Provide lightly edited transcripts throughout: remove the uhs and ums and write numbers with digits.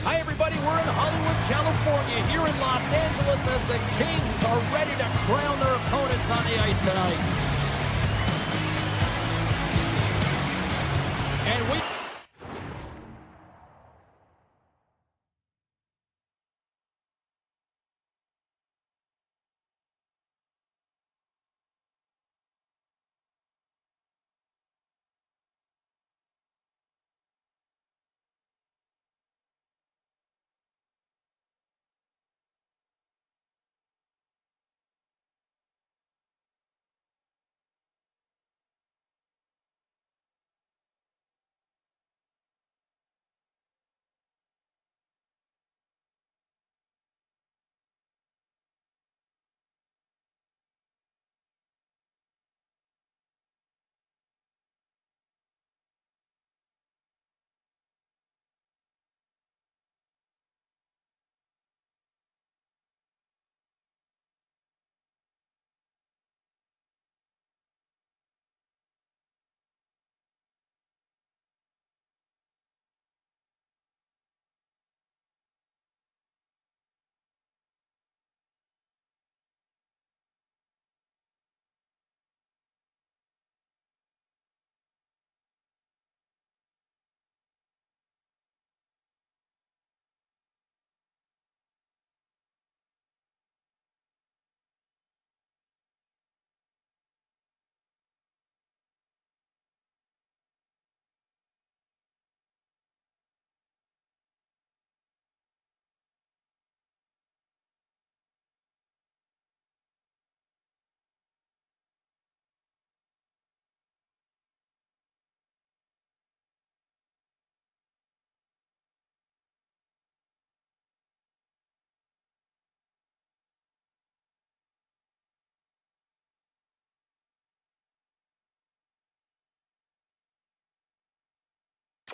Hi, everybody. We're in Hollywood, California, here in Los Angeles as the Kings are ready to crown their opponents on the ice tonight. And we...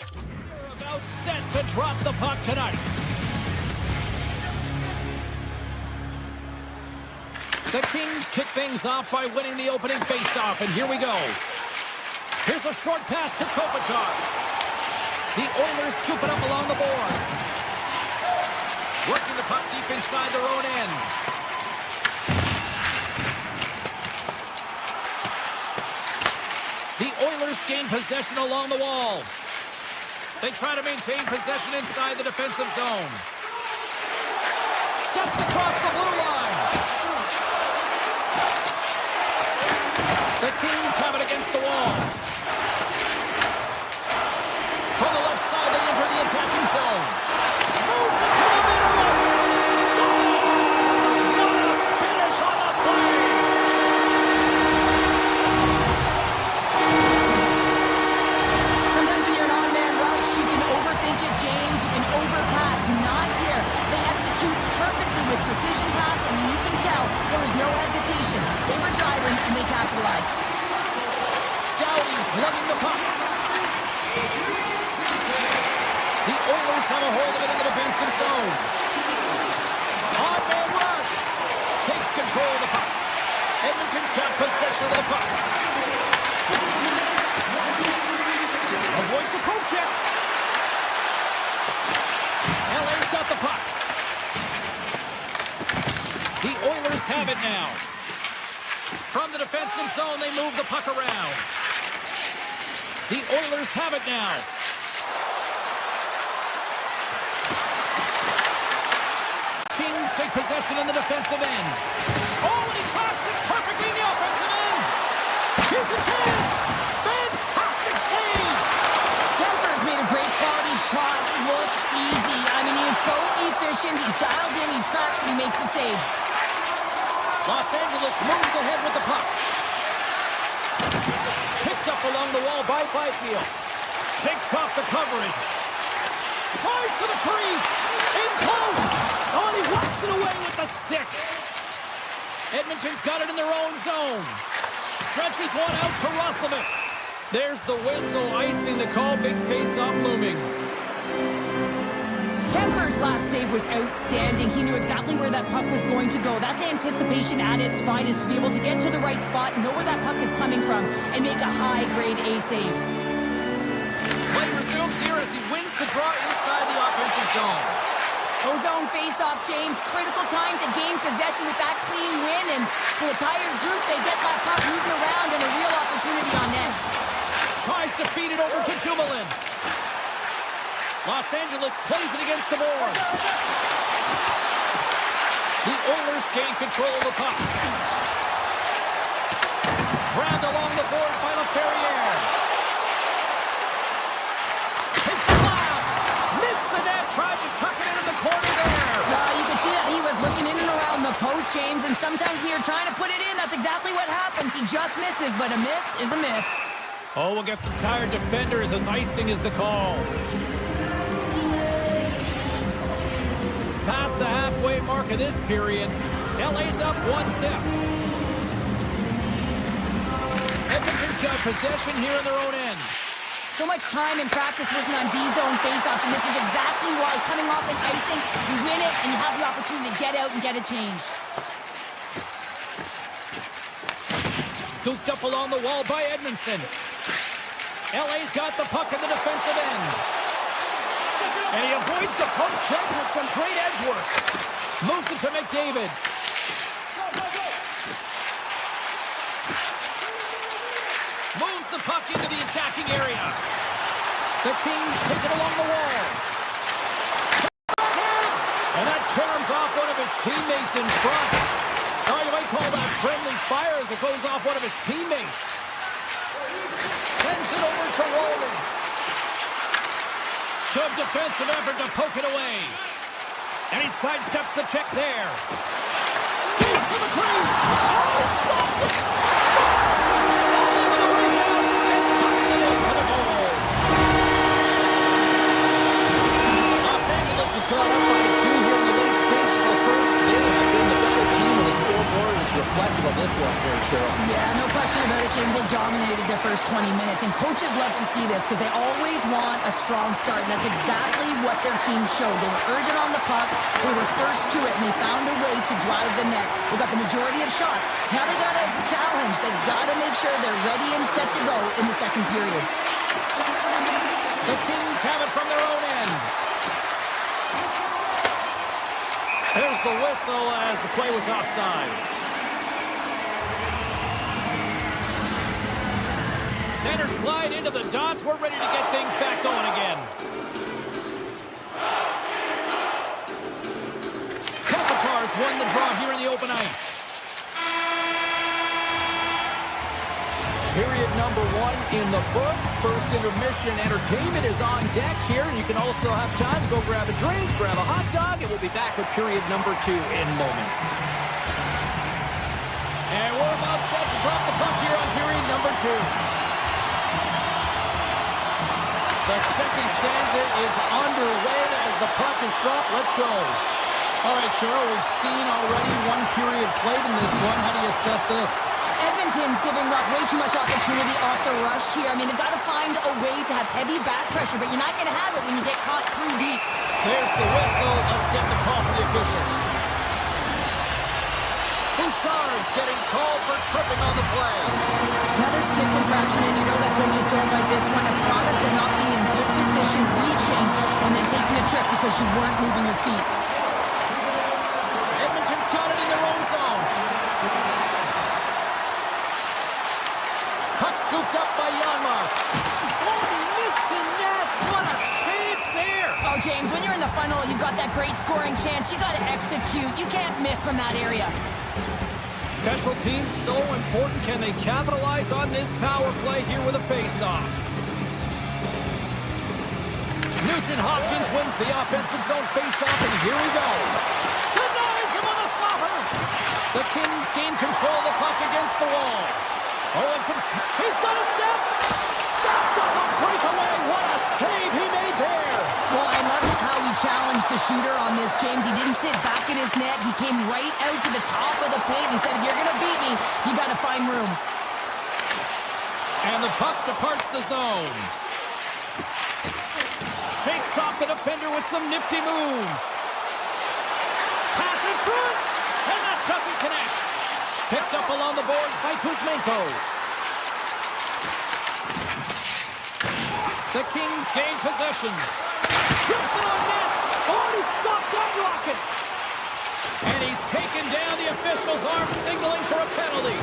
They're about set to drop the puck tonight. The Kings kick things off by winning the opening faceoff, and here we go. Here's a short pass to Kopitar. The Oilers scoop it up along the boards. Working the puck deep inside their own end. The Oilers gain possession along the wall. They try to maintain possession inside the defensive zone. Steps across the blue line. The Kings have it against the wall. From the left side, they enter the attacking zone. Moves it to the middle. Scores! What a finish on the play! Sometimes when you're an on-man rush, you can overthink it, James. You can overpass. Not here. They execute perfectly with precision pass, and you can tell there was no hesitation. They were driving, and they capitalized. Dowdy's lugging the puck. The Oilers have a hold of it in the defensive zone. On-man rush. Takes control of the puck. Edmonton's got possession of the puck. Avoids the poke check. LA's got the puck. The Oilers have it now. From the defensive zone, they move the puck around. The Oilers have it now. Kings take possession in the defensive end. Oh, and he clocks it perfectly in the offensive end. Here's a chance. Fantastic save. Kemper's made a great quality shot look easy. I mean, he is so efficient. He's dialed in, he tracks, and he makes the save. Los Angeles moves ahead with the puck. Picked up along the wall by Byfield. Takes off the coverage. Tries to the crease. In close. Oh, and he whacks it away with the stick. Edmonton's got it in their own zone. Stretches one out to Roslovic. There's the whistle, icing the call. Big face-off looming. Kemper's last save was outstanding. He knew exactly where that puck was going to go. That's anticipation at its finest, to be able to get to the right spot, know where that puck is coming from, and make a high-grade A save. Play resumes here as he wins the draw inside the offensive zone. O-zone face-off, James. Critical time to gain possession with that clean win. And for the tired group, they get that puck moving around and a real opportunity on net. Tries to feed it over to Dumoulin. Los Angeles plays it against the boards. The Oilers gain control of the puck. Grabbed along the boards by LaFerriere. Takes the blast. Missed the net. Tried to tuck it into the corner there. You can see that he was looking in and around the post, James. And sometimes when you're trying to put it in, that's exactly what happens. He just misses, but a miss is a miss. Oh, we'll get some tired defenders as icing is the call. Past the halfway mark of this period, LA's up 1-0. Edmonton's got possession here in their own end. So much time in practice working on D-zone faceoffs, and this is exactly why coming off an icing, you win it, and you have the opportunity to get out and get a change. Scooped up along the wall by Edmondson. LA's got the puck in the defensive end. And he avoids the poke check with some great edge work. Moves it to McDavid. Moves the puck into the attacking area. The Kings take it along the wall. And that caroms off one of his teammates in front. Oh, you might call that friendly fire as it goes off one of his teammates. Sends it over to Roman. Good defensive effort to poke it away. And he sidesteps the check there. Skates to the crease. Oh, he stopped it. Scores! Over the rebound and tucks it into the goal. Los Angeles has gone up by 2 here in the late stage of the first. They have been the better team, and the scoreboard is reflective of this one here, Cheryl. Yeah, no question about it, James. They dominated their first 20 minutes, and coaches love to see this because they always want a strong start, and that's exactly what their team showed. They were urgent on the puck, they were first to it, and they found a way to drive the net. They got the majority of shots. Now they got a challenge. They got to make sure they're ready and set to go in the second period. The Kings have it from their own end. There's the whistle as the play was offside. Centers glide into the dots. We're ready to get things back going again. Kopitar's won the draw here in the open ice. Period number 1 in the books. First intermission entertainment is on deck here. And you can also have time to go grab a drink, grab a hot dog, and we'll be back with period number 2 in moments. And we're about set to drop the puck here on period number 2. The second stanza is underway as the puck is dropped. Let's go. All right, Cheryl, we've seen already 1 period played in this one. How do you assess this? Edmonton's giving up way too much opportunity off the rush here. I mean, they've got to find a way to have heavy back pressure, but you're not going to have it when you get caught 3 deep. There's the whistle. Let's get the call from the officials. Bouchard's getting called for tripping on the play. Another stick infraction, and you know that coaches don't like this one. A product of not being in good position, reaching, and then taking a trip because you weren't moving your feet. Edmonton's got it in their own zone. Puck scooped up by Janmark. Oh, he missed the net. What a chance there. Oh, James, when you're in the funnel, you've got that great scoring chance. You got to execute. You can't miss from that area. Special teams so important. Can they capitalize on this power play here with a face-off? Nugent-Hopkins wins the offensive zone face-off, and here we go. Denies him on the slapper. The Kings gain control of the puck against the wall. Oh, and he's got a step. Stopped on the breakaway. What a save he made there. Well, I love how he challenged the shooter on this, James. He didn't sit back in his net. He came right out to the top of the paint and said, if you're going to beat me, you got to find room. And the puck departs the zone. Shakes off the defender with some nifty moves. Pass in front, and that doesn't connect. Picked up along the boards by Kuzmenko. The Kings gain possession. Shoots it on net. official's arm signaling for a penalty.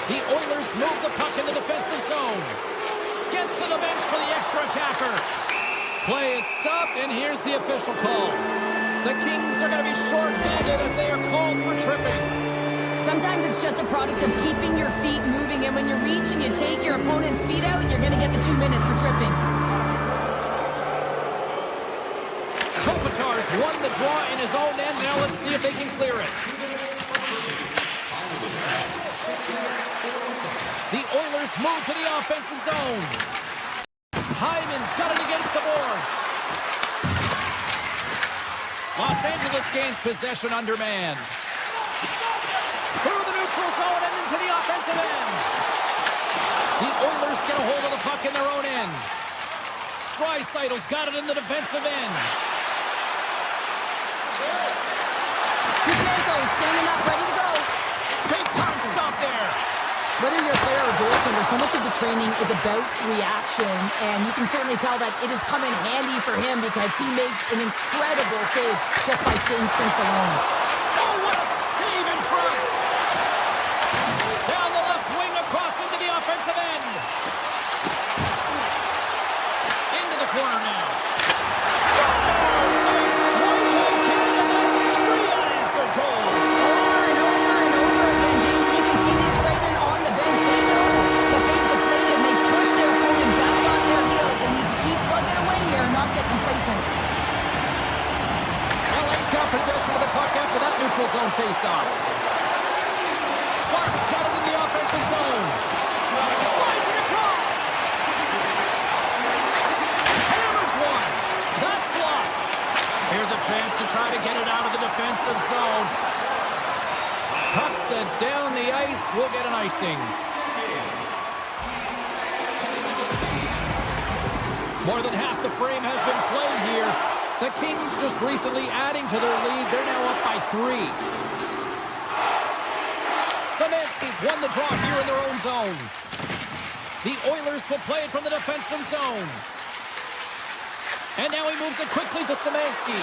The Oilers move the puck in the defensive zone. Gets to the bench for the extra attacker. Play is stopped, and here's the official call. The Kings are going to be short-handed as they are called for tripping. Sometimes it's just a product of keeping your feet moving, and when you reach and you take your opponent's feet out, you're going to get the 2 minutes for tripping. Kopitar's won the draw in his own end. Now let's see if they can clear it. The Oilers move to the offensive zone. Hyman's got it against the boards. Los Angeles gains possession under man. Through the neutral zone and into the offensive end. The Oilers get a hold of the puck in their own end. Draisaitl's got it in the defensive end. Kuzmenko's standing up, ready to go. Big time stop there. Whether you're a player or goaltender, so much of the training is about reaction, and you can certainly tell that it has come in handy for him because he makes an incredible save just by instincts alone. Oh, what a save in front! Down the left wing, across into the offensive end. Into the corner now. Scores! They strike him, Canada. That's 3 unanswered goals. Over and over and over again, James, and you can see the excitement on the bench. They know that they've deflated and they push their opponent back on their heels. They need to keep plugging away here and not get complacent. LA's got possession of the puck after that neutral zone faceoff. Clark's got it in the offensive zone. Slides it across. Hammers one. That's blocked. Here's a chance to try to get it out of the defensive zone. Puck sent down the ice. We'll get an icing. More than half the frame has been played here. The Kings just recently adding to their lead. They're now up by 3. Szymanski's won the draw here in their own zone. The Oilers will play it from the defensive zone. And now he moves it quickly to Szymanski.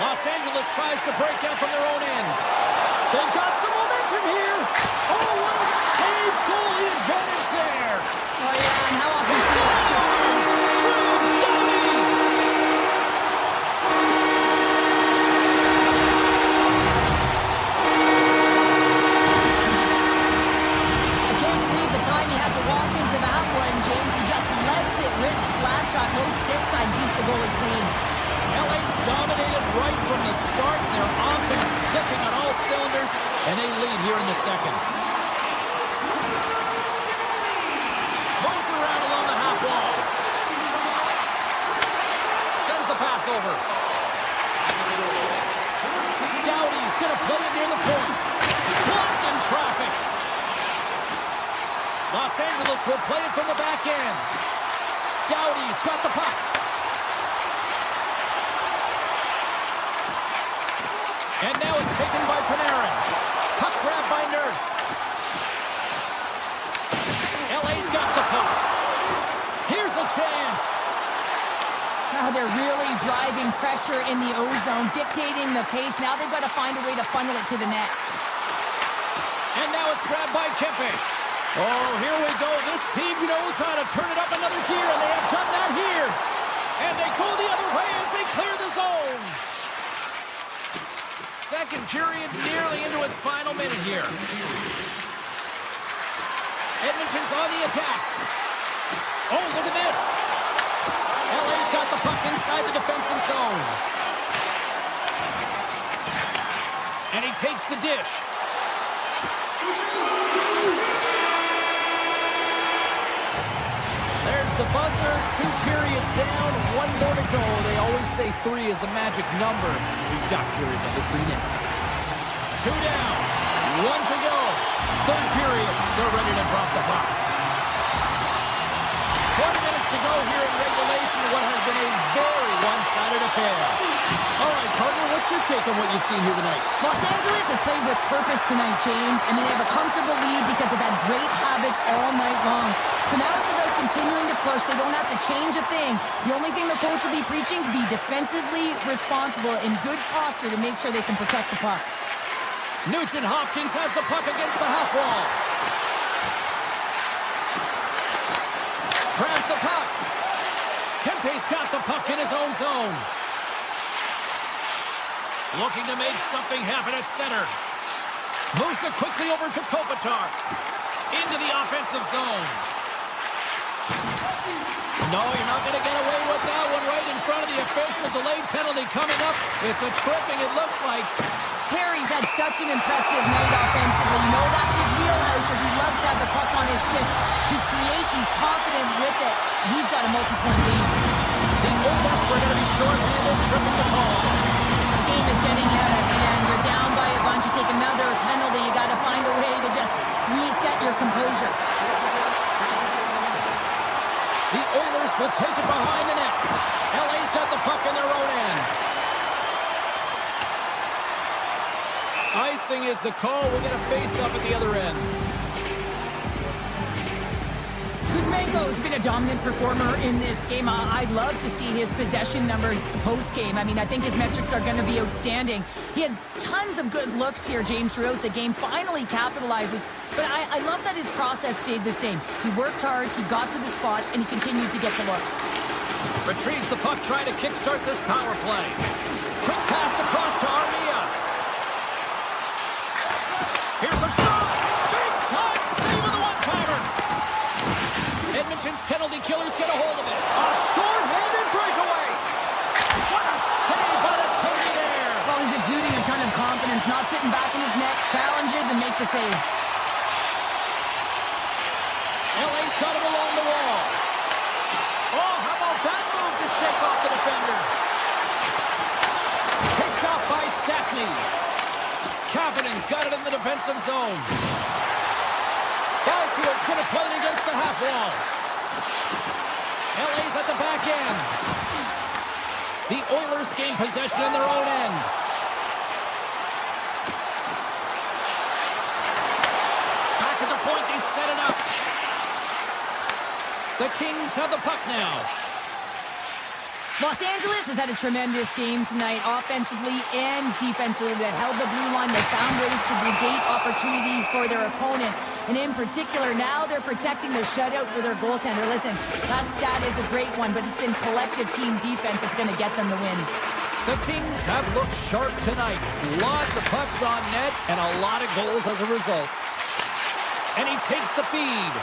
Los Angeles tries to break out from their own end. They've got some momentum here. Oh, what a save, goalie advantage there. Oh, yeah, and how often see it after shot, no stick side, beats the goalie clean. LA's dominated right from the start. Their offense clicking on all cylinders, and they lead here in the second. Moves it around along the half wall. Sends the pass over. Doughty's going to play it near the point. Blocked in traffic. Los Angeles will play it from the back end. Doughty's got the puck. And now it's taken by Panarin. Puck grabbed by Nurse. LA's got the puck. Here's a chance. Now they're really driving pressure in the O-zone, dictating the pace. Now they've got to find a way to funnel it to the net. And now it's grabbed by Kempe. Oh, here we go. This team knows how to turn it up another gear, and they have done that here. And they go the other way as they clear the zone. Second period nearly into its final minute here. Edmonton's on the attack. Oh, look at this. LA's got the puck inside the defensive zone. And he takes the dish. There's the buzzer. 2 periods down, 1 more to go. They always say 3 is the magic number. We've got period number 3 next. 2 down, 1 to go. Third period, they're ready to drop the puck. 20 minutes to go here in regulation. What has been a very one-sided affair. All right, partner, what's your take on what you've seen here tonight? Los Angeles has played with purpose tonight, James. I mean, they have a comfortable lead because they've had great habits all night long. So now it's about continuing to push. They don't have to change a thing. The only thing the coach will be preaching, be defensively responsible in good posture to make sure they can protect the puck. Nugent Hopkins has the puck against the half wall. Grabs the puck. Kempe's got the puck in his own zone. Looking to make something happen at center. Moves it quickly over to Kopitar. Into the offensive zone. No, you're not going to get away with that one right in front of the official. Delayed penalty coming up. It's a tripping, it looks like. Perry's had such an impressive night offensively. You know that's his wheelhouse as he loves to have the puck on his stick. He creates, he's confident with it. He's got a multi-point lead. The Oilers are going to be short-handed, tripping the call. The game is getting out of hand. You're down by a bunch. You take another penalty. You got to find a way to just reset your composure. The Oilers will take it behind the net. LA's got the puck in their own end. Icing is the call. We'll get a face-up at the other end. Kuzmenko's been a dominant performer in this game. I'd love to see his possession numbers post-game. I mean, I think his metrics are going to be outstanding. He had tons of good looks here, James, throughout the game. Finally capitalizes. But I love that his process stayed the same. He worked hard, he got to the spots, and he continued to get the looks. Retrieves the puck, trying to kickstart this power play. Quick pass across to Armia. Here's a shot! Big time save of the one-timer! Edmonton's penalty killers get a hold of it. A short-handed breakaway! What a save by the Teddy there! Well, he's exuding a ton of confidence, not sitting back in his net, challenges and make the save. LA's got it along the wall. Oh, how about that move to shake off the defender? Picked off by Stastny. Kapanen's got it in the defensive zone. Barfield's going to play it against the half wall. LA's at the back end. The Oilers gain possession in their own end. Back at the point, they set it up. The Kings have the puck now. Los Angeles has had a tremendous game tonight, offensively and defensively. They held the blue line. They found ways to negate opportunities for their opponent. And in particular, now they're protecting the shutout for their goaltender. Listen, that stat is a great one, but it's been collective team defense that's going to get them the win. The Kings have looked sharp tonight. Lots of pucks on net and a lot of goals as a result. And he takes the feed.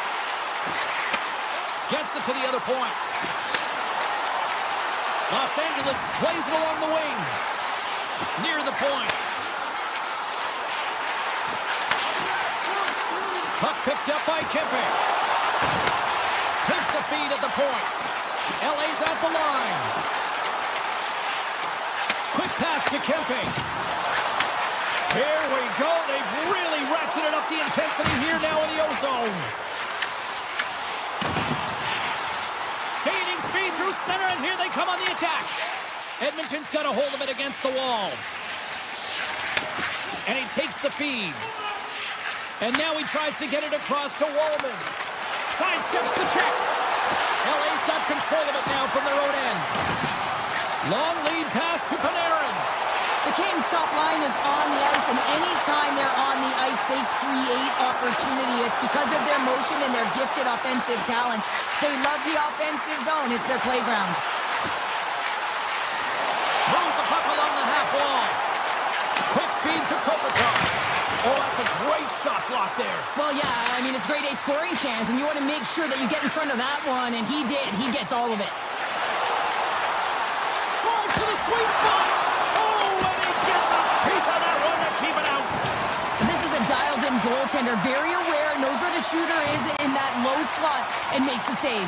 Gets it to the other point. Los Angeles plays it along the wing. Near the point. Puck picked up by Kempe. Takes the feed at the point. LA's at the line. Quick pass to Kempe. Here we go. They've really ratcheted up the intensity here now in the O-zone. Gaining speed through center, and here they come on the attack. Edmonton's got a hold of it against the wall. And he takes the feed. And now he tries to get it across to Wallman. Sidesteps the check. LA's got control of it now from their own end. Long lead pass to Panarin. The Kings' top line is on the ice, and anytime they're on the ice, they create opportunity. It's because of their motion and their gifted offensive talents. They love the offensive zone. It's their playground. Moves the puck along the half wall. Quick feed to Kopitar. Oh, that's a great shot block there. Well, yeah, I mean, it's grade A scoring chance, and you want to make sure that you get in front of that one, and he did. He gets all of it. Drives to the sweet spot. Oh, and he gets a piece of that one to keep it out. This is a dialed-in goaltender, very aware, knows where the shooter is in that low slot, and makes the save.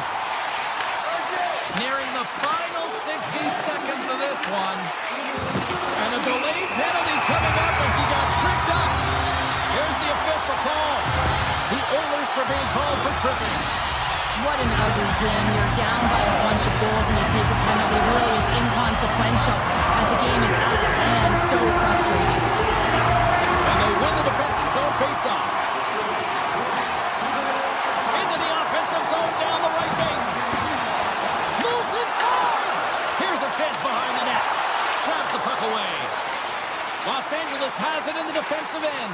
Nearing the final 60 seconds of this one. And a delayed penalty coming up as he got tripped up. Here's the official call. The Oilers are being called for tripping. What an ugly game. You're down by a bunch of goals and you take a penalty. Really, it's inconsequential as the game is out of hand. So frustrating. And they win the defensive zone faceoff. Into the offensive zone down the right away. Los Angeles has it in the defensive end.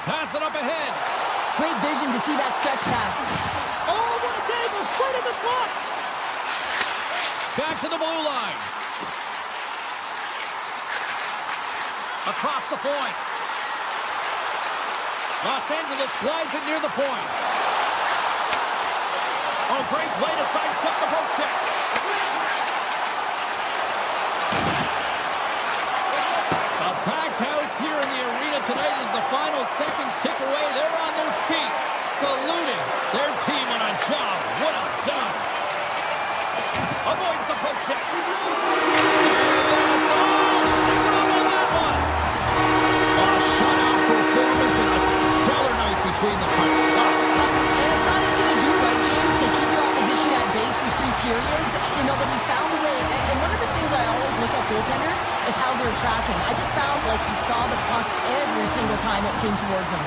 Pass it up ahead. Great vision to see that stretch pass. Oh, what a dagger! Right in the slot! Back to the blue line. Across the point. Los Angeles glides it near the point. Oh, great play to sidestep the poke check. A packed house here in the arena tonight as the final seconds tick away. They're on their feet, saluting their team on a job well done. Avoids the poke check. And that's all she wrote on that one. A shutout performance and a stellar night between the pucks. And it's not easy to do, right, James, to keep your opposition at bay through 3 periods. You know, but he found a way. And one of the things I always look at goaltenders is how they're tracking. I just found like he saw the puck every single time it came towards him.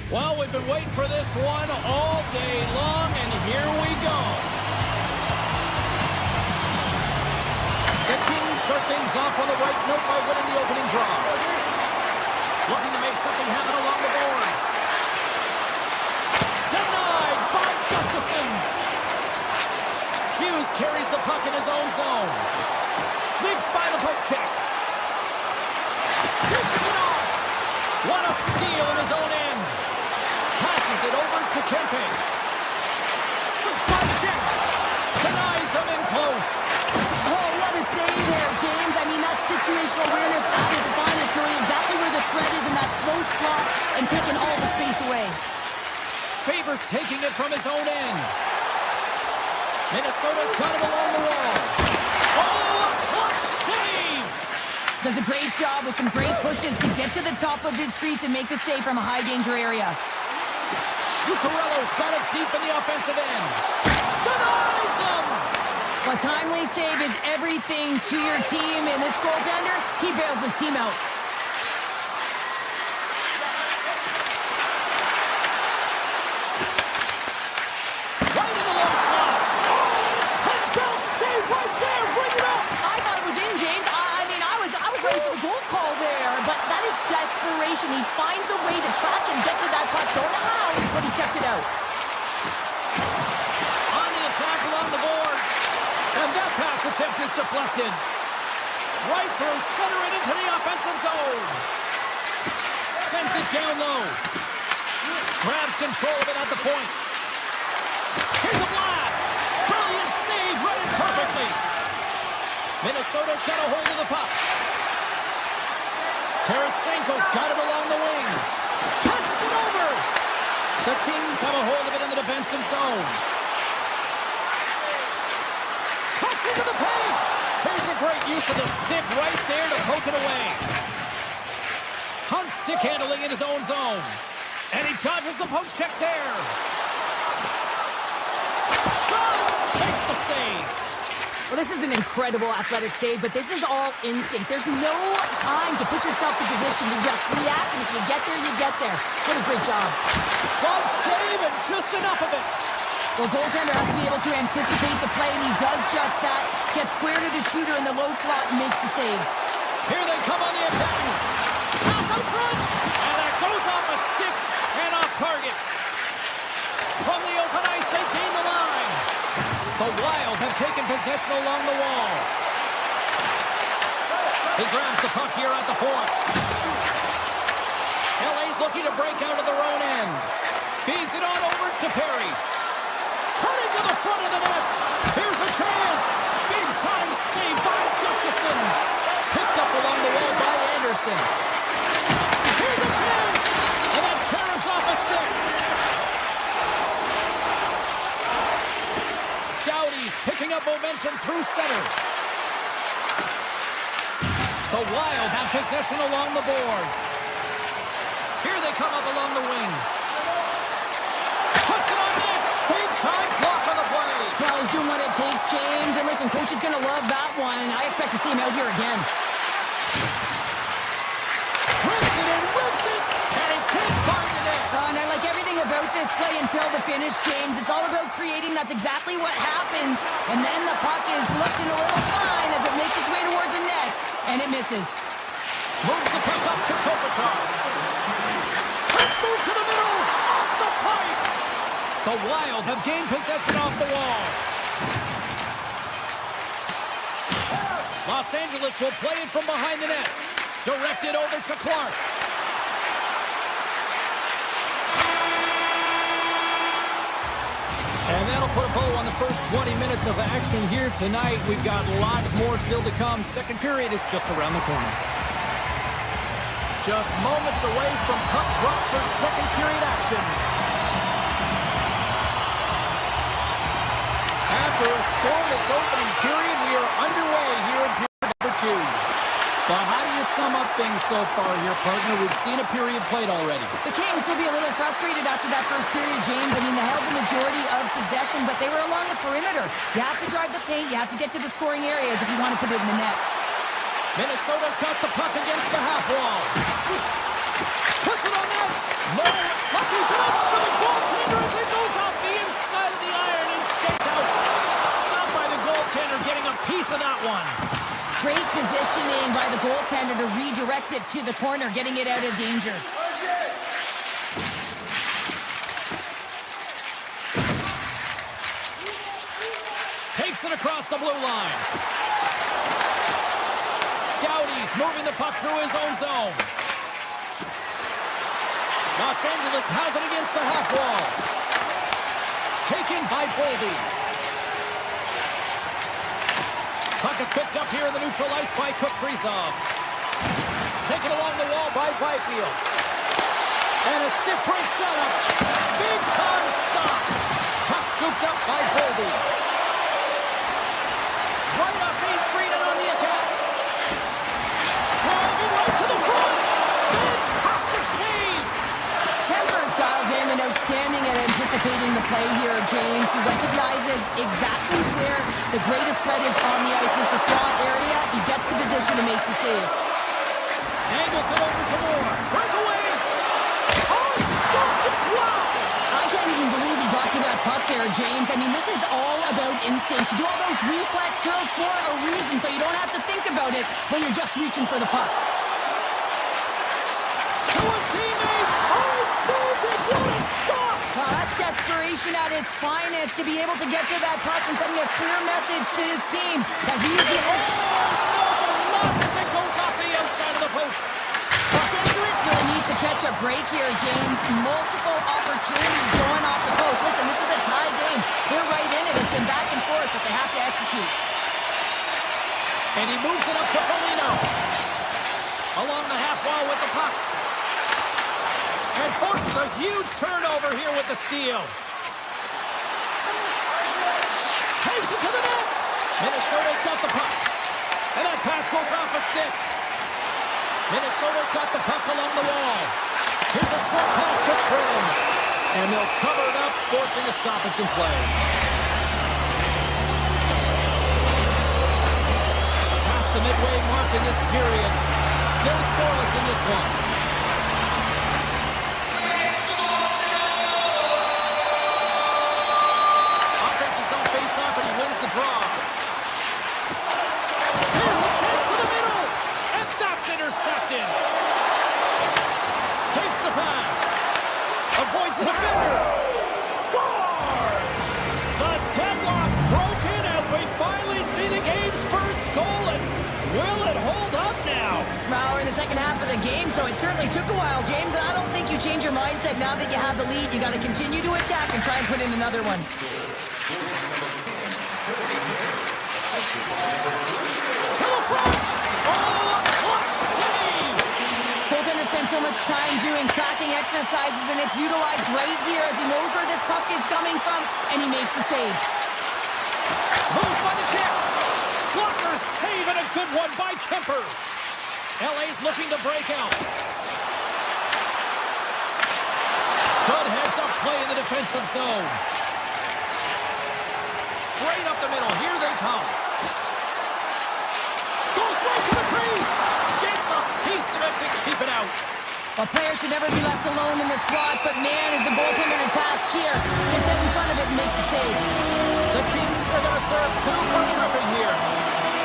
Well, we've been waiting for this one all day long, and here we go. The Kings start things off on the right note by winning the opening draw. Looking to make something happen along the boards. Denied by Gustafsson. Hughes carries the puck in his own zone. Sneaks by the poke check. Dishes it off. What a steal in his own end. Passes it over to Kempe. Slips by check. Denies him in close. Oh, what a save there, James. I mean, that situational awareness at its finest, knowing exactly where the threat is in that slow slot and taking all the space away. Favors taking it from his own end. Minnesota's got it along the wall. Oh, a clutch save! Does a great job with some great pushes to get to the top of his crease and make the save from a high-danger area. Zuccarello's got it deep in the offensive end. Denies him! A timely save is everything to your team, and this goaltender, he bails his team out. Right in the low slot. Oh, 10-bell save right there. Bring it up. I thought it was in, James. I was ready for the goal call there, but that is desperation. He finds a way to track and get to that puck. Don't know how, but he kept it out. On the attack along the boards. And that pass attempt is deflected. Right through center and into the offensive zone. Sends it down low. Grabs control of it at the point. Here's a blast. Brilliant save, read it perfectly. Minnesota's got a hold of the puck. Tarasenko's got it along the wing. Passes it over. The Kings have a hold of it in the defensive zone. Cuts into the paint. There's a great use of the stick right there to poke it away. Hunt stick handling in his own zone. And he dodges the poke check there. Shot! Makes the save. Well, this is an incredible athletic save, but this is all instinct. There's no time to put yourself in position to just react, and if you get there, you get there. What a great job. Well, save and just enough of it. Well, goaltender has to be able to anticipate the play, and he does just that. Gets square to the shooter in the low slot and makes the save. Here they come on the attack. Pass out front, and that goes off a stick and off target. possession along the wall. He grabs the puck here at the point. LA's looking to break out of their own end. Feeds it on over to Perry. Turning to the front of the net. Here's a chance. Big time save by Gustafsson. Picked up along the wall by Anderson. Here's a chance. And that carries off a stick. Doughty's picking up momentum through center. The Wild have possession along the boards. Here they come up along the wing. Puts it on net. Big time block on the play. Well, he's doing what it takes, James. And listen, coach is going to love that one. I expect to see him out here again. Rips it and rips it. And he can't find the net. And I like everything about this play until the finish, James. It's all about creating. That's exactly what happens. And then the puck is looking a little fine as it makes its way towards the net. And it misses. Moves the puck up to Kopitar. Let's move to the middle. Off the pipe. The Wild have gained possession off the wall. Los Angeles will play it from behind the net. Directed over to Clark. And that'll put a bow on the first 20 minutes of action here tonight. We've got lots more still to come. Second period is just around the corner. Just moments away from puck drop for second period action. After a scoreless opening period, we are underway here in period number 2. Well, how do you sum up things so far here, partner? We've seen a period played already. The Kings will be a little frustrated after that first period, James. I mean, they held the majority of possession, but they were along the perimeter. You have to drive the paint. You have to get to the scoring areas if you want to put it in the net. Minnesota's got the puck against the half wall. Puts it on net. No. Lucky bounce for the goaltender as it goes off the inside of the iron and stays out. Stopped by the goaltender, getting a piece of that one. Great positioning by the goaltender to redirect it to the corner, getting it out of danger. Takes it across the blue line. Doughty's moving the puck through his own zone. Los Angeles has it against the half wall. Taken by Boldy. Puck is picked up here in the neutral ice by Kaprizov. Taken along the wall by Byfield. And a stiff break setup. Big time stop. Puck scooped up by Boldy. Right up Main Street and on the attack. Driving right to the front. Fantastic save. Kemper's dialed in and outstanding at anticipating the play here, James. He recognizes exactly where the greatest threat is on the ice. It's a slot area. He gets the position and makes the save. Angles it over to Moore. Breakaway. Oh, he stopped it. Wow. I can't even believe he got to that puck there, James. I mean, this is all about instinct. You do all those reflex drills for a reason, so you don't have to think about it when you're just reaching for the puck. To his teammate. Oh, saved it. What a stop. Well, that's desperation at its finest to be able to get to that puck and sending a clear message to his team that he is the... Oh, no, not as it goes off the outside of the post. Los Angeles really needs to catch a break here, James. Multiple opportunities going off the post. Listen, this is a tie game. They're right in it. It's been back and forth, but they have to execute. And he moves it up to Foligno. Along the half wall with the puck. And forces a huge turnover here with the steal. Takes it to the net. Minnesota's got the puck. And that pass goes off a stick. Minnesota's got the puck along the wall. Here's a short pass to Trim. And they'll cover it up, forcing a stoppage in play. Past the midway mark in this period. Still scoreless in this one. Offense is on face-off, and he wins the draw. Here's a chance to the middle. And that's intercepted. Takes the pass. Avoids the defender. Scores! The deadlock broken as we finally So it certainly took a while, James, and I don't think you change your mindset now that you have the lead. You got to continue to attack and try and put in another one. To the front! Oh, a clutch save! Goaltender spends so much time doing tracking exercises, and it's utilized right here as he knows where this puck is coming from, and he makes the save. Moves by the check. Blocker save and a good one by Kemper. LA's looking to break out. Good heads-up play in the defensive zone. Straight up the middle. Here they come. Goes right to the crease. Gets a piece of it to keep it out. A player should never be left alone in the slot, but man, is the goaltender to task here. Gets out in front of it and makes the save. The Kings are going to serve 2 for tripping here.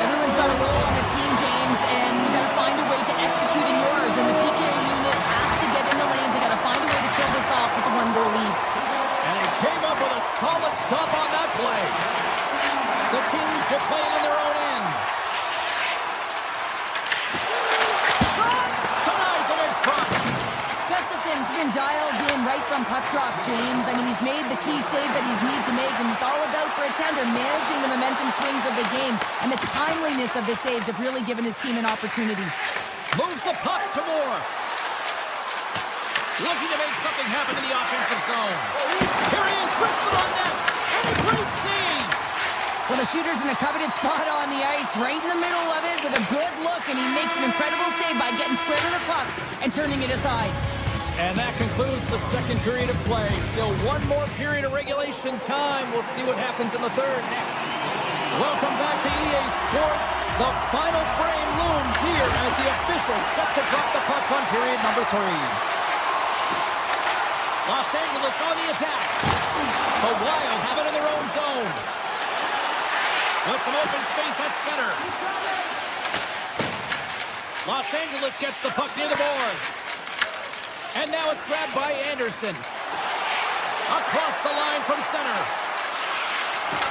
Everyone's got a role on a team, James, and you got to find a way to execute in yours. And the PK unit has to get in the lanes. They got to find a way to kill this off with a 1-goal lead. And he came up with a solid stop on that play. The Kings will play it in their own end. Shot! Denies him in front. Gustafson's been dialed in right from puck drop, James. I mean, he's made the key saves that he's needed to make, and it's all about, for a tender, managing the momentum swings of the game. And the timeliness of the saves have really given his team an opportunity. Moves the puck to Moore. Looking to make something happen in the offensive zone. Here he is, wristed on net, and a great save. Well, the shooter's in a coveted spot on the ice, right in the middle of it, with a good look, and he makes an incredible save by getting square to the puck and turning it aside. And that concludes the second period of play. Still one more period of regulation time. We'll see what happens in the third next. Welcome back to EA Sports. The final frame looms here as the officials set to drop the puck on period number 3. Los Angeles on the attack. The Wild have it in their own zone. With some open space at center. Los Angeles gets the puck near the boards. And now it's grabbed by Anderson. Across the line from center.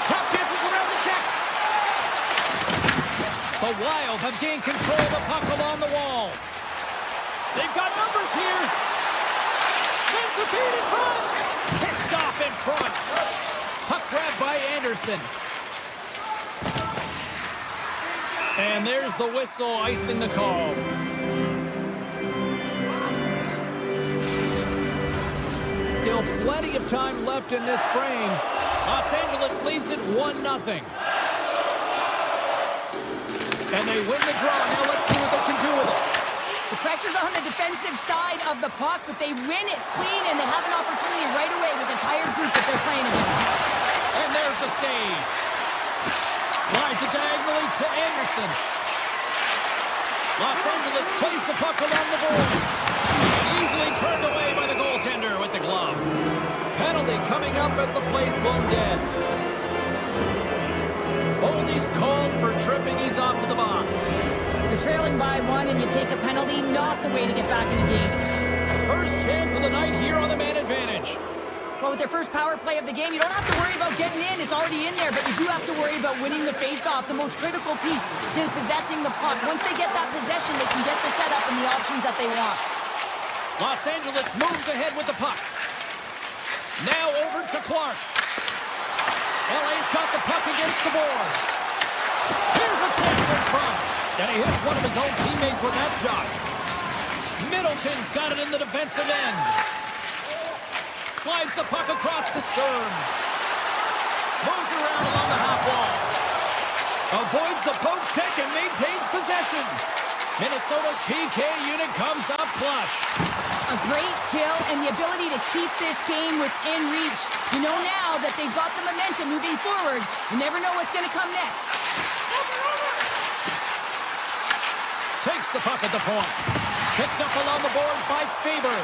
Tap dances around the check. The Wild have gained control of the puck along the wall. They've got numbers here. Sends the feed in front. Picked off in front. Puck grabbed by Anderson. And there's the whistle icing the call. Still plenty of time left in this frame. Los Angeles leads it 1-0. And they win the draw. Now let's see what they can do with it. The pressure's on the defensive side of the puck, but they win it clean, and they have an opportunity right away with the tired group that they're playing against. And there's the save. Slides it diagonally to Anderson. Los Angeles plays the puck along the boards. Easily turned away by the goaltender with the glove. Penalty coming up as the play's blown dead. Holdie's called for tripping. He's off to the box. You're trailing by 1 and you take a penalty, not the way to get back in the game. First chance of the night here on the man advantage. Well, with their first power play of the game, you don't have to worry about getting in. It's already in there, but you do have to worry about winning the faceoff, the most critical piece to possessing the puck. Once they get that possession, they can get the setup and the options that they want. Los Angeles moves ahead with the puck. Now over to Clark. LA's got the puck against the boards. Here's a chance in front. And he hits one of his own teammates with that shot. Middleton's got it in the defensive end. Slides the puck across to Stern. Moves around along the half wall. Avoids the poke check and maintains possession. Minnesota's PK unit comes up clutch. A great kill and the ability to keep this game within reach. You know now that they've got the momentum moving forward. You never know what's going to come next. Takes the puck at the point. Picked up along the boards by Faber.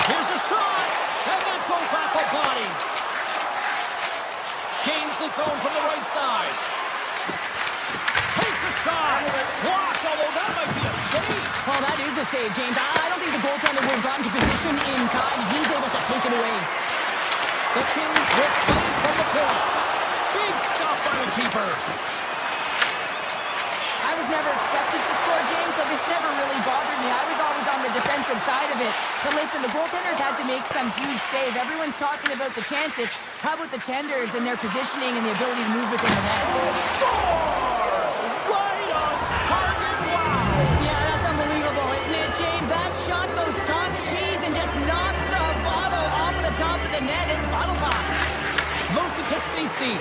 Here's a shot, and that goes off a body. Gains the zone from the right side. Takes a shot. Blocked, although that might be a save. Well, that is a save, James. I don't think the goaltender would have gotten to position in time. He's able to take it away. The Kings will play it from the point. Big stop by the keeper. I was never expected to score, James, so this never really of it. But listen, the goaltenders had to make some huge save. Everyone's talking about the chances. How about the tenders and their positioning and the ability to move within the net? Scores! Right on target! Wow! Yeah, that's unbelievable, isn't it, James? That shot goes top cheese and just knocks the bottle off of the top of the net. It's bottle pops. Moves it to Cece.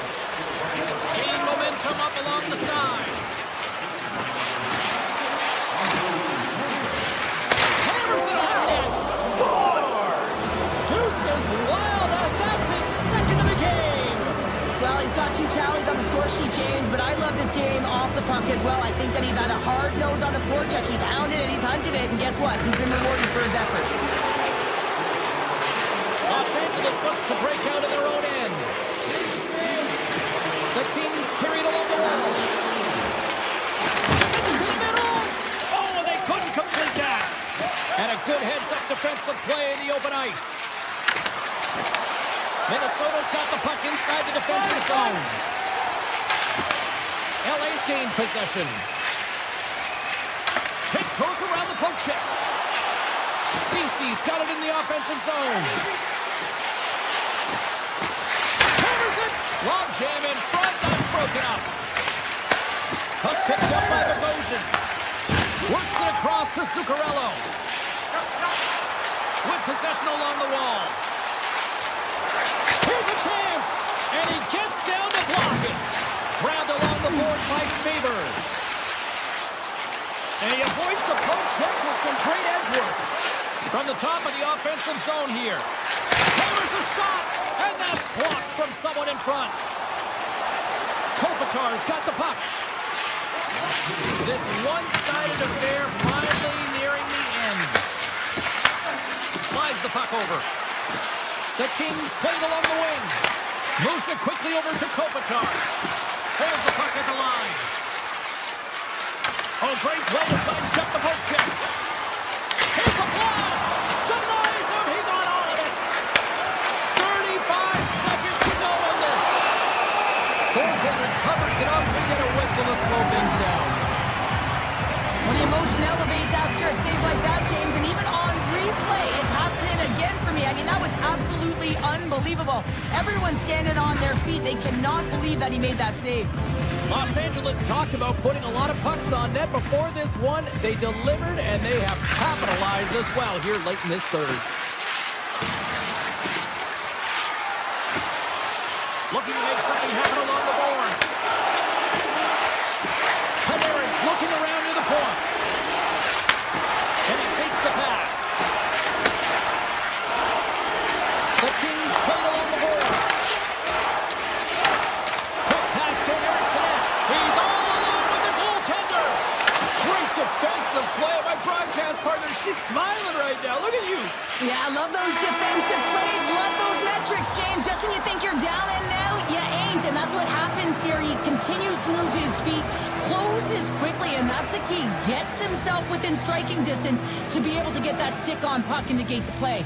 Gain momentum up along the side. Hammers it home. Scores! Deuces wild as that's his second of the game. Well, he's got 2 tallies on the score sheet, James, but I love this game off the puck as well. I think that he's had a hard nose on the forecheck. He's hounded it, he's hunted it, and guess what? He's been rewarded for his efforts. Los Angeles looks to break out of their own end. The Kings carried along the wall. Sends it to the middle. Oh, they couldn't complete that. And a good heads-up defensive play in the open ice. Minnesota's got the puck inside the defensive zone. LA's gained possession. Tiptoes around the poke check. Cece's got it in the offensive zone. Hammers it. Long jam in front. That's broken up. Puck picked up by Bogosian. Works it across to Zuccarello. With possession along the wall. Here's a chance. And he gets down to block it. Grabbed along the board by Faber. And he avoids the poke check with some great edge work. From the top of the offensive zone here. Hammers a shot, and that's blocked from someone in front. Kopitar's got the puck. This one-sided affair finally nearing the end. Slides the puck over. The Kings play it along the wing. Moves it quickly over to Kopitar. Holds the puck at the line. Oh, great play to sidestep the poke check. Here's a blast! Denies him! He got all of it! 35 seconds to go in this. Goaltender covers it up. We get a whistle to slow things down. When the emotion elevates after a save like that, James, and even on replay, it's happening again for me. I mean, that was absolutely unbelievable. Everyone's standing on their feet. They cannot believe that he made that save. Los Angeles talked about putting a lot of pucks on net before this one. They delivered, and they have capitalized as well here late in this third. Looking to make something happen along the board. Panarin's looking around near the point. And he takes the pass. The Kings played along the boards. Quick pass to Eriksson. He's all alone with the goaltender. Great defensive play. My broadcast partner, she's smiling right now. Look at you. Yeah, I love those defensive plays. Love those metrics, James. Just when you think you're down and out, you ain't. And that's what happens here. He continues to move his feet, closes quickly, and that's the key. Gets himself within striking distance to be able to get that stick on puck and negate the play.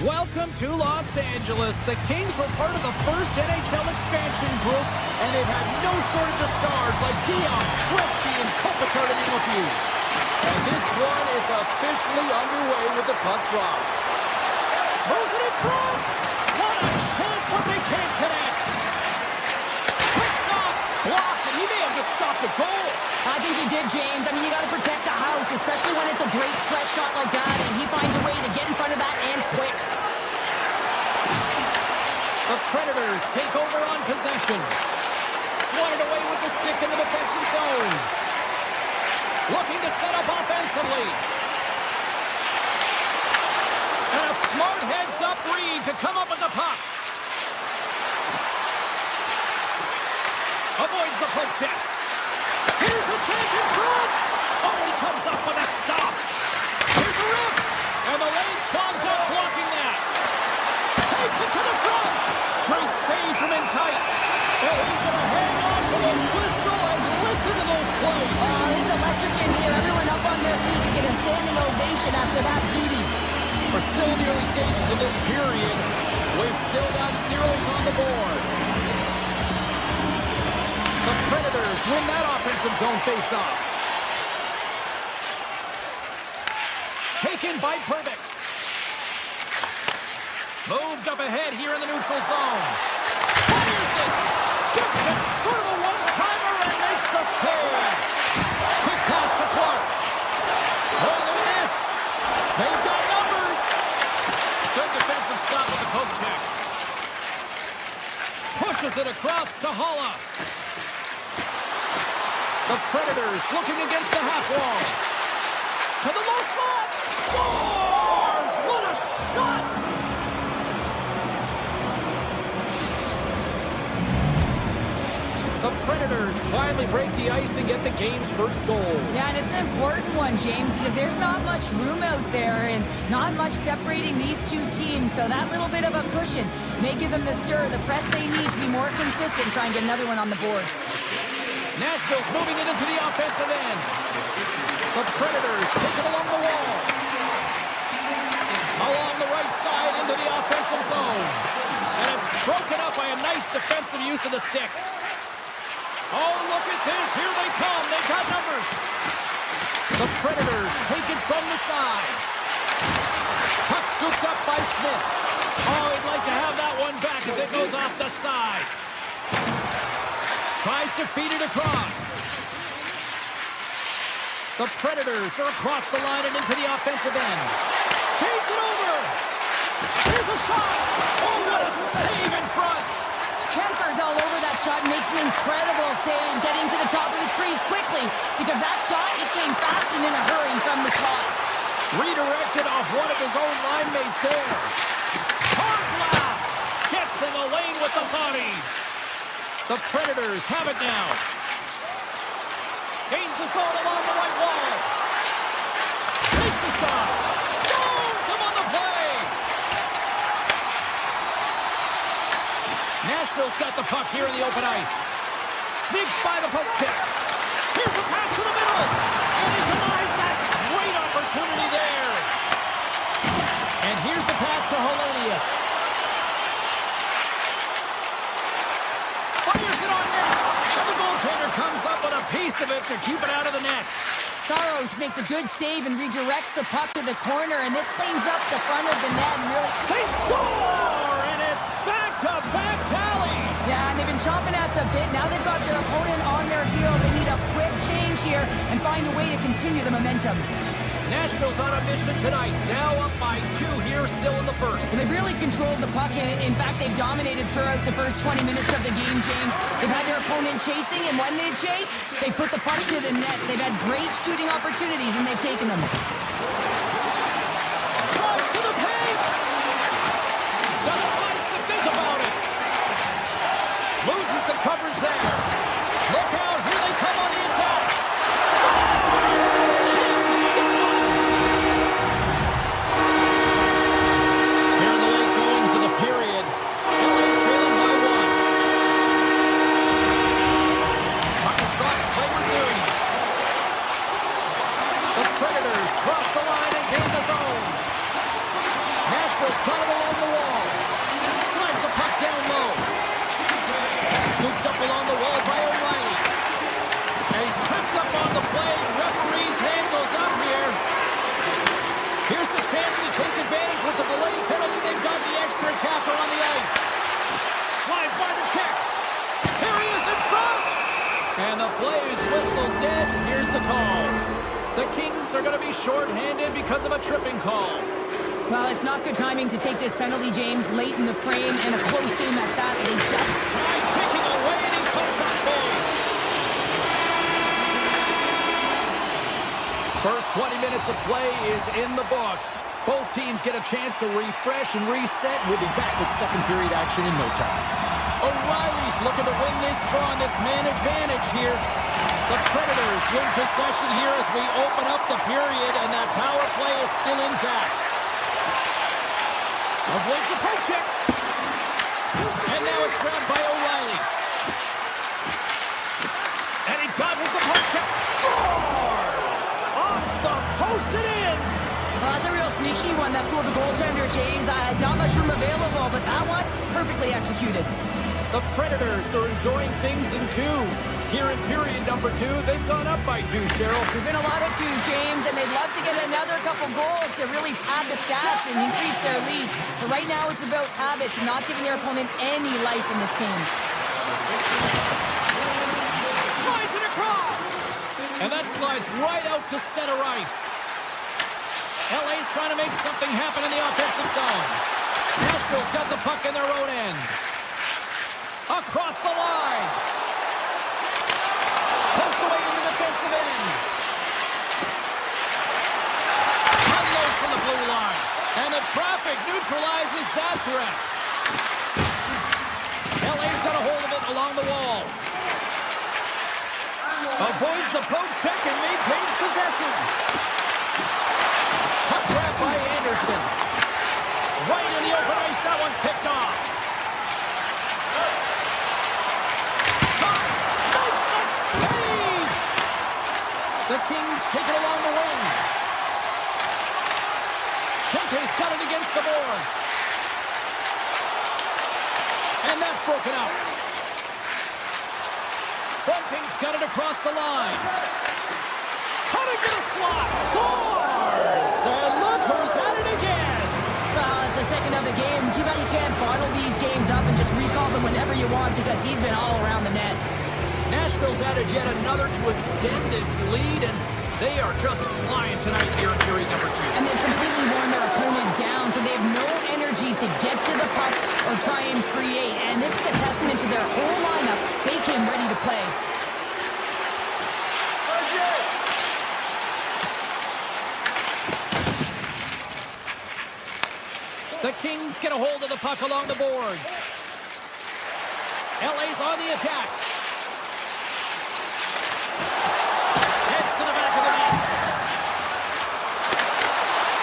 Welcome to Los Angeles. The Kings were part of the first NHL expansion group, and they've had no shortage of stars like Dion, Gretzky, and Kopitar to name a few. And this one is officially underway with the puck drop. Moves it in front. What a chance, but they can't connect. Quick shot. Blocked, and he may have just stopped a goal. I think he did, James. I mean, you got to protect the house, especially when it's a great threat shot like that, and he finds a way to get in front of that and quick. The Predators take over on possession. Swatted away with the stick in the defensive zone. Looking to set up offensively. And a smart heads-up read to come up with the puck. Avoids the poke check. Here's a chance in front. Oh, he comes up with a stop. Here's a rip. And the lane's clogged up blocking that. Takes it to the front. Great save from in tight. Oh, he's going to hang on to the whistle and listen to those plays. Oh, it's electric in here. Everyone up on their feet to get a standing ovation after that beauty. We're still in the early stages of this period. We've still got zeros on the board. The Predators win that offensive zone face-off. Taken by Perbix. Moved up ahead here in the neutral zone. Fires it. Sticks it. For the one-timer and makes the save. Quick pass to Clark. Oh, look at this. They've got numbers. Good defensive stop with the poke check. Pushes it across to Holla. The Predators looking against the half wall. To the low slot. Scores! What a shot! The Predators finally break the ice and get the game's first goal. Yeah, and it's an important one, James, because there's not much room out there and not much separating these two teams. So that little bit of a cushion may give them the stir, the press they need to be more consistent, try and get another one on the board. Nashville's moving it into the offensive end. The Predators take it along the wall. Along the right side into the offensive zone. And it's broken up by a nice defensive use of the stick. Oh, look at this. Here they come. They've got numbers. The Predators take it from the side. Puck scooped up by Smith. Oh, he'd like to have that one back as it goes off the side. Tries to feed it across. The Predators are across the line and into the offensive end. Feeds it over. Here's a shot. Oh, what a save in front. Kemper's all over that shot and makes an incredible save, getting to the top of his crease quickly, because that shot, it came fast and in a hurry from the slot. Redirected off one of his own line mates there. Hard blast. Gets in the lane with the body. The Predators have it now. Gains the zone along the right wall. Takes a shot. Stones him on the play. Nashville's got the puck here in the open ice. Sneaks by the poke check. Here's a pass to the middle. And he denies that great opportunity there. And here's the pass to Hellenius. Fires it on net. And the goaltender comes up with a piece of it to keep it out of the net. Saros makes a good save and redirects the puck to the corner, and this cleans up the front of the net and really... They score! And it's back-to-back tallies! Yeah, and they've been chomping at the bit. Now they've got their opponent on their heels. They need a quick change here and find a way to continue the momentum. Nashville's on a mission tonight. Now up by 2 here, still in the first. And they've really controlled the puck. In fact, they've dominated throughout the first 20 minutes of the game, James. They've had their opponent chasing, and when they chase, they put the puck to the net. They've had great shooting opportunities, and they've taken them. Drives to the paint! Decides to think about it. Loses the coverage there. Look out, here they come on the attack. Scores! The Kings do it! Here in the late goings of the period, LA's trailing by 1. Puck is dropped, play resumes. The Predators cross the line and gain the zone. Nashville Nashville's got it along the wall. Slides the puck down low. Scooped up along the wall by O'Reilly. And he's tripped up on the play. Referee's hand goes up here. Here's a chance to take advantage with the delayed penalty. They've got the extra attacker on the ice. Slides by the check. Here he is in front. And the play is whistled dead. Here's the call. The Kings are going to be shorthanded because of a tripping call. Well, it's not good timing to take this penalty, James, late in the frame, and a close game at that. It is just... Try taking away, and he comes up big. First 20 minutes of play is in the books. Both teams get a chance to refresh and reset. We'll be back with second period action in no time. O'Reilly's looking to win this draw on this man advantage here. The Predators win possession here as we open up the period, and that power play is still intact. Avoids the poke check. And now it's grabbed by O'Reilly. And he dodges the poke check. Scores! Off the post and in. Well, that's a real sneaky one, that fooled the goaltender, James. Not much room available, but that one, perfectly executed. The Predators are enjoying things in twos. Here in period number 2, they've gone up by 2, Cheryl. There's been a lot of twos, James, and they'd love to get another couple goals to really pad the stats and increase their lead. But right now it's about habits, not giving their opponent any life in this game. Slides it across! And that slides right out to center ice. LA's trying to make something happen in the offensive zone. Nashville's got the puck in their own end. Across the line. Poked away in the defensive end. Unloads from the blue line. And the traffic neutralizes that threat. LA's got a hold of it along the wall. Avoids the poke check and maintains possession. Puck grab by Anderson. Right in the open ice. That one's picked off. The Kings take it along the wing. Kempe's got it against the boards. And that's broken up. Bunting's got it across the line. Cutting to the slot. Scores! And look who's at it again. Well, it's the second of the game. Too bad you can't bottle these games up and just recall them whenever you want, because he's been all around the net. Nashville's added yet another to extend this lead, and they are just flying tonight here in period number 2. And they've completely worn their opponent down, so they have no energy to get to the puck or try and create. And this is a testament to their whole lineup. They came ready to play. The Kings get a hold of the puck along the boards. LA's on the attack. Heads to the back of the net.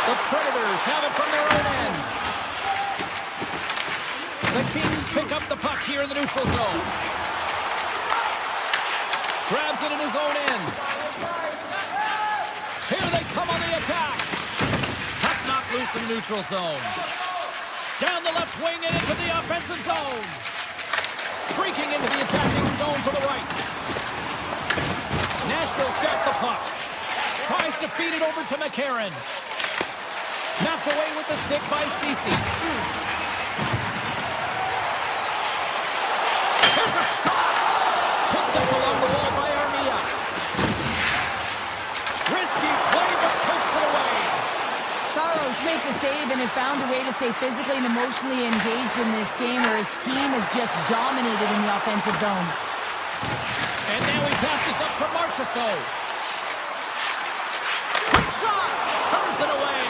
The Predators have it from their own end. The Kings pick up the puck here in the neutral zone. Grabs it in his own end. Here they come on the attack. Puck knocked loose in the neutral zone. Down the left wing and into the offensive zone. Streaking into the attacking zone to the right. Nashville's got the puck. Tries to feed it over to McCarron. Knocked away with the stick by Ceci. Here's a shot. Picked up along the wall by Armia. Risky play, but pokes it away. Saros makes a save and has found a way to stay physically and emotionally engaged in this game, where his team is just dominated in the offensive zone. And now he passes up to Marchessault. Quick shot! Turns it away.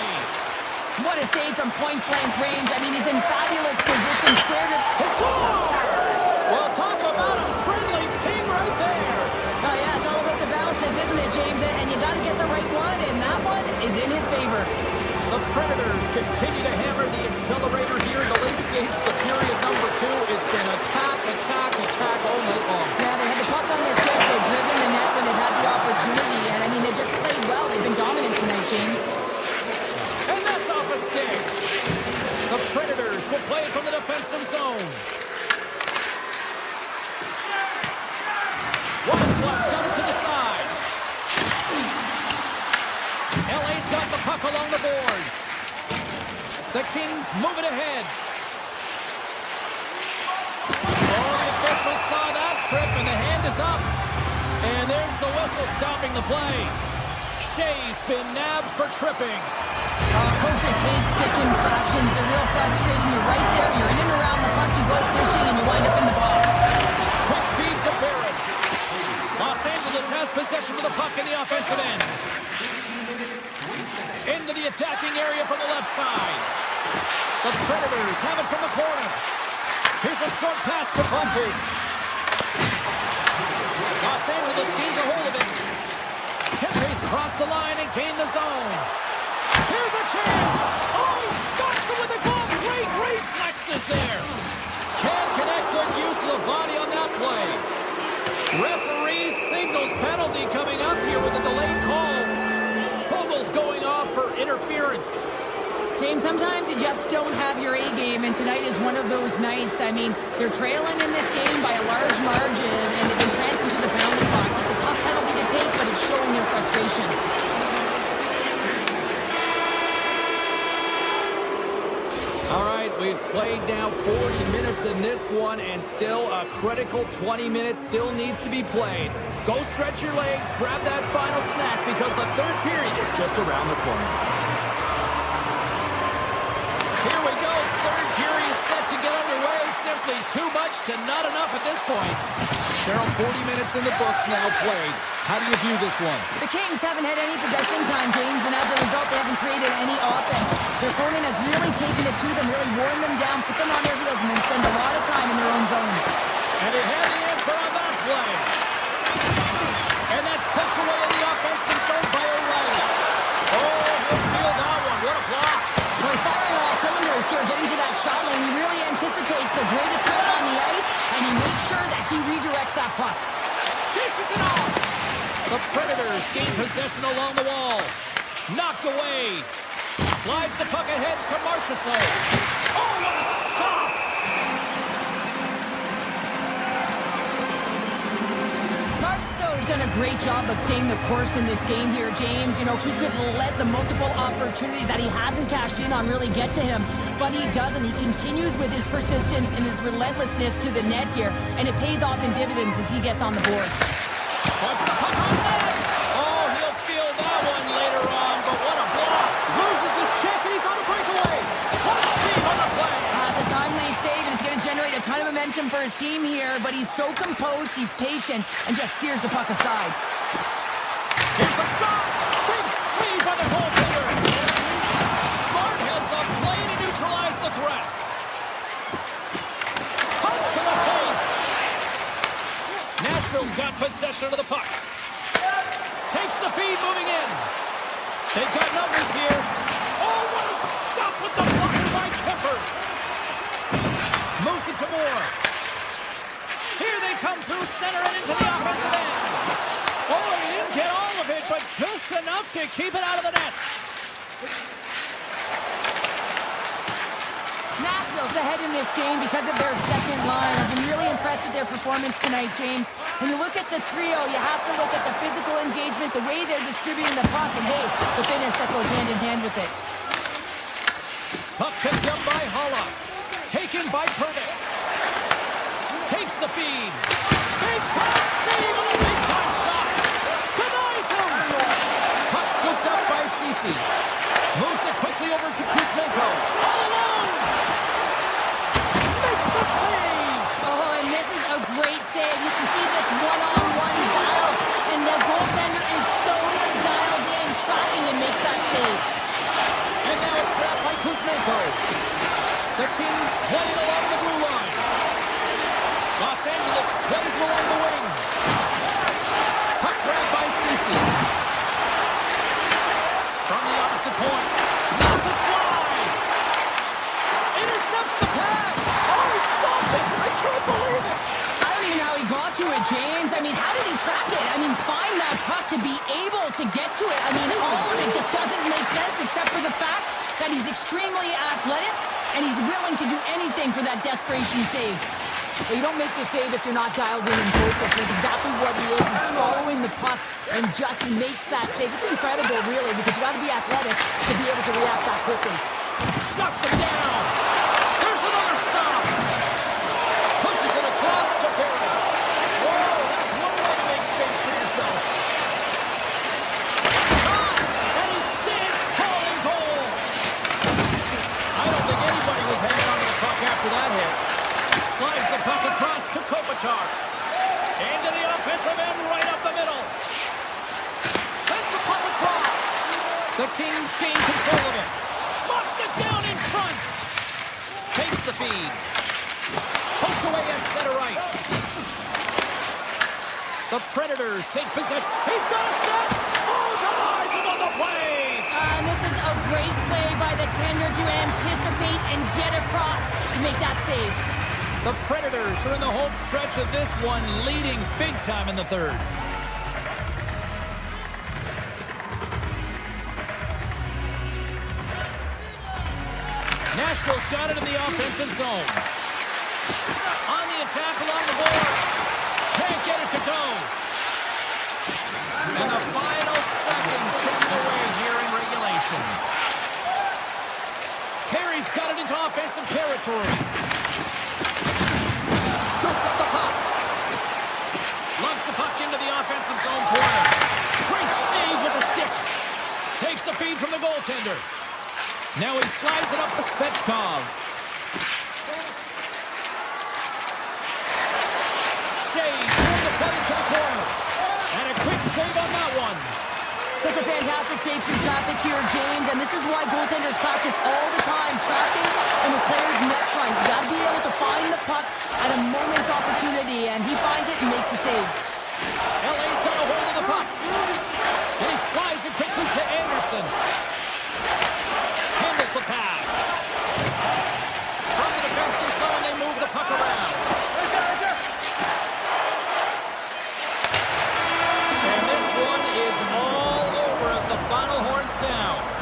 What a save from point-blank range. I mean, he's in fabulous position. Squared it. Scores! Well, talk about a friendly ping right there. Oh, yeah, it's all about the bounces, isn't it, James? And you got to get the right one, and that one is in his favor. The Predators continue to hammer the accelerator here in the late stage of period number 2. It's been attack, attack, attack all night long. Yeah, they had the puck on their stick. They've driven the net when they've had the opportunity. And, I mean, they just played well. They've been dominant tonight, James. And that's off a stick. The play it from the defensive zone. Weisblatt's got it to the side. LA's got the puck along the boards. The Kings move it ahead. Oh, the official saw that trip, and the hand is up. And there's the whistle stopping the play. Shea's been nabbed for tripping. Coaches hate stick infractions. They're real frustrating. You're right there. You're in and around the puck. You go fishing, and you wind up in the box. Quick feed to Barrett. Los Angeles has possession of the puck in the offensive end. Into the attacking area from the left side. The Predators have it from the corner. Here's a short pass to Bunting. Los Angeles gains a hold of it. Kempe's crossed the line and gained the zone. Here's a chance. Oh, he stops it with a glove. Great reflexes there. Can't connect. Good use of the body on that play. Referee signals penalty coming up here with a delayed call. Fogel's going off for interference. James, sometimes you just don't have your A game, and tonight is one of those nights. I mean, they're trailing in this game by a large margin, and they've been prancing to the penalty box. It's a tough penalty to take, but it's showing their frustration. All right, we've played now 40 minutes in this one, and still a critical 20 minutes still needs to be played. Go stretch your legs, grab that final snack, because the third period is just around the corner. Here we go, third period set to get underway. Simply too much to not enough at this point. Cheryl, 40 minutes in the books now played. How do you view this one? The Kings haven't had any possession time, James, and as a result, they haven't created any offense. Their opponent has really taken it to them, really worn them down, put them on their heels, and then spend a lot of time in their own zone. And he had the answer on that play. And that's pushed away in the offensive zone by O'Reilly. Oh, he'll feel that one. What a block. Well, he's firing all cylinders here, getting to that shot lane. He really anticipates the greatest threat on the ice, and he makes sure that he redirects that puck. Dishes it off. The Predators gain possession along the wall. Knocked away. Slides the puck ahead to Marchessault. Oh, what a stop! Marchessault has done a great job of staying the course in this game here, James. You know, he could let the multiple opportunities that he hasn't cashed in on really get to him, but he doesn't. He continues with his persistence and his relentlessness to the net here, and it pays off in dividends as he gets on the board. What's the puck on net? Oh, he'll feel that one later on, but what a block. Loses his check, and he's on a breakaway. What a save on the play. It's a timely save, and it's going to generate a ton of momentum for his team here, but he's so composed, he's patient, and just steers the puck aside. Here's a shot. Big save by the goaltender. Smart heads up play to neutralize the threat. Cuts to the paint. Nashville's got possession of the puck. Takes the feed moving in. They've got numbers here. Oh, what a stop with the blocker by Kemper. Moves it to Moore. Here they come through center and into the offensive end. Oh, he didn't get all of it, but just enough to keep it out of the net. Nashville's ahead in this game because of their second line. I've been really impressed with their performance tonight, James. When you look at the trio, you have to look at the physical engagement, the way they're distributing the puck, and hey, the finish that goes hand in hand with it. Puck picked up by Holla. Taken by Perdix. Takes the feed. Big time save and a big time shot. Denies him. Puck scooped up by Ceci. Moves it quickly over to Kuzmenko. All alone. Makes the save. Oh, and this is a great save. You can see this one-on-one battle, and the goaltender is so dialed in, tracking and makes that save. And now it's grabbed by Kuzmenko. The Kings play it along the blue line. Los Angeles plays it along the wing. Puck grabbed by Ceci. From the opposite point. Lets it fly. Intercepts the pass. Oh, he stopped it. I can't believe it. I don't even know how he got to it, James. I mean, how did he track it? I mean, find that puck to be able to get to it. I mean, all of it just doesn't make sense except for the fact that he's extremely athletic and he's willing to do anything for that desperation save. Well, you don't make the save if you're not dialed in and focused. That's exactly what he is. He's following the puck and just makes that save. It's incredible, really, because you got to be athletic to be able to react that quickly. Shuts him down. There's another stop. Pushes it across to Barry. Whoa, that's one way to make space for yourself. Shot, and he stands tall in goal. I don't think anybody was hanging on to the puck after that hit. Slides the puck across to Kopitar. Into the offensive end, right up the middle. Sends the puck across. The Kings gain control of it. Locks it down in front. Takes the feed. Poked away at center ice. The Predators take possession. He's got a step. Oh, denies him on the play. And this is a great play by the tender to anticipate and get across to make that save. The Predators are in the home stretch of this one, leading big time in the third. Nashville's got it in the offensive zone. On the attack along the boards. Can't get it to go. And the final seconds ticking away here in regulation. Harry's got it into offensive territory. Scoops up the puck. Lugs the puck into the offensive zone corner. Great save with the stick. Takes the feed from the goaltender. Now he slides it up to Svechkov. Shays throwing the puck into the corner. And a quick save on that one. Just a fantastic save through traffic here, James, and this is why goaltenders practice all the time, tracking and with players net front. You got to be able to find the puck at a moment's opportunity, and he finds it and makes the save. LA's got a hold of the puck. And he slides it quickly to Anderson. Handles the pass. From the defensive zone, they move the puck around. And this one is all over as the final horn sounds.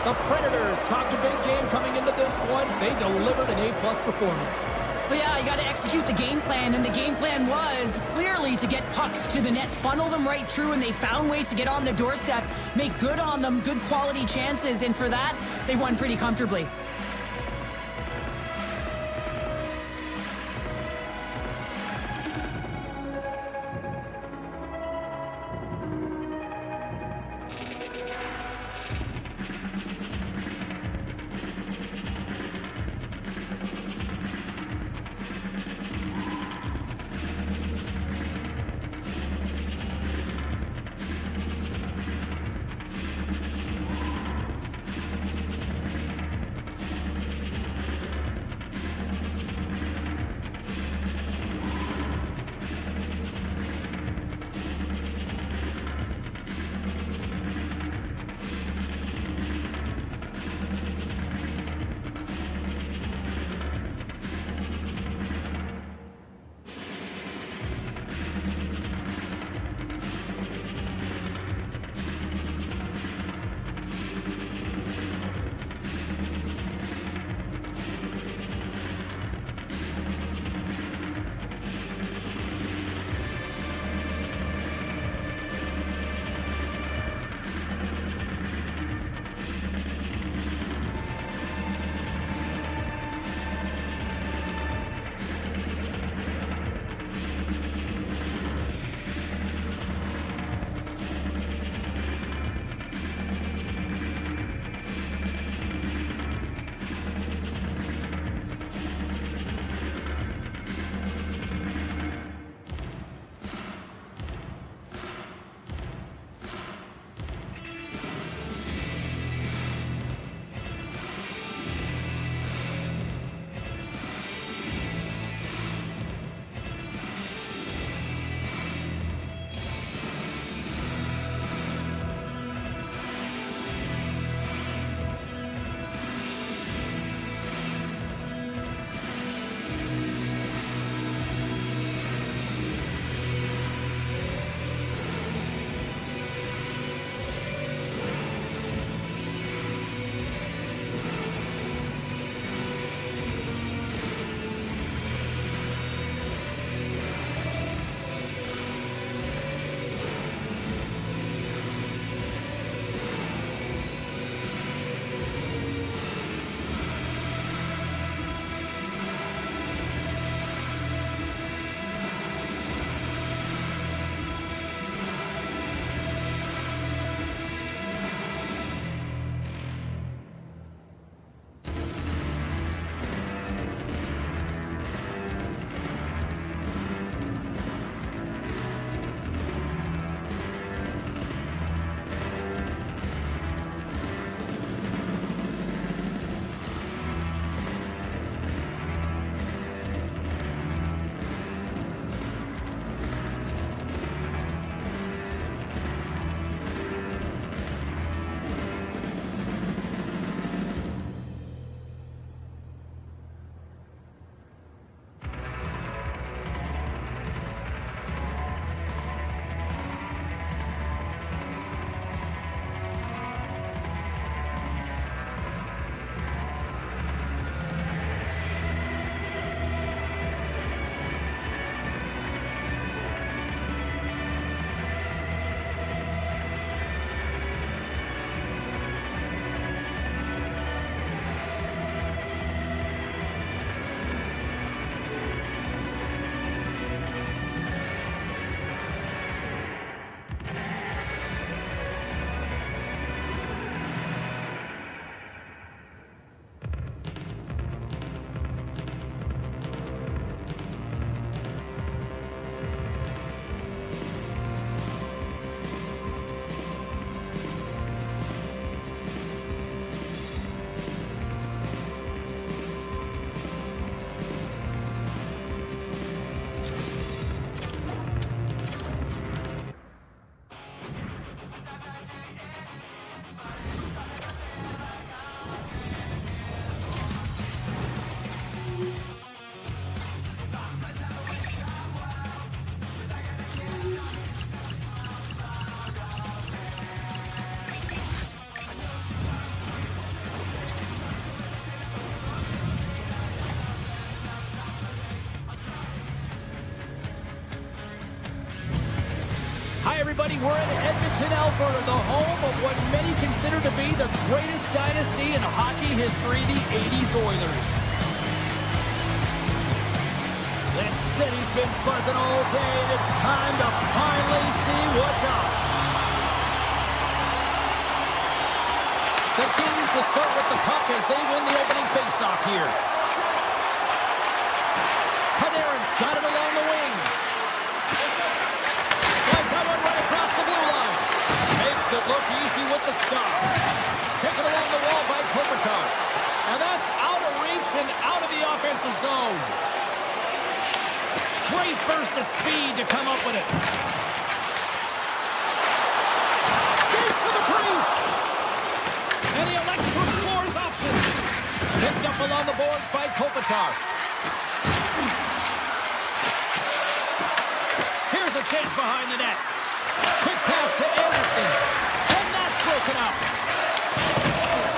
The Predators talked a big game coming into this one. They delivered an A-plus performance. But yeah, you got to execute the game plan, and the game plan was clearly to get pucks to the net, funnel them right through, and they found ways to get on the doorstep, make good on them, good quality chances, and for that, they won pretty comfortably. we're in Edmonton, Alberta, the home of what many consider to be the greatest dynasty in hockey history, the 80s Oilers. This city's been buzzing all day, and it's time to finally see what's up. The Kings will start with the puck as they win the opening faceoff here. Panarin's got it along the wing. Slides that one right across the blue line. Makes it look easy with the stop. Taken along the wall by Kopitar. And that's out of reach and out of the offensive zone. Great burst of speed to come up with it. Skates to the crease. And he elects to explore his options. Picked up along the boards by Kopitar. Here's a chance behind the net. Quick pass to Anderson. And that's broken up.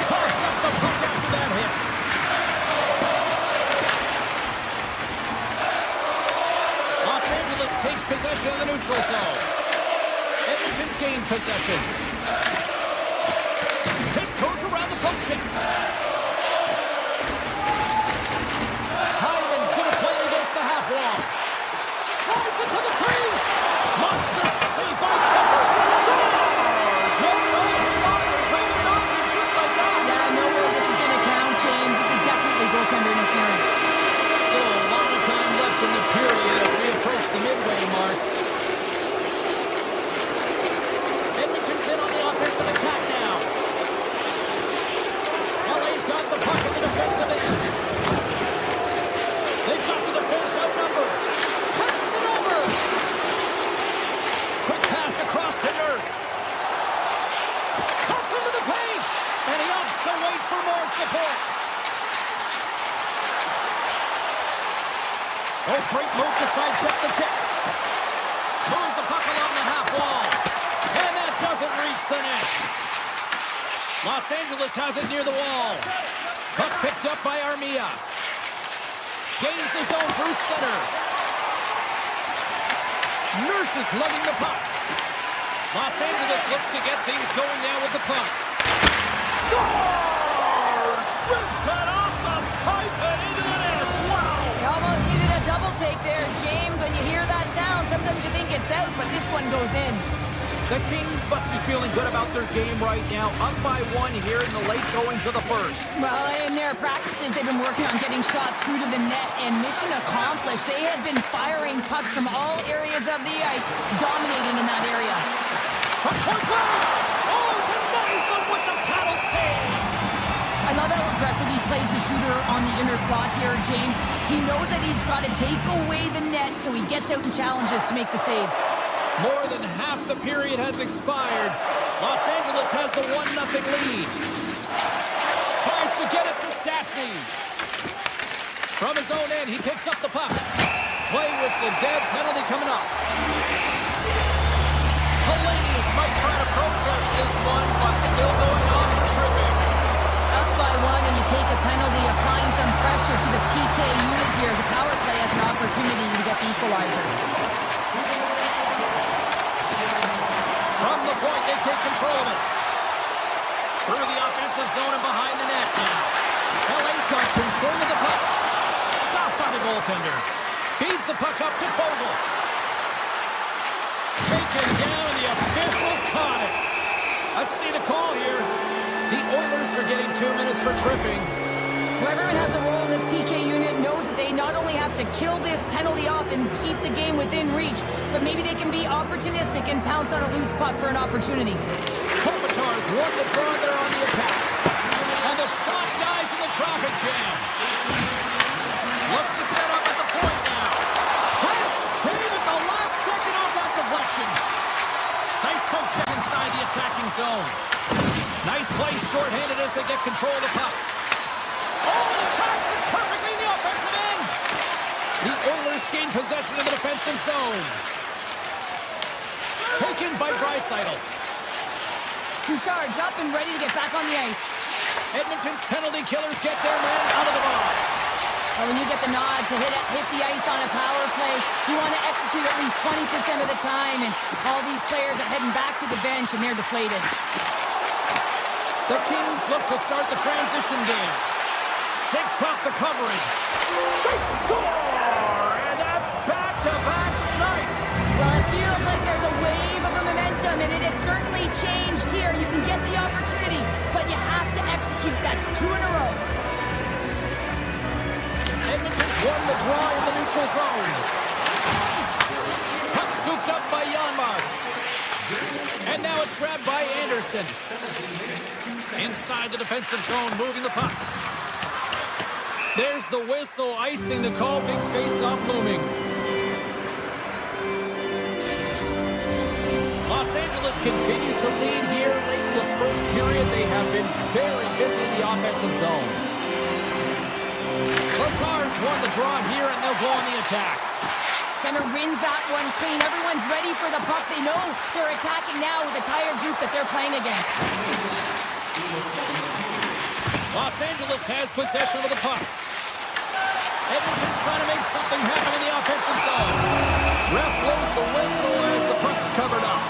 Coughs up the puck after that hit. Los Angeles takes possession of the neutral zone. Edmonton's gained possession. Tip goes around the poke check. Hyman's going to play it against the half wall. Drives it to the crease. Monster save by Kemper. Scores! No, they're bringing it over just like that. Yeah, no way this is going to count, James. This is definitely goaltender interference. Still a lot of time left in the period as we approach the midway mark. Edmonton's in on the offensive attack now. LA's got the puck in the defensive end. They've got the defense outnumbered. Passes it over. Quick pass across to Nurse. Cuts into the paint. And he opts to wait for more support. Oh, great move to sidestep the check. Moves the puck along the half wall. And that doesn't reach the net. Los Angeles has it near the wall. Puck picked up by Armia. Gains the zone through center. Nurse is lugging the puck. Los Angeles looks to get things going now with the puck. Scores! Rips it off the pipe and into the net. Wow! He almost needed a double take there, James. When you hear that sound, sometimes you think it's out, but this one goes in. The Kings must be feeling good about their game right now. Up by one here in the late goings of the first. Well, in their practices, they've been working on getting shots through to the net, and mission accomplished. They have been firing pucks from all areas of the ice, dominating in that area. From point blank! Oh, denies him with the paddle save! I love how aggressive he plays the shooter on the inner slot here, James. He knows that he's got to take away the net, so he gets out and challenges to make the save. More than half the period has expired. Los Angeles has the 1-0 lead. Tries to get it to Stastny. From his own end, he picks up the puck. Play whistle, dead, penalty coming up. Hellenius might try to protest this one, but still going on for tripping. Up by one, and you take a penalty, applying some pressure to the PK unit here as the power play has an opportunity to get the equalizer. From the point, they take control of it. Through the offensive zone and behind the net now. LA's got control of the puck. Stopped by the goaltender. Feeds the puck up to Fogle. Taken down, and the officials caught it. Let's see the call here. The Oilers are getting 2 minutes for tripping. Well, everyone has a role in this PK unit, knows that they not only have to kill this penalty off and keep the game within reach, but maybe they can be opportunistic and pounce on a loose puck for an opportunity. Kopitar's won the draw there on the attack. And the shot dies in the traffic jam. Looks to set up at the point now. Let's save at the last second off that deflection. Nice poke check inside the attacking zone. Nice play shorthanded as they get control of the puck. Oh, and he tracks it perfectly in the offensive end. The Oilers gain possession of the defensive zone. Taken by Draisaitl. Bouchard's up and ready to get back on the ice. Edmonton's penalty killers get their man out of the box. And when you get the nod to hit the ice on a power play, you want to execute at least 20% of the time, and all these players are heading back to the bench, and they're deflated. The Kings look to start the transition game. Shakes off the coverage. They score! And that's back-to-back snipes. Well, it feels like there's a wave of momentum, and it has certainly changed here. You can get the opportunity, but you have to execute. That's 2 in a row. Edmonton's won the draw in the neutral zone. Puck scooped up by Janmark. And now it's grabbed by Anderson. Inside the defensive zone, moving the puck. There's the whistle, icing the call, big face-off looming. Los Angeles continues to lead here late in this first period. They have been very busy in the offensive zone. Lazar's won the draw here, and they'll go on the attack. Center wins that one clean. Everyone's ready for the puck. They know they're attacking now with the tired group that they're playing against. Los Angeles has possession of the puck. Edmonton's trying to make something happen in the offensive zone. Ref blows the whistle as the puck's covered up.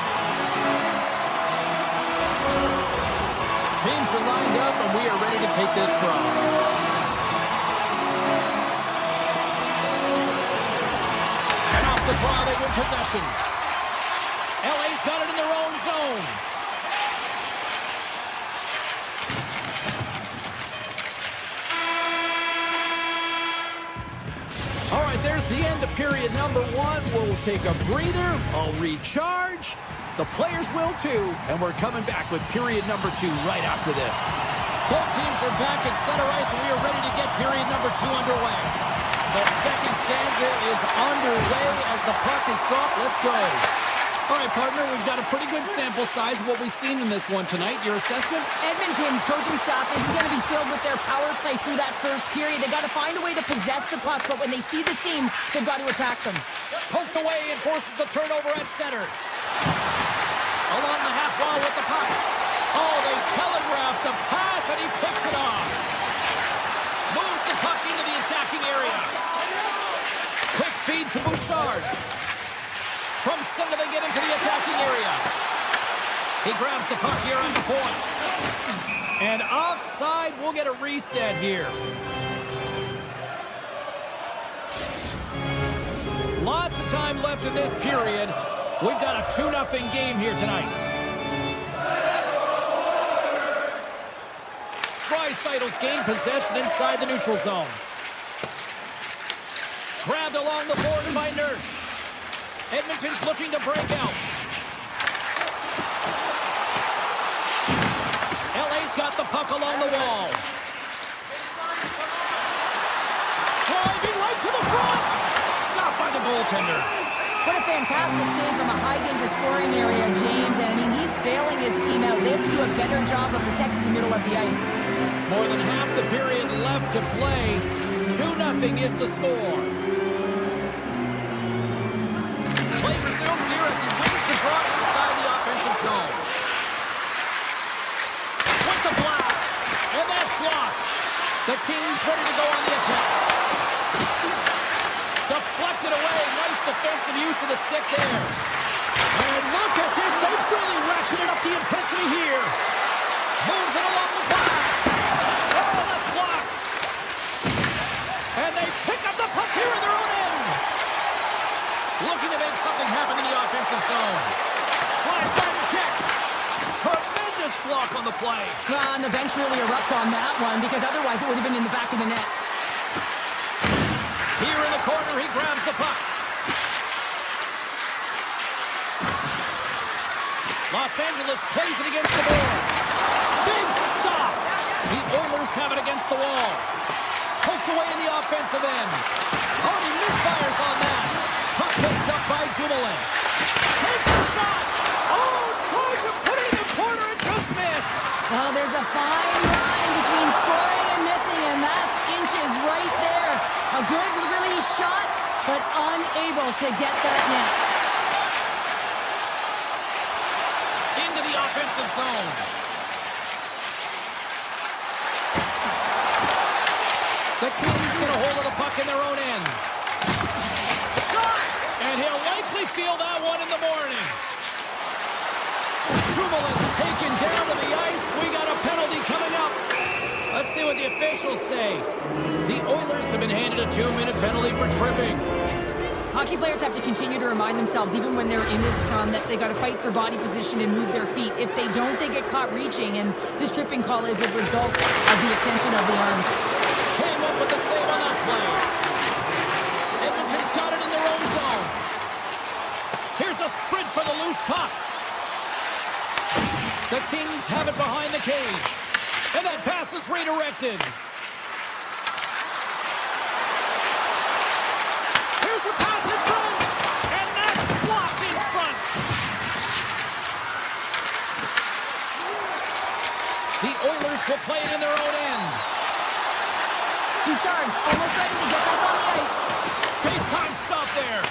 Teams are lined up, and we are ready to take this draw. And off the draw, they win possession. LA's got it in their own zone. All right, there's the end of period number 1. We'll take a breather. I'll recharge. The players will too. And we're coming back with period number 2 right after this. Both teams are back at center ice, and we are ready to get period number 2 underway. The second stanza is underway as the puck is dropped. Let's go. All right, partner, we've got a pretty good sample size of what we've seen in this one tonight. Your assessment? Edmonton's coaching staff isn't going to be thrilled with their power play through that first period. They've got to find a way to possess the puck, but when they see the seams, they've got to attack them. Poked away and forces the turnover at center. Along the half wall with the puck. Oh, they telegraph the pass, and he picks it off. Moves the puck into the attacking area. Quick feed to Bouchard. From center, they get into the attacking area. He grabs the puck here on the point. And offside, we'll get a reset here. Lots of time left in this period. We've got a 2-0 game here tonight. Draisaitl's gained possession inside the neutral zone. Grabbed along the border by Nurse. Edmonton's looking to break out. LA's got the puck along the wall. Driving right to the front. Stopped by the goaltender. What a fantastic save from a high-danger scoring area, James. And, I mean, he's bailing his team out. They have to do a better job of protecting the middle of the ice. More than half the period left to play. 2-0 is the score. Play resumes here as he wins the draw inside the offensive zone. With the blast. And that's blocked. The Kings ready to go on the attack. Deflected away. Nice defensive use of the stick there. And look at this. They've really ratcheted up the intensity here. Moves it along the glass. Oh, that's blocked. And they pick up the puck here in their own end. Looking to make something happen in the offensive zone. Slides down to check. Tremendous block on the play. And the bench really erupts on that one, because otherwise it would have been in the back of the net. Here in the corner, he grabs the puck. Los Angeles plays it against the boards. Big stop. The Oilers have it against the wall. Poked away in the offensive end. Oh, he misfires on that. Puck picked up by Dumoulin. Takes a shot. Oh, tries to put it in the corner and just missed. Well, there's a fine line between scoring and missing, and that's inches right there. A good release shot, but unable to get that net. Into the offensive zone. The Kings get a hold of the puck. a 2-minute penalty for tripping. Hockey players have to continue to remind themselves, even when they're in this scrum, that they got to fight for body position and move their feet. If they don't, they get caught reaching, and this tripping call is a result of the extension of the arms. Came up with the save on that play. Edmonton's got it in their own zone. Here's a sprint for the loose puck. The Kings have it behind the cage. And that pass is redirected. Here's a pass in front. And that's blocked in front. The Oilers will play it in their own end. Bouchard's almost ready to get back on the ice. Big time stop there.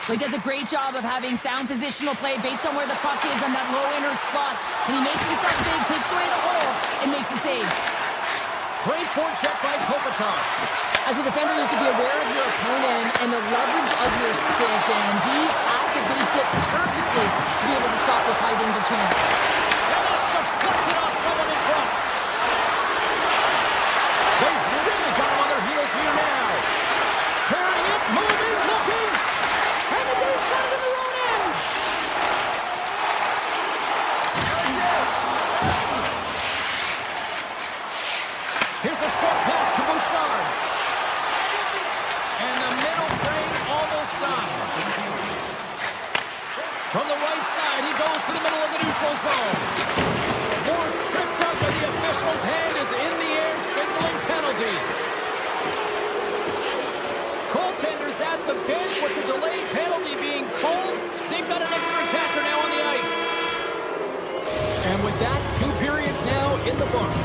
He does a great job of having sound positional play based on where the puck is on that low inner slot. And he makes himself big, takes away the holes, and makes the save. Great forecheck by Kopitar. As a defender, you have to be aware of your opponent and the leverage of your stick, and he activates it perfectly to be able to stop this high-danger chance. And that's deflected off someone in front. They've really got him on their heels here now. Carrying it, moving, looking. And the goose got it in their own end. Here's a short pass to Bouchard. And the middle frame almost done. From the right side, he goes to the middle of the neutral zone. Morris tripped up, and the official's hand is in the air, signaling penalty. Goaltenders at the bench with the delayed penalty being called. They've got an extra attacker now on the ice. And with that, 2 periods now in the books.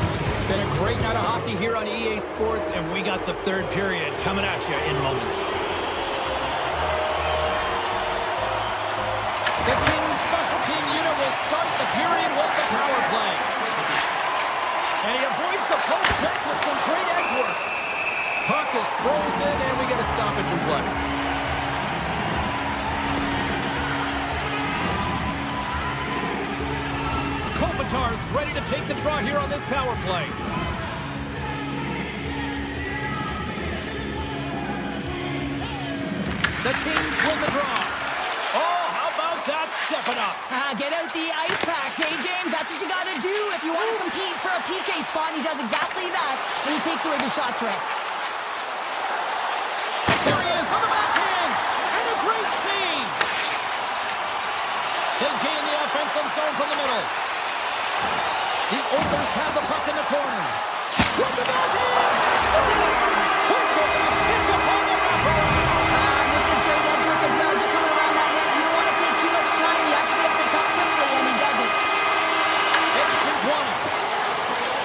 Been a great night of hockey here on EA Sports, and we got the 3rd period coming at you in moments. The Kings special team unit will start the period with the power play. And he avoids the poke check with some great edge work. Puck is frozen, and we get a stoppage in play. Kopitar's ready to take the draw here on this power play. The Kings win the draw. Oh, how about that stepping up? Get out the ice packs, hey, James? That's what you got to do if you want to compete for a PK spot. He does exactly that, and he takes away the shot threat. There he is on the backhand, and a great save. They gain the offensive zone from the middle. The Oilers have the puck in the corner. With the backhand, scores! Quick as a pick up on the wraparound. This is great edge work as well. As you're coming around that net, you don't want to take too much time. You have to get up the top quickly, and he does it. Edmonton's won it.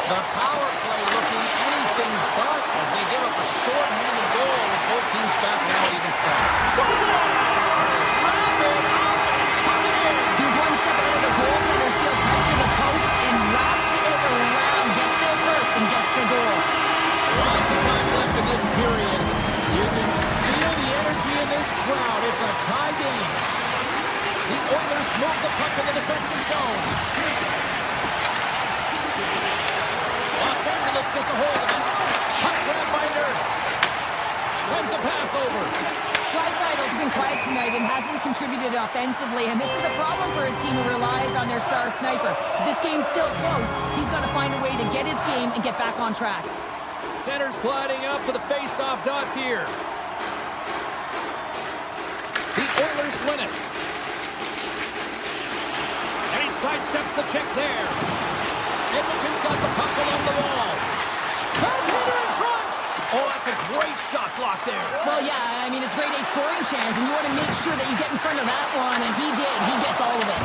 The power play looking anything but as they give up a short-handed goal with both teams back now at even strength. Scores! Wrap it up and tuck it in. He's one step ahead of the goaltender, still touching the post and wraps it around. Gets there first and gets the goal. Lots of time left in this period. You can feel the energy in this crowd. It's a tie game. The Oilers move the puck in the defensive zone. Los Angeles gets a hold of it. Puck grabbed by Nurse. Sends a pass over. Draisaitl's been quiet tonight and hasn't contributed offensively, and this is a problem for his team who relies on their star sniper. If this game's still close, he's got to find a way to get his game and get back on track. Center's gliding up to the face-off dots here. The Oilers win it. And he sidesteps the check there. Edmonton's got the puck along the wall. Backhander in front. Oh, that's a great shot block there. Well, yeah, I mean, it's grade A scoring chance, and you want to make sure that you get in front of that one, and he did. He gets all of it.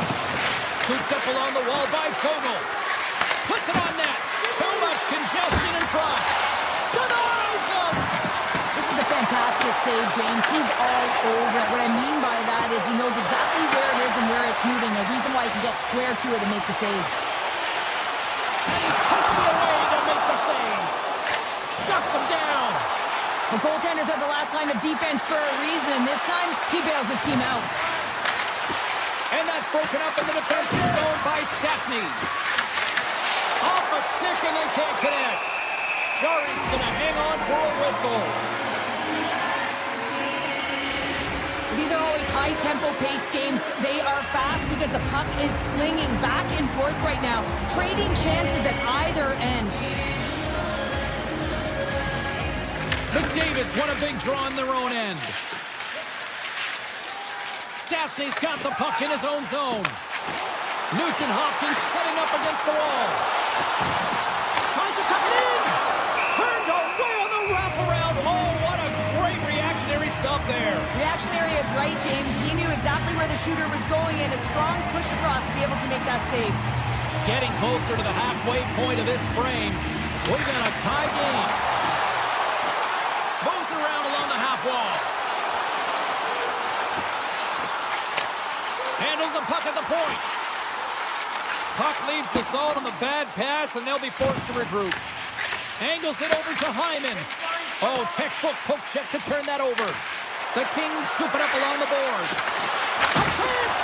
Scooped up along the wall by Fogle. Puts it on net. Too much congestion in front. Denies him. This is a fantastic save, James. He's all over it. What I mean by that is he knows exactly where it is and where it's moving. The reason why he can get square to it and make the save. And he puts it away to make the save. Shuts him down. The goaltenders are the last line of defense for a reason. This time, he bails his team out. And that's broken up in the defensive zone by Stastny. Off a stick and they can't connect. Jari's going to hang on for a whistle. These are always high-tempo pace games. They are fast because the puck is slinging back and forth right now, trading chances at either end. McDavid's won a big draw in their own end. Stastny's got the puck in his own zone. Nugent-Hopkins setting up against the wall. Tries to tuck it in. Turned away on the wraparound. Oh, what a great reactionary stop there. Reactionary is right, James. He knew exactly where the shooter was going and a strong push across to be able to make that save. Getting closer to the halfway point of this frame. We got a tie game. Moves around along the half wall. Handles the puck at the point. Puck leaves the zone on the bad pass, and they'll be forced to regroup. Angles it over to Hyman. Oh, textbook poke check to turn that over. The Kings scoop it up along the boards. A chance!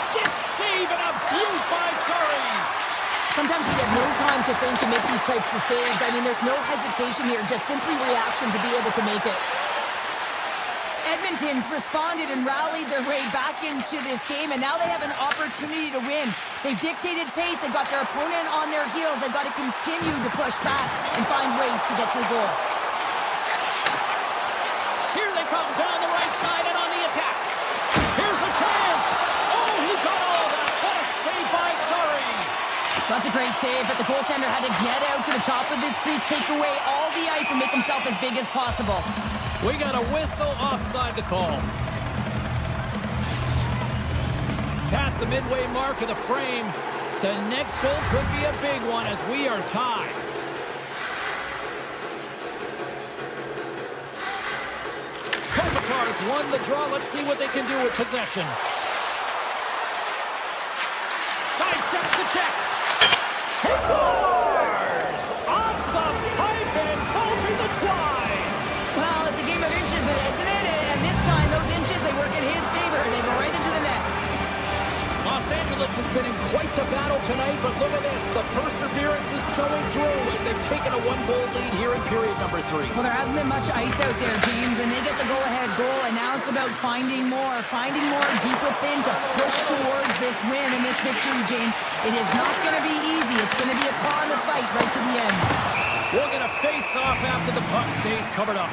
Stiff save and a beaut by Chari. Sometimes you get no time to think to make these types of saves. I mean, there's no hesitation here, just simply reaction to be able to make it. Edmonton's responded and rallied their way back into this game, and now they have an opportunity to win. They've dictated pace. They've got their opponent on their heels. They've got to continue to push back and find ways to get to the goal. Here they come down the right side and on the attack. Here's a chance. Oh, he got all of that. What a save by Chari. That's a great save, but the goaltender had to get out to the top of his crease, take away all the ice, and make himself as big as possible. We got a whistle offside to call. Past the midway mark of the frame, the next goal could be a big one as we are tied. Kopitar's won the draw. Let's see what they can do with possession. Sidesteps the check. He scores! Off the pipe and bulging the twine. Well, it's a game of inches, isn't it? And this time, those inches, they work in his favor. They go right into the net. Los Angeles has been in quite the battle tonight, but look at this. The perseverance is showing through as they've taken a one-goal lead here in period number 3. Well, there hasn't been much ice out there, James, and they get the go-ahead goal, and now it's about finding more deep within to push towards this win and this victory, James. It is not going to be easy. It's going to be a claw in the fight right to the end. We're going to face off after the puck stays covered up.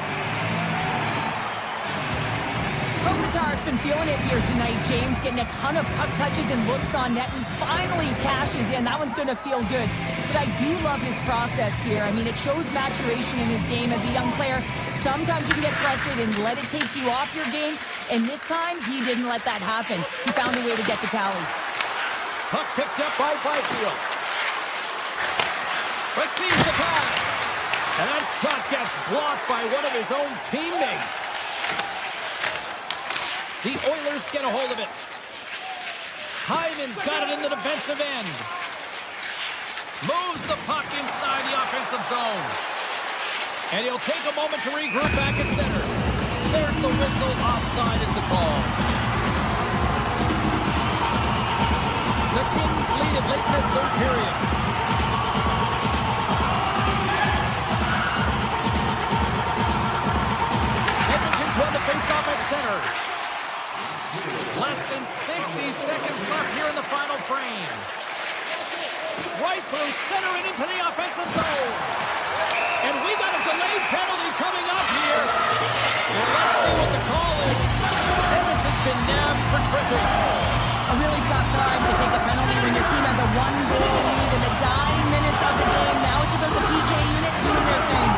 Kopitar's been feeling it here tonight, James, getting a ton of puck touches and looks on net, and finally cashes in. That one's going to feel good. But I do love his process here. I mean, it shows maturation in his game as a young player. Sometimes you can get frustrated and let it take you off your game, and this time, he didn't let that happen. He found a way to get the tally. Puck picked up by Byfield. Receives the pass. And that shot gets blocked by one of his own teammates. The Oilers get a hold of it. Hyman's got it in the defensive end. Moves the puck inside the offensive zone. And he'll take a moment to regroup back at center. There's the whistle. Offside is the call. The Kings lead it late in this third period. Edmonton's won the faceoff at center. Less than 60 seconds left here in the final frame. Right through center and into the offensive zone. And we got a delayed penalty coming up here. And let's see what the call is. Edmonton's been nabbed for tripping. A really tough time to take a penalty when your team has a one-goal lead in the dying minutes of the game. Now it's about the PK unit doing their thing.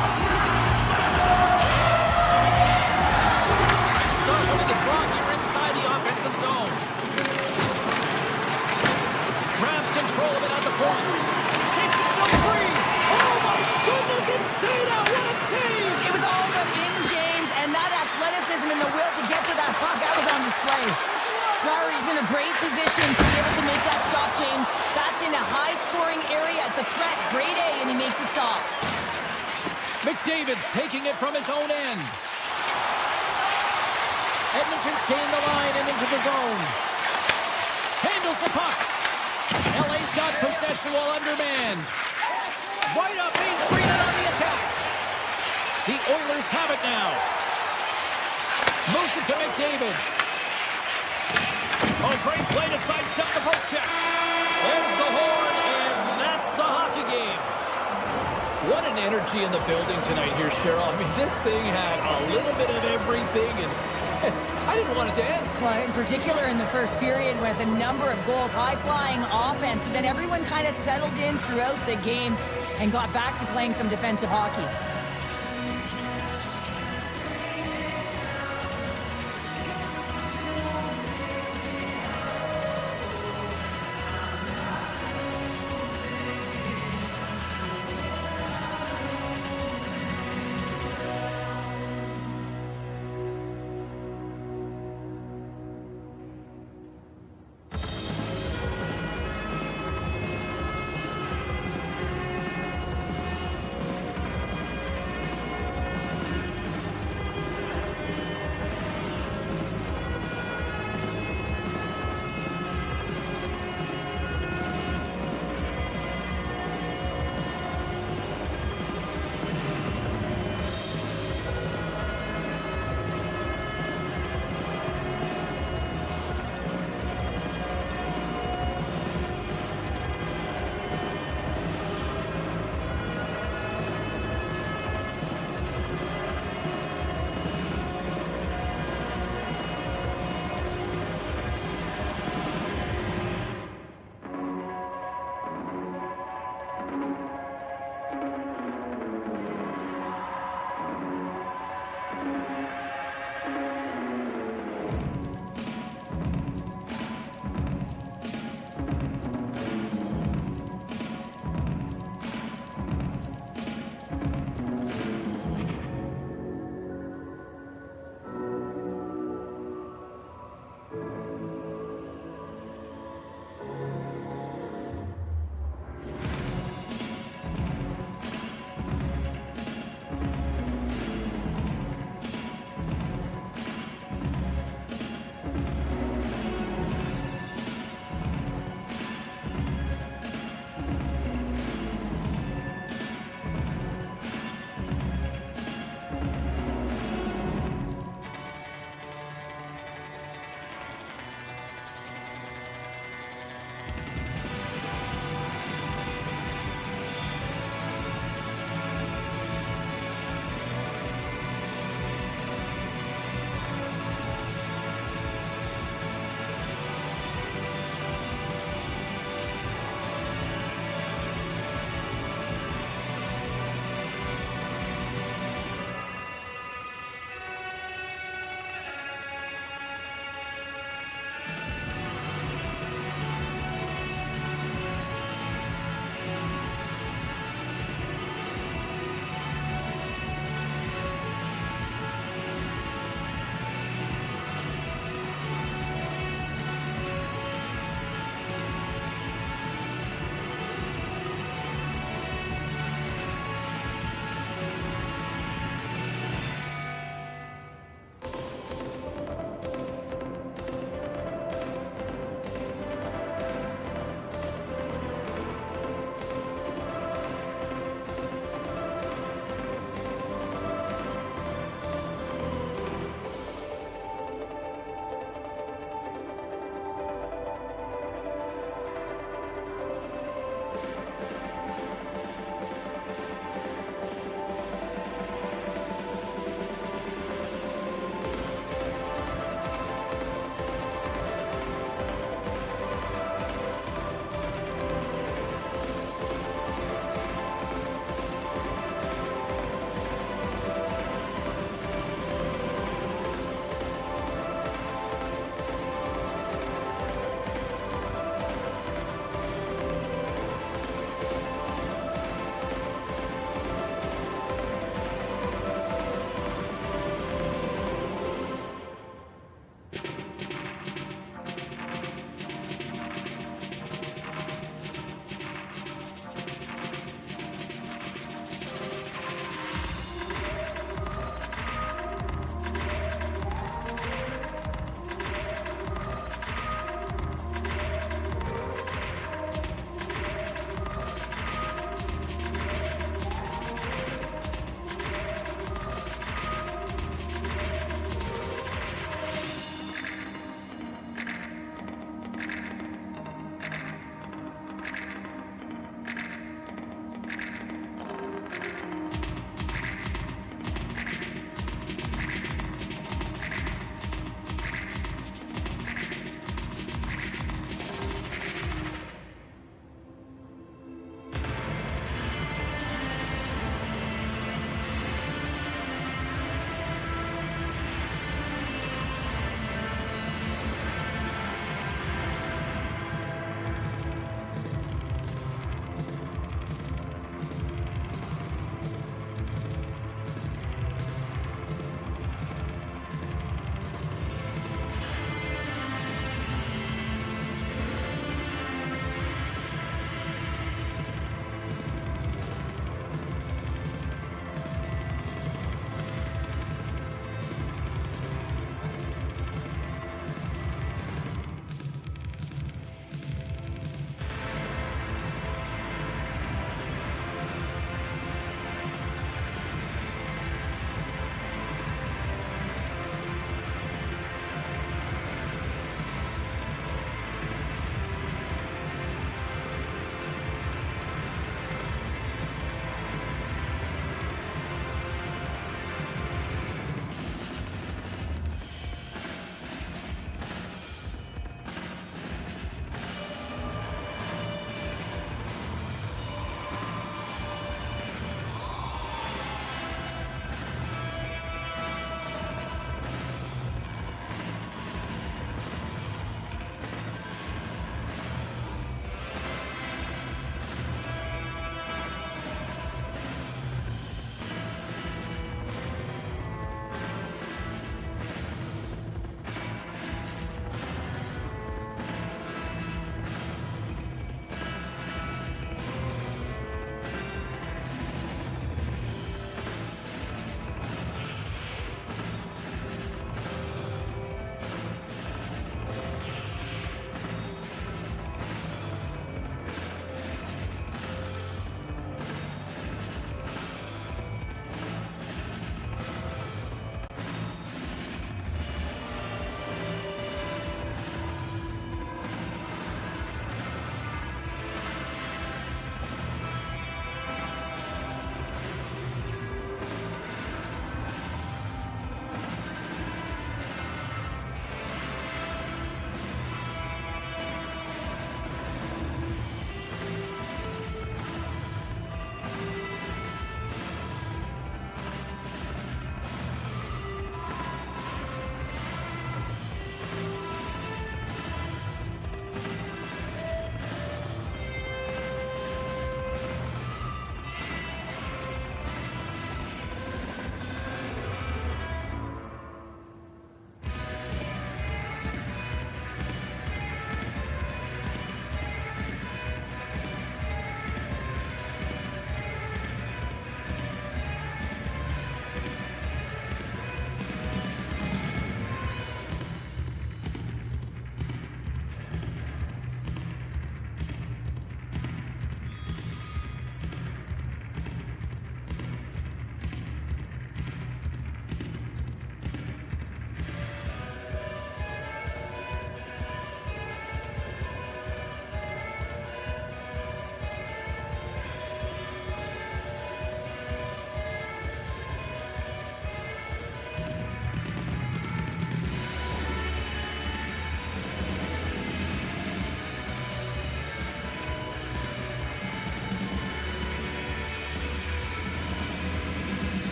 Start with the draw here inside the offensive zone. Grabs control of it at the point. Shakes himself free. Oh my goodness, it stayed out. What a save. It was all but in, James, and that athleticism and the will to get to that puck, that was on display. Jari's in a great position to be able to make that stop, James. That's in a high-scoring area. It's a threat, grade A, and he makes the stop. McDavid's taking it from his own end. Edmonton's gained the line and into the zone. Handles the puck. LA's got possession while undermanned. Right up Main Street and on the attack. The Oilers have it now. Moves it to McDavid. Oh, great play to sidestep the poke check. There's the horn, and that's the hockey game. What an energy in the building tonight here, Cheryl. I mean, this thing had a little bit of everything, and I didn't want it to end. Well, in particular in the first period with a number of goals, high-flying offense, but then everyone kind of settled in throughout the game and got back to playing some defensive hockey.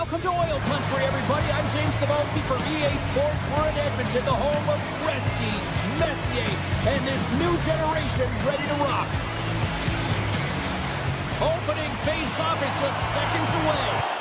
Welcome to Oil Country, everybody. I'm James Cebulski for EA Sports. We're in Edmonton, the home of Gretzky, Messier, and this new generation ready to rock. Opening face-off is just seconds away.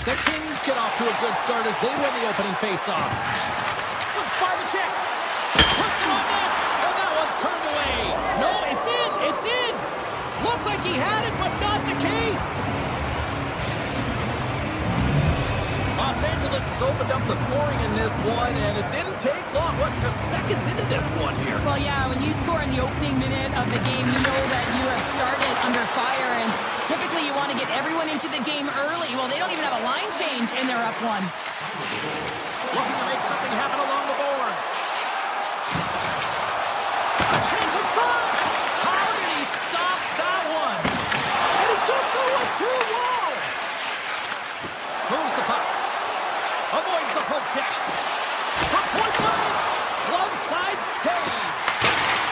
The Kings get off to a good start as they win the opening faceoff. Slips by the check. Puts it on net. And that one's turned away. No, it's in. It's in. Looked like he had it, but not the case. Los Angeles has opened up the scoring in this one, and it didn't take long. What, just seconds into this one here? Well, yeah, when you score in the opening minute of the game, you know that you have started under fire, and typically you want to get everyone into the game early. Well, they don't even have a line change, and they're up one. Looking to make something happen along the boards. A chance in front! How did he stop that one? And he gets it with 2-1! Moves the puck. Avoids the poke check. From point blank! Glove side save!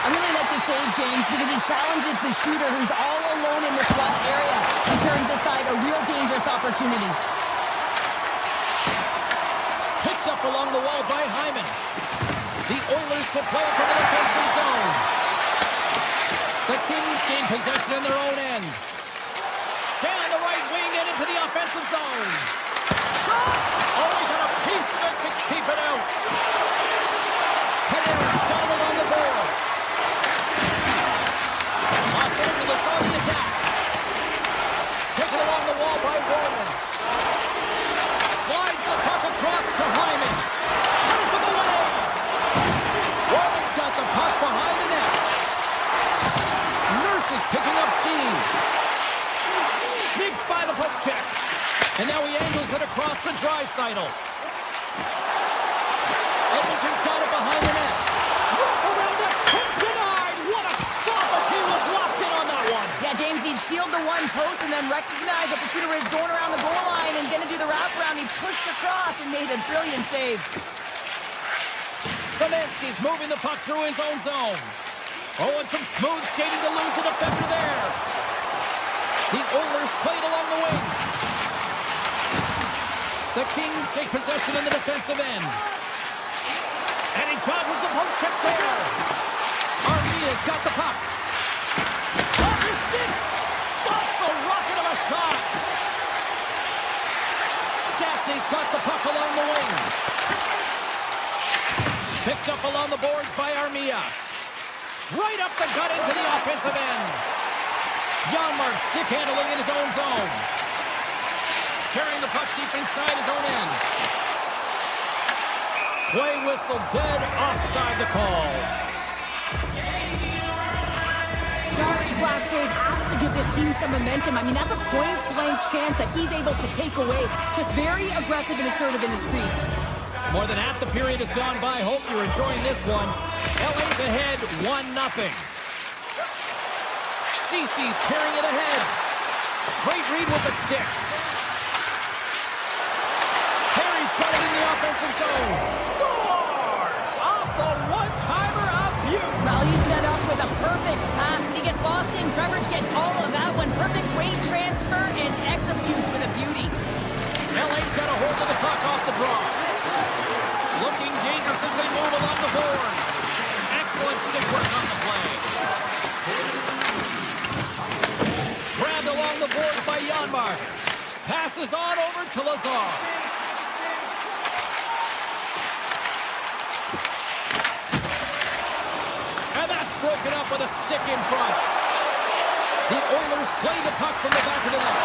I really like the save, James, because he challenges the shooter who's all alone in the slot area. He turns aside a real dangerous opportunity. Picked up along the wall by Hyman. The Oilers will play it from the defensive zone. The Kings gain possession in their own end. Down the right wing and into the offensive zone. Shot! Oh, he got a piece of it to keep it out. Panarin's got it along the boards. Los Angeles on the attack. Taken along the wall by Roman. Slides the puck across to Hyman. Turns him away. Roman's got the puck behind the net. Nurse is picking up steam. Sneaks by the poke check. And now he angles it across to Draisaitl. Edmonton's got it behind the net. Wrap around it, tip denied. What a stop as he was locked in on that one. Yeah, James, he sealed the one post and then recognized that the shooter was going around the goal line and going to do the wraparound. He pushed across and made a brilliant save. Szymanski's moving the puck through his own zone. Oh, and some smooth skating to lose the defender there. The Oilers played along the wing. The Kings take possession in the defensive end. And he dodges the poke check there. Armia's got the puck. Off his stick. Stops the rocket of a shot. Stassny's got the puck along the wing. Picked up along the boards by Armia. Right up the gut into the offensive end. Janmark stick handling in his own zone. Carrying the puck deep inside his own end. Play whistle dead, offside the call. Jarry's last save has to give this team some momentum. I mean, that's a point-blank chance that he's able to take away. Just very aggressive and assertive in his crease. More than half the period has gone by. Hope you're enjoying this one. LA's ahead, 1-0. Cece's carrying it ahead. Great read with the stick. Harry's got it in the offensive zone. Scores! Off the one-timer of Butte. Well, he's set up with a perfect pass, but he gets lost in coverage, gets all of that one. Perfect weight transfer and executes with a beauty. LA's got a hold of the puck off the draw. Looking dangerous as they move along the boards. Excellent stick work on the play. Grabbed along the boards by Janmark. Passes on over to Lazar. And that's broken up with a stick in front. The Oilers play the puck from the back of the net.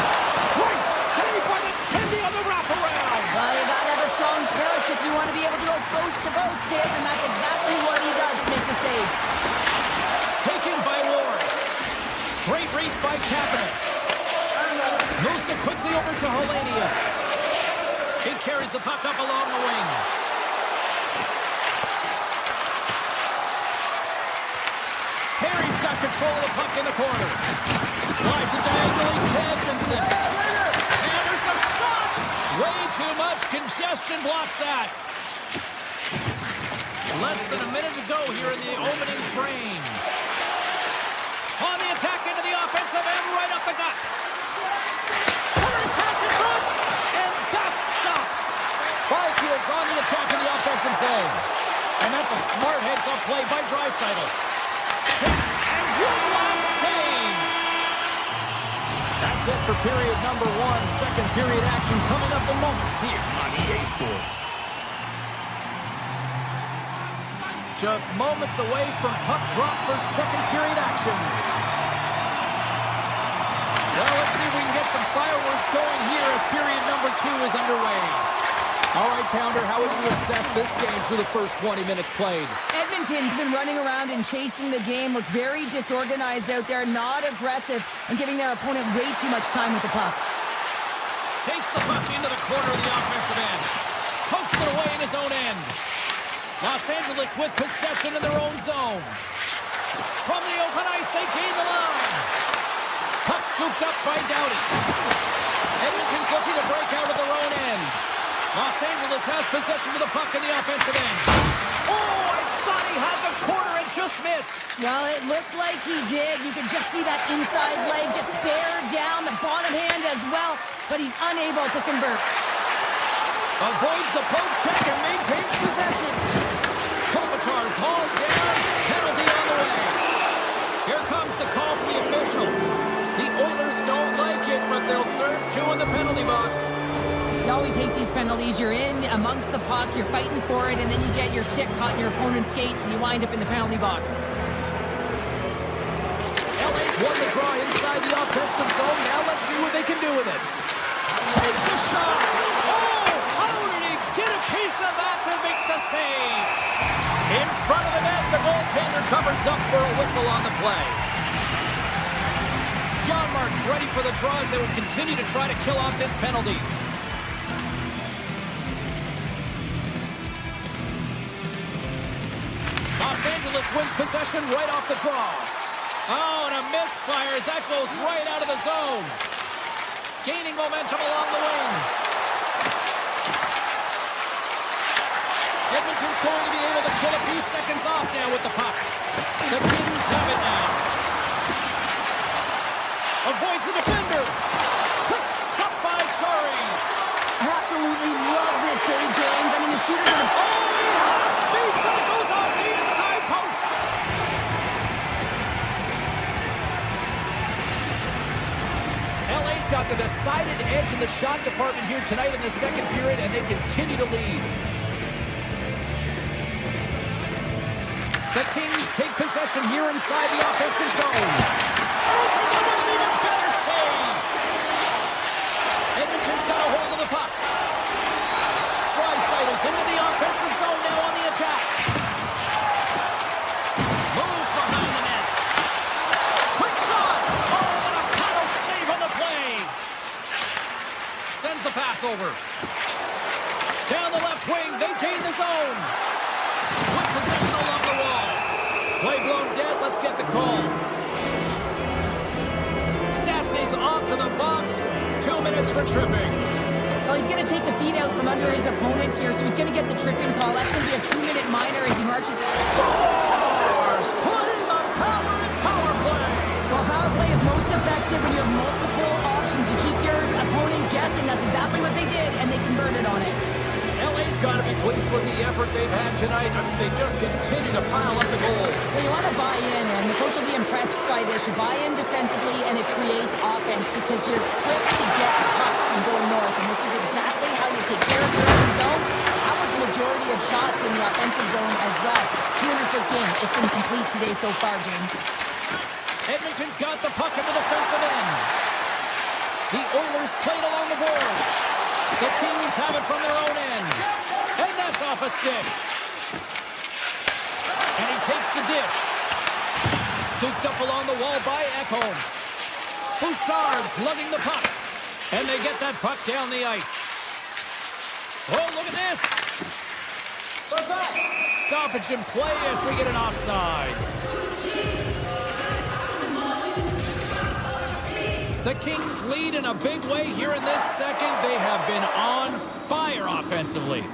Great save by the Tendy on the wraparound. Well, you gotta have a strong push if you want to be able to go post to post, Diz, and that's exactly what he does to make the save. Taken by Ward. Great reach by Kapanen. Moves it quickly over to Hellenius. He carries the puck up along the wing. Harry's got control of the puck in the corner. Slides it diagonally to Edmondson. And there's a shot! Way too much congestion blocks that. Less than a minute to go here in the opening frame. On the attack into the offensive end, right up the gut. Centering pass in front, and that's stopped. Barfield's on the attack in the offensive zone. And that's a smart heads-up play by Draisaitl. And one last save. That's it for period number one. Second period action coming up in moments here on EA Sports. Just moments away from puck drop for second period action. Well, let's see if we can get some fireworks going here as period number two is underway. All right, Pounder, how would you assess this game through the first 20 minutes played? Edmonton's been running around and chasing the game, look very disorganized out there, not aggressive, and giving their opponent way too much time with the puck. Takes the puck into the corner of the offensive end. Pokes it away in his own end. Los Angeles with possession in their own zone. From the open ice, they gain the line. Puck scooped up by Doughty. Edmonton's looking to break out of their own end. Los Angeles has possession of the puck in the offensive end. Oh, I thought he had the corner and just missed. Well, it looked like he did. You could just see that inside leg just bear down, the bottom hand as well, but he's unable to convert. Avoids the poke check and maintains possession. Kopitar's hauled down. Penalty on the way. Here comes the call from the official. The Oilers don't like it, but they'll serve two in the penalty box. You always hate these penalties. You're in amongst the puck, you're fighting for it, and then you get your stick caught in your opponent's skates, and you wind up in the penalty box. LA's won the draw inside the offensive zone. Now let's see what they can do with it. Takes a shot. Oh, how did he get a piece of that to make the save? In front of the net, the goaltender covers up for a whistle on the play. Janmark's ready for the draw as they will continue to try to kill off this penalty. Los Angeles wins possession right off the draw. Oh, and a misfire as that goes right out of the zone. Gaining momentum along the wing. Edmonton's going to be able to kill a few seconds off now with the puck. The Kings have it now. Avoids the defender. Quick stop by Chari. I absolutely love this save, James. I mean, the shooter's going to... Oh, he had a beat, but it goes off the inside post. LA's got the decided edge in the shot department here tonight in the second period, and they continue to lead. The Kings take possession here inside the offensive zone. Oh, it's an even better save. Edmonton's got a hold of the puck. Draisaitl into the offensive zone now on the attack. Moves behind the net. Quick shot. Oh, what a paddle save on the play. Sends the pass over. Down the left wing, they gain the zone. With possession along the wall. Play blown dead, let's get the call. Stassie's off to the box. 2 minutes for tripping. Well, he's going to take the feet out from under his opponent here, so he's going to get the tripping call. That's going to be a 2-minute minor as he marches. Scores! Playing the power and power play. Well, power play is most effective when you have multiple options. You keep your opponent guessing. That's exactly what they did, and they converted on it. LA's got to be pleased with the effort they've had tonight. I mean, they just continue to pile up the goals. So you want to buy in, and the coach will be impressed by this. You buy in defensively, and it creates offense because you're quick to get pucks and go north. And this is exactly how you take care of your own zone. How about the majority of shots in the offensive zone as well? 200-foot game. It's been complete today so far, James. Edmonton's got the puck in the defensive end. The Oilers played along the boards. The Kings have it from their own end. And that's off a stick. And he takes the dish. Scooped up along the wall by Ekholm. Bouchard's lugging the puck. And they get that puck down the ice. Oh, look at this. Stoppage in play as we get an offside. The Kings lead in a big way here in this second. They have been on fire offensively.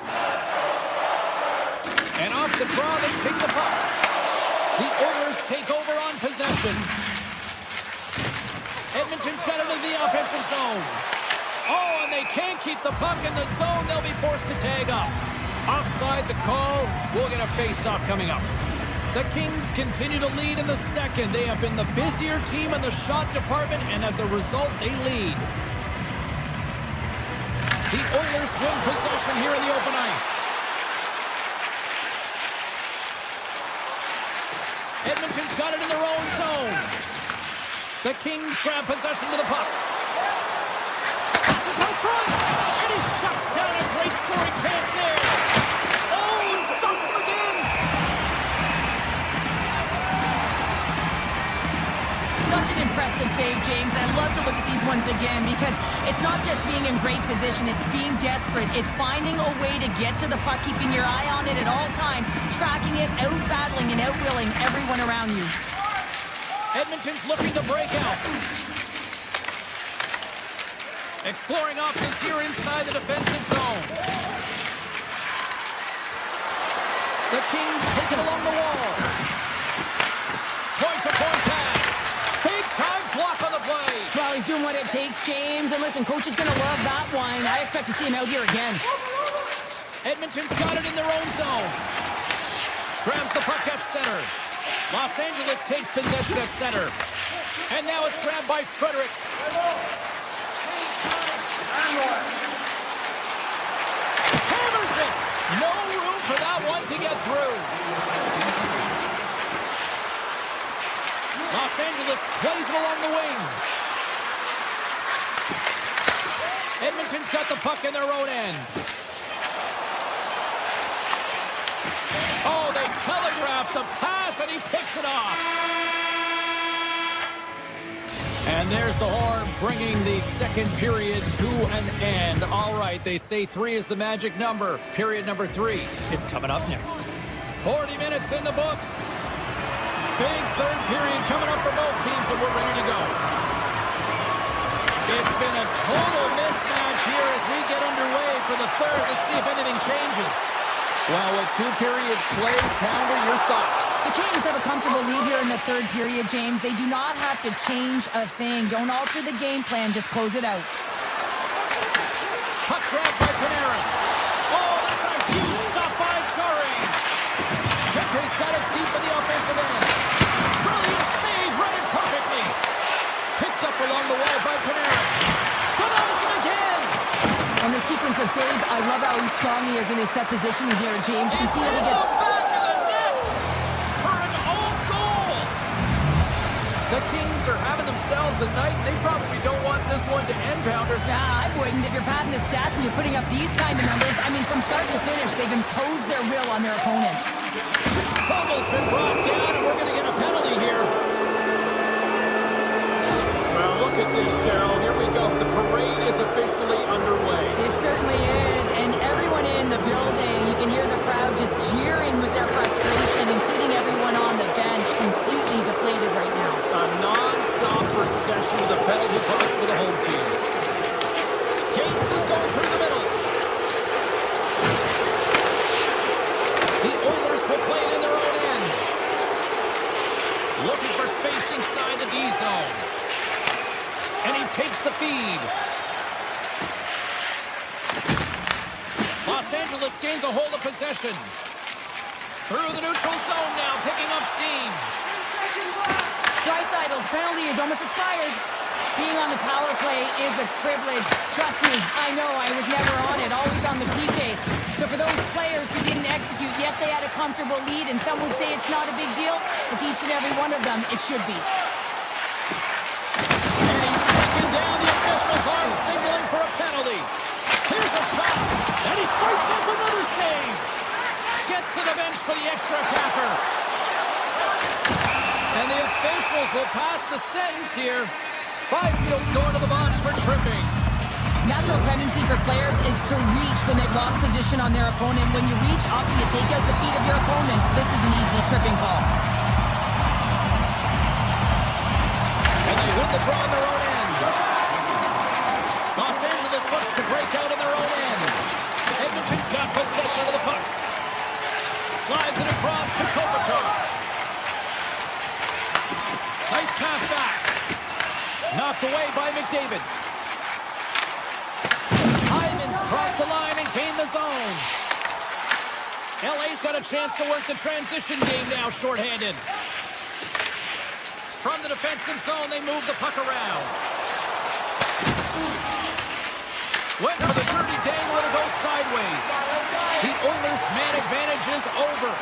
And off the draw, they pick the puck. The Oilers take over on possession. Edmonton's got it in the offensive zone. Oh, and they can't keep the puck in the zone. They'll be forced to tag up. Offside the call. We'll get a face-off coming up. The Kings continue to lead in the second. They have been the busier team in the shot department, and as a result, they lead. The Oilers win possession here in the open ice. Edmonton's got it in their own zone. The Kings grab possession with the puck. Passes out front, and he shuts down a great scoring chance there. Oh, and stops him again. Such an impressive save, James. I love to look at these ones again because it's not just being in great position, it's being desperate. It's finding a way to get to the puck, keeping your eye on it at all times, tracking it, out-battling and out-willing everyone around you. Edmonton's looking to break out. Exploring options here inside the defensive zone. The Kings take it along the wall. Point-to-point pass. Big-time block on the play. Well, he's doing what it takes, James. And listen, coach is going to love that one. I expect to see him out here again. Edmonton's got it in their own zone. Grabs the puck at center. Los Angeles takes possession at center. And now it's grabbed by Frederick. Hammers it. No room for that one to get through. Los Angeles plays it along the wing. Edmonton's got the puck in their own end. Oh, they telegraph the pass, and he picks it off. And there's the horn, bringing the second period to an end. All right, they say 3 is the magic number. Period number 3 is coming up next. 40 minutes in the books. Big third period coming up for both teams, and we're ready to go. It's been a total mismatch here as we get underway for the third. Let's see if anything changes. Well, with 2 periods played, Pounder, your thoughts? The Kings have a comfortable lead here in the third period, James. They do not have to change a thing. Don't alter the game plan. Just close it out. Puck grab by Panarin. Oh, that's a huge stop by Charing. Kemper's got it deep in the offensive end. Brilliant save, read it perfectly. Picked up along the wall by Panarin. Denies him again. And the sequence of saves, I love how strong he is in his set position here, James. You can see that he gets... back of the net for The Kings are having themselves a night, and they probably don't want this one to end, Pounder. Nah, I wouldn't. If you're padding the stats and you're putting up these kind of numbers, I mean, from start to finish, they've imposed their will on their opponent. Fogel's been brought down, and we're going to get a penalty here. Well, look at this, Cheryl. Here we go. The parade is officially underway. It certainly is, and everyone in the building, you can hear the crowd just jeering with their frustration, including everyone on the bench, completely deflated right now. A non-stop procession of the penalty box for the home team. Gains the zone through the middle. The Oilers will play it in their own end. Looking for space inside the D zone. And he takes the feed. Los Angeles gains a hold of possession. Through the neutral zone now, picking up steam. Dreisaitl's penalty is almost expired. Being on the power play is a privilege. Trust me, I know I was never on it, always on the PK. So for those players who didn't execute, yes, they had a comfortable lead, and some would say it's not a big deal, but to each and every one of them, it should be. And he's taken down. The officials are signaling for a penalty. Here's a shot, and he fights off another save. Gets to the bench for the extra attacker. And the officials will pass the sentence here. Byfield's going to the box for tripping. Natural tendency for players is to reach when they've lost position on their opponent. When you reach, often you take out the feet of your opponent. This is an easy tripping call. And they win the draw on their own end. Los Angeles looks to break out in their own end. Edmonton's got possession of the puck. Slides it across to Kopitar. Nice pass back. Knocked away by McDavid. Hyman's crossed the line and gained the zone. LA's got a chance to work the transition game now, shorthanded. From the defensive zone, they move the puck around. Went for the dirty dangle, and it goes sideways. The Oilers' man advantage is over.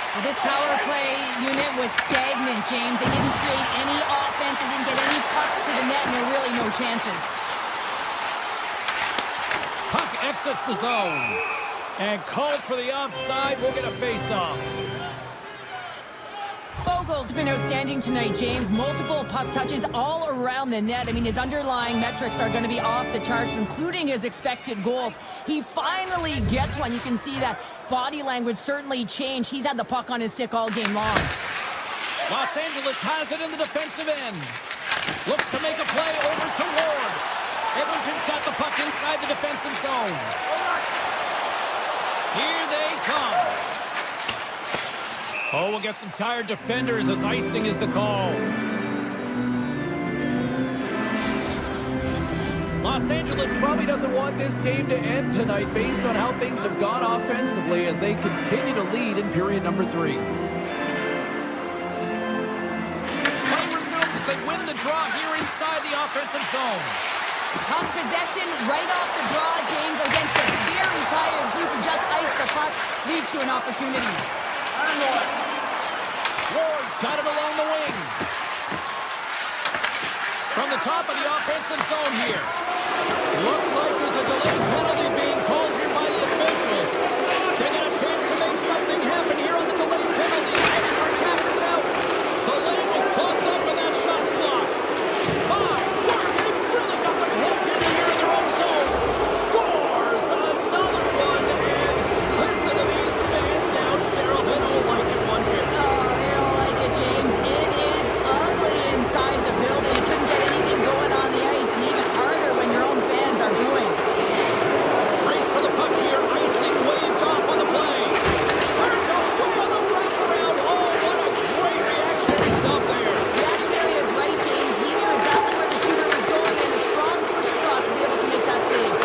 Well, this power play unit was stagnant, James. They didn't create any offense. They didn't get any pucks to the net, and there were really no chances. Puck exits the zone. And called for the offside. We'll get a face-off. Fogel's been outstanding tonight, James. Multiple puck touches all around the net. I mean, his underlying metrics are going to be off the charts, including his expected goals. He finally gets one. You can see that body language certainly changed. He's had the puck on his stick all game long. Los Angeles has it in the defensive end. Looks to make a play over to Ward. Edmonton's got the puck inside the defensive zone. Here they come. Oh, we'll get some tired defenders as icing is the call. Los Angeles probably doesn't want this game to end tonight based on how things have gone offensively as they continue to lead in period number 3. Play resumes as they win the draw here inside the offensive zone. Puck possession right off the draw, James, against a very tired group who just iced the puck, leads to an opportunity. Ward's got it along the wing. From the top of the offensive zone here. Looks like there's a delayed penalty being called here by the officials. They get a chance to make something happen here on the delayed penalty. Extra attackers out. The lane was plugged up and that shot's blocked. My word, they really got them hemmed in here in their own zone. Scores another one. And listen to these fans now, Cheryl. They don't like it one bit. Oh, they don't like it, James. It is ugly inside the building. You couldn't get anything going on the ice, and even harder when your own fans are booing. Race for the puck here. Icing waved off on the play. Turned away on the wraparound. Oh, what a great reactionary stop there. Reactionary is right, James. He knew exactly where the shooter was going, and a strong push across to be able to make that save.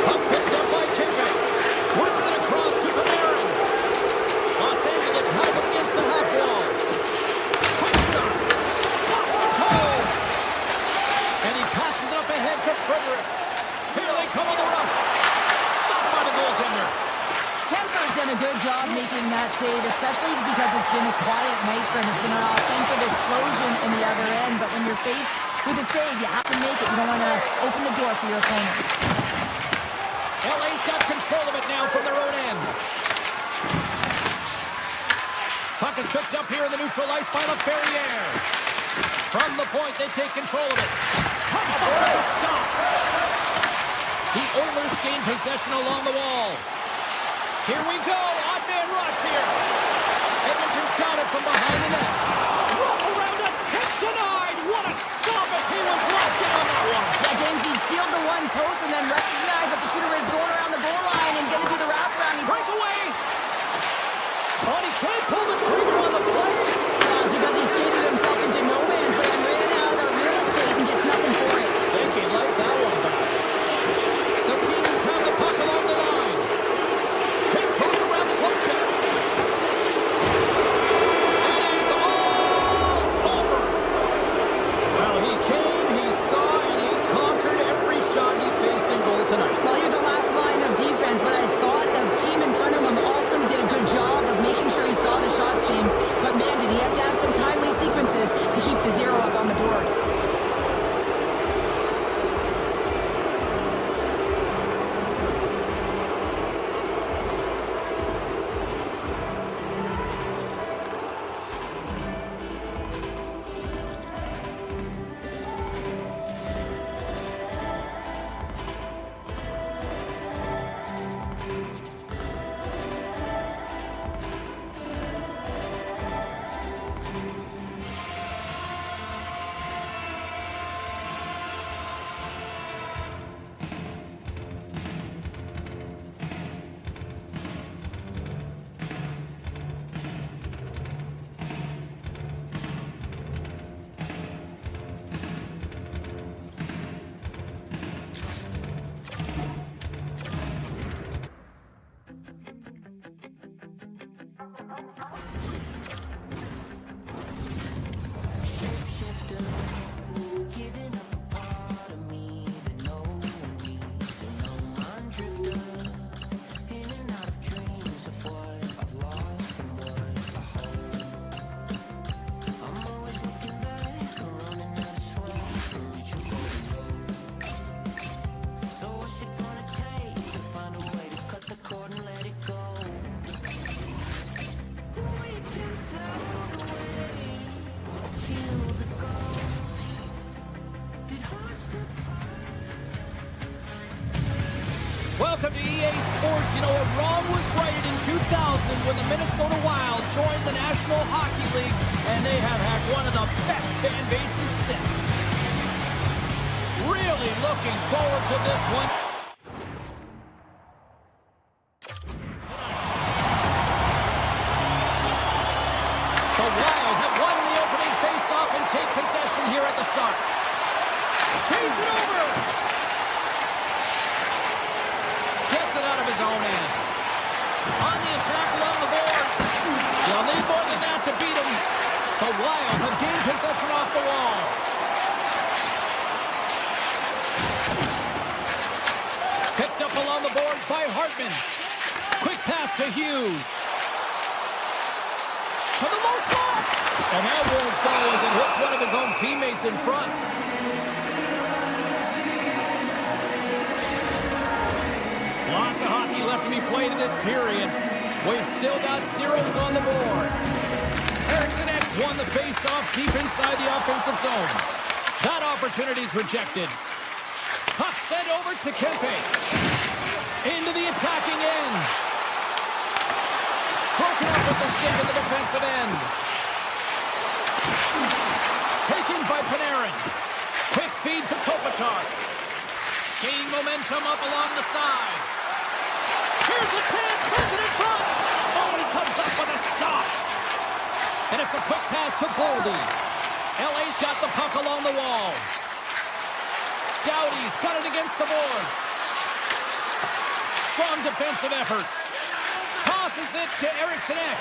Puck picked up by Kimping. Works it across to Panarin. Los Angeles has it against the half wall. Quick shot. Stops it cold. And he passes it up ahead to Frederick. Here they come on the rush. Stopped by the goaltender. Kemper's in a a good job making that save, especially because it's been a quiet night for him. It's been an offensive explosion in the other end, but when you're faced with a save, you have to make it. You don't want to open the door for your opponent. LA's got control of it now from their own end. Puck is picked up here in the neutral ice by LaFerriere. From the point, they take control of it. Comes up with a stop. The Oilers gain possession along the wall. Here we go. Odd man rush here. Edmonton's got it from behind the net. Drop around a tip denied. What a stop as he was locked in on that one. Yeah, James, he sealed the one post and then recognized that the shooter is going around the goal line and going to do the wraparound. Breakaway. Oh, he can't pull the trigger on the play. Well, it's because he skated himself into no man's land, ran out of real estate, and gets nothing for it. Think he'd like that one back. The Kings have the puck along the line. Tiptoes around the poke check. It is all over. Well, he came, he saw, and he conquered every shot he faced in goal tonight. Well, he was the last line of defense, but I thought the team in front of him also did a good job of making sure he saw the shots, James. But man, did he have to have some timely sequences to keep the zero up on the board. Welcome to EA Sports. You know, wrong was righted in 2000 when the Minnesota Wild joined the National Hockey League, and they have had one of the best fan bases since. Really looking forward to this one. The Wild have won the opening face-off and take possession here at the start. Feeds it over. Gets it out of his own end. On the attack along the boards. You'll need more than that to beat him. The Wild have gained possession off the wall. Picked up along the boards by Hartman. Quick pass to Hughes. To the low slot. And that won't go as it hits one of his own teammates in front. Lots of hockey left to be played in this period. We've still got zeros on the board. Eriksson X won the face-off deep inside the offensive zone. That opportunity's rejected. Puck sent over to Kempe. Into the attacking end. Broken up with the stick in the defensive end. Taken by Panarin. Quick feed to Kopitar. Gaining momentum up along the side. Here's a chance, sends it in front. Oh, and he comes up with a stop. And it's a quick pass to Boldy. LA's got the puck along the wall. Doughty's got it against the boards. Strong defensive effort. Tosses it to Eriksson Ek.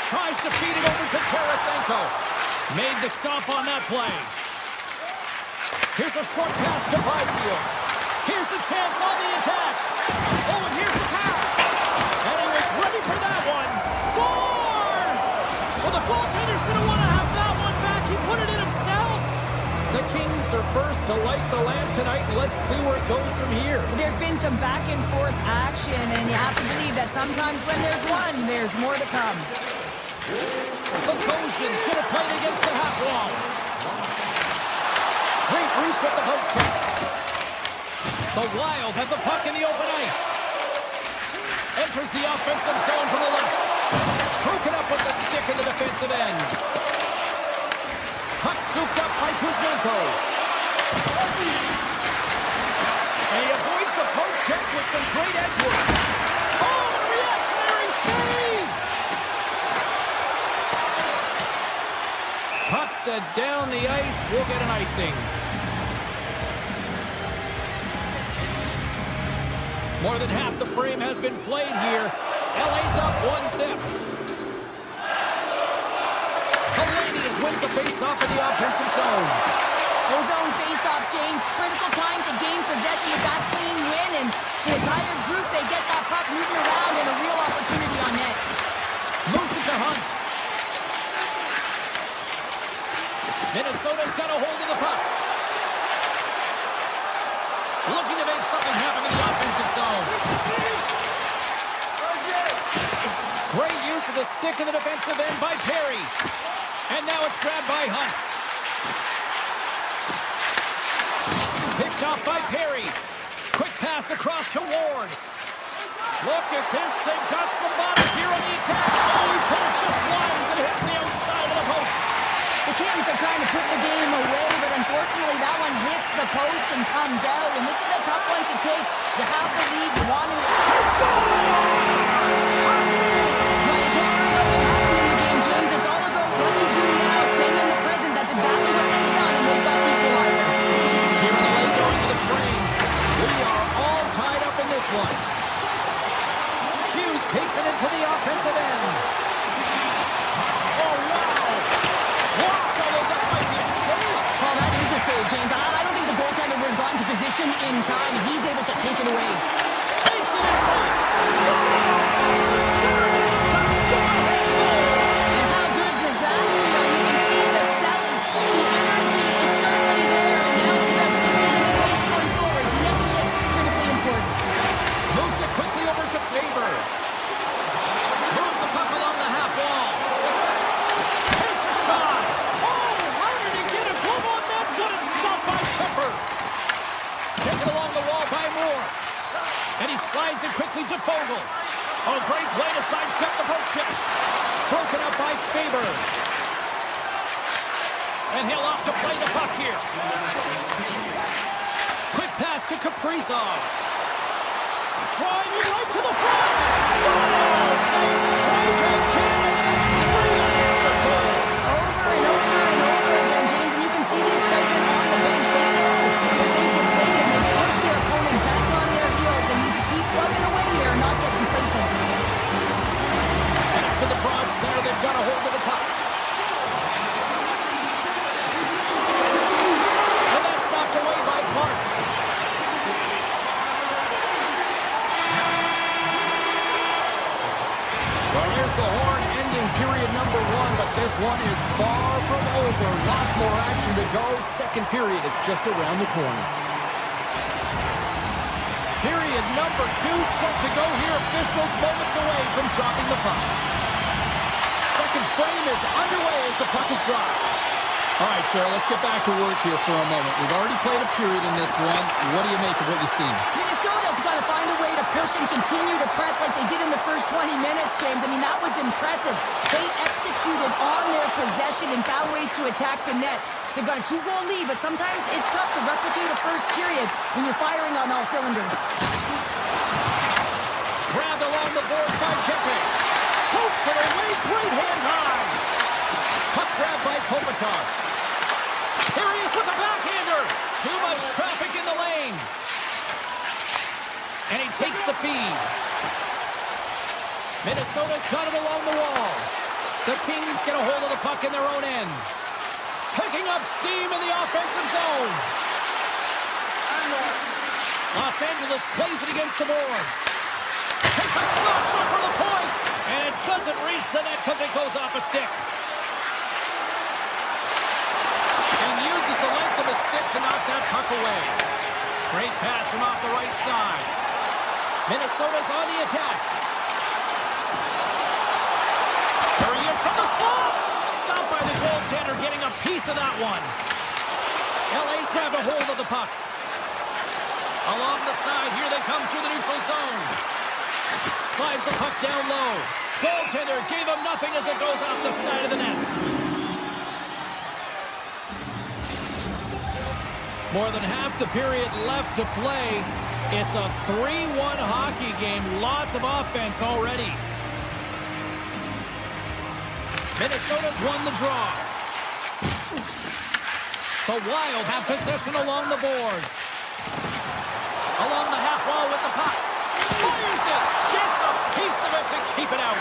Tries to feed it over to Tarasenko. Made the stop on that play. Here's a short pass to Byfield. Here's a chance on the attack. Oh, and here's the pass. And he was ready for that one. Scores! Well, the goaltender's going to want to have that one back. He put it in himself. The Kings are first to light the lamp tonight. Let's see where it goes from here. There's been some back and forth action, and you have to believe that sometimes when there's one, there's more to come. The Trojans going to play it against the half wall. Great reach with the poke check. The Wild have the puck in the open ice. Enters the offensive zone from the left. Broken up with the stick in the defensive end. Puck scooped up by Kuzmenko. And he avoids the poke check with some great edge work. Oh, the reactionary save! Puck set down the ice. We'll get an icing. More than half the frame has been played here. LA's up 1-0. Hellenius wins the face-off in the offensive zone. Ozone face-off, James. Critical time to gain possession of that clean win, and the entire group, they get that puck moving around and a real opportunity on net. Moves it to Hunt. Minnesota's got a hold of the puck. Looking to make something happen in the offensive zone. Great use of the stick in the defensive end by Perry. And now it's grabbed by Hunt. Picked off by Perry. Quick pass across to Ward. Look at this. They've got some bodies here on the attack. Oh, he put it just wide as it hits the outside of the post. The Kings are trying to put the game away, but unfortunately that one hits the post and comes out, and this is a tough one to take. You have the lead, you want to... Scores! Well, you can't worry about what happened in the game, James. It's all about what you do now, staying in the present. That's exactly what they've done, and they've got the equalizer. Here in the lane going to the frame. We are all tied up in this one. Hughes takes it into the offensive end. Oh, wow! Blocked, although that might be a save. Well, that is a save, James. I don't think the goaltender would have gotten to position in time. He's able to take it away. Takes it inside. Scores! There is the go-ahead goal. And how good does that feel? You can see the selling. The energy is certainly there. And now it's about to dictate the pace going forward. Next shift, critically important. Moves it quickly over to Faber. Moves the puck along the half wall. Takes a shot. Oh, how did he get it? Glove on net. What a stop by Kemper. Sends it along the wall by Moore. And he slides it quickly to Fogle. Oh, great play to sidestep the poke check. Broken up by Faber. And he'll off to play the puck here. Quick pass to Kaprizov. Driving right to the front. Scores! They strike again, and it's 3 unanswered goals. Over and over and over again, James, and you can see the excitement on the bench. They know that they've deflated and they push their opponent back on their heels. They need to keep plugging away here and not get complacent. After the draw center, they've got a hold of the puck. And that's knocked away by Clark. Well, here's the horn ending period number 1, but this one is far from over. Lots more action to go. Second period is just around the corner. Period number 2 set to go here. Officials moments away from dropping the puck. Second frame is underway as the puck is dropped. All right, Cheryl, let's get back to work here for a moment. We've already played a period in this one. What do you make of what you've seen? Minnesota's got to find a way to push and continue to press like they did in the first 20 minutes, James. I mean, that was impressive. They executed on their possession and found ways to attack the net. They've got a 2-goal lead, but sometimes it's tough to replicate a first period when you're firing on all cylinders. Grabbed along the board by Kempe. Hoops it away, great hand high. Puck grabbed by Kopitar. Here he is with the backhander. Too much traffic in the lane. And he takes the feed. Minnesota's got it along the wall. The Kings get a hold of the puck in their own end. Picking up steam in the offensive zone. Los Angeles plays it against the boards. Takes a slap shot from the point, and it doesn't reach the net because it goes off a stick. And uses the length of his stick to knock that puck away. Great pass from off the right side. Minnesota's on the attack. There he is from the slot. Stopped by the goaltender, getting a piece of that one. LA's grabbed a hold of the puck. Along the side, here they come through the neutral zone. Slides the puck down low. Goaltender gave him nothing as it goes off the side of the net. More than half the period left to play. It's a 3-1 hockey game. Lots of offense already. Minnesota's won the draw. The Wild have possession along the boards. Along the half wall with the puck. Fires it. Gets a piece of it to keep it out.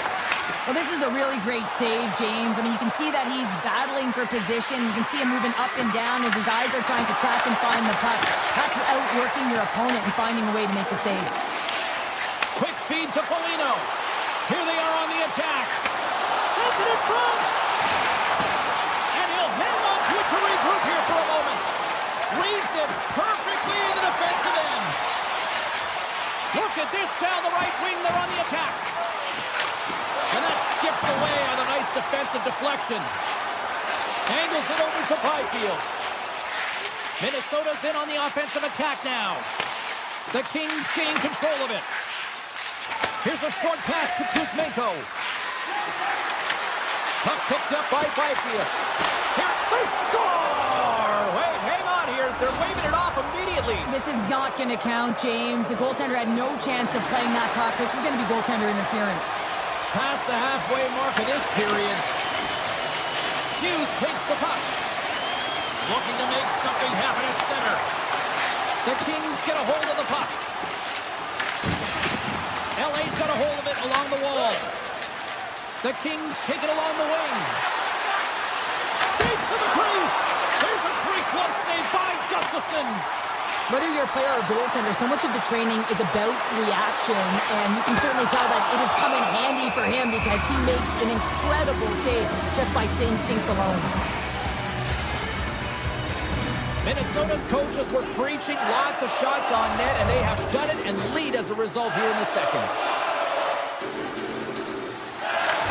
Well, this is a really great save, James. I mean, you can see that he's battling for position. You can see him moving up and down as his eyes are trying to track and find the puck. That's outworking your opponent and finding a way to make the save. Quick feed to Foligno. Here they are on the attack. Sends it in front. And he'll hang on to it to regroup here for a moment. Reads it perfectly in the defensive end. Look at this down the right wing. They're on the attack. And that skips away on a nice defensive deflection. Angles it over to Byfield. Minnesota's in on the offensive attack now. The Kings gain control of it. Here's a short pass to Kuzmenko. Puck picked up by Byfield. Here, they score! Wait, hang on here. They're waving it off immediately. This is not going to count, James. The goaltender had no chance of playing that puck. This is going to be goaltender interference. Past the halfway mark of this period. Hughes takes the puck. Looking to make something happen at center. The Kings get a hold of the puck. LA's got a hold of it along the wall. The Kings take it along the wing. Skates to the crease. There's a great glove save by Gustafsson. Whether you're a player or a goaltender, so much of the training is about reaction, and you can certainly tell that it has come in handy for him because he makes an incredible save just by instincts alone. Minnesota's coaches were preaching lots of shots on net, and they have done it and lead as a result here in the second.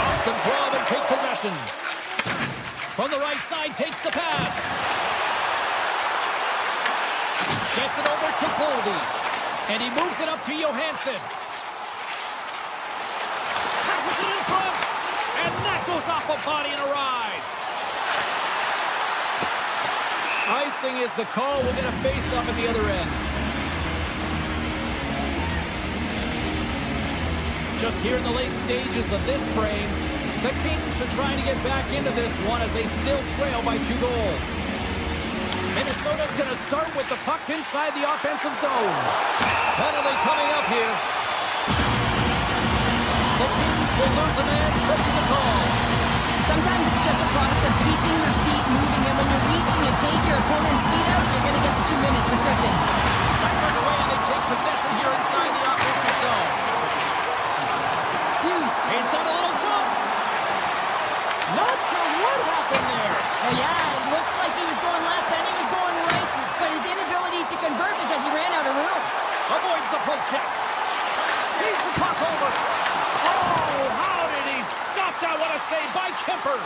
Off the draw and take possession. From the right side, takes the pass. Gets it over to Boldy. And he moves it up to Johansson. Passes it in front. And that goes off a body and a ride. Icing is the call. We'll get a face-off at the other end. Just here in the late stages of this frame, the Kings are trying to get back into this one as they still trail by 2 goals. Minnesota's going to start with the puck inside the offensive zone. Penalty coming up here. The Kings will lose a man, tripping the call. Sometimes it's just a product of keeping your feet moving, and when you're reaching and take your opponent's feet out, you're going to get the 2 minutes for tripping. Back on the way, and they take possession here inside the offensive zone. Hughes. He's got a little jump. Not sure what happened there. Oh, yeah, it looks like he was going left, then he was going right, but his inability to convert because he ran out of room. Avoids the poke check. Feeds the puck over. Oh, how did he stop that? What a save by Kemper.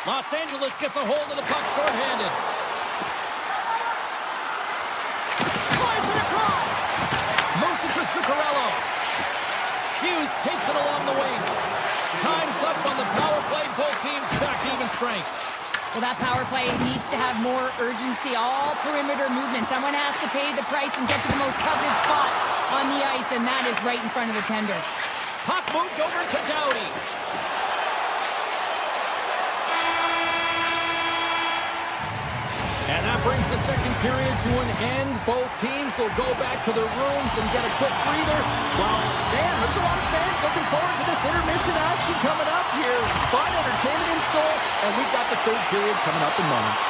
Los Angeles gets a hold of the puck shorthanded. Slides it across. Moves it to Zuccarello. Hughes takes it along the wing. Time's up on the power play. Both teams back to even strength. Well, that power play needs to have more urgency. All perimeter movement. Someone has to pay the price and get to the most coveted spot on the ice, and that is right in front of the tender. Puck moved over to Doughty. And that brings the second period to an end. Both teams will go back to their rooms and get a quick breather. Well, man, there's a lot of fans looking forward to this intermission action coming up here. Fun entertainment in store, and we've got the third period coming up in moments.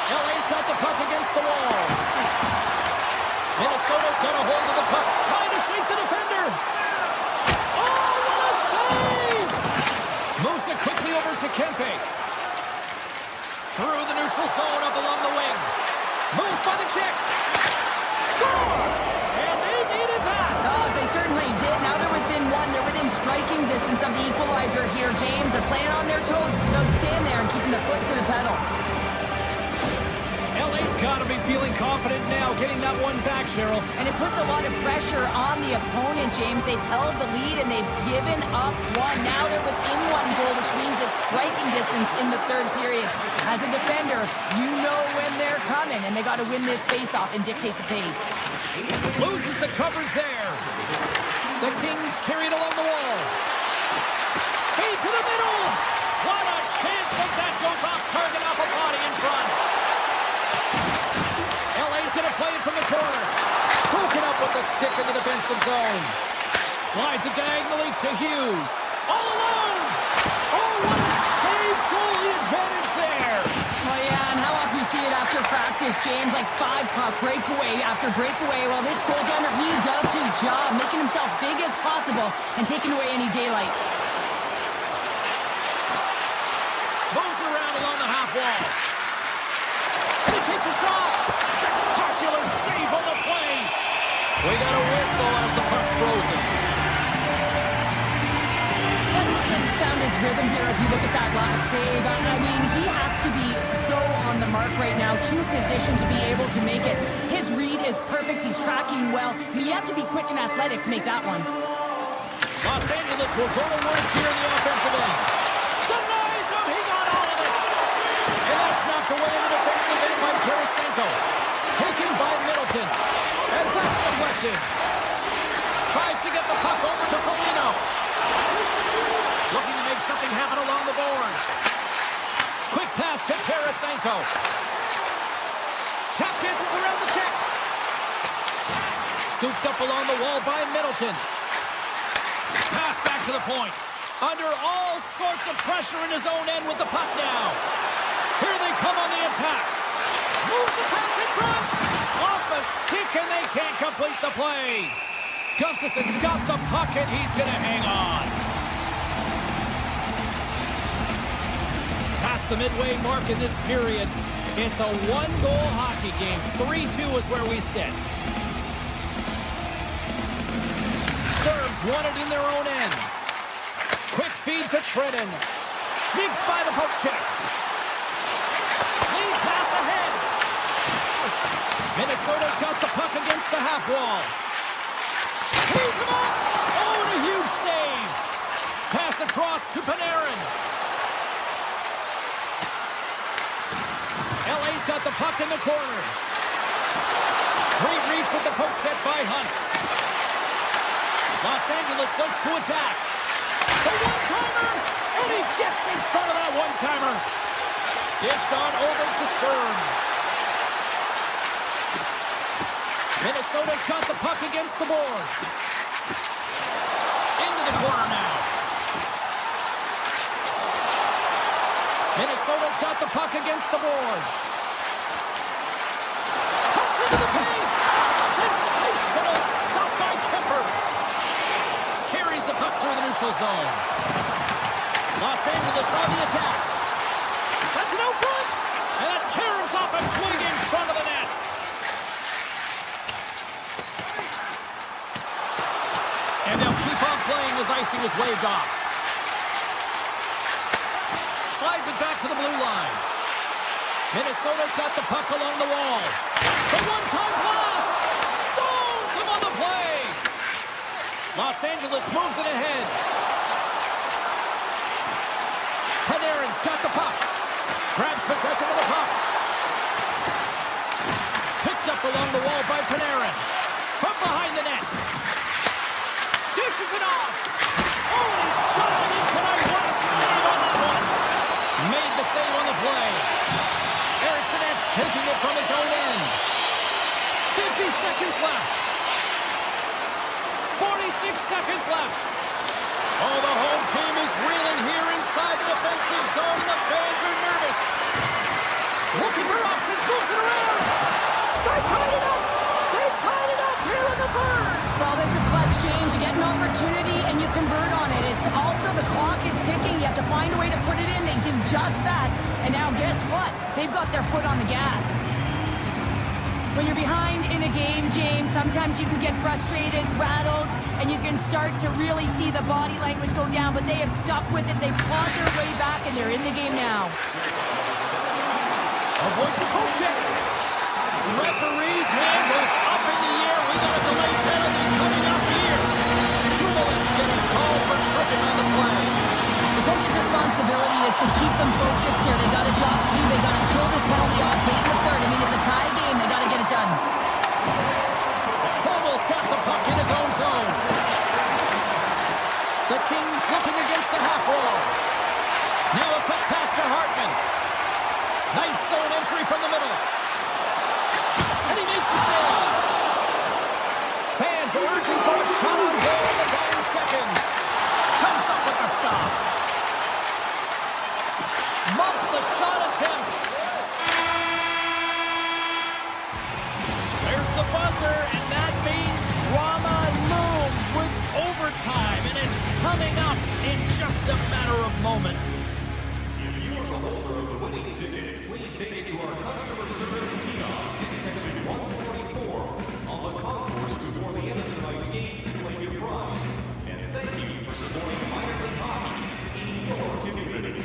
LA's got the puck against the wall. Minnesota's got a hold of the puck, trying to shake the defender. Oh, what a save! Moves it quickly over to Kempe. Through the neutral zone, up along the wing. Moves by the check. Scores! And they needed that. Oh, they certainly did. Now they're within one. They're within striking distance of the equalizer here, James. They're playing on their toes. It's about staying there and keeping the foot to the pedal. LA's got to be feeling confident now, getting that one back, Cheryl. And it puts a lot of pressure on the opponent, James. They've held the lead and they've given up one. Now they're within one goal, which means it's striking distance in the third period. As a defender, you know when they're coming, and they got to win this faceoff and dictate the pace. Loses the coverage there. The Kings carry it along the wall. Feed to the middle. What a chance, but that goes off target, off a body in front. LA's going to play it from the corner. Broken up with the stick in the defensive zone. Slides it diagonally to Hughes. All alone. Oh, what a save, goalie advantage there. Well, yeah, and how often you see it after practice, James, like 5-puck breakaway after breakaway. Well, this goaltender, he does his job, making himself big as possible and taking away any daylight. Moves around along the half wall. And he takes a shot. Spectacular save on the play. We got a whistle as the puck's frozen. Gustafson's found his rhythm here as we look at that last save. I mean, he has to be so on the mark right now, too positioned to be able to make it. His read is perfect. He's tracking well. But you have to be quick and athletic to make that one. Los Angeles will go to work here in the offensive end. Denies him. He got all of it. And that's knocked away in the defensive end by Tarasenko. Taken by Middleton. And that's deflected. Tries to get the puck over to Foligno. Looking to make something happen along the boards. Quick pass to Tarasenko. Tap dances around the check. Scooped up along the wall by Middleton. Pass back to the point. Under all sorts of pressure in his own end with the puck now. Here they come on the attack. Moves the pass in front. Off a stick, and they can't complete the play. Gustafson's got the puck, and he's going to hang on. Past the midway mark in this period. It's a one-goal hockey game. 3-2 is where we sit. Sturbs won it in their own end. Quick feed to Trenton. Sneaks by the poke check. Lead pass ahead. Minnesota's got the puck against the half wall. Tees him up. Oh, and a huge save. Pass across to Panarin. LA's got the puck in the corner. Great reach with the poke check by Hunt. Los Angeles looks to attack. The one-timer, and he gets in front of that one-timer. Dished on over to Stern. Minnesota's got the puck against the boards. Into the corner now. Minnesota's got the puck against the boards. Cuts into the paint. Sensational stop by Kemper. Carries the puck through the neutral zone. Los Angeles on the attack. Sends it out front. And that caroms off a twig in front of the net. And they'll keep on playing as icing is waved off. Slides it back to the blue line. Minnesota's got the puck along the wall. The one-time blast. Stones him on the play. Los Angeles moves it ahead. Panarin's got the puck. Grabs possession of the puck. Picked up along the wall by Panarin. From behind the net. Dishes it off. Oh, and he's dialed in tonight. What a save on that one. Made the save on the play. Ericsson's taking it from his own end. 50 seconds left. 46 seconds left. Oh, the home team is reeling here inside the defensive zone, and the fans are nervous. Looking for options moves it around. They tied it up. They tied it up here in the third. Well, this is clutch, James. You get an opportunity and you convert on it. It's also the clock is ticking. You have to find a way to put it in. They do just that. And now guess what? They've got their foot on the gas. When you're behind in a game, James, sometimes you can get frustrated, rattled, and you can start to really see the body language go down, but they have stuck with it. They've clawed their way back, and they're in the game now. Avoids the poke check. Referee's hand goes up in the air. We got a delayed penalty coming up here. Dumoulin getting called for tripping on the play. The coach's responsibility is to keep them focused here. They got a job to do. They got to kill this penalty off late in the third. I mean, it's a tie game. They got to get it done. Fogel's got the puck in his own zone. The Kings looking against the half wall. Now a quick pass to Hartman. Nice zone entry from the middle. And he makes the save. Fans urging for a shot on goal in the dying seconds. Comes up with the stop. Muffs the shot attempt. There's the buzzer, and that means drama looms with overtime, and it's coming up in just a matter of moments. If you are the holder of the winning ticket, please take it to our customer service kiosk in section 144 on the concourse before the end of tonight's game to claim your prize. And thank you for supporting minor league hockey in your community.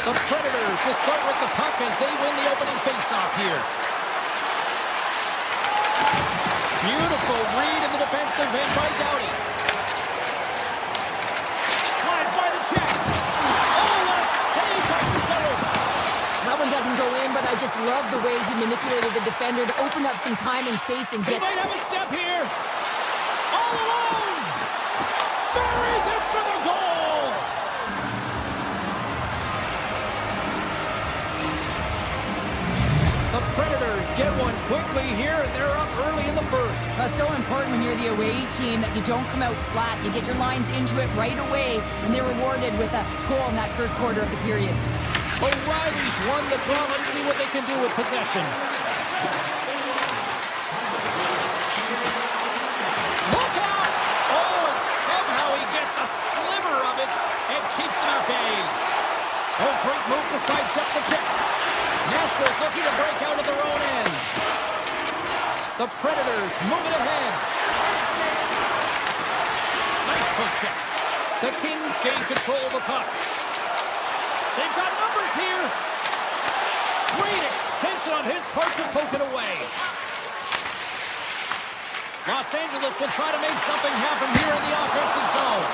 The Predators will start with the puck as they win the opening faceoff here. Beautiful read in the defensive end by Doughty. Slides by the check. Oh, what a save by Saros. That one doesn't go in, but I just love the way he manipulated the defender to open up some time and space and He get... might have a step here. All alone. Buries it for the goal. The Predators get one quickly here, and they're up early in the first. That's so important when you're the away team that you don't come out flat. You get your lines into it right away, and they're rewarded with a goal in that first quarter of the period. O'Reilly's won the draw. Let's see what they can do with possession. Look out! Oh, and somehow he gets a sliver of it and keeps them at bay. Oh, great move to sidestep the check. Nashville's looking to break out of their own end. The Predators moving ahead. Nice poke check. The Kings gain control of the puck. They've got numbers here. Great extension on his part to poke it away. Los Angeles will try to make something happen here in the offensive zone.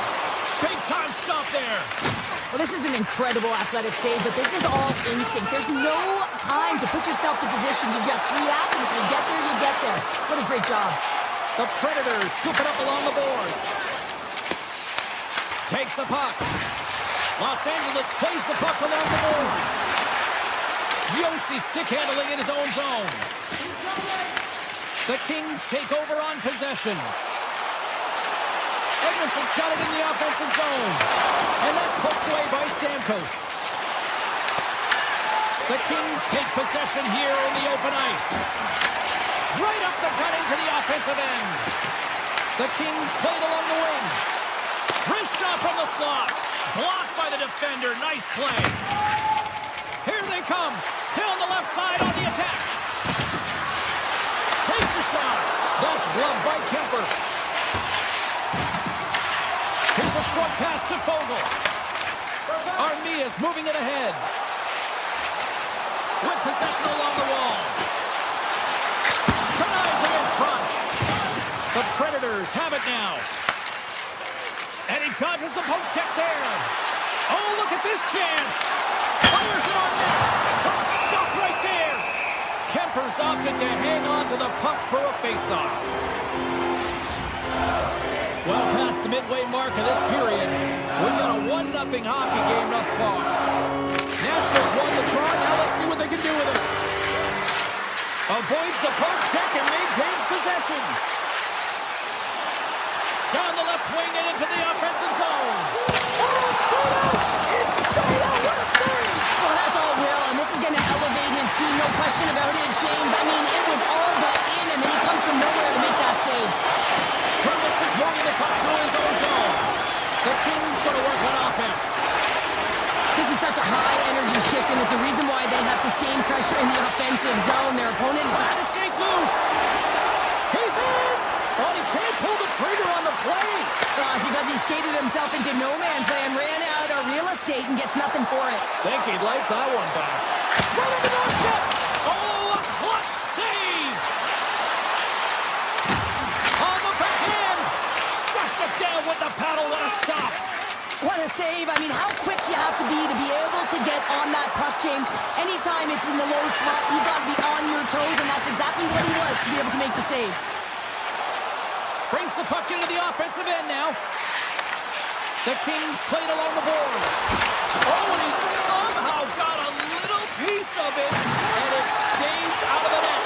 Big time stop there. Well, this is an incredible athletic save, but this is all instinct. There's no time to put yourself in position. You just react, and if you get there, you get there. What a great job. The Predators scoop it up along the boards. Takes the puck. Los Angeles plays the puck along the boards. Yossi stick handling in his own zone. The Kings take over on possession. Edmondson's got it in the offensive zone. And that's poked away by Stamkos. The Kings take possession here in the open ice. Right up the gut into the offensive end. The Kings played along the wing. Wrist shot from the slot. Blocked by the defender. Nice play. Here they come. Down the left side on the attack. Takes a shot. That's gloved by Kemper. Here's a short pass to Fogle. Armia's moving it ahead. With possession along the wall. Denies him in front. The Predators have it now. And he dodges the poke check there. Oh, look at this chance. Fires it on net. Oh, stop right there. Kemper's opted to hang on to the puck for a faceoff. Well past the midway mark of this period, we've got a 1-0 hockey game thus far. Nashville's won the draw. Now let's see what they can do with it. Avoids the poke check and maintains possession. Down the left wing and into the offensive zone. Oh, it's stayed out! It's stayed out! What a save! Well, that's all Will, and this is going to elevate his team, no question about it, James. I mean, it was all but in, and then he comes from nowhere to make that save. Hermits is moving the puck through his own zone. The Kings going to work on offense. This is such a high-energy shift, and it's a reason why they have sustained pressure in the offensive zone. Their opponent... Trying to shake loose. He's in! Oh, he can't pull the trigger on the play. Because he skated himself into no man's land, ran out of real estate, and gets nothing for it. Think he'd like that one back. Right on the doorstep. Oh, a clutch save. On the backhand. Shuts it down with the paddle. What a stop. What a save. I mean, how quick you have to be able to get on that puck, James. Anytime it's in the low slot, you got to be on your toes, and that's exactly what he was to be able to make the save. Brings the puck into the offensive end now. The Kings played along the boards. Oh, and he somehow got a little piece of it, and it stays out of the net.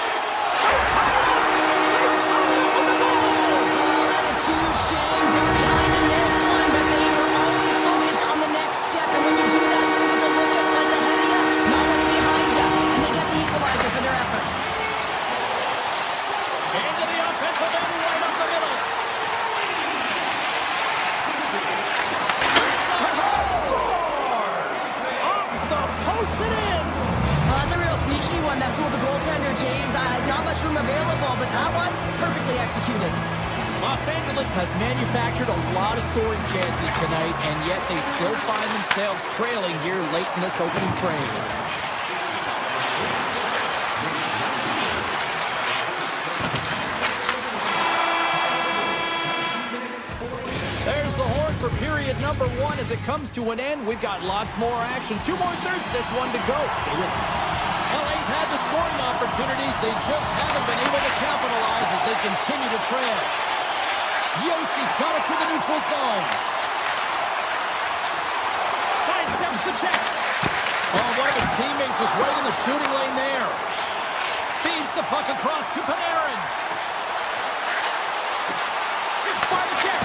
Oh, that is huge, James. They were behind in this one, but they were always focused on the next step. And when you do that, you're able to look at what's ahead of you, not what's behind you. And they get the equalizer for their efforts. Into the offensive end, right up the middle. Scores! Off the post and in. Well, that's a real sneaky one that fooled the goaltender, James. Not much room available, but that one, perfectly executed. Los Angeles has manufactured a lot of scoring chances tonight, and yet they still find themselves trailing here late in this opening frame. There's the horn for period number 1 as it comes to an end. We've got lots more action. 2 more thirds of this one to go. Stay with us. LA's had the scoring opportunities. They just haven't been able to capitalize as they continue to trail. Yossi's got it through the neutral zone. Sidesteps the check. Oh, one of his teammates was right in the shooting lane there. Feeds the puck across to Panarin. 6 by the check.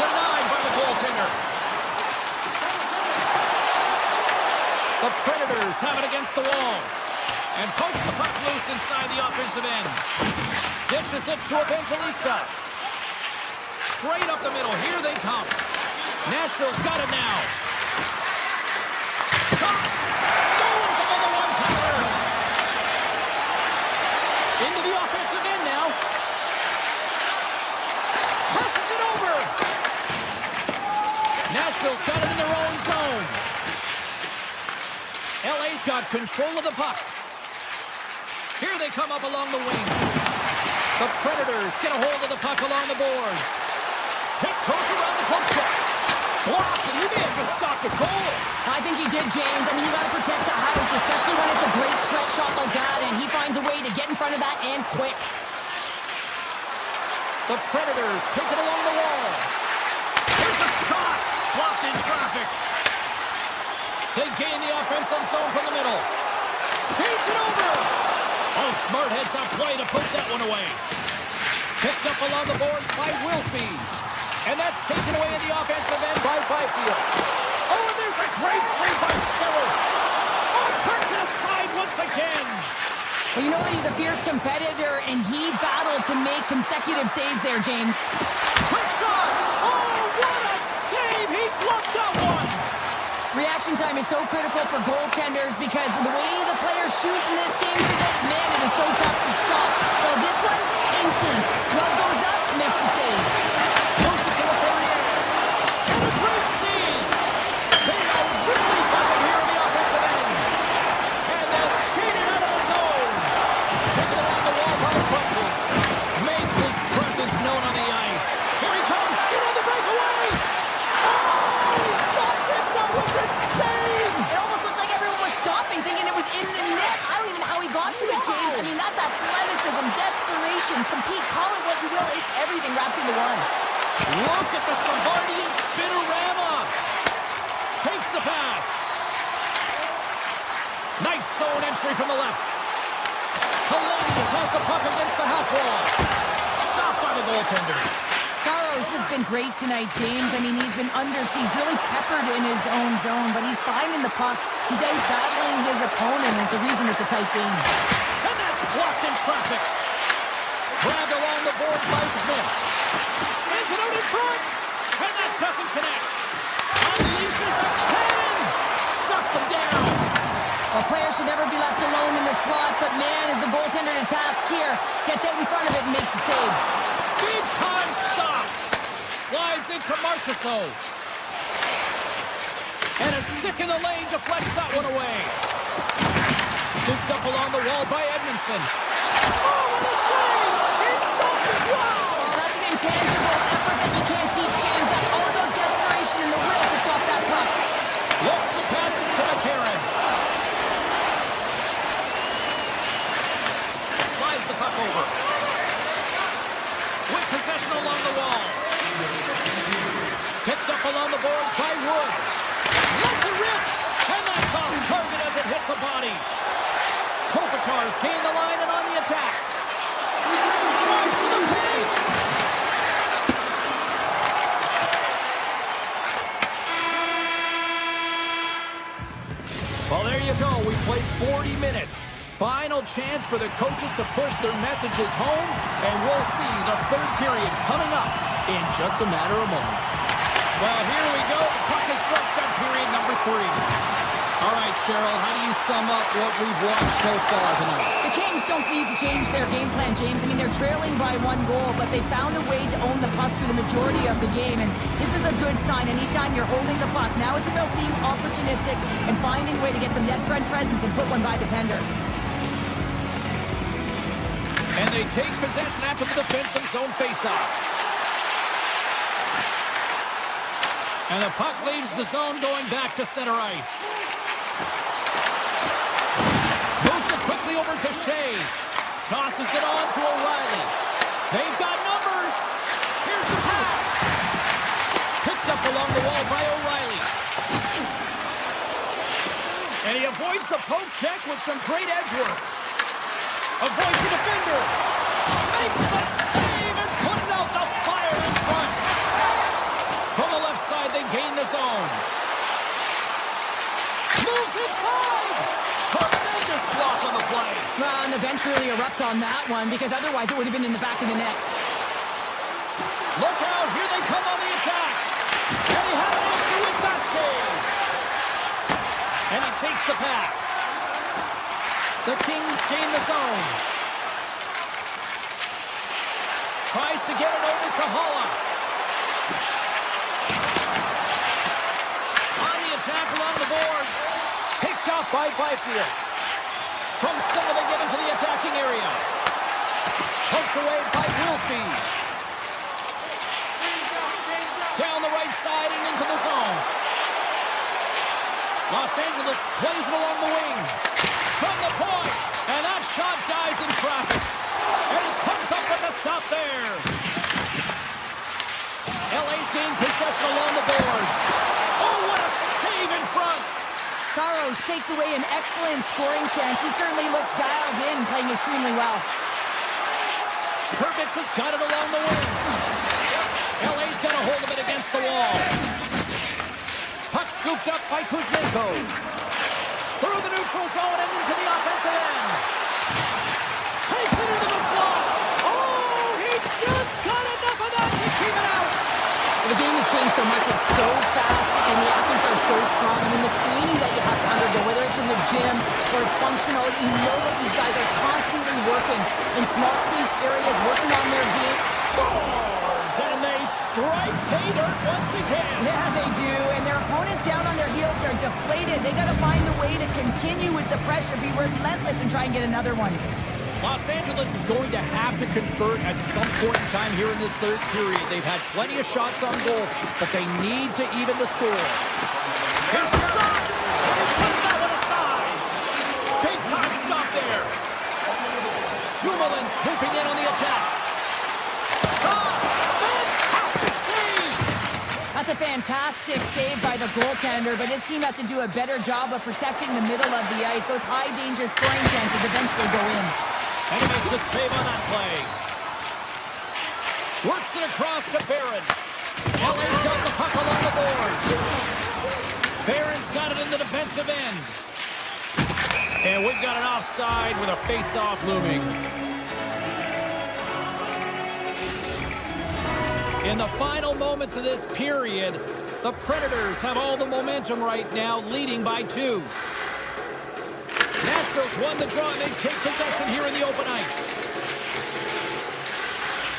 Denied by the goaltender. The Predators have it against the wall. And pokes the puck loose inside the offensive end. Dishes it to Evangelista. Straight up the middle. Here they come. Nashville's got it now. Shot. Stones on the one-timer. Into the offensive end now. Passes it over. Nashville's got it in their own zone. LA's got control of the puck. Here they come up along the wing. The Predators get a hold of the puck along the boards. Tiptoes around the poke check. Blocked, and he may have just stopped a goal. I think he did, James. I mean, you got to protect the house, especially when it's a great threat shot like that, and he finds a way to get in front of that and quick. The Predators take it along the wall. Here's a shot. Blocked in traffic. They gain the offensive zone from the middle. Feeds it over. Oh, smart heads that play to put that one away. Picked up along the boards by Wilsby. And that's taken away in the offensive end by Byfield. Oh, and there's a great save by Silas. Oh, turns it aside once again. Well, you know that he's a fierce competitor, and he battled to make consecutive saves there, James. Quick shot. Oh, what a save. He blocked that one. Reaction time is so critical for goaltenders because the way the players shoot in this game today, man, it is so tough to stop. So this one, instance. Glove goes up, makes the save. Moves it to the Ferrier. And a great save. They are really buzzing here in the offensive end. And they're skating out of the zone. Taken along the wall by Bunting. Makes his presence known on the ice. Here he comes. In on the breakaway. Oh, he stopped it. That was insane. It almost looked like everyone was stopping, thinking it was in the net. I don't even know how he got to it, James. I mean, that's athleticism, desperation, compete, call it what you will. It's everything wrapped into one. Look at the Savardian spinorama. Takes the pass. Nice zone entry from the left. Hellenius has the puck against the half wall. Stopped by the goaltender. Saros has been great tonight, James. I mean, he's been undersized, really peppered in his own zone, but he's finding the puck. He's out battling his opponent, and it's a reason it's a tight game. And that's blocked in traffic. Grabbed along the board by Smith. Sends it out in front. And that doesn't connect. Unleashes a cannon. Shuts him down. A player should never be left alone in the slot, but man, is the goaltender to task here. Gets out in front of it and makes the save. Big time stop. Slides into Marchessault. And a stick in the lane deflects that one away. Scooped up along the wall by Edmondson. Oh, what a save! He stopped it. Wow! Oh, that's an intangible effort that you can't teach, James. That's all about desperation and the will to stop that puck. Looks to pass it to McCarron. Slides the puck over. With possession along the wall. Picked up along the boards by Wood. Lets it rip. And that's off target as it hits the body. Kopitar's gain the line and on the attack. Drives to the paint. Well, there you go. We played 40 minutes. Final chance for the coaches to push their messages home, and we'll see the third period coming up in just a matter of moments. Well, here we go. The puck is shoved on period number 3. All right, Cheryl, how do you sum up what we've watched so far tonight? The Kings don't need to change their game plan, James. I mean, they're trailing by 1 goal, but they found a way to own the puck through the majority of the game, and this is a good sign anytime you're holding the puck. Now it's about being opportunistic and finding a way to get some net front presence and put one by the tender. And they take possession after the defensive zone faceoff. And the puck leaves the zone going back to center ice. Moves it quickly over to Shea. Tosses it on to O'Reilly. They've got numbers. Here's the pass. Picked up along the wall by O'Reilly. And he avoids the poke check with some great edge work. Avoids the defender. Makes the save and putting out the fire in front. From the left side, they gain the zone. Moves inside. Tremendous block on the play. Well, and the bench really erupts on that one because otherwise it would have been in the back of the net. Look out. Here they come on the attack. And he had an answer with that save. And he takes the pass. The Kings gain the zone. Tries to get it over to Holla. On the attack along the boards. Picked up by Byfield. From center they get into the attacking area. Poked away by Willsby. Down the right side and into the zone. Los Angeles plays it along the wing. From the point. And that shot dies in traffic. And he comes up with a stop there. LA's gained possession along the boards. Oh, what a save in front. Saros takes away an excellent scoring chance. He certainly looks dialed in, playing extremely well. Herbix has got it along the wing. LA's got a hold of it against the wall. Puck scooped up by Kuzmenko. Through the neutral zone and into the offensive end. Takes it into the slot. Oh, he just got enough of that to keep it out. The game has changed so much. It's so fast, and the athletes are so strong. I mean, the training that you have to undergo, whether it's in the gym or it's functional, you know that these guys are constantly working in small space areas, working on their game. Scores, and they strike pay dirt once again. Yeah, they do, and their opponents down on their heels are deflated. They got to find a way to continue with the pressure, be relentless, and try and get another one. Los Angeles is going to have to convert at some point in time here in this third period. They've had plenty of shots on goal, but they need to even the score. Here's the shot! And he put that one aside. Big time stop there. Dumoulin swooping in on the attack. Shot! Fantastic save! That's a fantastic save by the goaltender, but his team has to do a better job of protecting the middle of the ice. Those high-danger scoring chances eventually go in. And he makes the save on that play. Works it across to Barron. LA's got the puck along the boards. Barron's got it in the defensive end. And we've got an offside with a face-off looming. In the final moments of this period, the Predators have all the momentum right now, leading by 2. Nashville's won the draw, and they take possession here in the open ice.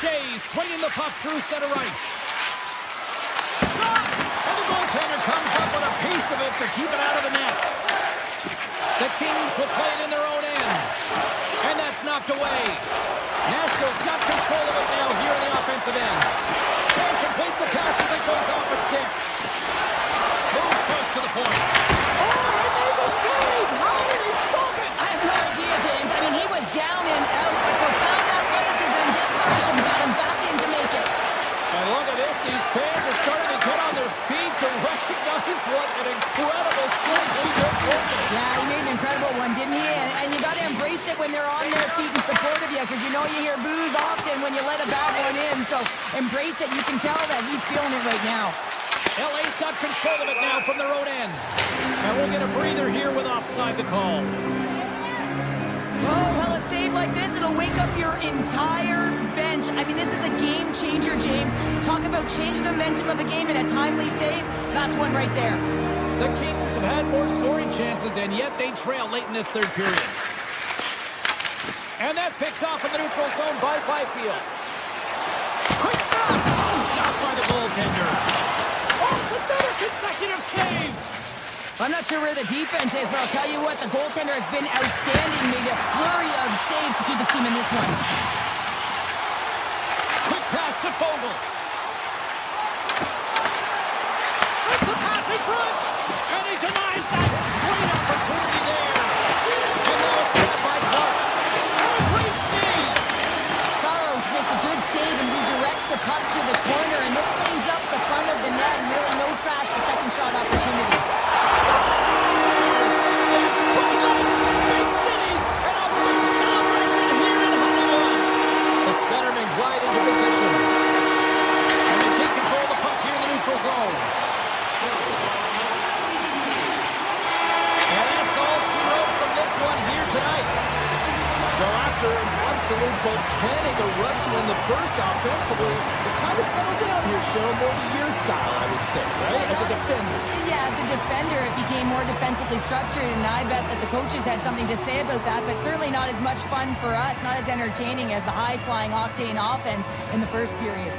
Shea swinging the puck through center ice. Shot! And the goaltender comes up with a piece of it to keep it out of the net. The Kings will play it in their own end. And that's knocked away. Nashville's got control of it now here in the offensive end. Can't complete the pass as it goes off a stick. Moves close to the point. Oh, he made the save! How did he stop it? I have no idea, James. I mean, he was down and out, but profound athleticism and desperation got him back in to make it. And look at this. These fans are starting to get on their feet to recognize what an incredible save he just witnessed. Yeah, he made an incredible one, didn't he? And you got to embrace it when they're on their feet in support of you, because you know you hear boos often when you let a bad one in. So embrace it. You can tell that he's feeling it right now. LA's got control of it now from their own end. And we'll get a breather here with offside the call. Oh, well, a save like this, it'll wake up your entire bench. I mean, this is a game changer, James. Talk about changing the momentum of a game in a timely save. That's one right there. The Kings have had more scoring chances, and yet they trail late in this third period. And that's picked off in the neutral zone by Byfield. Quick stop! Stopped by the goaltender. Oh, it's another consecutive save! I'm not sure where the defense is, but I'll tell you what, the goaltender has been outstanding. Made a flurry of saves to keep his team in this one. Quick pass to Fogle. Slips a pass in front, and he denies that. Great opportunity there. And now it's caught by Clark. And a great save. Saros makes a good save and redirects the puck to the corner, and this cleans up the front of the net, and really no trash for second shot opportunity. It's Bud Lights, big cities, and a big celebration here in Hollywood. The centermen glide into position. And they take control of the puck here in the neutral zone. And that's all she wrote from this one here tonight. Well, after an absolute volcanic eruption in the first offensively, it kind of settled down here, Cheryl, more to your style, I would say, right? As a defender. Yeah, as a defender, it became more defensively structured, and I bet that the coaches had something to say about that, but certainly not as much fun for us, not as entertaining as the high-flying octane offense in the first period.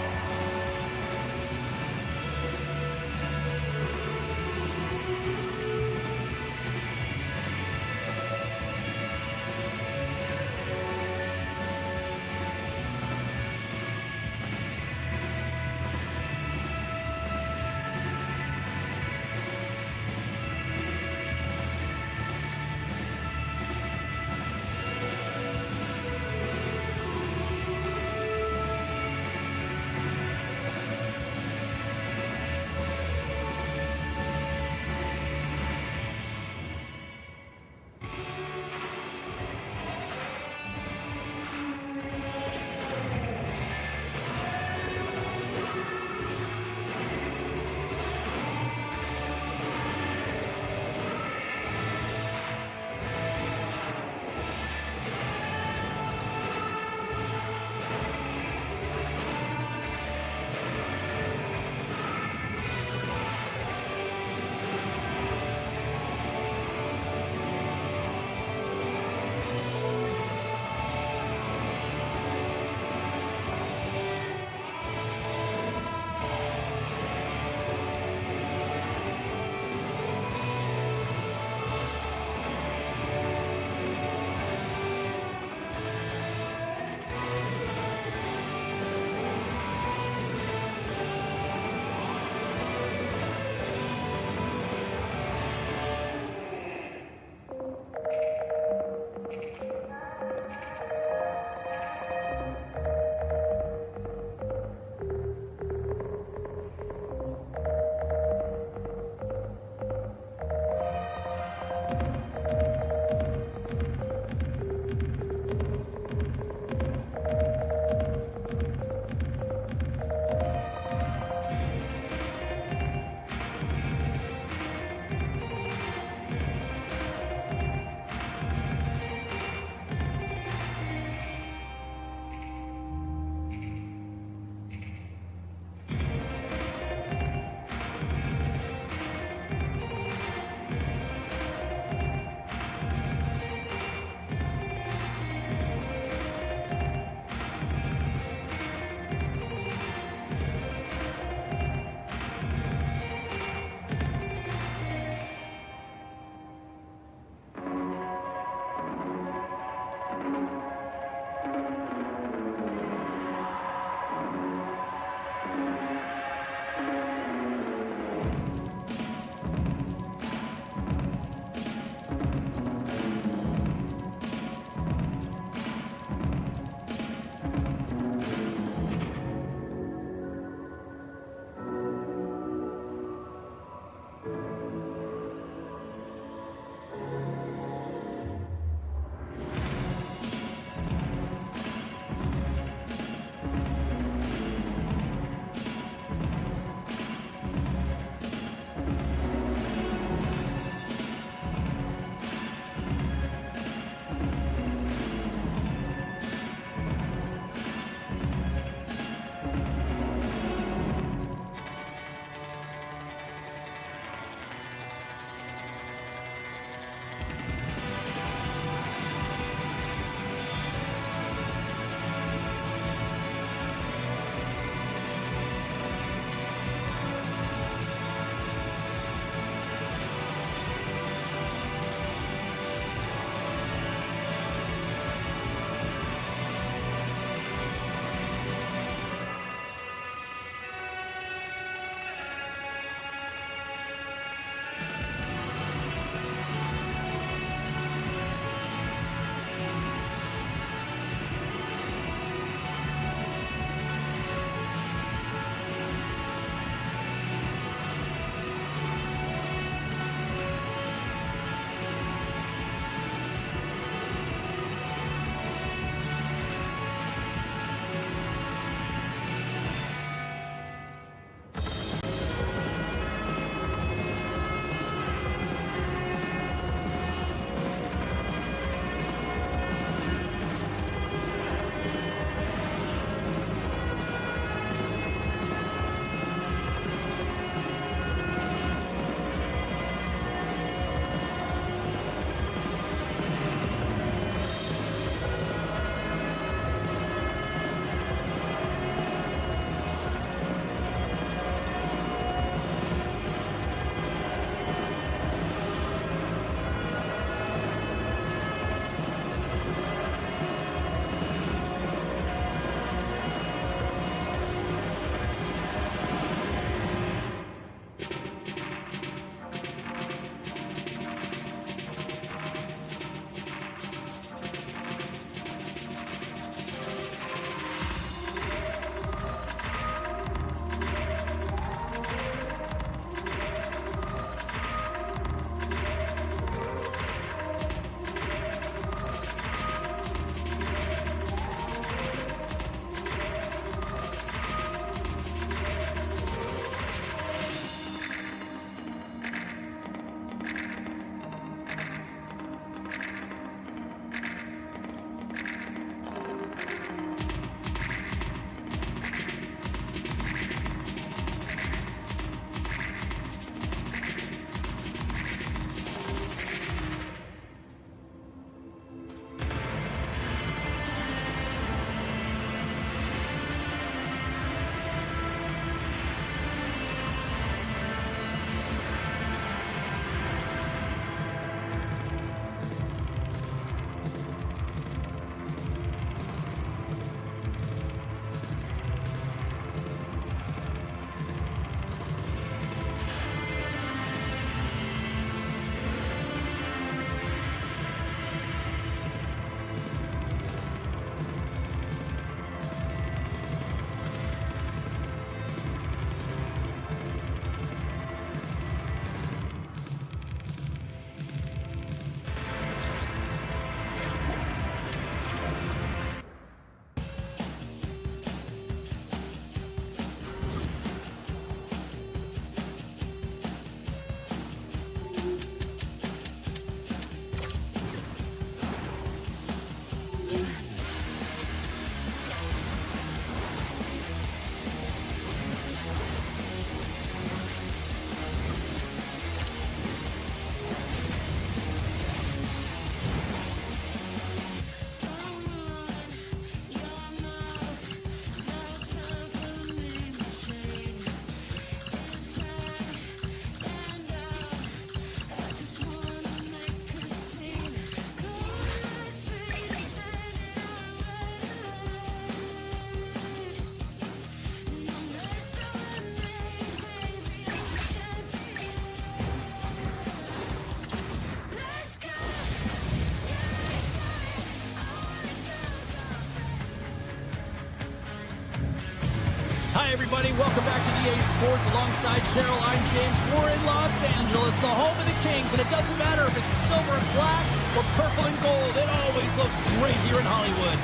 Hi, everybody. Welcome back to EA Sports. Alongside Cheryl, I'm James. We're in Los Angeles, the home of the Kings, and it doesn't matter if it's silver and black or purple and gold. It always looks great here in Hollywood.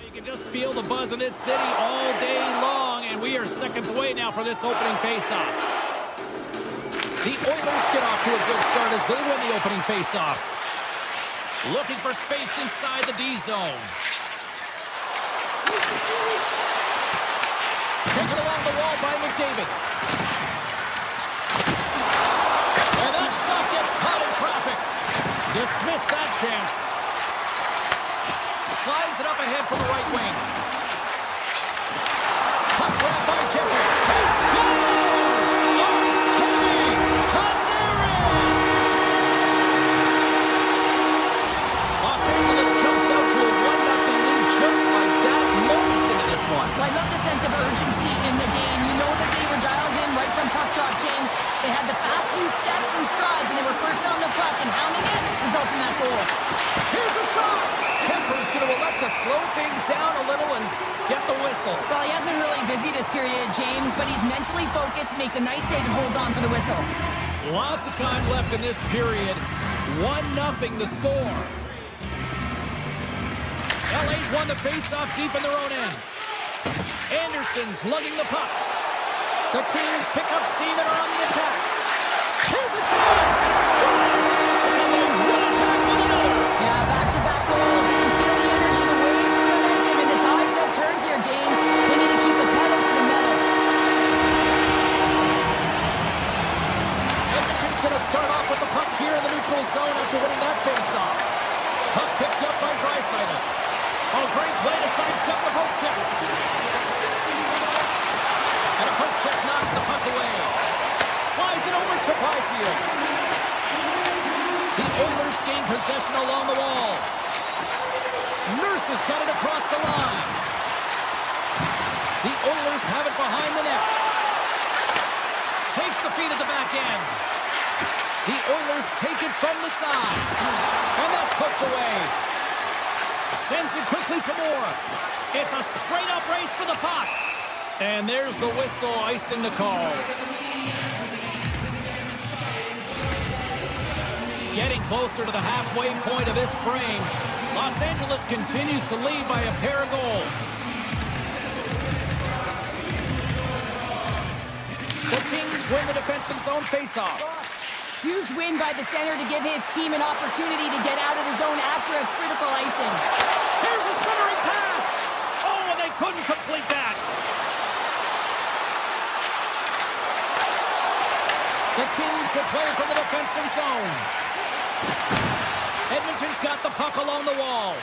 You can just feel the buzz in this city all day long, and we are seconds away now for this opening faceoff. The Oilers get off to a good start as they win the opening faceoff. Looking for space inside the D zone. Taken along the wall by McDavid. And that shot gets caught in traffic. Dismissed that chance. Slides it up ahead for the right wing. Puck grab by Kemper. He scores! Artemi Panarin! Los Angeles jumps out to a 1-0 lead just like that moments into this one. Well, I love the sense of urgency in the game. You know that they were dialed in right from puck drop, James. They had the fast few steps and strides, and they were first on the puck, and hounding it results in that goal. Here's a shot! Kemper's going to elect to slow things down a little and get the whistle. Well, he has been really busy this period, James, but he's mentally focused, makes a nice save, and holds on for the whistle. Lots of time left in this period. 1-0 the score. LA's won the face-off deep in their own end. Anderson's lugging the puck. The Kings pick up steam and are on the attack. Here's a chance! Scores! And they run it back with another. Yeah, back-to-back goals. You can feel the energy, the wave, the momentum, and the tides have turned here, James. They need to keep the pedal to the metal. Edmonton's going to start off with the puck here in the neutral zone after winning that face-off. Puck picked up by Draisaitl. Oh, great play to sidestep the poke check. And a poke check knocks the puck away. Slides it over to Byfield. The Oilers gain possession along the wall. Nurse has got it across the line. The Oilers have it behind the net. Takes the feed at the back end. The Oilers take it from the side. And that's poked away. Sends it quickly to Moore. It's a straight-up race for the puck. And there's the whistle, icing the call. Getting closer to the halfway point of this frame. Los Angeles continues to lead by a pair of goals. The Kings win the defensive zone faceoff. Huge win by the center to give his team an opportunity to get out of the zone after a critical icing. Here's a centering pass. Oh, and they couldn't complete that. The Kings should play from the defensive zone. Edmonton's got the puck along the wall.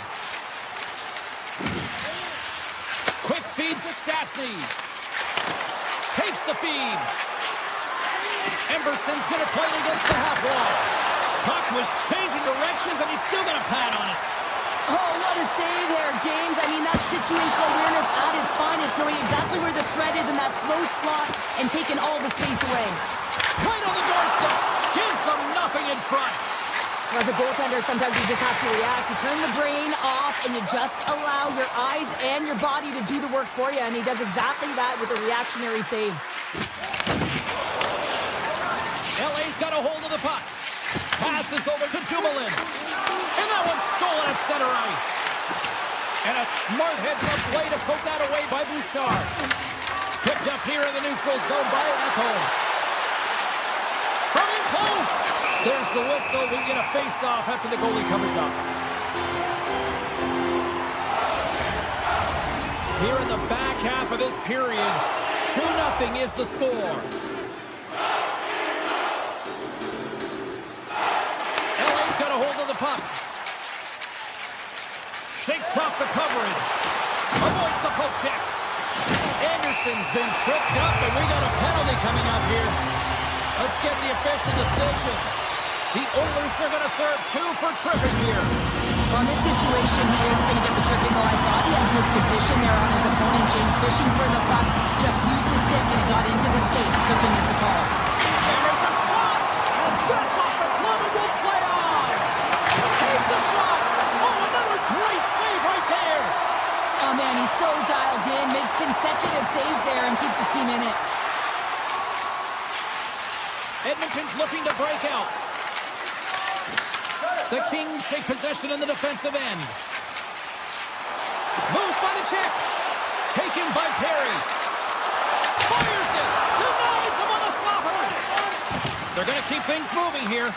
Quick feed to Stastny. Takes the feed. Emberson's going to play it against the half wall. Puck was changing directions, and he's still got a pad on it. Oh, what a save there, James. I mean, that's situational awareness at its finest, knowing exactly where the threat is in that slow slot and taking all the space away. Right on the doorstep. Gives them nothing in front. As a goaltender, sometimes you just have to react. You turn the brain off, and you just allow your eyes and your body to do the work for you, and he does exactly that with a reactionary save. LA's got a hold of the puck. Passes over to Dumoulin. And that one's stolen at center ice. And a smart heads-up play to poke that away by Bouchard. Picked up here in the neutral zone by Ekholm. From in close. There's the whistle. We get a face-off after the goalie covers up. Here in the back half of this period, 2-0 is the score. LA's got a hold of the puck. Shakes off the coverage. Avoids the poke check. Anderson's been tripped up, and we got a penalty coming up here. Let's get the official decision. The Oilers are going to serve 2 for tripping here. On this situation, he is going to get the tripping goal. I thought he had good position there on his opponent. James fishing for the puck. Just used his stick and it got into the skates. Tripping is the call. And there's a shot. And that's off the glove and will play on. Takes the shot. Oh, another great save right there. Oh, man, he's so dialed in. Makes consecutive saves there and keeps his team in it. Edmonton's looking to break out. The Kings take possession in the defensive end. Moves by the check. Taken by Perry. Fires it. Denies him on the slapper. They're going to keep things moving here.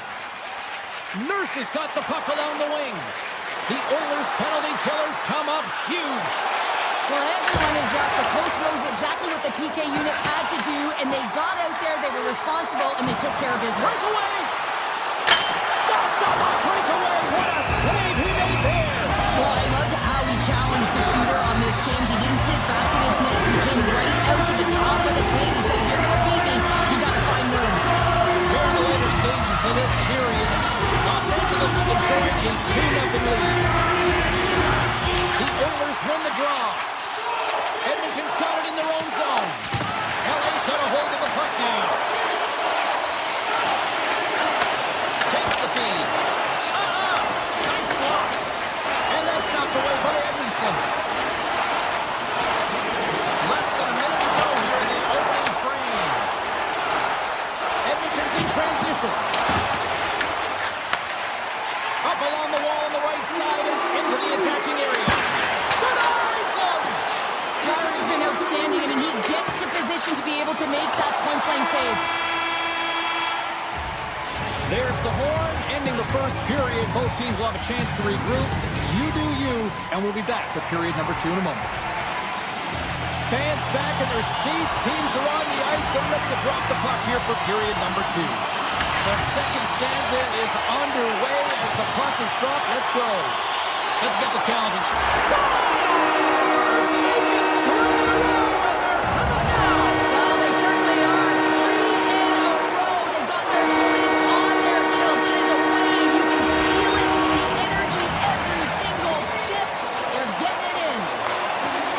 Nurse has got the puck along the wing. The Oilers penalty killers come up huge. Well, everyone is up. The coach knows exactly what the PK unit had to do, and they got out there, they were responsible, and they took care of business. Breakaway! Stopped on the breakaway! What a save he made there! Well, I loved how he challenged the shooter on this, James. He didn't sit back in his net. He came right out to the top of the paint. He said, if you're going to beat me, you got to find room. Here in the later stages of this period, Los Angeles is enjoying a 2-0 lead. The Oilers win the draw. Edmonton's got it in their own zone. LA's got a hold of the puck now. Takes the feed. Nice block. And that's knocked away by Edmondson. Less than a minute to go here in the opening frame. Edmonton's in transition. Up along the wall on the right side and into the attacking area. Denies him! Carter's been outstanding. I mean, he gets to position to be able to make that point-blank save. There's the horn, ending the first period. Both teams will have a chance to regroup. You do you, and we'll be back for period number 2 in a moment. Fans back in their seats. Teams are on the ice. They're ready to drop the puck here for period number 2. The second stanza is underway as the puck is dropped. Let's go. Let's get the challenge. Stars make it 3 in a row, and they're coming now. Well, they certainly are. 3 in a row. They've got their opponents on their heels. It is a wave. You can feel it. The energy every single shift. They're getting it in.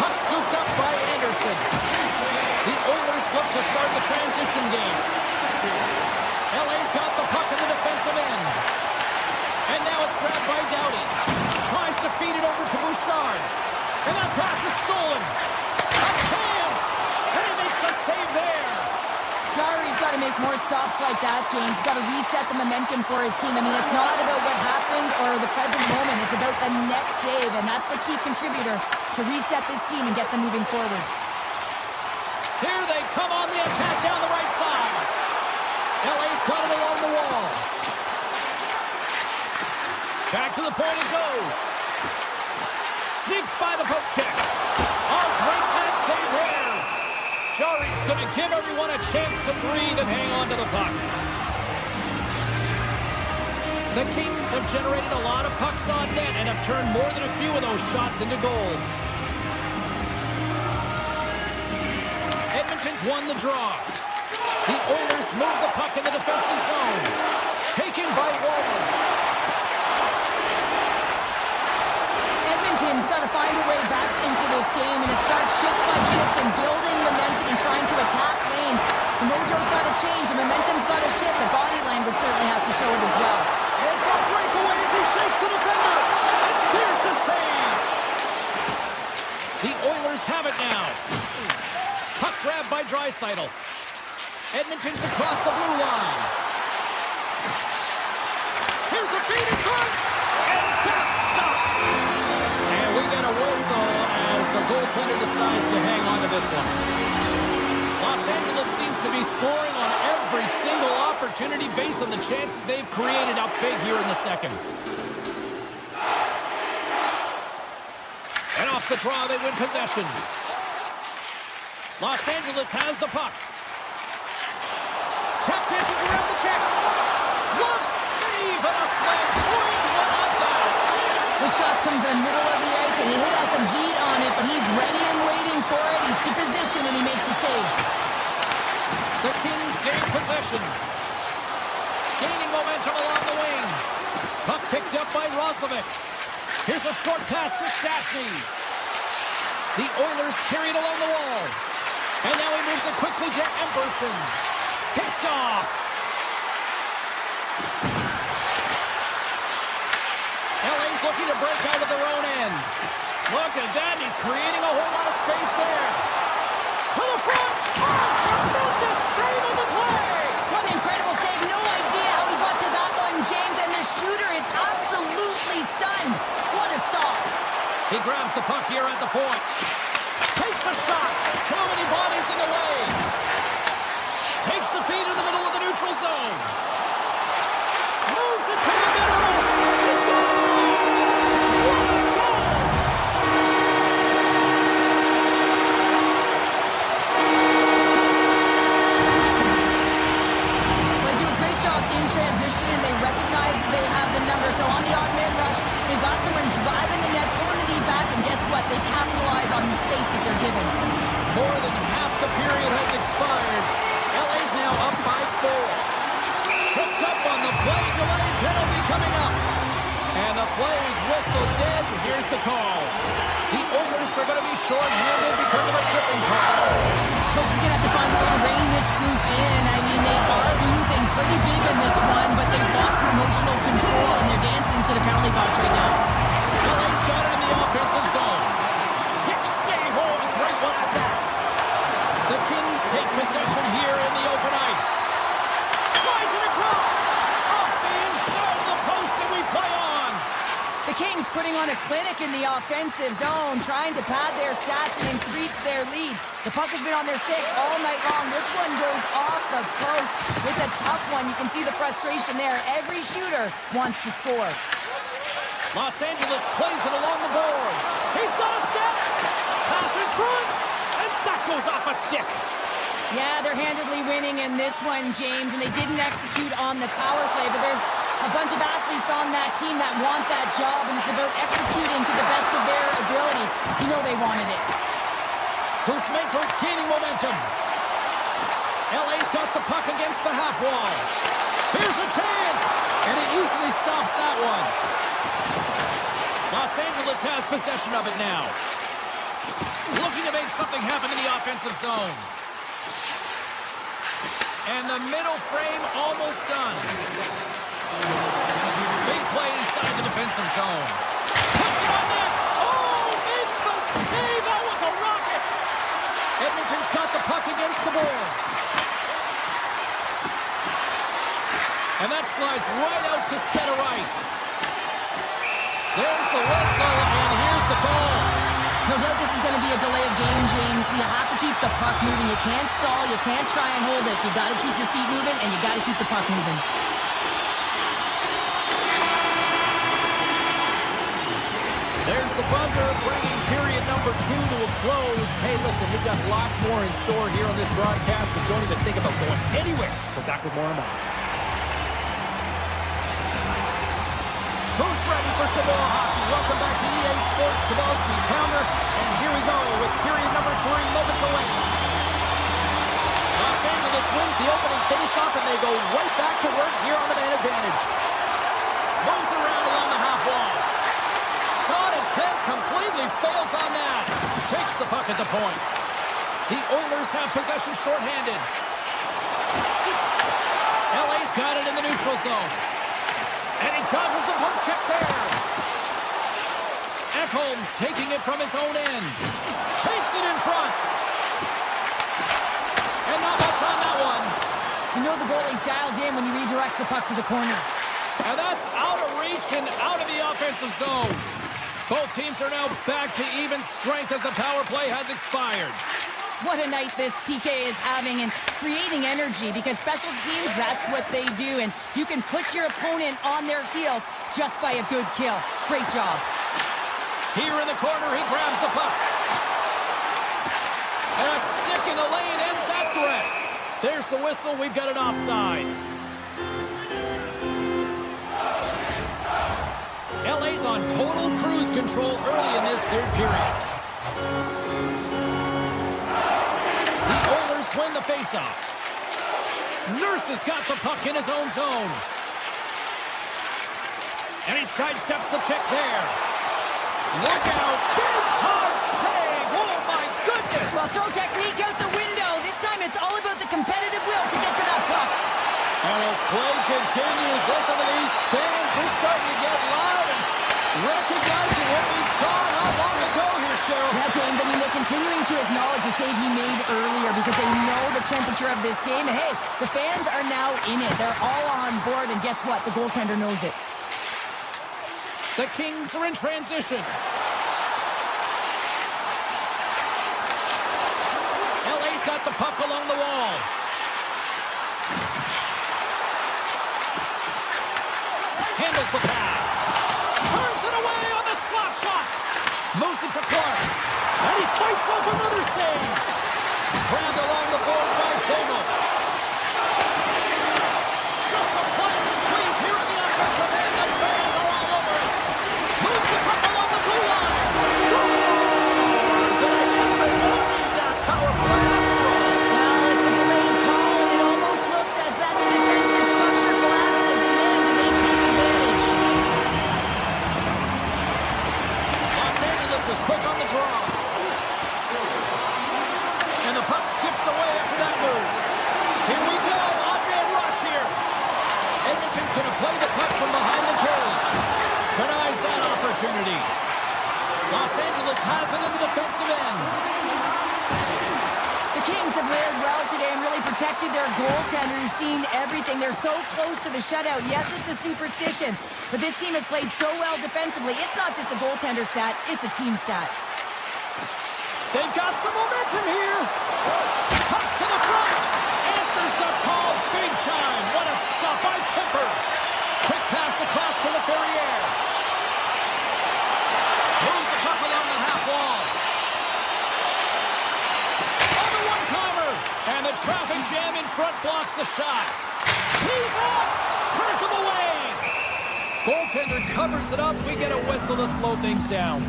Puck scooped up by Anderson. The Oilers look to start the transition game. LA's got the puck in the defensive end. And now it's grabbed by Doughty. Tries to feed it over to Bouchard. And that pass is stolen. A chance! And he makes the save there. Carter's got to make more stops like that, James. He's got to reset the momentum for his team. I mean, it's not about what happened or the present moment. It's about the next save, and that's the key contributor to reset this team and get them moving forward. Here they come on the attack down the right side. LA's got it along the wall. Back to the point it goes. Sneaks by the poke check. Oh, great net save there. Jari's going to give everyone a chance to breathe and hang on to the puck. The Kings have generated a lot of pucks on net and have turned more than a few of those shots into goals. Edmonton's won the draw. The Oilers move the puck in the defensive zone. Taken by Walden. Edmonton's got to find a way back into this game, and it starts shift by shift and building momentum and trying to attack lanes. The mojo's got to change. The momentum's got to shift. The body language certainly has to show it as well. It's a breakaway as he shakes the defender. And there's the save. The Oilers have it now. Puck grab by Draisaitl. Edmonton's across the blue line. Here's a feed in front. And that's stopped. And we get a whistle as the goaltender decides to hang on to this one. Los Angeles seems to be scoring on every single opportunity based on the chances they've created up big here in the second. And off the draw, they win possession. Los Angeles has the puck. Tap dances around the check. Glove save and a flamboyant one on down. The shot's come to the middle of the ice, and he has some heat on it, but he's ready and waiting for it. He's to position, and he makes the save. The Kings gain possession. Gaining momentum along the wing. Puck picked up by Roslovic. Here's a short pass to Stastny. The Oilers carry it along the wall. And now he moves it quickly to Emberson. Picked off. LA's looking to break out of their own end. Look at that. He's creating a whole lot of space there. To the front. Oh, tremendous save of the play. What an incredible save. No idea how he got to that one, James, and the shooter is absolutely stunned. What a stop. He grabs the puck here at the point. Takes a shot. Too many bodies in the way. Takes the feed in the middle of the neutral zone. Moves it to the middle. He scores! What a goal! They do a great job in transition, and they recognize they have the number. So on the odd man rush, they've got someone driving the net, pulling the knee back, and guess what? They capitalize on the space that they're given. More than half the period has expired. LA's now up by 4. Tripped up on the play, delayed penalty coming up. And the play's whistle dead. Here's the call. The Oilers are going to be short-handed because of a tripping call. Coach is going to have to find a way to rein this group in. I mean, they are losing pretty big in this one, but they've lost some emotional control, and they're dancing to the penalty box right now. LA's got it in the offensive zone. Kick save. Oh, a great one at that. The Kings take possession here in the open ice. Slides it across. Off the inside of the post, and we play on. The Kings putting on a clinic in the offensive zone, trying to pad their stats and increase their lead. The puck has been on their stick all night long. This one goes off the post. It's a tough one. You can see the frustration there. Every shooter wants to score. Los Angeles plays it along the boards. He's got a step. Pass in front. And that goes off a stick. Yeah, they're handedly winning in this one, James, and they didn't execute on the power play, but there's a bunch of athletes on that team that want that job, and it's about executing to the best of their ability. You know they wanted it. Kuzmenko's gaining momentum. LA's got the puck against the half wall. Here's a chance, and he easily stops that one. Los Angeles has possession of it now. Looking to make something happen in the offensive zone. And the middle frame almost done. Big play inside the defensive zone. Puts it on net. Oh, makes the save. That was a rocket. Edmonton's got the puck against the boards. And that slides right out to center ice. There's the whistle, and here's the call. No doubt this is going to be a delay of game, James. You have to keep the puck moving. You can't stall, you can't try and hold it. You gotta keep your feet moving, and you gotta keep the puck moving. There's the buzzer, bringing period number 2 to a close. Hey, listen, we've got lots more in store here on this broadcast, so don't even think about going anywhere. We're back with more in a moment. Who's ready for some more hockey? Welcome back to EA Sports Sabalski Pounder, and here we go with period number 3, moments away. Los Angeles wins the opening faceoff, and they go right back to work here on the man advantage. Moves around along the half wall. Shot attempt completely fails on that. Takes the puck at the point. The Oilers have possession shorthanded. LA's got it in the neutral zone. And he dodges the poke check there. Ekholm's taking it from his own end. Takes it in front. And not much on that one. You know the goalie's dialed in when he redirects the puck to the corner. And that's out of reach and out of the offensive zone. Both teams are now back to even strength as the power play has expired. What a night this PK is having and creating energy, because special teams, that's what they do. And you can put your opponent on their heels just by a good kill. Great job. Here in the corner, he grabs the puck. And a stick in the lane ends that threat. There's the whistle. We've got an offside. LA's on total cruise control early in this third period. The Oilers win the faceoff. Nurse has got the puck in his own zone. And he sidesteps the check there. Look out. Big time save. Oh, my goodness. Well, throw technique out the window. This time it's all about the competitive will to get to that puck. And as play continues, listen to these fans. They're starting to get loud and recognizing what we saw not long ago here, Cheryl. Yeah, James, I mean, they're continuing to acknowledge the save he made earlier because they know the temperature of this game. And, hey, the fans are now in it. They're all on board, and guess what? The goaltender knows it. The Kings are in transition. LA's got the puck along the wall. Handles the pass. Turns it away on the slot shot. Moves it to Clark. And he fights off another save. Grabbed along the board by Vogel. Just a play to squeeze here in the offensive end. The fans are all over it. Moves the puck along the blue line. Scores! And I guess they won't need that power play after all. Well, it's a delayed call, and it almost looks as that defensive structure collapses, and then do they take advantage? Los Angeles is quick on the draw. And the puck skips away after that move. Here we go, on-man rush here. Edmonton's going to play the puck from behind the cage. Denies that opportunity. Los Angeles has it in the defensive end. The Kings have played well today and really protected their goaltender, who's seen everything. They're so close to the shutout. Yes, it's a superstition, but this team has played so well defensively. It's not just a goaltender stat, it's a team stat. They've got some momentum here. Cuts to the front. Answers the call big time. What a stop by Kemper. Quick pass across to the Ferrier. Moves the puck along the half wall. On the one-timer. And the traffic jam in front blocks the shot. He's off. Turns him away. Goaltender covers it up. We get a whistle to slow things down.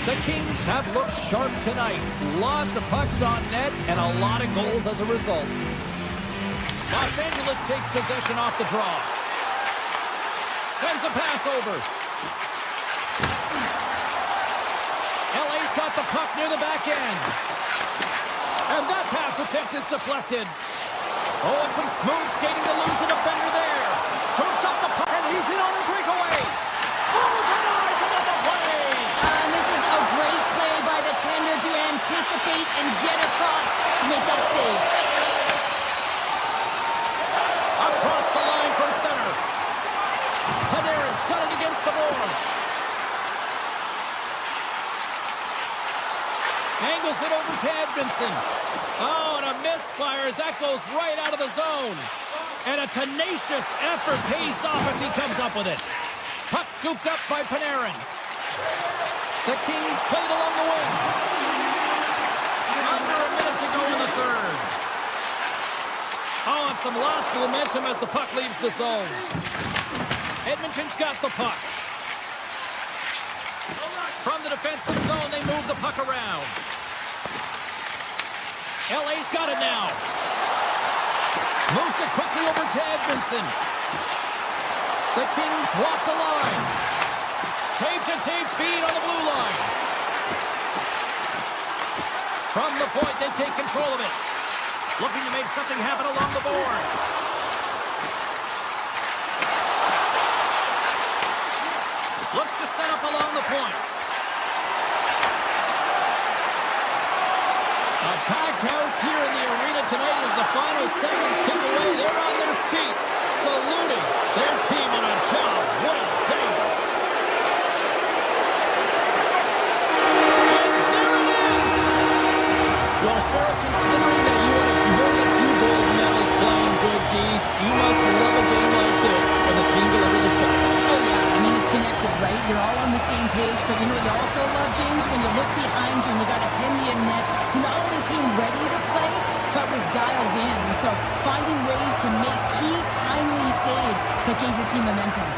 The Kings have looked sharp tonight. Lots of pucks on net and a lot of goals as a result. Los Angeles takes possession off the draw. Sends a pass over. LA's got the puck near the back end. And that pass attempt is deflected. Oh, and some smooth skating to lose the defender there. Scoops up the puck, and he's in on a breakaway. Oh, denies another play. And this is a great play by the tender to anticipate and get across to make that save. Across the line from center. Panarin's got it against the boards. Angles it over to Edmondson. Oh, and a misfire as that goes right out of the zone. And a tenacious effort pays off as he comes up with it. Puck scooped up by Panarin. The Kings played along the wing. Under a minute to go in the third. Oh, and some lost momentum as the puck leaves the zone. Edmonton's got the puck. From the defensive zone, they move the puck around. LA's got it now. Moves it quickly over to Edmondson. The Kings walk the line. Tape-to-tape feed on the blue line. From the point, they take control of it. Looking to make something happen along the boards. Looks to set up along the point. A packed house here in the arena tonight as the final seconds tick away. They're on their feet, saluting their team on a job. What a day. And there it is! Well, Sheriff, considering that you had converted a few gold medals playing good D, you must love a game like this when the team delivers a shot. Oh, yeah. I mean, it's connected, right? You're all on the same page, but you know what you also love, James? When you look behind you and you got a 10-man net who not only came ready to play, but was dialed in. So finding ways to make key, timely saves that gave your team momentum.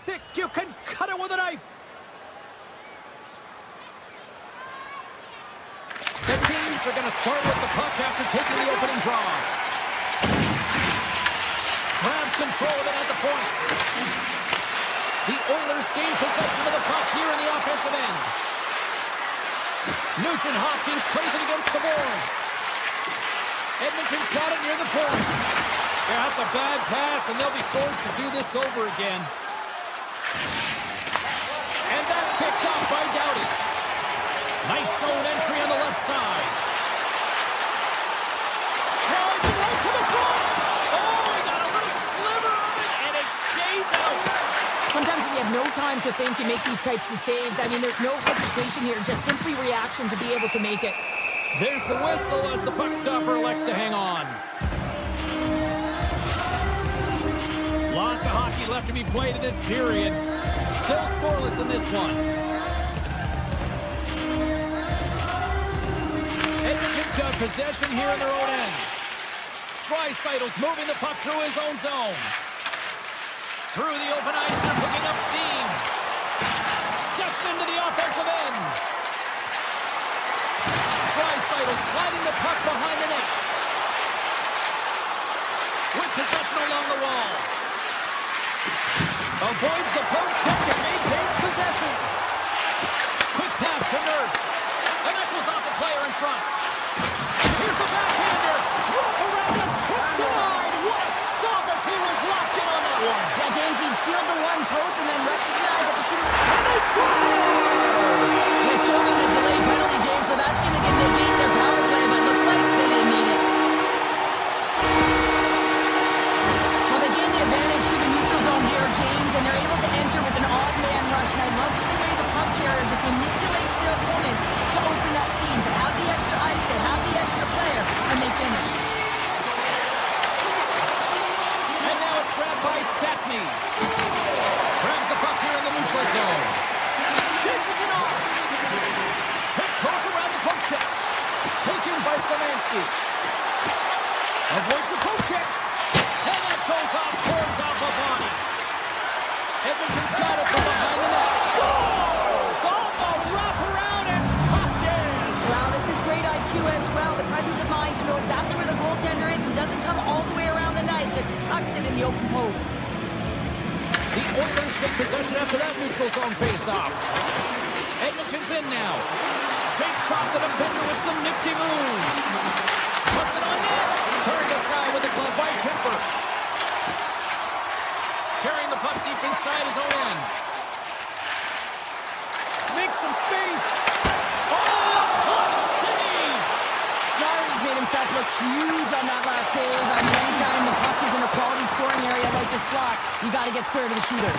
thick you can cut it with a knife. The Kings are going to start with the puck after taking the opening draw. Grabs control of it at the point. The Oilers gain possession of the puck here in the offensive end. Nugent Hopkins plays it against the boards. Edmonton's got it near the point. Yeah, that's a bad pass, and they'll be forced to do this over again. And that's picked up by Doughty. Nice zone entry on the left side. Charging right to the front. Oh, he got a little sliver of it, and it stays out. Sometimes when you have no time to think, you make these types of saves. I mean, there's no hesitation here, just simply reaction to be able to make it. There's the whistle as the puck stopper elects to hang on. Lots of hockey left to be played in this period. Still scoreless in this one. Edmonton's got possession here in their own end. Draisaitl's moving the puck through his own zone. Through the open ice, they're picking up steam. Steps into the offensive end. Draisaitl sliding the puck behind the net. With possession along the wall. Avoids the poke check and maintains possession. Quick pass to Nurse. And that goes off the player in front. Here's the backhander. Wrap around the tip denied. What a stop as he was locked in on that one. Yeah, James, he sealed the one post and then recognized that the shooter... And they score! They score on the delayed penalty, James, so that's going to negate their power play, but looks like they didn't need it. Well, they gained the advantage through the neutral zone here, James, and they're able to enter with an odd man rush, and I love the way the puck carrier just manipulates their opponent to open up seams. They have the extra ice, they have the extra player, and they finish. And now it's grabbed by Stastny. Grabs the puck here in the neutral zone. Dishes it off. Tiptoes around the poke check. Taken by Szymanski. Avoids the poke check. And that goes off, pours out the body. Edmonton's got it from behind the net. Scores! On the wraparound, it's tucked in. Wow, this is great IQ as well. The presence of mind to know exactly where the goaltender is and doesn't come all the way around the net, just tucks it in the open post. The Oilers take possession after that neutral zone face-off. Edmonton's in now. Shakes off the defender with some nifty moves. Puts it on net. Turned aside with the glove by Kemper. Carrying the puck deep inside his own end. Makes some space. Oh, clutch save! Yari's made himself look huge on that last save. I mean, anytime the puck is in a quality scoring area like the slot, you got to get square to the shooter.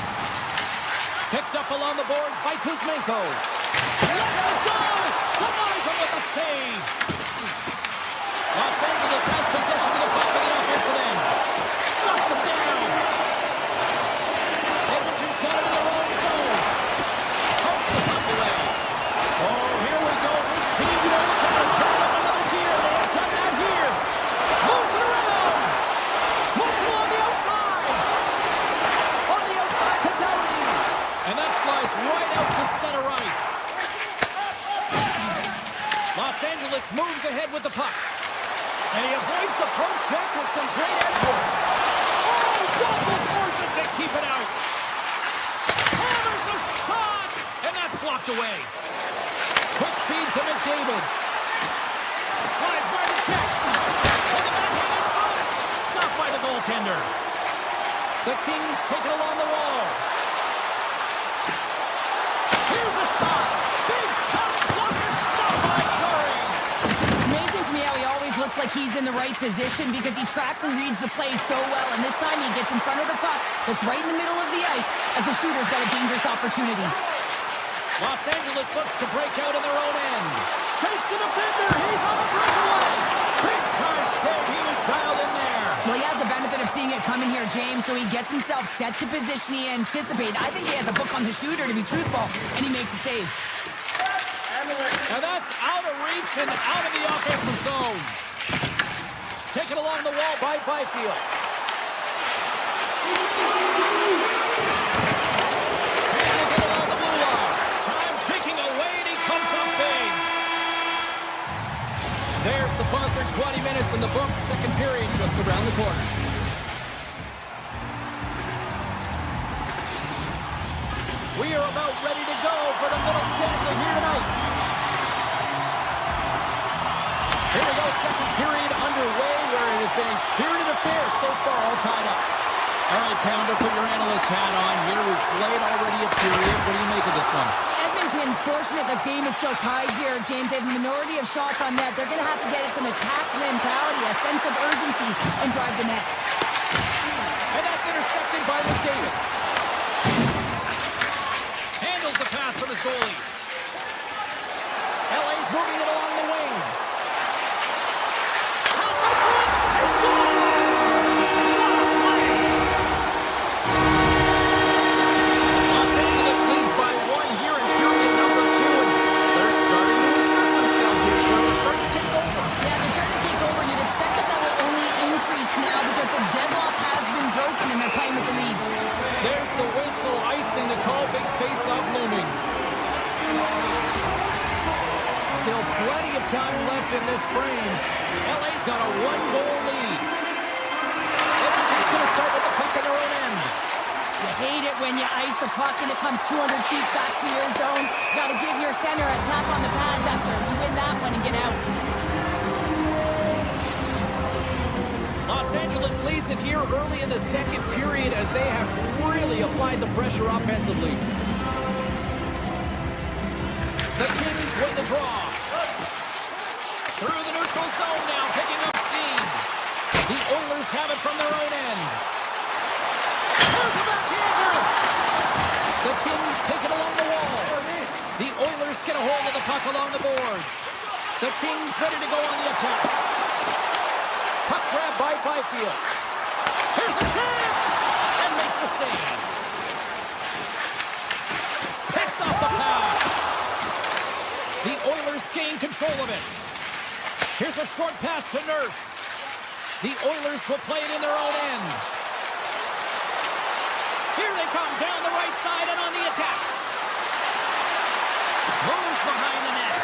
Picked up along the boards by Kuzmenko. Lets it go! Denies him with a save! Los Angeles has possession of the puck in the offensive end. Shuts him down! Edmonton's got it in their own zone. Pokes the puck away. Oh, here we go. This team knows how to turn up another gear. They have done that here. Moves it around. Moves it along the outside. On the outside to Doughty. And that slides right out to center ice. Los Angeles moves ahead with the puck. And he avoids the poke check with some great effort. Oh, Walker boards it to keep it out. Hammers a shot. And that's blocked away. Quick feed to McDavid. Slides by the check. And the backhand in front. Stopped by the goaltender. The Kings take it along the wall. Here's a shot. Big time blocker. Stopped by Curry. It's amazing to me how he always looks like he's in the right position because he tracks and reads the play so well, and this time he gets in front of the puck that's right in the middle of the ice as the shooter's got a dangerous opportunity. Los Angeles looks to break out in their own end. Shakes the defender. He's on the breakaway. Big time save. He was dialed in there. Well, he has the benefit of seeing it coming here, James, so he gets himself set to position he anticipated. I think he has a book on the shooter, to be truthful, and he makes a save. Now that's out of reach and out of the offensive zone. Taken along the wall by Byfield. There's the buzzer, 20 minutes in the books, second period just around the corner. We are about ready to go for the middle stanza here tonight. Here we go, second period underway where it has been a spirited affair so far, all tied up. All right, Pounder, put your analyst hat on here. We've played already a period. What do you make of this one? Edmonton's fortunate the game is still tied here, James. They have a minority of shots on net. They're going to have to get some attack mentality, a sense of urgency, and drive the net. And that's intercepted by McDavid. Handles the pass from his goalie. LA's moving it along the wing. Pass up front. They score! Los Angeles leads by one here in period number 2. And they're starting to assert themselves here, Shirley. They're starting to take over. Yeah, they're starting to take over. You'd expect that will only increase now because the deadlock has been broken and they're playing with the lead. There's the whistle, icing the call, big face-off looming. Still plenty of time left in this frame. LA's got a one-goal lead. Edmonton's going to start with the puck in their own end. You hate it when you ice the puck and it comes 200 feet back to your zone. Got to give your center a tap on the pads after you win that one and get out. Los Angeles leads it here early in the second period as they have really applied the pressure offensively. The Kings win the draw. Through the neutral zone now, picking up steam. The Oilers have it from their own end. There's a backhander! The Kings take it along the wall. The Oilers get a hold of the puck along the boards. The Kings ready to go on the attack. Puck grab by Byfield. Here's a chance! And makes the save. Picks off the pass. The Oilers gain control of it. Here's a short pass to Nurse. The Oilers will play it in their own end. Here they come down the right side and on the attack. Moves behind the net.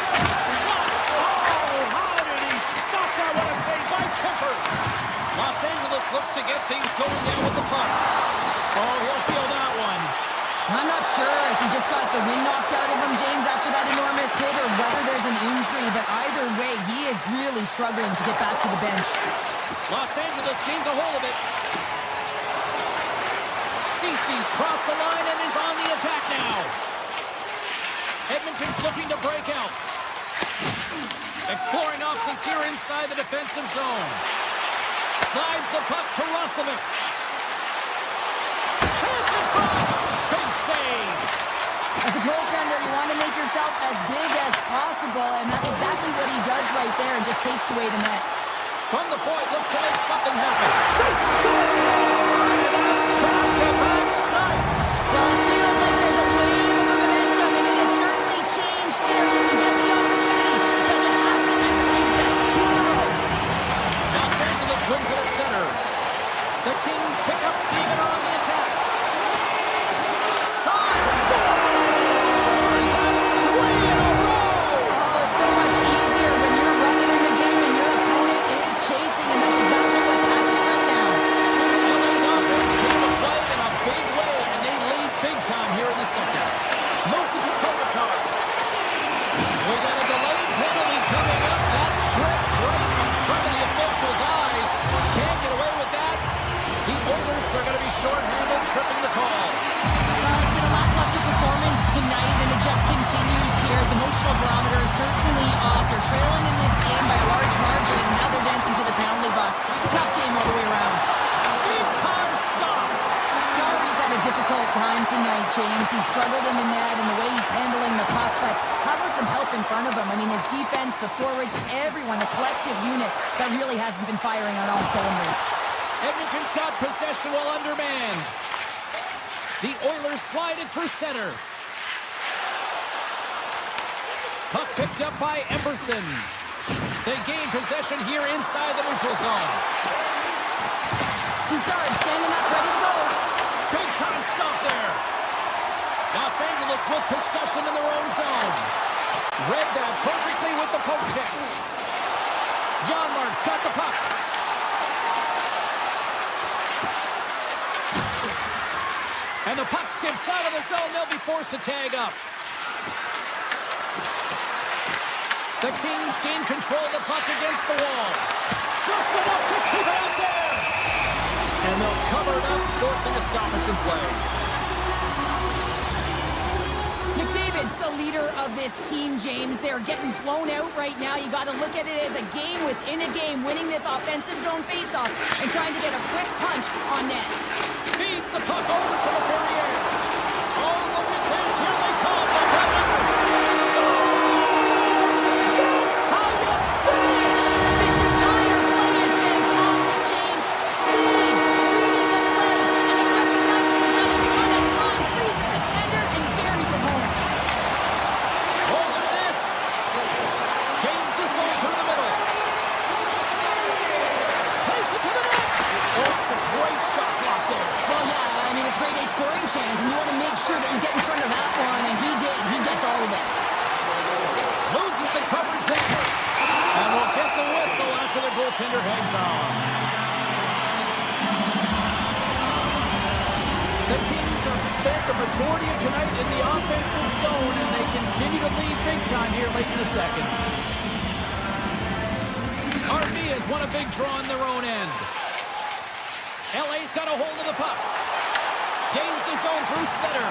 Shot! Oh, how did he stop that? What a save by Kemper. Los Angeles looks to get things going down with the puck. Oh, he'll feel that one. I'm not sure if he just got the wind knocked out of him, James, after that enormous hit, or whether there's an injury, but either way, he is really struggling to get back to the bench. Los Angeles gains a hold of it. Cece's crossed the line and is on the attack now. Edmonton's looking to break out. Exploring options here inside the defensive zone. Slides the puck to Roslovic. Chance in front. Big save. As a goaltender, you want to make yourself as big as possible, and that's exactly what he does right there and just takes away the net. From the point, looks to make something happen. They score! And that's back-to-back snipes. Well, it feels like there's a wave of momentum, and it has certainly changed here. You can get the opportunity, but you have to execute. That's 2 in a row. Los Angeles wins it at center. The Kings pick up steam and are on the attack. Shot! Scores! That's 3 in a row! Oh, it's so much easier when you're running in the game and your opponent is chasing, and that's exactly what's happening right now. LA's offense came to play in a big way, and they lead big time here in the second. Mostly for Kopitar. We got a delayed penalty coming up. That trip right in front of the official's eyes. Can't get away with that. The Oilers are going to be shorthanded, tripping the call. Well, it's been a lackluster performance tonight, and it just continues here. The emotional barometer is certainly off. They're trailing in this game by a large margin, and now they're dancing to the penalty box. It's a tough game all the way around. Big time stop. Jarry's had a difficult time tonight, James. He's struggled in the net and the way he's handling the puck, but how about some help in front of him? I mean, his defense, the forwards, everyone, a collective unit that really hasn't been firing on all cylinders. Edmonton's got possession while undermanned. The Oilers slide it through center. Puck picked up by Emerson. They gain possession here inside the neutral zone. Bouchard standing up, ready to go. Big time stop there. Los Angeles with possession in their own zone. Read that perfectly with the poke check. Janmark's got the puck. And the puck skips out of the zone. They'll be forced to tag up. The Kings gain control of the puck against the wall. Just enough to keep it out there. And they'll cover it up, forcing a stoppage in play. McDavid's the leader of this team, James. They're getting blown out right now. You got to look at it as a game within a game, winning this offensive zone faceoff and trying to get a quick punch on net. Feeds the puck over to the Ferrier. Oh, look at this. Here they come. They've got numbers. Scores! That's how you finish! This entire play is fantastic, James. Speed, reading the play, and he recognizes he's got a ton of time, freezes the tender, and buries it home. Oh, look at this. Gains the zone through the middle. Takes it to the net. Oh, it's a great shot block there. Well, yeah, I mean, it's grade A scoring chance, and you want to make sure that you get in front of that one, and he did. He gets all of it. Loses the coverage there. And we'll get the whistle after the goaltender hangs on. The Kings have spent the majority of tonight in the offensive zone, and they continue to lead big time here late in the second. Armia's won a big draw on their own end. LA's got a hold of the puck. Gains the zone through center.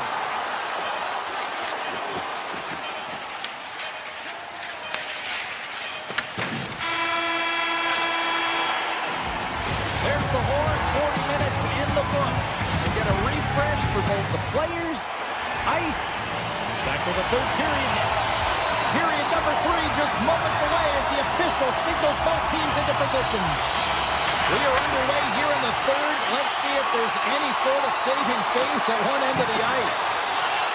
There's the horn. 40 minutes in the books. We get a refresh for both the players, ice. Back with the third period next. Period number 3 just moments away as the official signals both teams into position. We are underway here in the third. Let's see if there's any sort of saving face at one end of the ice.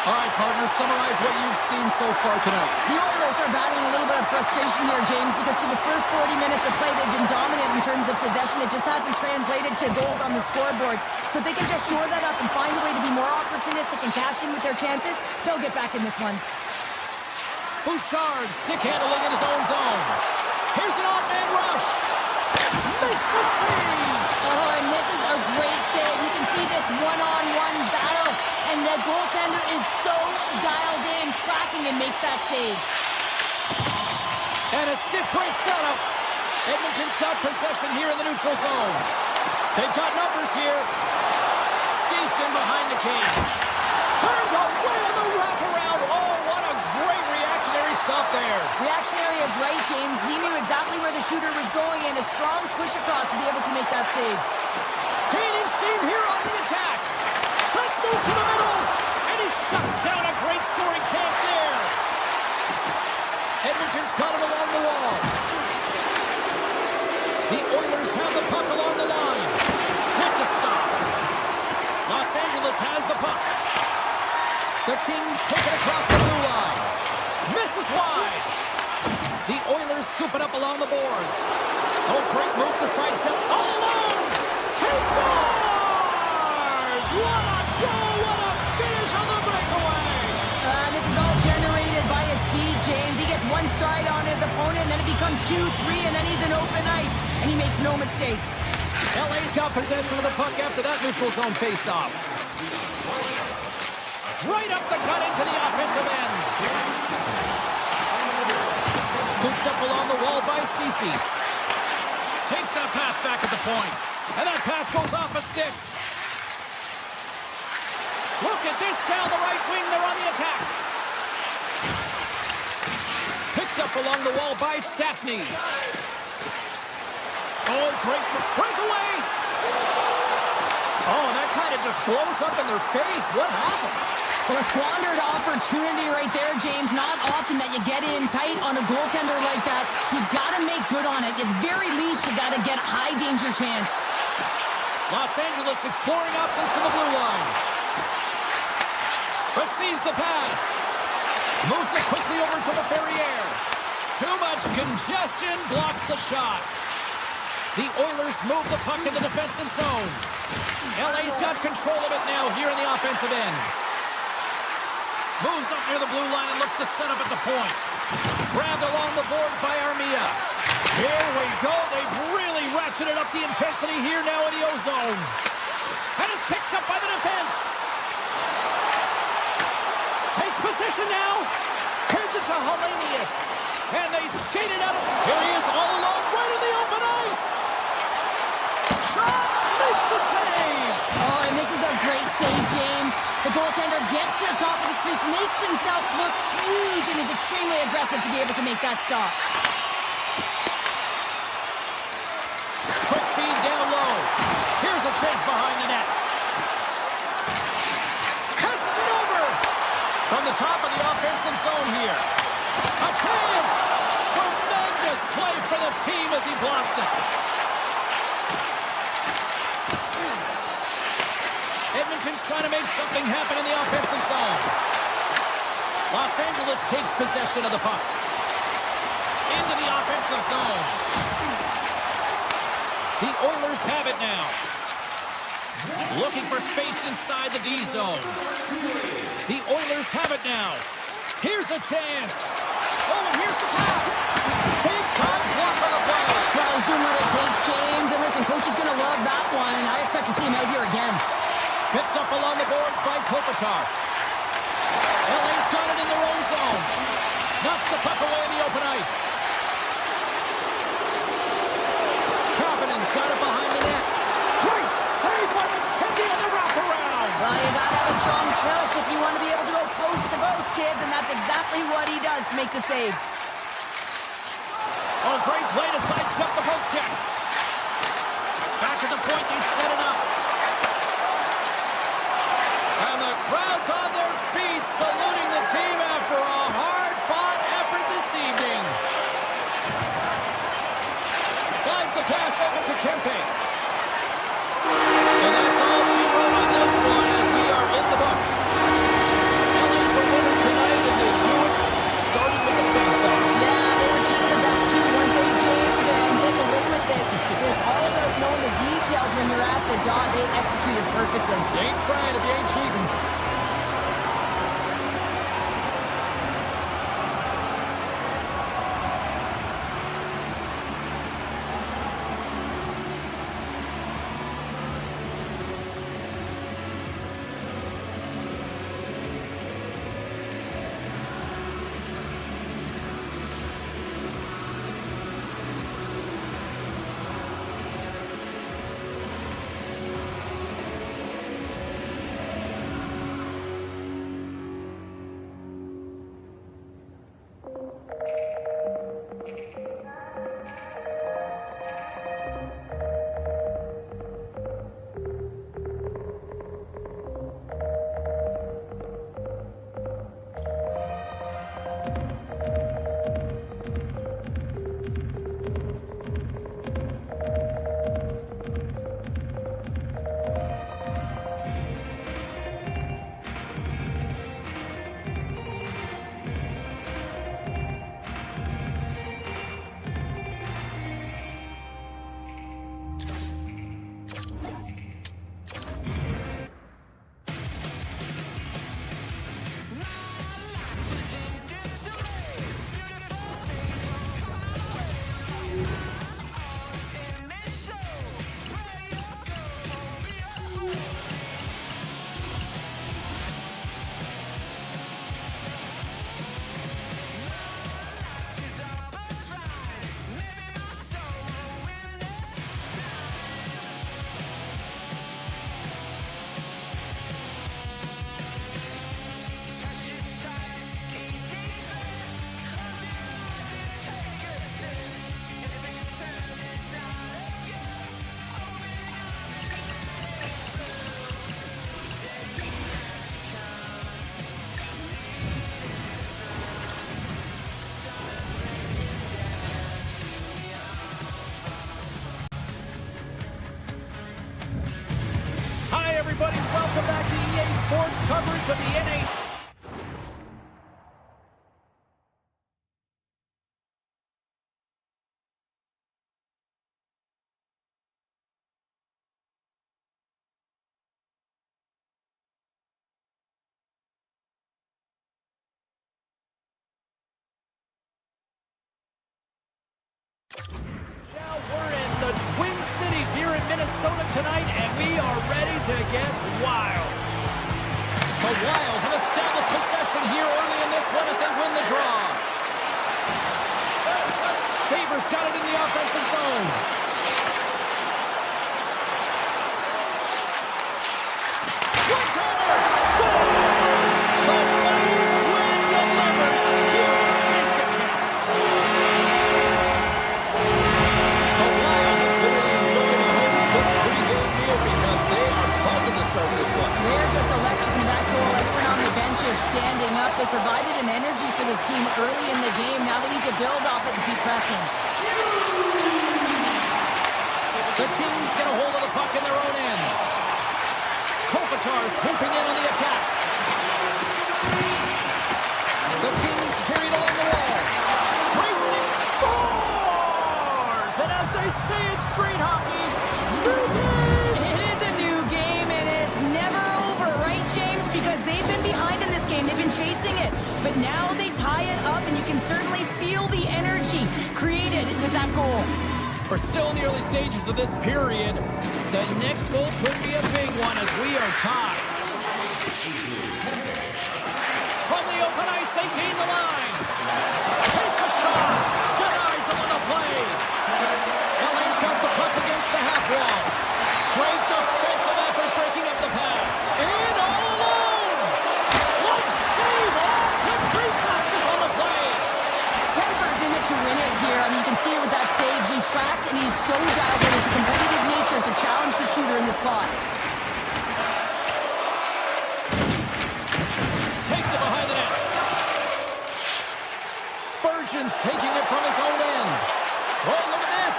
All right, partners, summarize what you've seen so far tonight. The Oilers are battling a little bit of frustration here, James, because through the first 40 minutes of play, they've been dominant in terms of possession. It just hasn't translated to goals on the scoreboard. So if they can just shore that up and find a way to be more opportunistic and cash in with their chances, they'll get back in this one. Bouchard stick handling in his own zone. Here's an odd-man rush. Makes the save. Oh, and this is a great save. You can see this one-on-one battle, and the goaltender is so dialed in, tracking, and makes that save. And a stick break setup. Edmonton's got possession here in the neutral zone. They've got numbers here. Skates in behind the cage. Turned away on the wraparound. Oh, what a great reactionary stop there. Reactionary is right, James. He knew exactly where the shooter was going, and a strong push across to be able to make that save. Gaining steam here on the attack. Let's move to the middle. And he shuts down a great scoring chance there. Edmonton's got it along the wall. The Oilers have the puck along the line. With the stop. Los Angeles has the puck. The Kings take it across the blue line. Misses wide. The Oilers scoop it up along the boards. Oh, great move to sidestep. All alone. He scores! What a goal! What a finish on the breakaway! This is all generated by his speed, James. He gets one stride on his opponent, and then it becomes 2, 3, and then he's in open ice, and he makes no mistake. LA's got possession of the puck after that neutral zone faceoff. Right up the gut into the offensive end. Scooped up along the wall by Ceci. Takes that pass back at the point. And that pass goes off a stick. Look at this down the right wing. They're on the attack. Picked up along the wall by Stastny. Oh, great breakaway. Oh, that kind of just blows up in their face. What happened? Well, a squandered opportunity right there, James. Not often that you get in tight on a goaltender like that. You've got to make good on it. At very least, you got to get a high danger chance. Los Angeles exploring options from the blue line. Receives the pass. Moves it quickly over to the Ferrier. Too much congestion, blocks the shot. The Oilers move the puck in the defensive zone. LA's got control of it now here in the offensive end. Moves up near the blue line and looks to set up at the point. Grabbed along the boards by Armia. Here we go. ratcheted up the intensity here now in the O-zone. And it's picked up by the defense. Takes position now. Heads it to Hellenius. And they skate it out. Here he is all alone right in the open ice. Shot makes the save. Oh, and this is a great save, James. The goaltender gets to the top of the crease, makes himself look huge, and is extremely aggressive to be able to make that stop. Quick feed down low. Here's a chance behind the net. Passes it over. From the top of the offensive zone here. A chance. Tremendous play for the team as he blocks it. Edmonton's trying to make something happen in the offensive zone. Los Angeles takes possession of the puck. Into the offensive zone. The Oilers have it now. Looking for space inside the D zone. The Oilers have it now. Here's a chance. Oh, and here's the pass. Big time block on the play. Well, he's doing what it takes, James. And listen, coach is going to love that one, and I expect to see him out here again. Picked up along the boards by Kopitar. LA's got it in their own zone. Knocks the puck away in the open ice. Kapanen's got it behind the net. Great save by McKenzie on the wraparound. Well, you got to have a strong push if you want to be able to go post to post, kids, and that's exactly what he does to make the save. Oh, great play to sidestep the poke check. Back at the point, they set it up. And the crowd's on their feet, saluting the team after a hard-fought effort this evening. Slides the pass over to Kempe. And that's all she wrote on this one as we are in the books. LA's a winner tonight, and they do it starting with the face-offs. Yeah, they were just the best too, weren't they, James? And get away with it. It's all about knowing the details when you're at the dot. They executed perfectly. You ain't trying if you ain't cheating. everybody. Welcome back to EA Sports coverage of the NHL. Now we're in the Twin Minnesota tonight, and we are ready to get wild. The Wild have established possession here early in this one as they win the draw. Faber's got it in the offensive zone. One-timer! Scores! The mighty Quinn delivers. Hughes makes it count. The Wild have clearly enjoyed a home-cooked pregame meal because they are buzzing to start this one. They're just electric with that goal. Everyone on the bench is standing up. They provided an energy for this team early in the game. Now they need to build off it and keep pressing. The Kings get a hold of the puck in their own end. Kopitar swooping in on the attack. The Kings carried along the wall. Grayson scores! And as they say in street hockey, new game! It is a new game, and it's never over, right, James? Because they've been behind in this game. They've been chasing it. But now they tie it up, and you can certainly feel the energy created with that goal. We're still in the early stages of this period. The next goal could be a big one as we are tied. From the open ice, they gain the line. Takes a shot. Denies him on the play. LA's got the puck against the half wall. Great defensive effort breaking up the pass. And all alone. Glove save. Quick reflexes on the play. Kemper's in it to win it here. I mean, you can see it with that save. He tracks, and he's so dialed in. It's a competitive nature to challenge the shooter in the slot. Takes it behind the net. Spurgeon's taking it from his own end. Oh, look at this.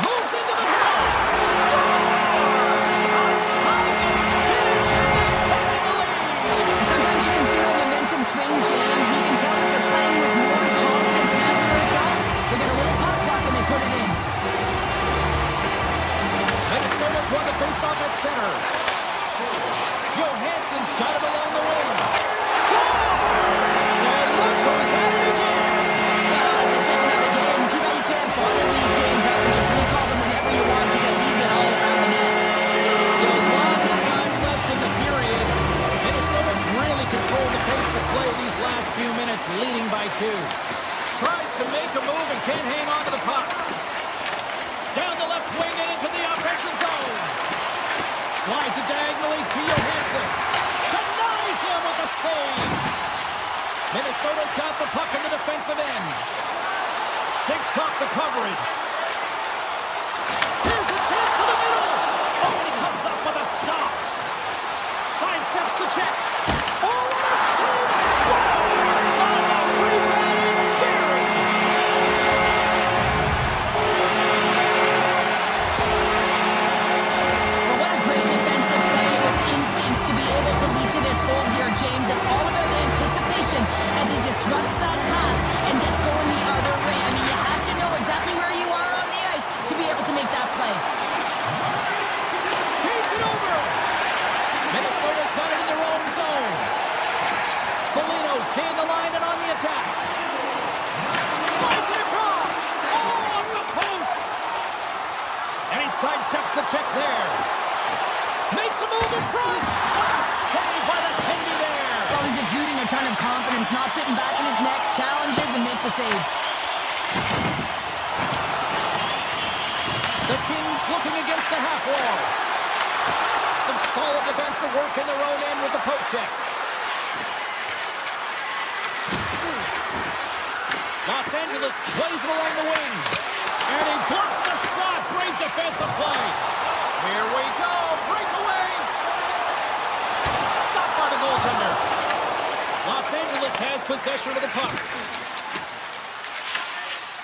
Moves into the slot. Scores! A timely finish, and they've taken the lead. Sometimes you can feel momentum swing, James, and you can tell that they're playing with more confidence, and as a result, they get a little pop clock when they put it in. Minnesota's won the faceoff at center. Johansson's got it along the wing. Scores! And look who's at it again. Well, it's the second of the game. Too bad you can't bottle these games up and just recall them whenever you want because he's been all around the net. Still lots of time left in the period. Minnesota's really controlled the pace of play these last few minutes, leading by 2. Tries to make a move and can't hang on to the puck. Down the left wing and into the offensive zone. Slides it diagonally to Johansson. Denies him with a save. Minnesota's got the puck in the defensive end. Shakes off the coverage. Here's a chance to the middle. Oh, he comes up with a stop. Sidesteps the check. Oh, what a save. Scores on the rebound. It's buried. Well, what a great defensive play with instincts to be able to lead to this goal here, James. It's all about anticipation as he disrupts that pass and gets going the other way. I mean, you have to know exactly where you are on the ice to be able to make that play. Feeds it over. Minnesota's got it in their own zone. Foligno's gained the line and on the attack. Slides it across. Oh, off the post. And he sidesteps the check there. Makes a move in front. What a save by the Tendy there. Well, he's exuding a ton of confidence, not sitting back in his neck, challenges and makes the save. The Kings looking against the half wall. Some solid defensive work in their own end with the poke check. Los Angeles plays it along the wing. And he blocks the shot. Great defensive play. Here we go. Breakaway. Stopped by the goaltender. Los Angeles has possession of the puck.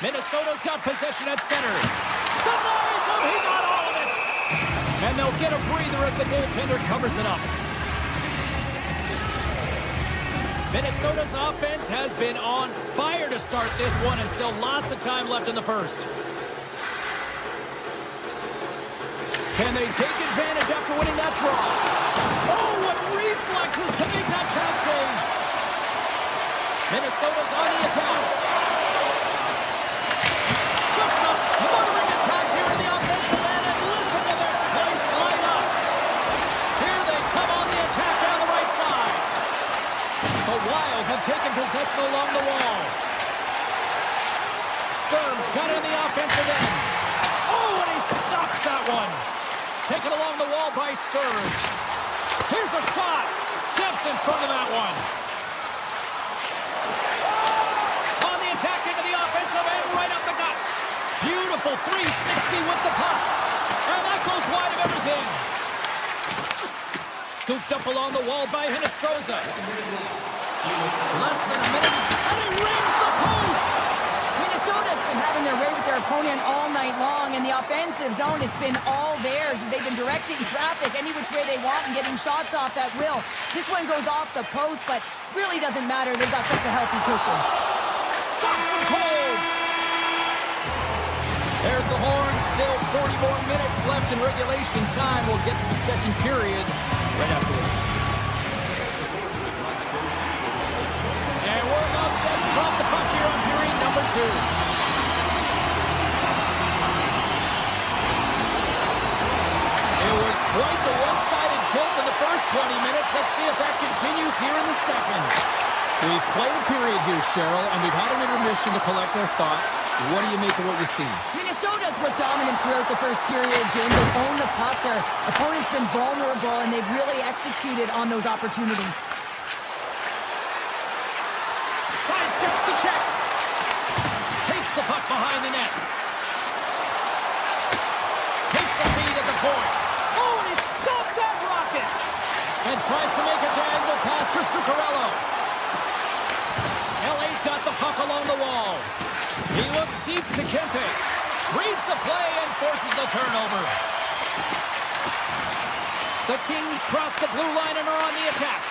Minnesota's got possession at center. Denies him. He got all of it. And they'll get a breather as the goaltender covers it up. Minnesota's offense has been on fire to start this one, and still lots of time left in the first. Can they take advantage after winning that draw? Oh, what reflexes to make that pass save. Minnesota's on the attack. Just a smothering attack here in the offensive end, and listen to their Taken along the wall by Stern. Here's a shot. Steps in front of that one. On the attack into the offensive end, right up the gut. Beautiful 360 with the puck. And that goes wide of everything. Scooped up along the wall by Hinostroza. Less than a minute, and he rings the post! Minnesota's been having their way with their opponent all night long. In the offensive zone, it's been all theirs. They've been directing traffic any which way they want and getting shots off at will. This one goes off the post, but really doesn't matter. They've got such a healthy cushion. Stops him cold! There's the horn. Still 40 more minutes left in regulation time. We'll get to the second period right after this. And we're about set to drop the puck here on period number 2. It was quite the one-sided tilt in the first 20 minutes. Let's see if that continues here in the second. We've played a period here, Cheryl, and we've had an intermission to collect our thoughts. What do you make of what you've seen? Minnesota's looked dominant throughout the first period, James. They've owned the puck. Their opponent's been vulnerable, and they've really executed on those opportunities. Sidesteps the check. Takes the puck behind the net. Takes the feed at the point. Oh, and he stopped that rocket. And tries to make a diagonal pass to Zuccarello. LA's got the puck along the wall. He looks deep to Kempe. Reads the play and forces the turnover. The Kings cross the blue line and are on the attack.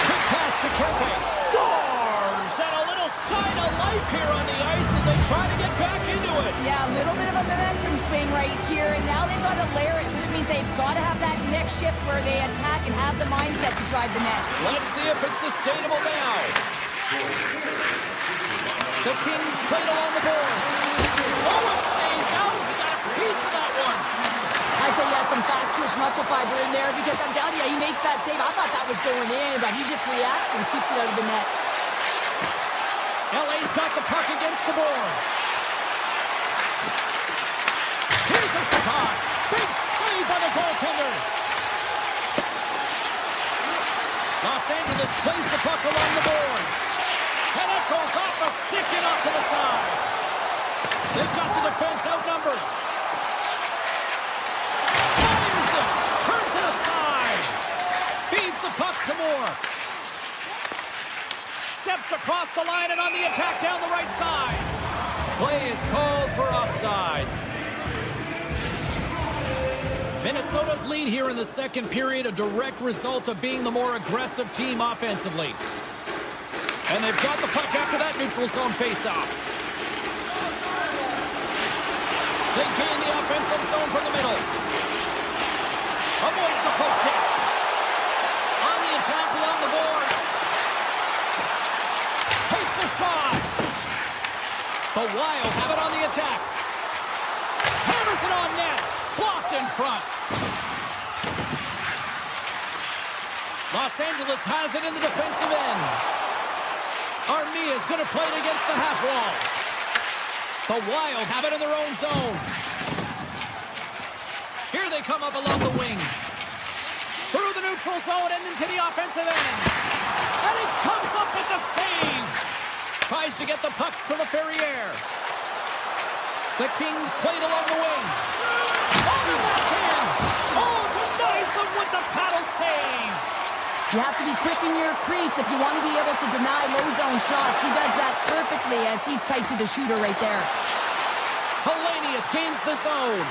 Quick pass to Kempe. Scores! And a little sign of life here on the ice as they try to get back into it. Yeah, a little bit of a momentum swing right here, and now they've got to layer it, which means they've got to have that next shift where they attack and have the mindset to drive the net. Let's see if it's sustainable now. The Kings played along the boards. Oh, it stays out. He got a piece of that one. I'd say he has some fast twitch muscle fiber in there because I'm telling you, he makes that save. I thought that was going in, but he just reacts and keeps it out of the net. LA's got the puck against the boards. Here's a shot. Big save by the goaltender. Los Angeles plays the puck along the boards. And it goes off a stick and off to the side. They've got the defense outnumbered. Fires it. Turns it aside. Feeds the puck to Moore. Steps across the line and on the attack down the right side. Play is called for offside. Minnesota's lead here in the second period, a direct result of being the more aggressive team offensively. And they've got the puck after that neutral zone faceoff. They gain the offensive zone from the middle. Avoids the poke check. On the attack along the boards. Takes a shot. The Wild have it on the attack. Hammers it on net. Blocked in front. Los Angeles has it in the defensive end. Armia's going to play it against the half wall. The Wild have it in their own zone. Here they come up along the wing. Through the neutral zone and into the offensive end. And he comes up with the save. Tries to get the puck to the Ferrier. The Kings played along the wing. On the backhand. Oh, denies them with the paddle save. You have to be quick in your crease if you want to be able to deny low zone shots. He does that perfectly as he's tight to the shooter right there. Hellenius gains the zone.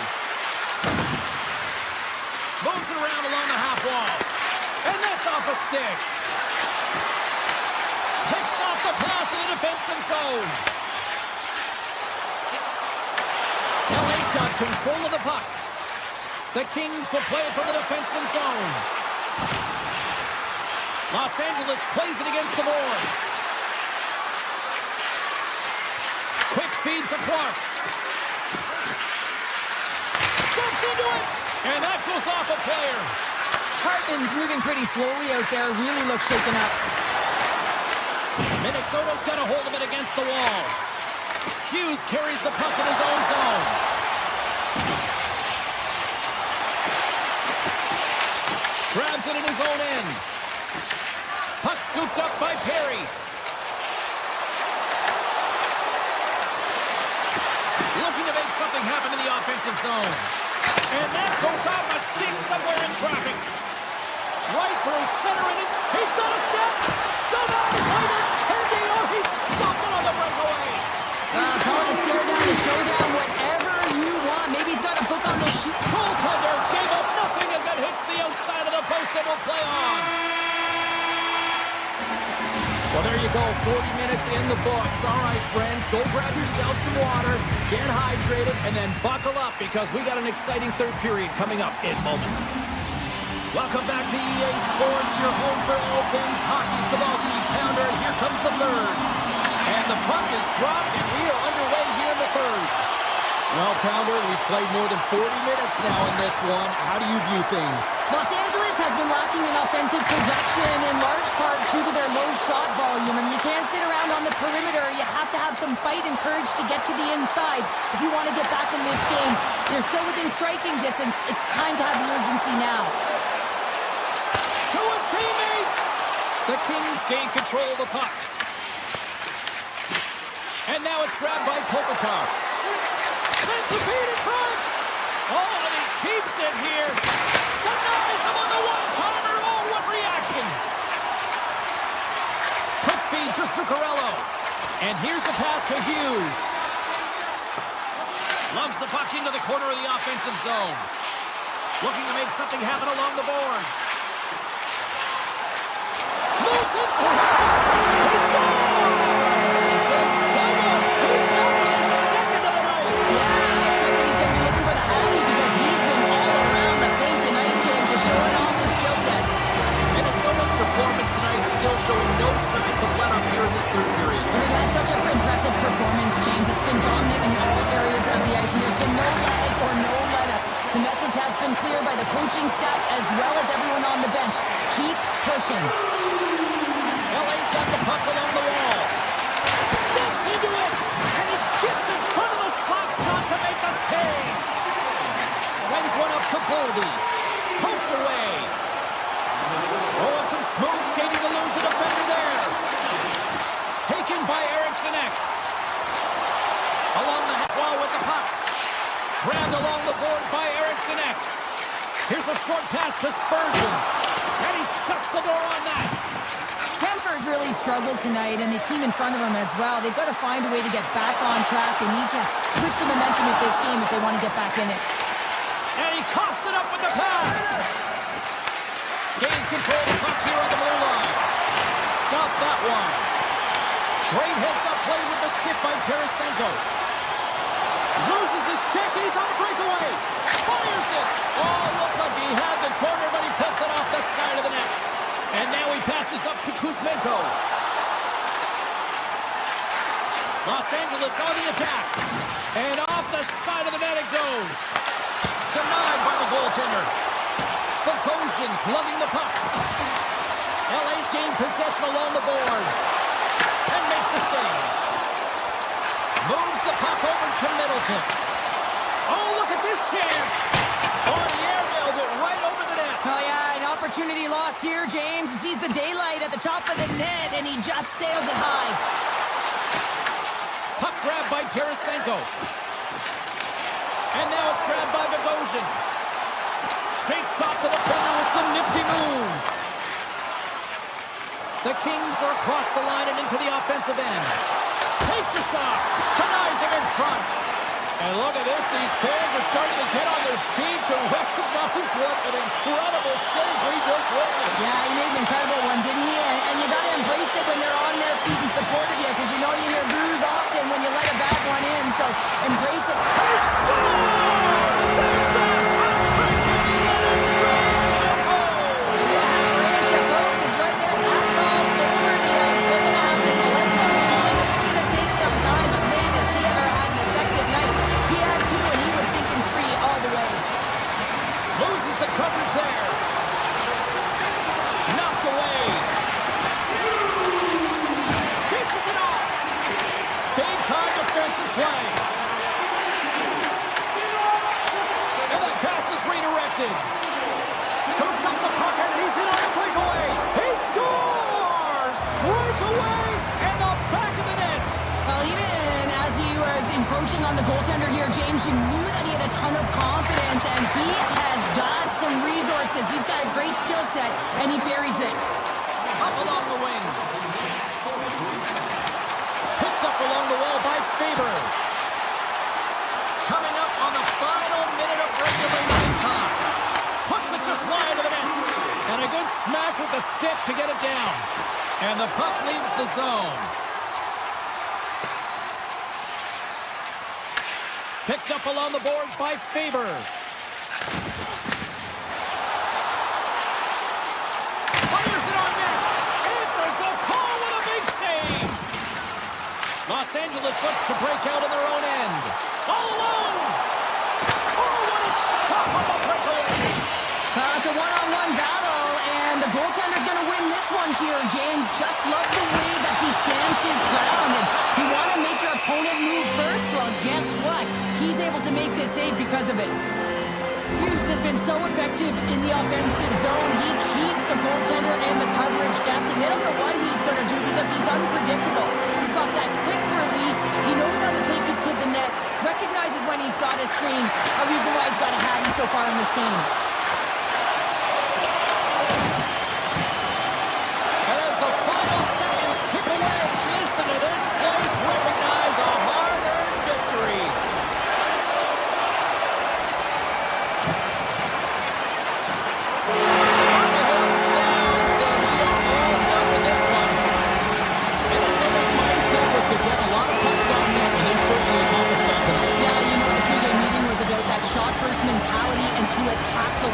Moves it around along the half wall. And that's off a stick. Picks off the pass in the defensive zone. LA's got control of the puck. The Kings will play it from the defensive zone. Los Angeles plays it against the boards. Quick feed to Clark. Steps into it. And that goes off a player. Hartman's moving pretty slowly out there. Really looks shaken up. Minnesota's got a hold of it against the wall. Hughes carries the puck in his own zone. offensive zone. And that goes off a stick somewhere in traffic. Right through center, and he's got a step. Denied by the Tendy. Oh, he stopped it on the breakaway. Call it a stare down, a showdown, whatever you want. Maybe he's got a book on the shoot. Goaltender gave up nothing as it hits the outside of the post and will play on. Well, there you go. 40 minutes in the books. All right, friends, go grab yourself some water, get hydrated, and then buckle up because we got an exciting third period coming up in moments. Welcome back to EA Sports, your home for all things hockey. Sabalski, Pounder, and here comes the third. And the puck is dropped, and we are underway here in the third. Well, Pounder, we've played more than 40 minutes now in this one. How do you view things? Los Angeles has been lacking in offensive production in large part due to their low shot volume. And you can't sit around on the perimeter. You have to have some fight and courage to get to the inside if you want to get back in this game. They're still within striking distance. It's time to have the urgency now. To his teammate! The Kings gain control of the puck. And now it's grabbed by Kopitar. Sends the feed in front. Oh, and he keeps it here. Denies him on the one-timer. Oh, what reaction. Quick feed to Zuccarello. And here's the pass to Hughes. Lugs the puck into the corner of the offensive zone. Looking to make something happen along the boards. Moves inside. He scores! And someone's beaten up his second of the night. Yeah, I expect that he's going to be looking for the Hattie because he's been all around the paint tonight, James, just showing off his skill set. Minnesota's performance tonight still showing no signs of let-up here in this third period. Well, they've had such an impressive performance, James. It's been dominant in all areas of the ice, and there's been no lag or no let-up. The message has been clear by the coaching staff as well as everyone on the bench. Keep pushing. LA's got the puck along the wall. Steps into it, and he gets in front of the slap shot to make the save. Sends one up to Boldy. Poked away. Oh, and some smooth skating to lose the defender there. Taken by Eriksson Ek. Along the half wall with the puck. Grabbed along the board by Eriksson Ek. Here's a short pass to Spurgeon. And he shuts the door on that. Kemper's really struggled tonight, and the team in front of him as well. They've got to find a way to get back on track. They need to switch the momentum of this game if they want to get back in it. And he coughs it up with the pass. Gains control of the puck here on the blue line. Stop that one. Great heads-up play with the stick by Tarasenko. Loses his check, and he's on a breakaway. Fires it. Oh, looked like he had the corner, but he puts it off the side of the net. And now he passes up to Kuzmenko. Los Angeles on the attack. And off the side of the net it goes. Denied by the goaltender. The Gosians lugging the puck. LA's gained possession along the boards. And makes the save. Moves the puck over to Middleton. Oh, look at this chance. Oh, the airmailed it right over the net. Oh, yeah, an opportunity lost here, James. He sees the daylight at the top of the net, and he just sails it high. Puck grabbed by Tarasenko. And now it's grabbed by Bogosian. Shakes off the defender with some nifty moves. The Kings are across the line and into the offensive end. Takes a shot. Denies him in front. And look at this. These fans are starting to get on their feet to recognize what an incredible save we just witnessed. Yeah, he made an incredible one, didn't he? And you got to embrace it when they're on their feet in support of you, because you know you hear boos often when you let a bad one in. So embrace it. He scores! There's that hat-trick and Ray Chapeau! Yeah, Ray Chapeau is right there. Hats all over the ice. They're going to have to collect them on. This is going to take some time, but man, has he ever had an effective night. He had two, and he was thinking three all the way. Loses the coverage there. Knocked away. Dishes it off. Big time defensive play. And that pass is redirected. Scoops up the puck and he's in on the breakaway. He scores! Breakaway in the back of the net. Well, even as he was encroaching on the goaltender here, James, you knew that he had a ton of confidence, and he has got some resources. He's got a great skill set, and he buries it. Up along the wing. Picked up along the wall by Faber. Coming up on the final minute of regulation time. Puts it just wide of the net. And a good smack with the stick to get it down. And the puck leaves the zone. Picked up along the boards by Faber. Fires it on net. Answers the call with a big save. Los Angeles looks to break out in their own end. All alone. Oh, what a stop on the breakaway. It's a one-on-one battle, and the goaltender's going to win this one here, James. Just love the way that he stands his ground, and you want to make your opponent move first? Well, guess what? He's able to make this save because of it. Hughes has been so effective in the offensive zone. He keeps the goaltender and the coverage guessing. They don't know what he's going to do because he's unpredictable. He's got that quick release. He knows how to take it to the net. Recognizes when he's got a screen. A reason why he's got a hattie so far in this game. And as the final seconds tick away, listen to this place recognize a hard-earned victory. Final horn sounds, and we are all done with this one. Minnesota's mindset was to get a lot of pucks on net, and they certainly accomplished that tonight. Yeah, you know, the pregame meeting was about that shot-first mentality and to attack the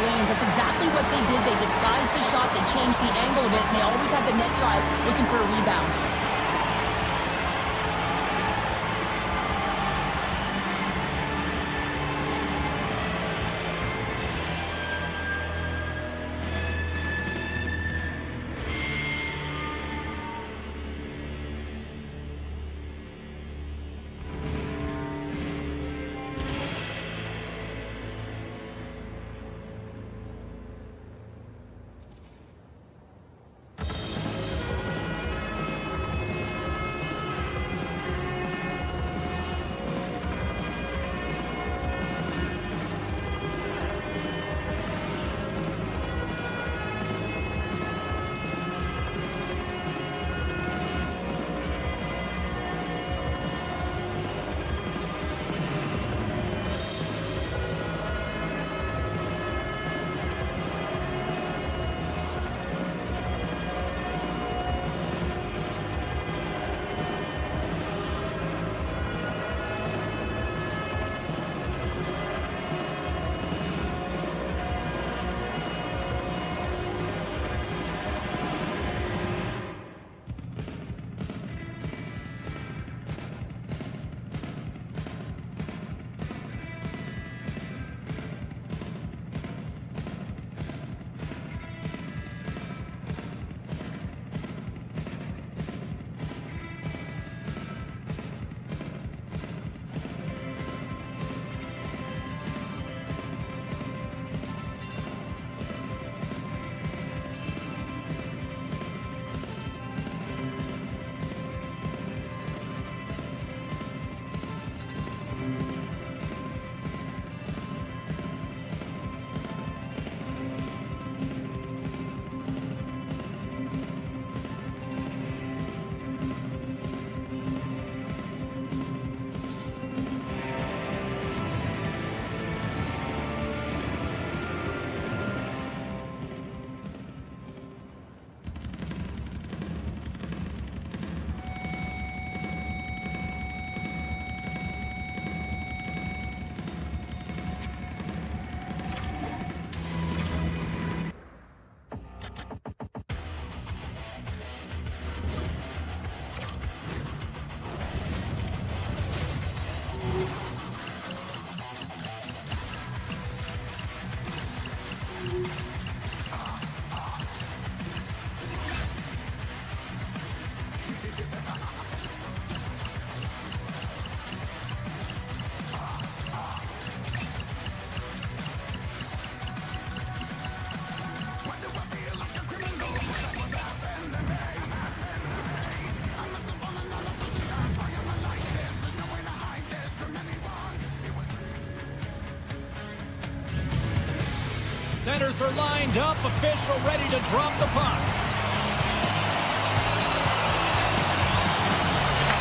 Centers are lined up. Official ready to drop the puck.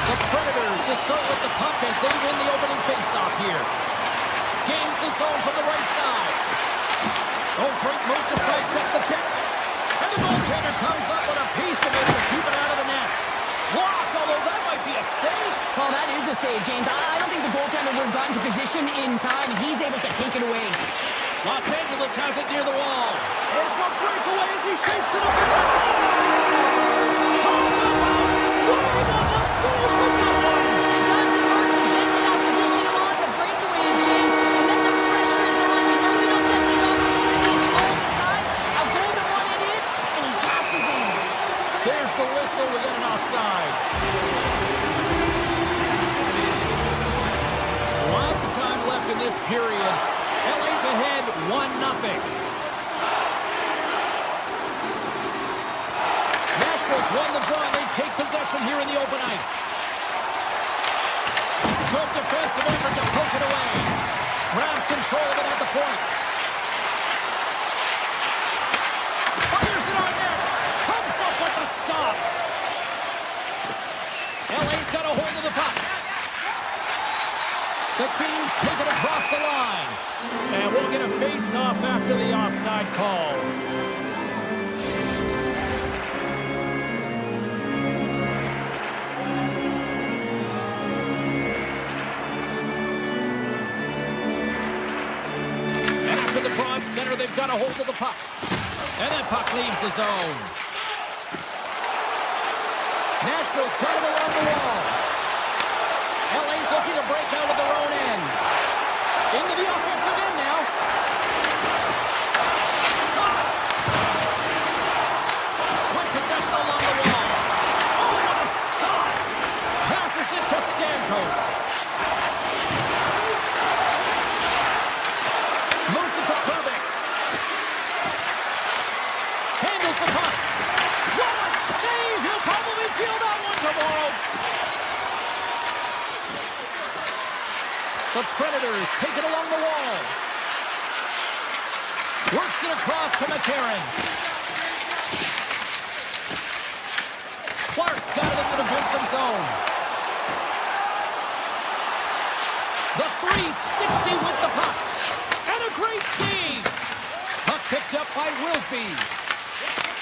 The Predators to start with the puck as they win the opening faceoff here. Gains the zone from the right side. Oh, great move to sidestep the check. And the goaltender comes up with a piece of it to keep it out of the net. Blocked, although that might be a save. Well, that is a save, James. I don't think the goaltender would have gotten to position in time, and he's able to take it away. Los Angeles has it near the wall. It's a breakaway as he shakes it up. Talk about swing on the finish with that one. It does the work to get to that position on the breakaway, James, and then the pressure is on. You know you don't get these opportunities all the time. How golden one it is, and he cashes in. There's the whistle. We get an offside. Lots of time left in this period. LA's ahead 1-0. Nashville's won the draw. They take possession here in the open ice. Good defensive effort to poke it away. Grabs control of it at the point. Fires it on net. Comes up with the stop. LA's got a hold of the puck. The Kings take it across the line. And we'll get a face-off after the offside call. And after the draw at center, they've got a hold of the puck. And that puck leaves the zone. Nashville's got it along the wall. LA's looking to break out of their own end. Into the offensive end now. Shot. With possession along the wall. Oh, what a stop. Passes it to Stamkos. Moves it to Perbix. Handles the puck. What a save. He'll probably feel that one tomorrow. The Predators take it along the wall. Works it across to McCarron. Clark's got it in the defensive zone. The 360 with the puck. And a great save. Puck picked up by Wilsby.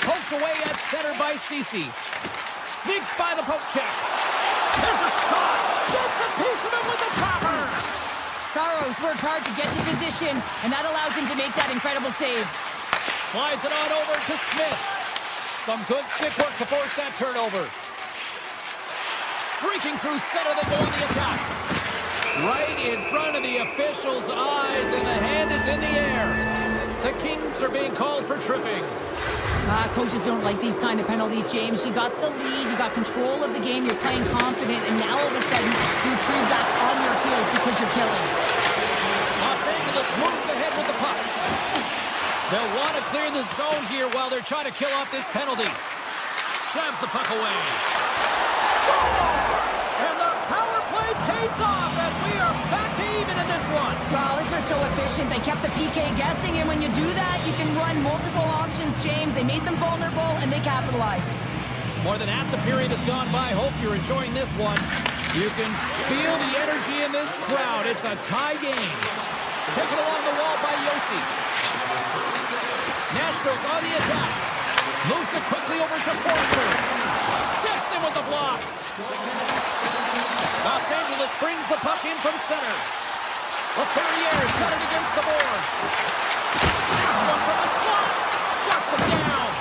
Poked away at center by Ceci. Sneaks by the poke check. There's a shot. Gets a piece of it with the topper. Saros worked hard to get to position, and that allows him to make that incredible save. Slides it on over to Smith. Some good stick work to force that turnover. Streaking through center, they go on the attack. Right in front of the officials' eyes, and the hand is in the air. The Kings are being called for tripping. Coaches don't like these kind of penalties, James. You got the lead, you got control of the game, you're playing confident, and now all of a sudden, you retrieve back on your heels because you're killing. Los Angeles moves ahead with the puck. They'll want to clear the zone here while they're trying to kill off this penalty. Jabs the puck away. Scores! And the power play pays off as we are back to even in this one. Wow, this was so efficient. They kept the PK guessing, and when you do that, you can run multiple options, James. They made them vulnerable, and they capitalized. More than half the period has gone by. Hope you're enjoying this one. You can feel the energy in this crowd. It's a tie game. Taken along the wall by Yossi. Nashville's on the attack. Moves it quickly over to Forsberg. Steps in with the block. Los Angeles brings the puck in from center. Ferrier's got it against the boards. Saves one from the slot. Shuts him down.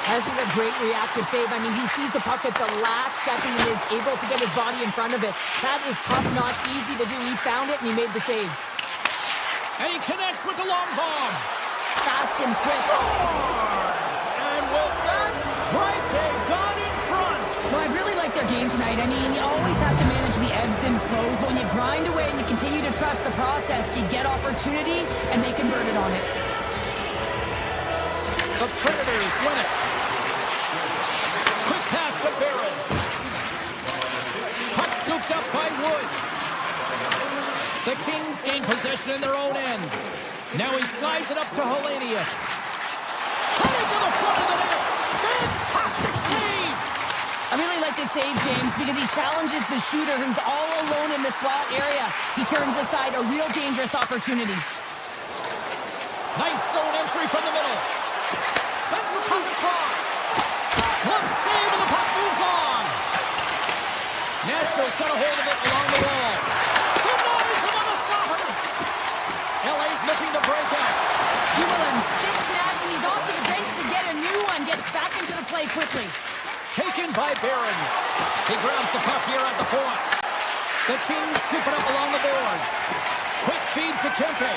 This is a great reactive save. I mean, he sees the puck at the last second and is able to get his body in front of it. That is tough, not easy to do. He found it, and he made the save. And he connects with the long bomb. Fast and quick. Scores! And with that strike, they got in front. Well, I really like their game tonight. I mean, you always have to manage the ebbs and flows, but when you grind away and you continue to trust the process, you get opportunity, and they convert it on it. The Predators win it. Quick pass to Barron. Puck scooped up by Wood. The Kings gain possession in their own end. Now he slides it up to Hellenius. Cutting to the front of the net. Fantastic save! I really like this save, James, because he challenges the shooter who's all alone in the slot area. He turns aside a real dangerous opportunity. Nice zone entry from the middle. Sends the puck across. Glove save and the puck moves on. Nashville's got a hold of it along the wall. Denies him on the slapper. LA's looking to break out. Dumoulin stick snaps and he's off to the bench to get a new one. Gets back into the play quickly. Taken by Barron. He grabs the puck here at the point. The Kings scoop it up along the boards. Quick feed to Kempe.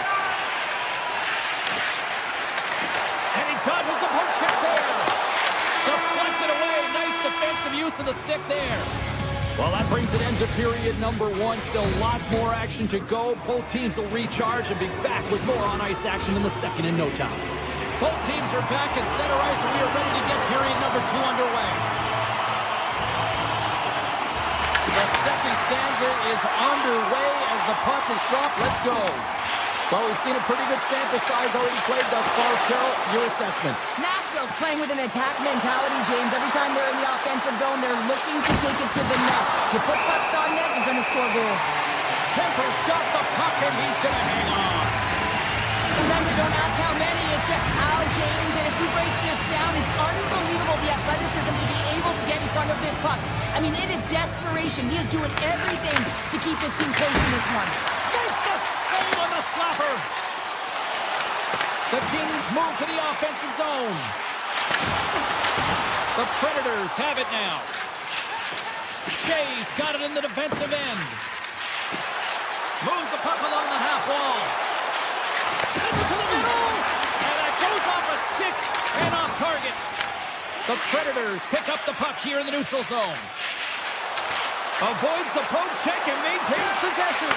And he dodges the poke check there. Deflected away. Nice defensive use of the stick there. Well, that brings an end to period number one. Still lots more action to go. Both teams will recharge and be back with more on-ice action in the second in no time. Both teams are back at center ice, and we are ready to get period number two underway. The second stanza is underway as the puck is dropped. Let's go. Well, we've seen a pretty good sample size already played thus far. Cheryl, your assessment. Nashville's playing with an attack mentality, James. Every time they're in the offensive zone, they're looking to take it to the net. You put pucks on net, you're going to score goals. Kemper's got the puck, and he's going to hang on. Sometimes we don't ask how many, it's just how, James. And if we break this down, it's unbelievable the athleticism to be able to get in front of this puck. I mean, it is desperation. He is doing everything to keep his team close in this one. Makes the save on the slapper. The Kings move to the offensive zone. The Predators have it now. Shea's got it in the defensive end. Moves the puck along the half wall. Sends it to the middle. And that goes off a stick and off target. The Predators pick up the puck here in the neutral zone. Avoids the poke check and maintains possession.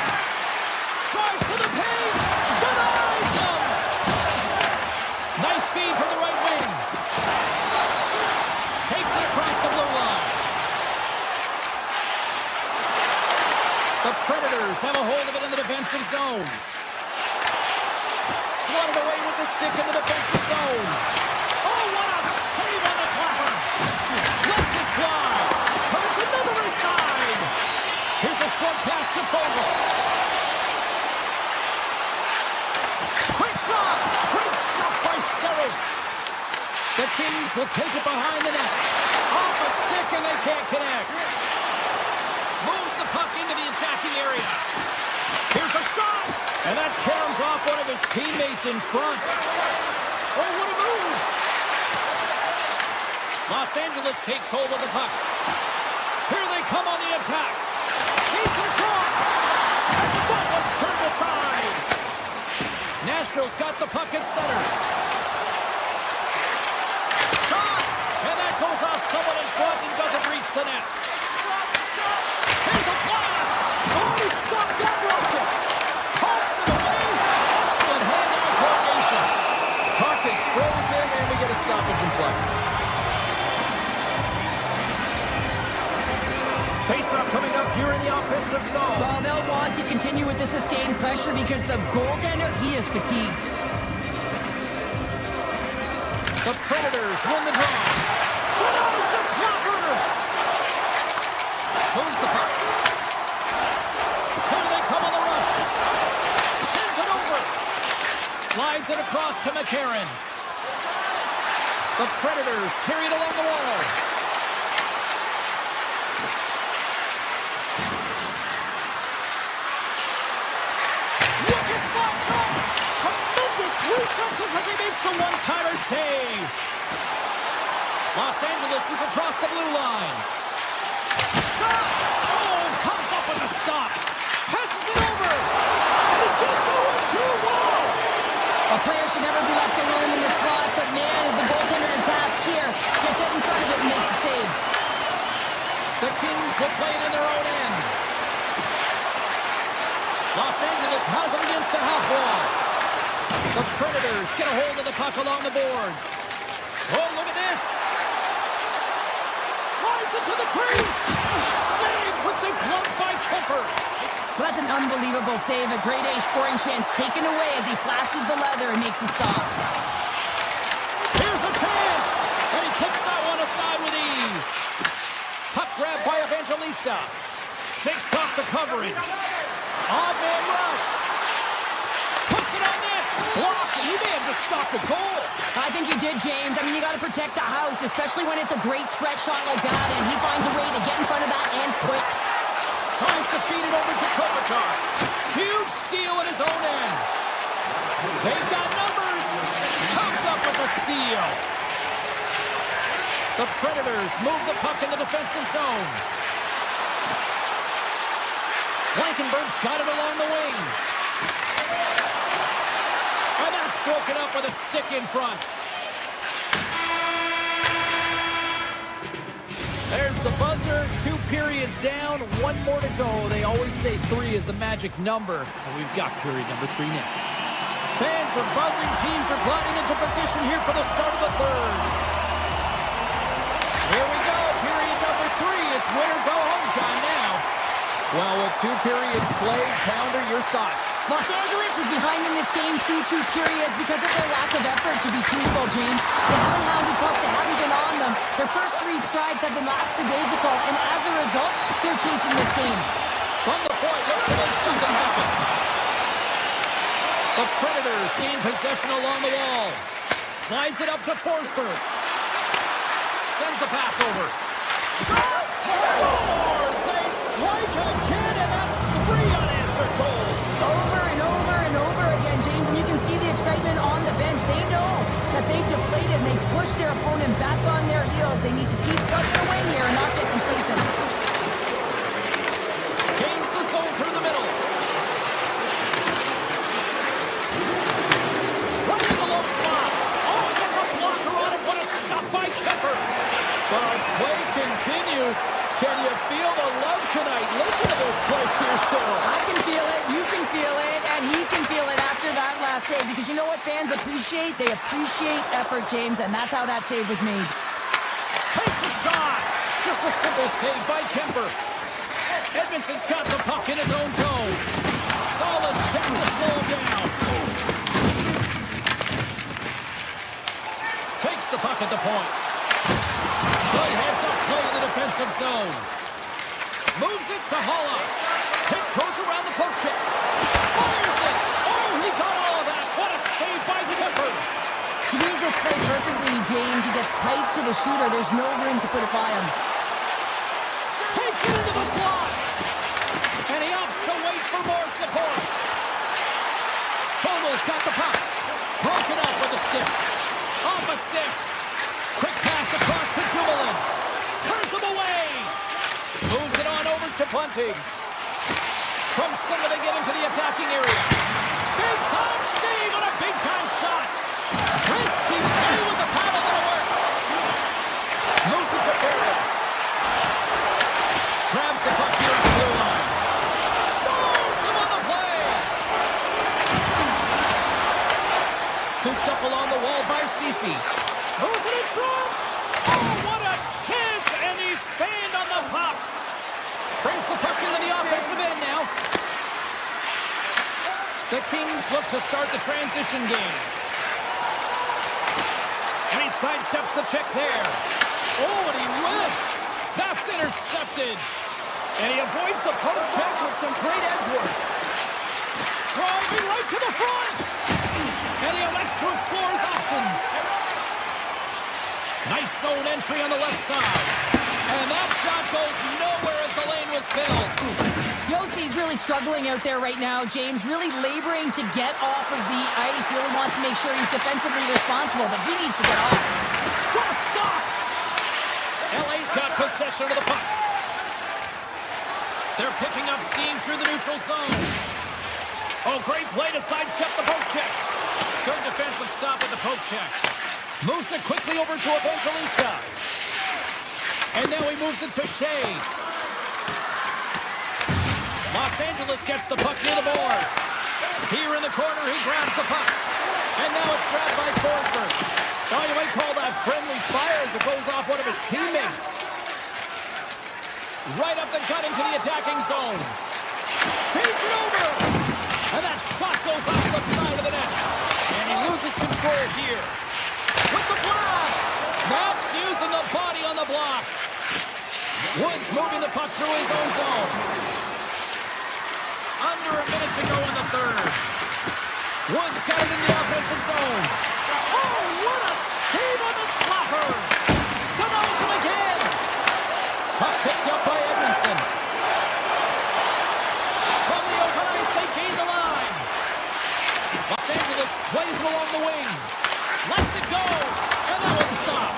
Drives to the paint. Denies him. Nice feed from the right wing. Takes it across the blue line. The Predators have a hold of it in the defensive zone. Swatted away with the stick in the defensive zone. Oh, what a save on the clapper. Lets it fly. Turns another aside. Here's a short pass to Fogle. Quick shot. Great stop by Saros. The Kings will take it behind the net. Off a stick and they can't connect. Moves the puck into the attacking area. Here's a shot. And that caroms off one of his teammates in front. Oh, what a move. Los Angeles takes hold of the puck. Here they come on the attack. Feeds it across. And that one's turned aside. Nashville's got the puck at center. Shot. And that goes off someone in front and doesn't reach the net. Here's a blast. Oh, he stopped that rocket. Pulls it away. Excellent hand-eye coordination. Puck is frozen and we get a stoppage in play. Face-off coming up here in the offensive zone. Well, they'll want to continue with the sustained pressure because the goaltender, he is fatigued. The Predators win the draw. Denies the clapper. Moves the puck. Here they come on the rush. Sends it over. Slides it across to McCarron. The Predators carry it along the wall. Wicked slots up. Tremendous reflexes as he makes the one-timer save. Los Angeles is across the blue line. Shot! Oh, comes up with a stop. Passes it over. And he gets over to a wall. A player should never be left alone in the slot, but man, is the goaltender in task here. Gets it in front of it and makes the save. The Kings will play it in their own end. Los Angeles has it against the half wall. The Predators get a hold of the puck along the boards. Oh, look at this. Drives it to the crease. Saved with the glove by Kemper. Well, that's an unbelievable save. A grade A scoring chance taken away as he flashes the leather and makes the stop. Here's a chance! And he puts that one aside with ease. Puck grab by Evangelista. Shakes off the coverage. Odd man rush. Puts it on net. Blocked. He may have just stopped the goal. I think you did, James. I mean, you got to protect the house, especially when it's a great threat shot like that, and he finds a way to get in front of that and quick. Tries to feed it over to Kopitar. Huge steal at his own end. They've got numbers. Comes up with a steal. The Predators move the puck in the defensive zone. Blankenberg's got it along the wing. And that's broken up with a stick in front. There's the buzzer. 2 periods down. 1 more to go. They always say 3 is the magic number. And we've got period number 3 next. Fans are buzzing. Teams are gliding into position here for the start of the third. Here we go. Period number 3. It's win or go home time now. Well, with 2 periods played, Pounder, your thoughts? Los Angeles is behind in this game through 2 periods because of their lack of effort, to be truthful, James. They haven't hounded pucks, they haven't been on them. Their first 3 strides have been lackadaisical, and as a result, they're chasing this game. From the point, looks to make something happen. The Predators gain possession along the wall. Slides it up to Forsberg. Sends the pass over. Scores! They strike again, and that's 3 unanswered goals. Over and over and over again, James, and you can see the excitement on the bench. They know that they deflated and they pushed their opponent back on their heels. They need to keep up their wing here and not get complacent. Gains the zone through the middle. Right in the low slot. Oh, he gets a blocker on it. What a stop by Kemper. But as play continues, can you feel the love tonight? Listen to this place here, Cheryl. I can feel it, you can feel it, and he can feel it after that last save. Because you know what fans appreciate? They appreciate effort, James, and that's how that save was made. Takes a shot. Just a simple save by Kemper. Edmondson's got the puck in his own zone. Solid check to slow him down. Takes the puck at the point. Good heads-up play in the defensive zone. Moves it to Holla. Tiptoes around the poke check. Fires it. Oh, he got all of that. What a save by Kemper. He reads this play perfectly, James. He gets tight to the shooter. There's no room to put it by him. Takes it into the slot. And he opts to wait for more support. Fogel's got the puck. Broken up with a stick. Off a stick. Quick pass across to Dumoulin. Turns him away. Moves it on over to Bunting. From center they get into the attacking area. Big time save and a big time shot. Risky play with the paddle, but it works. Moves it to Barrett. Grabs the puck here at the blue line. Stones him on the play. Scooped up along the wall by Ceci. Moves it in front. Oh, what a chance! And he's fanned on the puck. Brings the puck into the offensive end now. The Kings look to start the transition game. And he sidesteps the check there. Oh, and he lifts. That's intercepted. And he avoids the poke check with some great edge work. Driving right to the front. And he elects to explore his options. Nice zone entry on the left side. And that shot goes nowhere as the lane was filled. Yossi's really struggling out there right now, James. Really laboring to get off of the ice. Really wants to make sure he's defensively responsible, but he needs to get off. What a stop! LA's got possession of the puck. They're picking up steam through the neutral zone. Oh, great play to sidestep the poke check. Good defensive stop at the poke check. Moves it quickly over to Evangelista. And now he moves it to Shea. Los Angeles gets the puck near the boards. Here in the corner, he grabs the puck. And now it's grabbed by Forsberg. Oh, you might call that friendly fire as it goes off one of his teammates. Right up the gut into the attacking zone. Feeds it over. And that shot goes off the side of the net. And he loses control here. With the blast. That's using the body on the block. Woods moving the puck through his own zone. Under a minute to go in the third. Woods got it in the offensive zone. Oh, what a save on the slapper. Denies him again. Puck picked up by Edmondson. From the open ice, they gain the line. Los Angeles plays it along the wing. Lets it go. And that was stopped.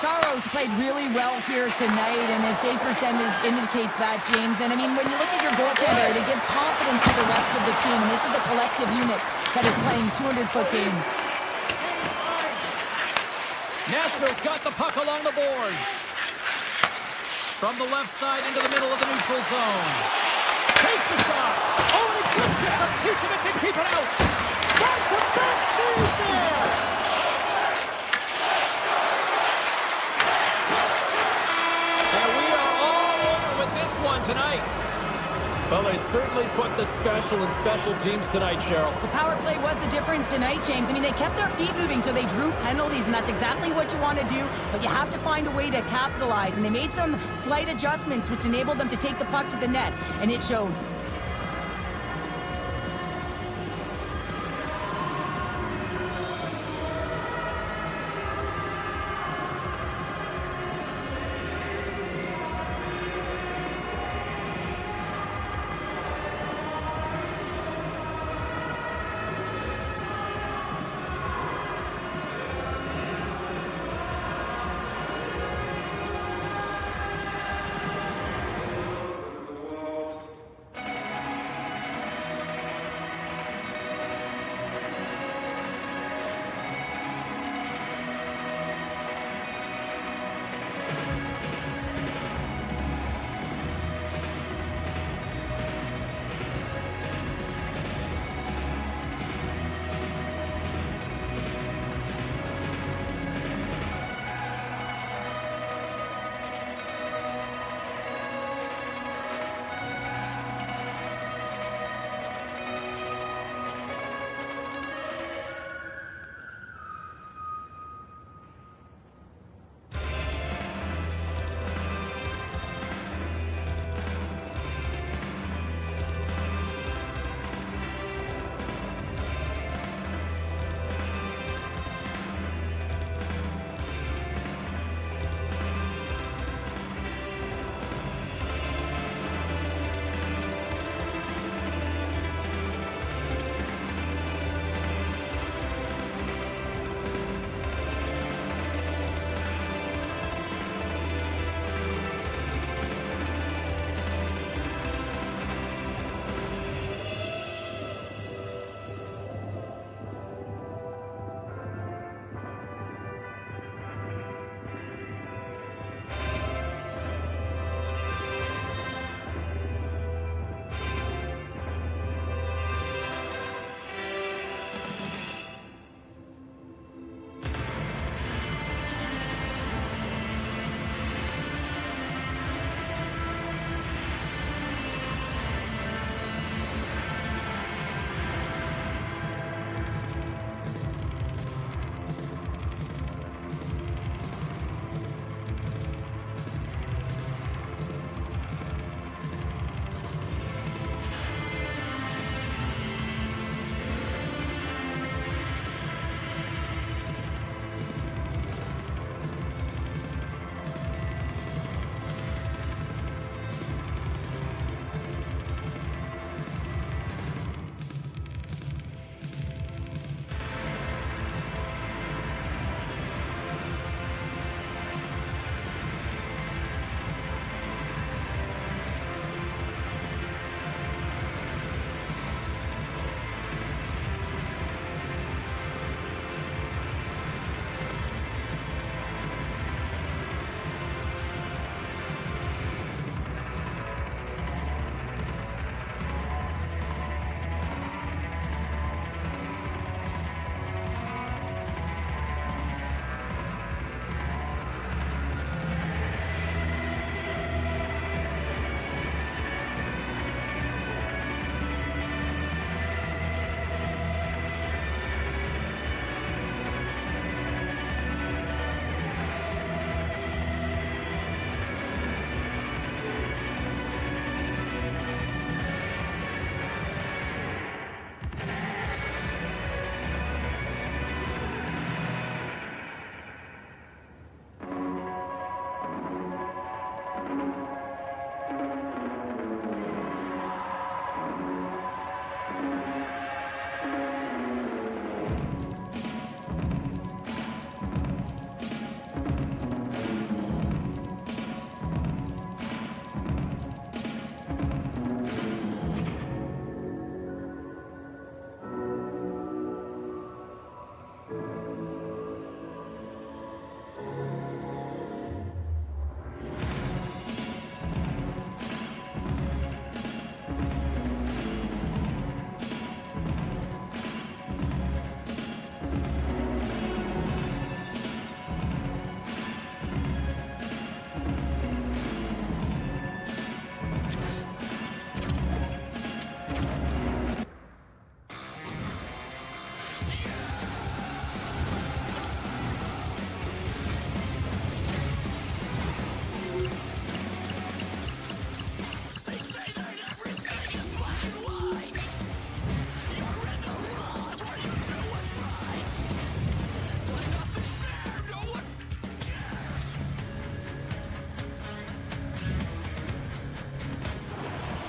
Saros played really well here tonight, and his save percentage indicates that, James. And I mean, when you look at your goaltender, they give confidence to the rest of the team. And this is a collective unit that is playing 200-foot game. Nashville's got the puck along the boards. From the left side into the middle of the neutral zone. Takes a shot. Oh, and he just gets a piece of it to keep it out. Back-to-back saves there. And we are all over with this one tonight. Well, they certainly put the special in special teams tonight, Cheryl. The power play was the difference tonight, James. I mean, they kept their feet moving, so they drew penalties, and that's exactly what you want to do. But you have to find a way to capitalize, and they made some slight adjustments, which enabled them to take the puck to the net, and it showed.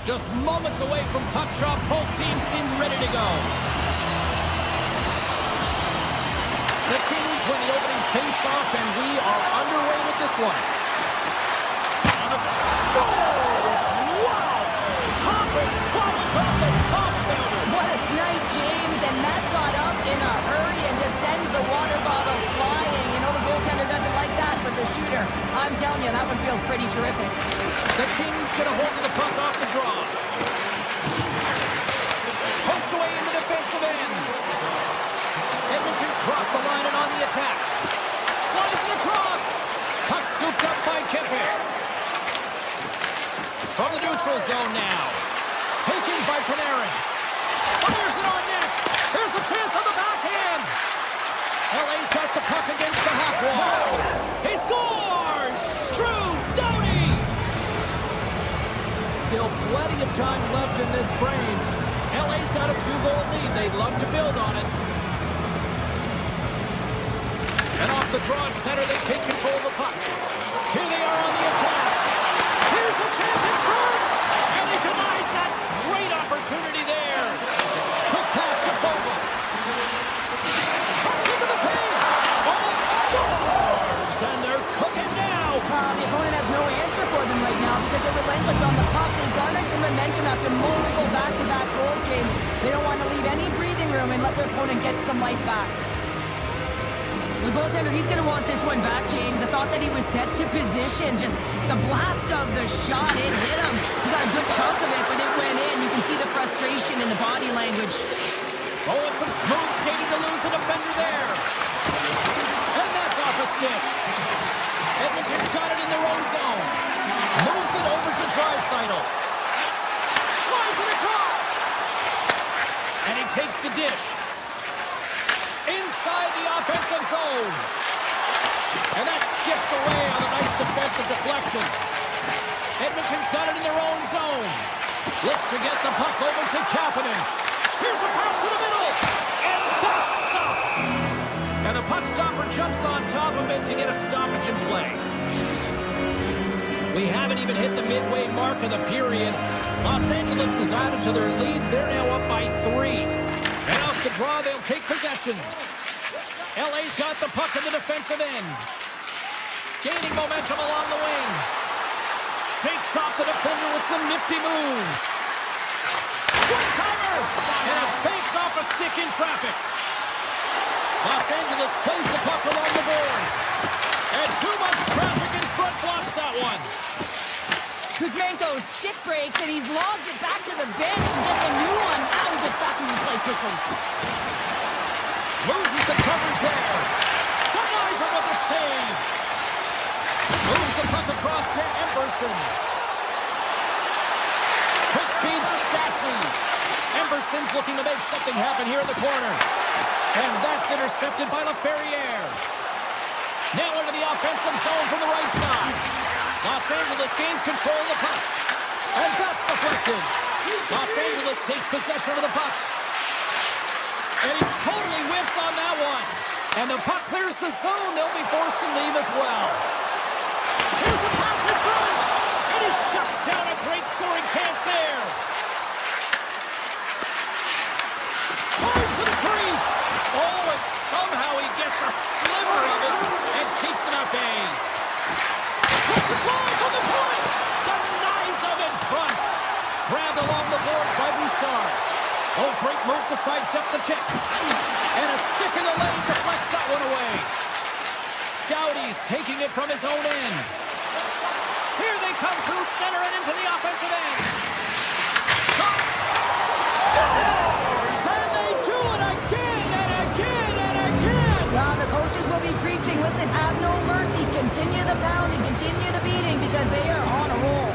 Just moments away from puck drop, both teams seem ready to go. The Kings win the opening face-off, and we are underway with this one. Scores! Wow! Hopping bobbles off the top counter. What a snipe, James, and that got up in a hurry and just sends the water bottle flying. You know the goaltender doesn't like that, but the shooter, I'm telling you, that one feels pretty terrific. The Kings get a hold of the puck off the draw. Poked away in the defensive end. Edmonton's crossed the line and on the attack. Slides it across. Puck scooped up by Kempe. From the neutral zone now. Taken by Panarin. Fires it on net. Here's a chance on the backhand. LA's got the puck against the half wall. He scores! Drew Doughty! Still plenty of time left in this frame. LA's got a 2-goal lead. They'd love to build on it. And off the draw at center, they take control of the puck. Here they are on the attack. Here's a chance in front! And he denies that great opportunity there. Quick pass to Fogle. Pass into the paint. Oh, scores! And they're cooking now. The opponent has no answer for them right now because they're relentless on the puck. They garnered some momentum after multiple back-to-back goals, James. They don't want to leave any breathing room and let their opponent get some life back. The goaltender, he's going to want this one back, James. I thought that he was set to position. Just the blast of the shot, it hit him. He got a good chunk of it, but it went in. You can see the frustration in the body language. Oh, it's some smooth skating to lose the defender there. And that's off a stick. Edmonton's got it in their own zone. Moves it over to Draisaitl. Slides it across. And he takes the dish. Inside the offensive zone. And that skips away on a nice defensive deflection. Edmonton's got it in their own zone. Looks to get the puck over to Kapanen. Here's a pass to the middle. And that's stopped. And the puck stopper jumps on top of it to get a stoppage in play. We haven't even hit the midway mark of the period. Los Angeles has added to their lead. They're now up by 3. And off the draw, they'll take possession. LA's got the puck in the defensive end. Gaining momentum along the wing. Shakes off the defender with some nifty moves. One-timer! And it banks off a stick in traffic. Los Angeles plays the puck along the boards. And too much traffic in front blocks that one. Kuzmenko stick breaks, and he's logged it back to the bench and gets a new one. Now he gets back into play quickly. Loses the coverage there. Denies him with the save. Moves the puck across to Emberson. Quick feed to Stastny. Emberson's looking to make something happen here in the corner. And that's intercepted by LaFerriere. Now into the offensive zone from the right side. Los Angeles gains control of the puck. And that's deflected. Los Angeles takes possession of the puck. And he totally whiffs on that one. And the puck clears the zone. They'll be forced to leave as well. Here's a pass in front. And he shuts down a great scoring chance there. Fires to the crease. Oh, Oh, great move to sidestep the check. And a stick in the lane deflects that one away. Doughty's taking it from his own end. Here they come through center and into the offensive end. Scores! And they do it again and again and again. The coaches will be preaching, listen, have no mercy. Continue the pounding, continue the beating because they are on a roll.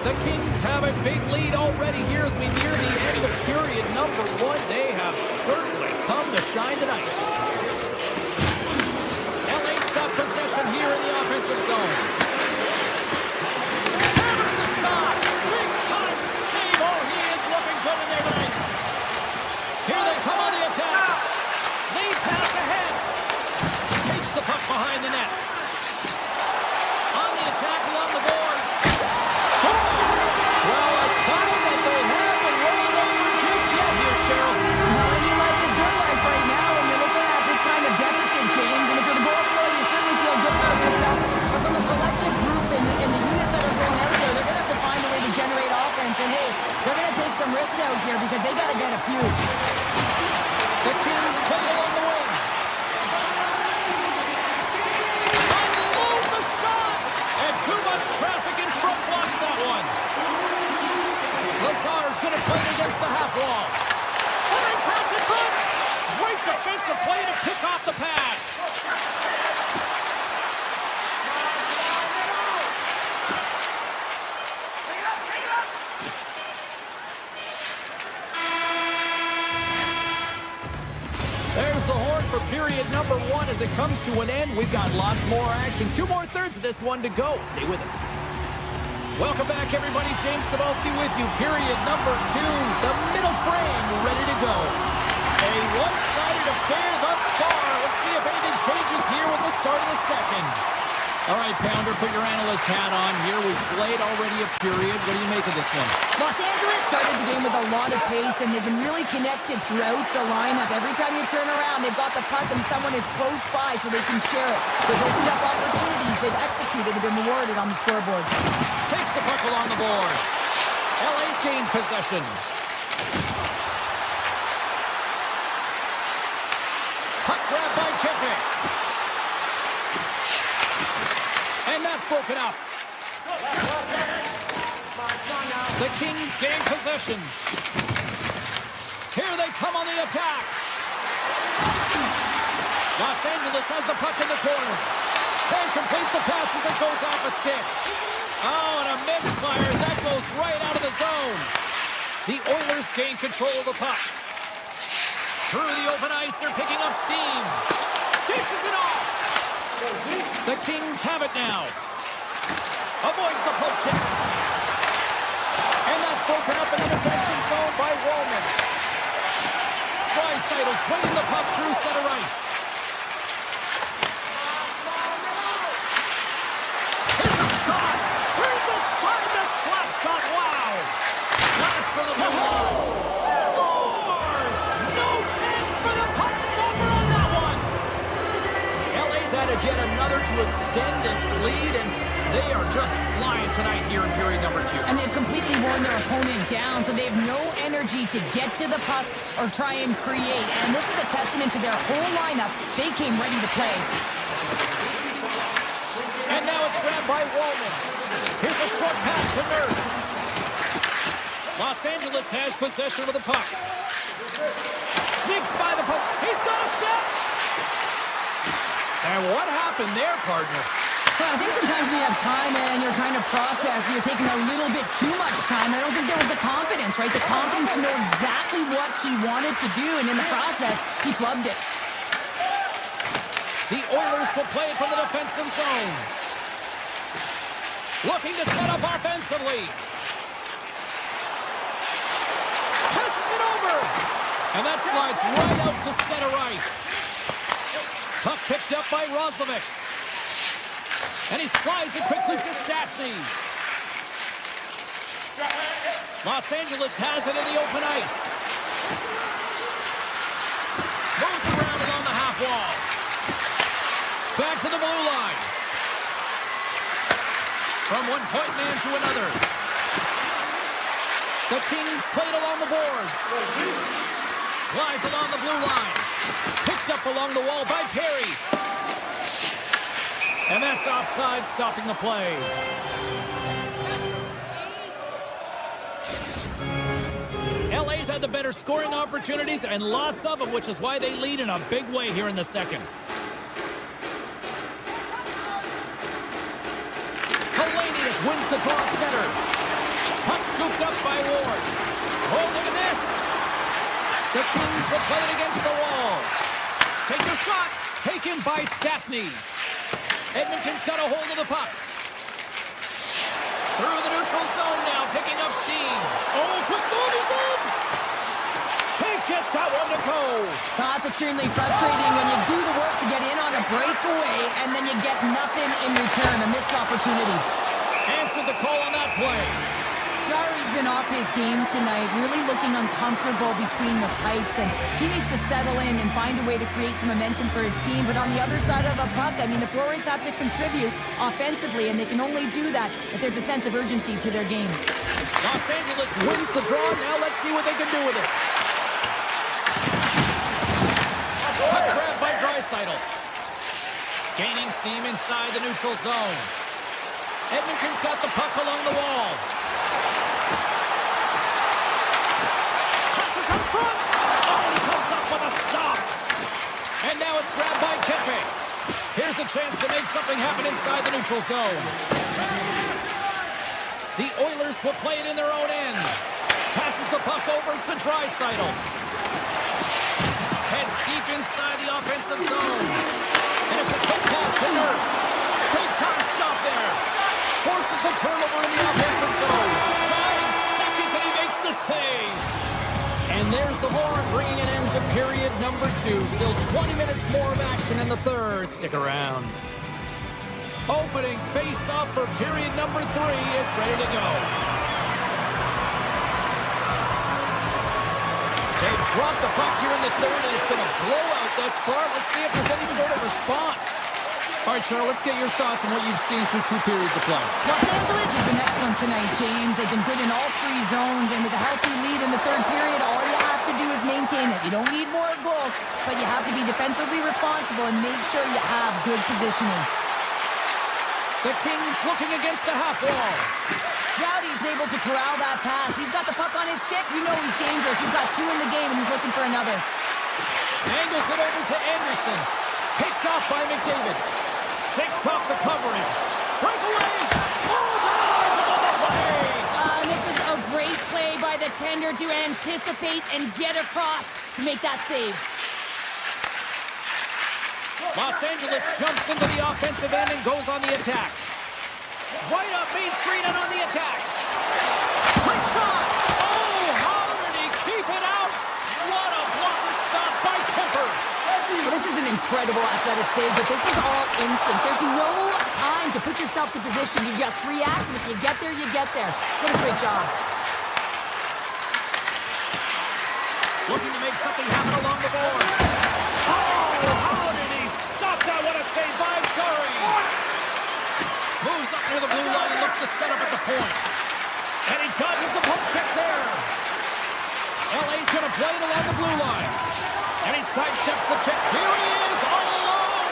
The Kings have a big lead already here as we near the end of period number 1. They have certainly come to shine tonight. LA's got possession here in the offensive zone. Hammers the shot. Big time save. Oh, he is looking good in their right. Here they come on the attack. Lead pass ahead. Takes the puck behind the net. On the attack along the boards. Well, a sign that they haven't rolled over just yet here, Cheryl. Any life is good life right now when you're looking at this kind of deficit, James. And if you're the goal scorer, you certainly feel good about yourself. But from a collective group and the units that are going out there, they're going to have to find a way to generate offense. And, hey, they're going to take some risks out here because they got to get a few. The Kings play along the wing. Unloads the shot. And too much traffic in front blocks that one. Lazar's going to play it against the half wall. Centering pass in front. Great defensive play to pick off the pass. There's the horn for period number 1 as it comes to an end. We've got lots more action. 2 more thirds of this one to go. Stay with us. Welcome back, everybody. James Cebulski with you. Period number 2. The middle frame ready to go. A one-sided affair thus far. Let's see if anything changes here with the start of the second. All right, Pounder, put your analyst hat on here. We've played already a period. What do you make of this one? Los Angeles started the game with a lot of pace, and they've been really connected throughout the lineup. Every time you turn around, they've got the puck, and someone is close by so they can share it. They've opened up opportunities. They've executed. They've been rewarded on the scoreboard. Takes the puck along the boards. LA's gained possession. Puck grab by Kempe. And that's broken up. The Kings gain possession. Here they come on the attack. Los Angeles has the puck in the corner. Can't complete the pass as it goes off a stick. Oh, and a misfire as that goes right out of the zone. The Oilers gain control of the puck. Through the open ice, they're picking up steam. Dishes it off. The Kings have it now. Avoids the poke check. And that's broken up in the defensive zone by Wallman. Draisaitl swinging the puck through center ice. Here's a shot. Here's a side to slap shot. Wow. Pass for the blue line. Scores! No chance for the puck stopper on that one. LA's added yet another to extend this lead, and they are just flying tonight here in period number 2. And they've completely worn their opponent down, so they have no energy to get to the puck or try and create. And this is a testament to their whole lineup. They came ready to play. And now it's grabbed by Wallman. Here's a short pass to Nurse. Los Angeles has possession of the puck. Sneaks by the puck. He's got a step. And what happened there, partner? Well, I think sometimes when you have time and you're trying to process, you're taking a little bit too much time. I don't think there was the confidence, right? The confidence to know exactly what he wanted to do, and in the process, he flubbed it. The Oilers will play it from the defensive zone. Looking to set up offensively. Passes it over. And that slides right out to center ice. Puck picked up by Roslovic. And he slides it quickly to Stastny. Los Angeles has it in the open ice. Moves around along the half wall. Back to the blue line. From one point man to another. The Kings played along the boards. Glides along the blue line. Picked up along the wall by Perry. And that's offside, stopping the play. LA's had the better scoring opportunities, and lots of them, which is why they lead in a big way here in the second. Hellenius wins the draw at center. Puck scooped up by Ward. Oh, look at this. The Kings will play it against the wall. Takes a shot. Taken by Stastny. Edmonton's got a hold of the puck. Through the neutral zone now, picking up steam. Oh, quick move, he's in! Can't get that one to go. That's extremely frustrating when you do the work to get in on a breakaway and then you get nothing in return, a missed opportunity. Answered the call on that play. Jari's been off his game tonight, really looking uncomfortable between the pipes, and he needs to settle in and find a way to create some momentum for his team. But on the other side of the puck, I mean, the forwards have to contribute offensively, and they can only do that if there's a sense of urgency to their game. Los Angeles wins the draw. Now let's see what they can do with it. Puck grab by Draisaitl. Gaining steam inside the neutral zone. Edmonton's got the puck along the wall. Passes up front. Oh, he comes up with a stop. And now it's grabbed by Kempe. Here's a chance to make something happen inside the neutral zone. The Oilers will play it in their own end. Passes the puck over to Draisaitl. Heads deep inside the offensive zone. And it's a quick pass to Nurse. Big time stop there. Forces the turnover in the offensive zone. 5 seconds and he makes the save. And there's the horn bringing an end to period number 2. Still 20 minutes more of action in the third. Stick around. Opening face-off for period number 3 is ready to go. They've dropped the puck here in the third, and it's been a blowout thus far. Let's see if there's any sort of response. All right, Cheryl, let's get your thoughts on what you've seen through 2 periods of play. Los Angeles has been excellent tonight, James. They've been good in all 3 zones, and with a healthy lead in the third period, all you have to do is maintain it. You don't need more goals, but you have to be defensively responsible and make sure you have good positioning. The Kings looking against the half wall. Jowdy's able to corral that pass. He's got the puck on his stick. You know he's dangerous. He's got 2 in the game, and he's looking for another. Angles it over to Anderson. Picked off by McDavid. Shakes off the coverage. Breakaway! Oh, denies him on the play! This is a great play by the tender to anticipate and get across to make that save. Los Angeles jumps into the offensive end and goes on the attack. Right up Main Street and on the attack. Quick shot! Oh, how did he keep it out? What a blocker stop by Kemper. Well, this is an incredible athletic save, but this is all instinct. There's no time to put yourself to position. You just react, and if you get there, you get there. What a great job. Looking to make something happen along the board. Oh, how did he stop that? What a save by Shari. Moves up near the blue line and looks to set up at the point. And he dodges the poke check there. LA's going to play it along the blue line. And he sidesteps the check. Here he is, all alone.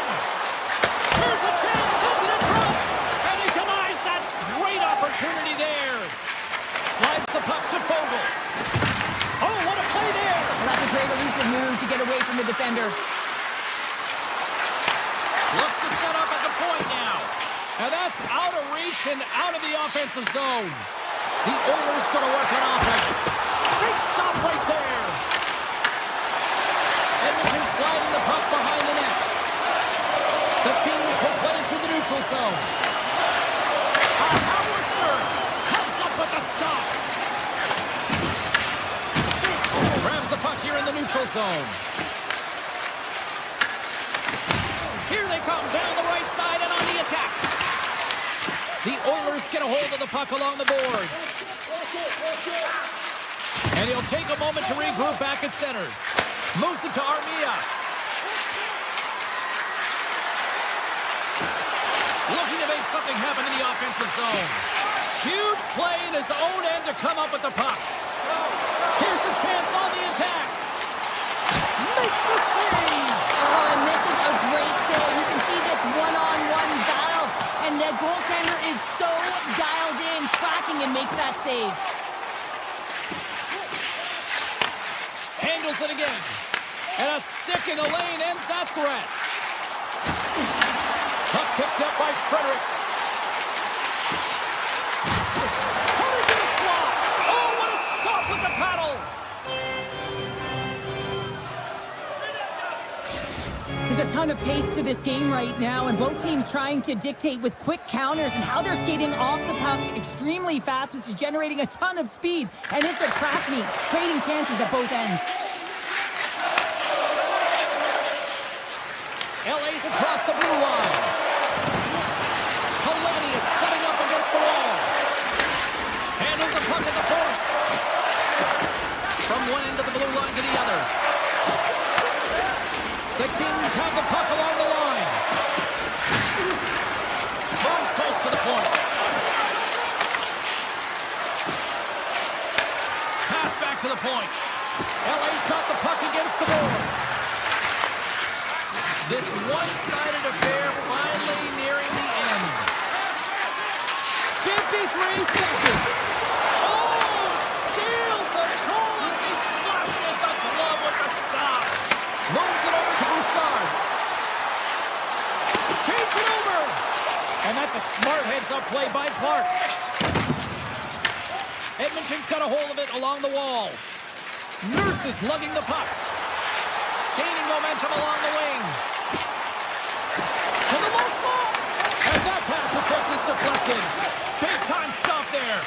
Here's a chance, sends it in front. And he denies that great opportunity there. Slides the puck to Fogle. Oh, what a play there. Well, that's a great elusive move to get away from the defender. Looks to set up at the point now. And that's out of reach and out of the offensive zone. The Oilers going to work on offense. Big stop right there. Edmonton sliding the puck behind the net. The Kings will play it through the neutral zone. Howardson comes up with the stop. Grabs the puck here in the neutral zone. Here they come down the right side and on the attack. The Oilers get a hold of the puck along the boards. And he'll take a moment to regroup back at center. Moves it to Armia. Looking to make something happen in the offensive zone. Huge play in his own end to come up with the puck. Here's a chance on the attack. Makes the save. Oh, and this is a great save. You can see this one-on-one battle, and the goaltender is so dialed in, tracking, and makes that save. Handles it again. And a stick in the lane ends that threat. Puck picked up by Frederick. Coming to the slot. Oh, what a stop with the paddle. There's a ton of pace to this game right now, and both teams trying to dictate with quick counters and how they're skating off the puck extremely fast, which is generating a ton of speed. And it's a trap meet, trading chances at both ends. LA's across the blue line. Kalani is setting up against the wall. Handles the puck at the point. From one end of the blue line to the other. The Kings have the puck along the line. Moves close to the point. Pass back to the point. LA's got the puck against the boards. This one-sided affair finally nearing the end. 53 seconds. Oh, steals a goal as he flushes the glove with the stop. Moves it over to Bouchard. Feeds it over. And that's a smart heads-up play by Clark. Edmonton's got a hold of it along the wall. Nurse is lugging the puck. Gaining momentum along the wing. To the low slot. And that pass attempt is deflected. Big-time stop there.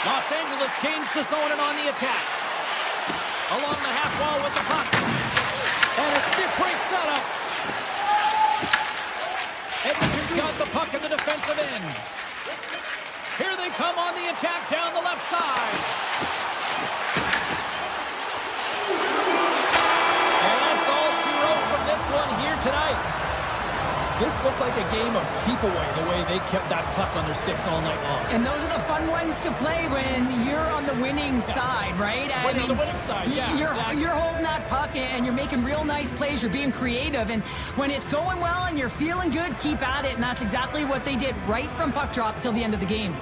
Los Angeles gains the zone and on the attack. Along the half wall with the puck. And a stick breaks that up. Edmonton's got the puck in the defensive end. Here they come on the attack down the left side. And that's all she wrote from this one here tonight. This looked like a game of keep away, the way they kept that puck on their sticks all night long. And those are the fun ones to play when you're on the winning side, right? When you're on the winning side, yeah. You're holding that puck and you're making real nice plays. You're being creative. And when it's going well and you're feeling good, keep at it. And that's exactly what they did right from puck drop till the end of the game.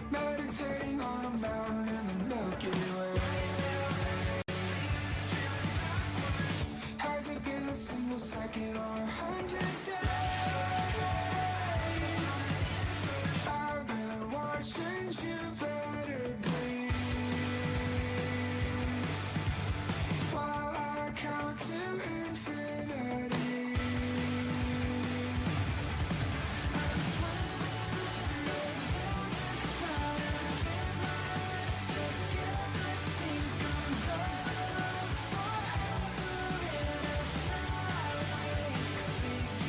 Meditating on a mountain in the Milky Way. Has it been a single second or 100 days? I've been watching you better bleed while I count to infinity. I'm swimming in the desert, trying to get my life together. Think I'm gonna live forever in a sideways figure.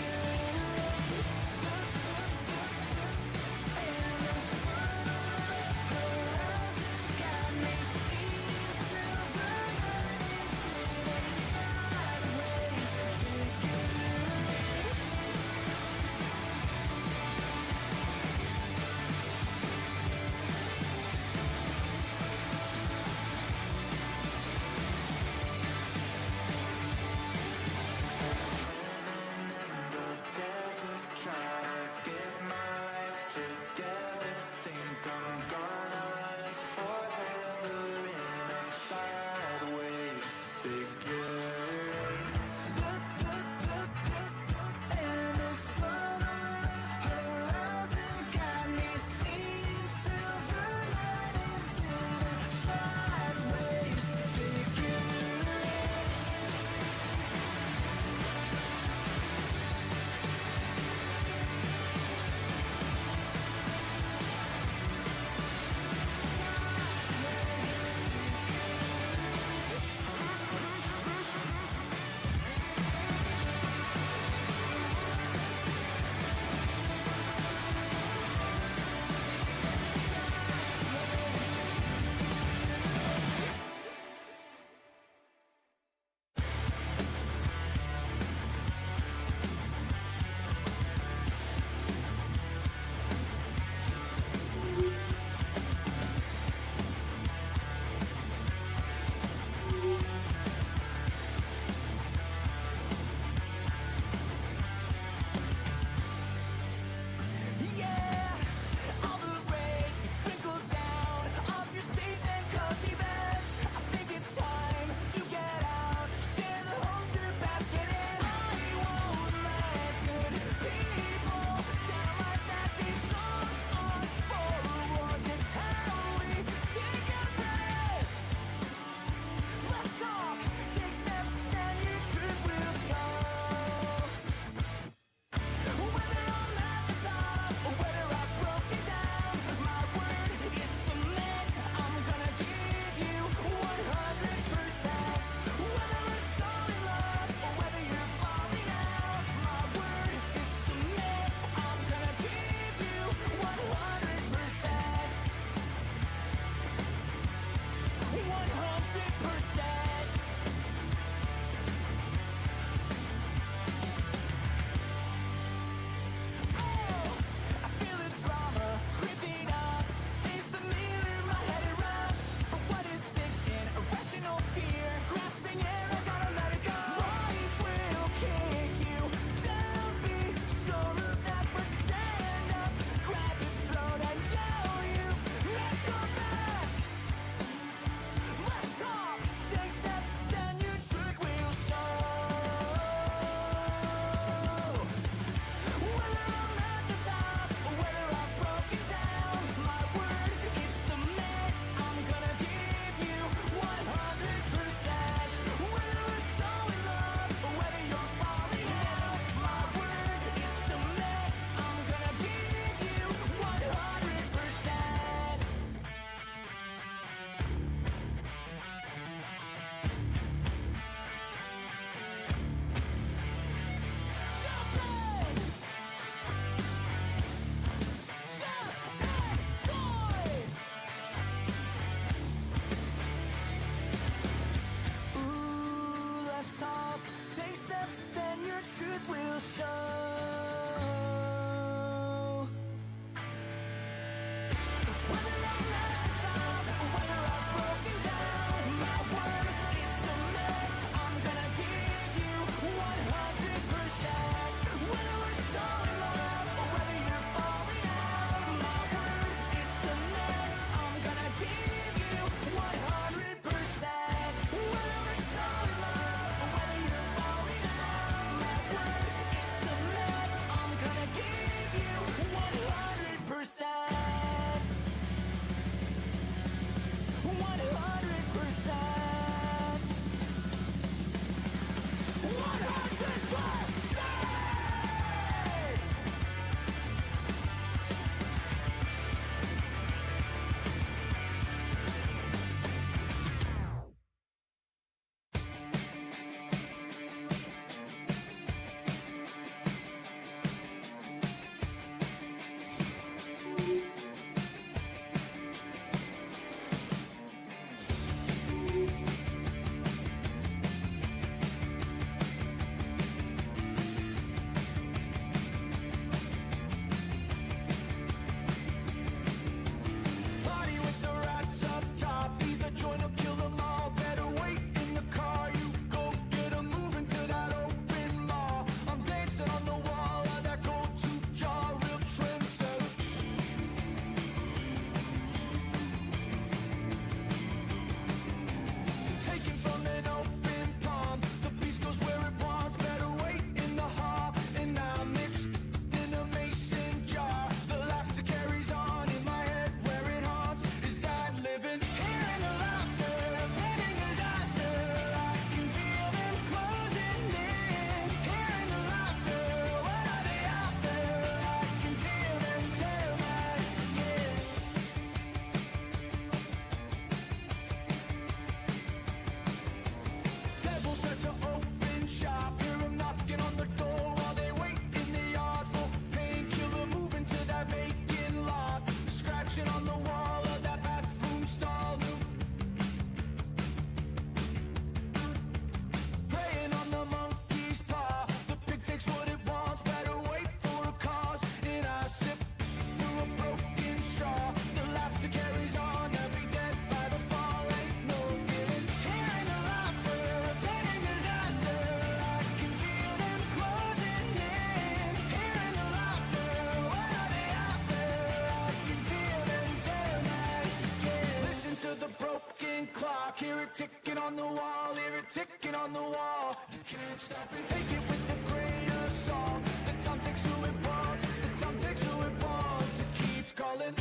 to the broken clock. Hear it ticking on the wall, hear it ticking on the wall. You can't stop it, take it with a grain of salt. The time takes who it wants, the time takes who it wants. It keeps calling.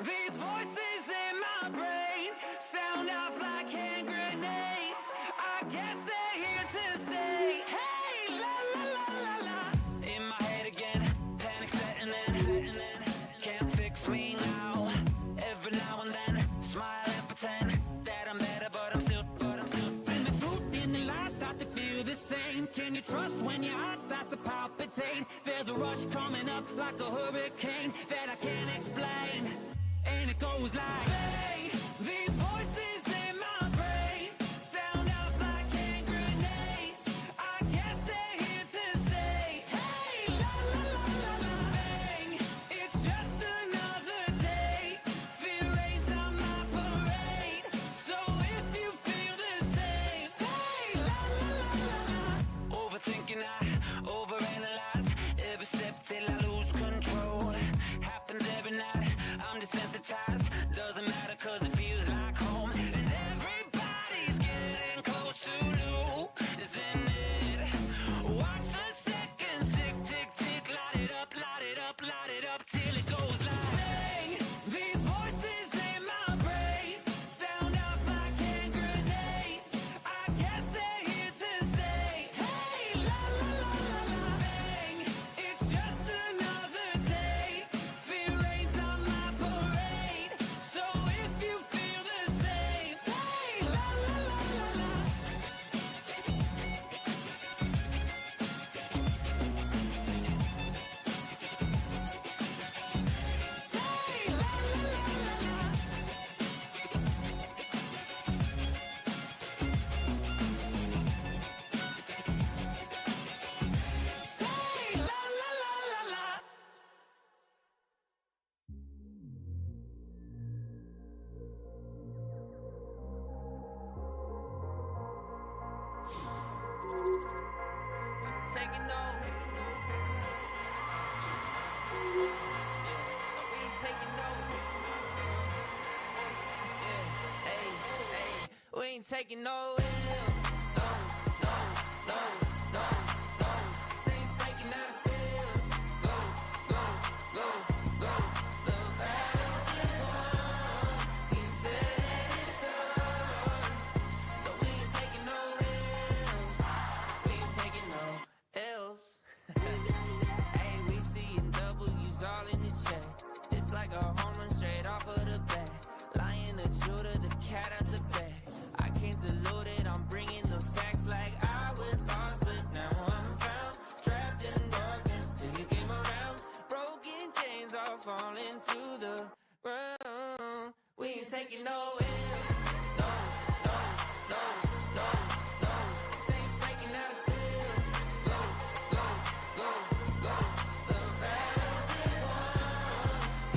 These voices in my brain sound off like hand grenades. I guess they're here to stay. Hey, la la la la la. In my head again, panic setting in. Can't fix me now. Every now and then, smile and pretend that I'm better, but I'm still. And the truth and the lies start to feel the same. Can you trust when your heart starts to palpitate? There's a rush coming up like a hurricane that I can't explain. And it goes like, hey, these voices in my brain sound off like hand grenades. I guess they're here to stay. Hey, la la la la la. Bang, it's just another day. Fear ain't on my parade. So if you feel the same, say la la la la la. Overthinking, I overanalyze every step till I lose control. Happens every night. I'm desensitized, doesn't matter cause it feels like home. And everybody's getting close to losing it. Watch the seconds tick, tick, tick. Light it up, light it up, light it up till it goes like, bang. These voices in my brain sound off like hand grenades. I guess they're here to stay. Hey, la la la la la. Bang, it's just another day. Fear ain't on my parade. So if you feel the same, say la la la la la. Say la la la la la. Say la la la la la. Taking over. We ain't taking over. Yeah, hey, hey. We ain't taking no L's. No, no, no, no, no. Saints breaking out of seals. Go, go, go, go. The battle's been won. He said it's done. So we ain't taking no L's. We ain't taking no L's. Hey, we seeing W's all in the chat. It's like a home run straight off of the bat. Lion, the Judah, the cat out the bag. I can't dilute it, I'm bringing the facts like I was lost, but now I'm found. Trapped in darkness till you came around. Broken chains all falling to the ground. We ain't taking no L's. No, no, no, no, no. Saints breaking out of seals. Go, go, go, go. The battle's been won.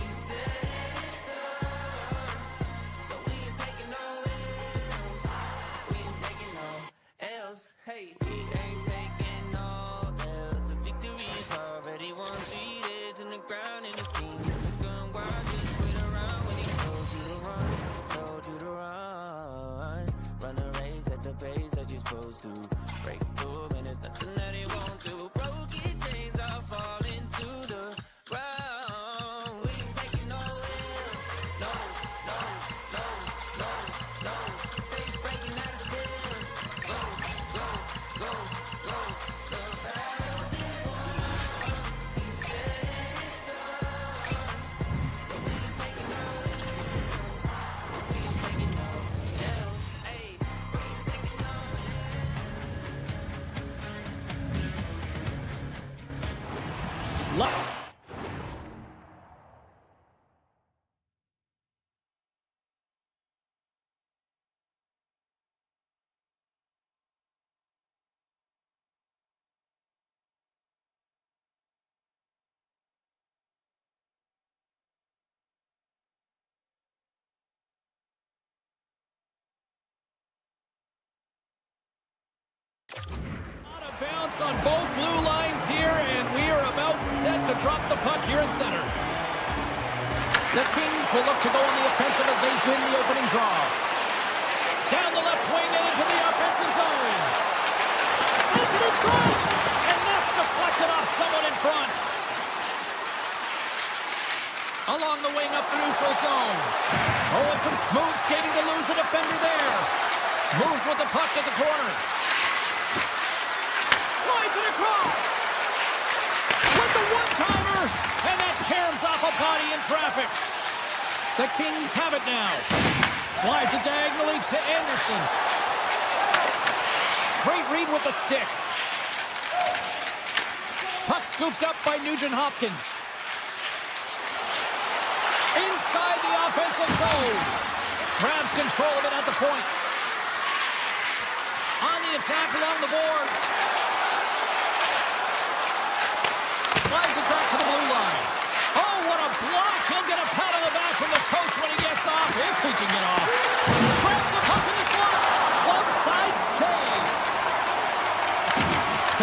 He said it's done. So we ain't taking no L's. We ain't taking no L's. Hey, we ain't taking no L's. The victory's already won. 3 days in the ground in the team. The gun wild, just wait around when he told you to run. Told you to bounce on both blue lines here, and we are about set to drop the puck here in center. The Kings will look to go on the offensive as they win the opening draw. Down the left wing and into the offensive zone. Sends it in front, and that's deflected off someone in front. Along the wing up the neutral zone. Oh, and some smooth skating to lose the defender there. Moves with the puck to the corner. Slides it across. With the one-timer, and that caroms off a body in traffic. The Kings have it now. Slides it diagonally to Anderson. Great read with the stick. Puck scooped up by Nugent-Hopkins. Inside the offensive zone. Grabs control of it at the point. On the attack along the boards. Slides it back to the blue line. Oh, what a block. He'll get a pat on the back from the coach when he gets off, if he can get off. Grabs the puck in the slot. Onside save.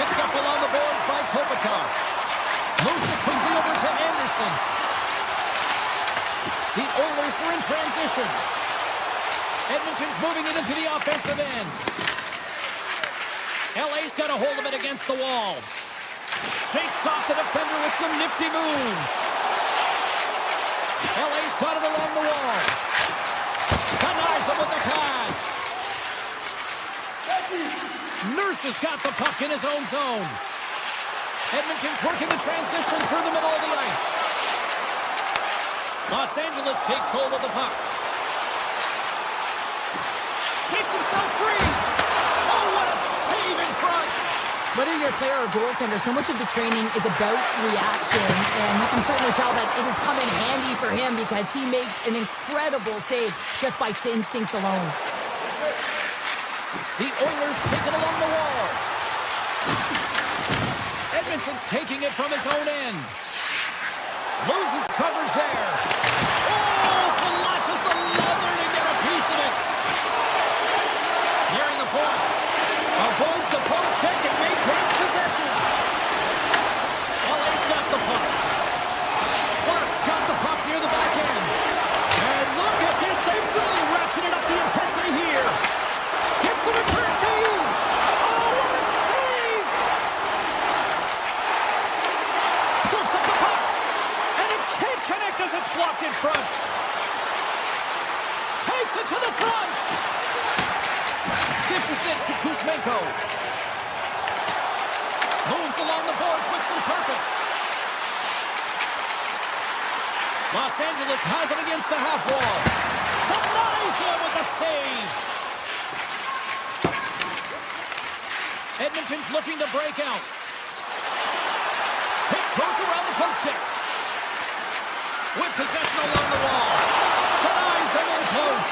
Picked up along the boards by Kopitar. Moves it quickly over to Anderson. The Oilers are in transition. Edmonton's moving it into the offensive end. LA's got a hold of it against the wall. Shakes off the defender with some nifty moves. LA's got it along the wall. Denies him with the pad. Nurse has got the puck in his own zone. Edmonton's working the transition through the middle of the ice. Los Angeles takes hold of the puck. Shakes himself free. Oh, what a save in front. Whether you're a player or goaltender, so much of the training is about reaction, and you can certainly tell that it has come in handy for him because he makes an incredible save just by instincts alone. The Oilers take it along the wall. Edmonton's taking it from his own end. Loses coverage there. Oh, flashes the leather to get a piece of it. Nearing the point. Avoids the poke check and maintains possession. LA's got the puck. Clark's got the puck near the back end. And look at this. They've really ratcheted up the intensity here. Gets the return feed. Oh, what a save. Scoops up the puck. And it can't connect as it's blocked in front. Takes it to the front. Dishes it to Kuzmenko. Moves along the boards with some purpose. Los Angeles has it against the half wall. Denies him with the save. Edmonton's looking to break out. Tiptoes around the poke check. With possession along the wall. Denies him in close.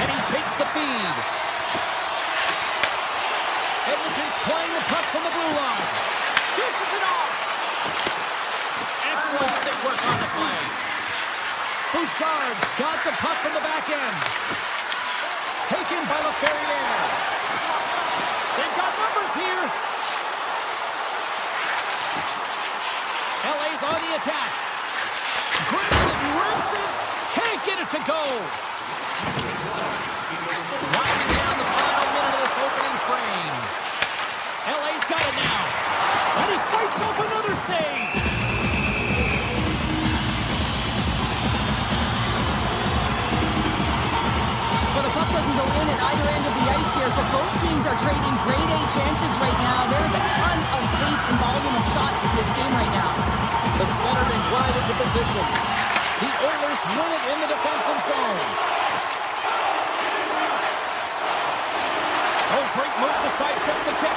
And he takes the feed. Edmonton's playing the puck from the blue line. Dishes it off. Excellent stick work on the play. Bouchard's got the puck from the back end. Taken by LaFerriere. They've got numbers here. LA's on the attack. Grips it, rips it. Can't get it to go. Winding down the final minute of this opening frame. LA's got it now. And he fights off another save. Well, the puck doesn't go in at either end of the ice here, but both teams are trading grade A chances right now. There is a ton of pace and volume of shots in this game right now. The centerman glide into position. The Oilers win it in the defensive zone. Oh, great move to sidestep the check.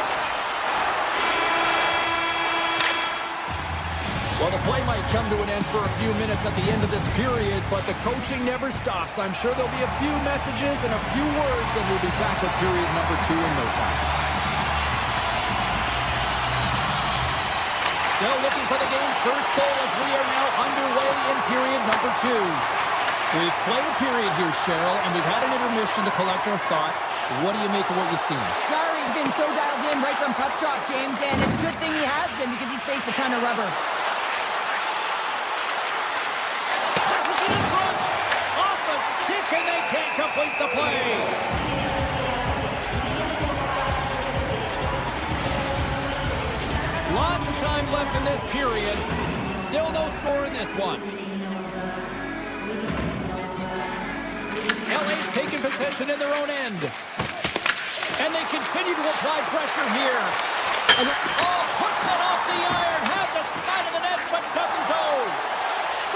Well, the play might come to an end for a few minutes at the end of this period, but the coaching never stops. I'm sure there'll be a few messages and a few words, and we'll be back with period number 2 in no time. Still looking for the game's first goal as we are now underway in period number 2. We've played a period here, Cheryl, and we've had an intermission to collect our thoughts. What do you make of what you've seen? Jari, has been so dialed in right from puck drop, James, and it's a good thing he has been because he's faced a ton of rubber. Passes it in front. Off a stick, and they can't complete the play. Lots of time left in this period. Still no score in this one. LA's taking possession in their own end. And they continue to apply pressure here. And puts it off the iron. Had the side of the net, but doesn't go.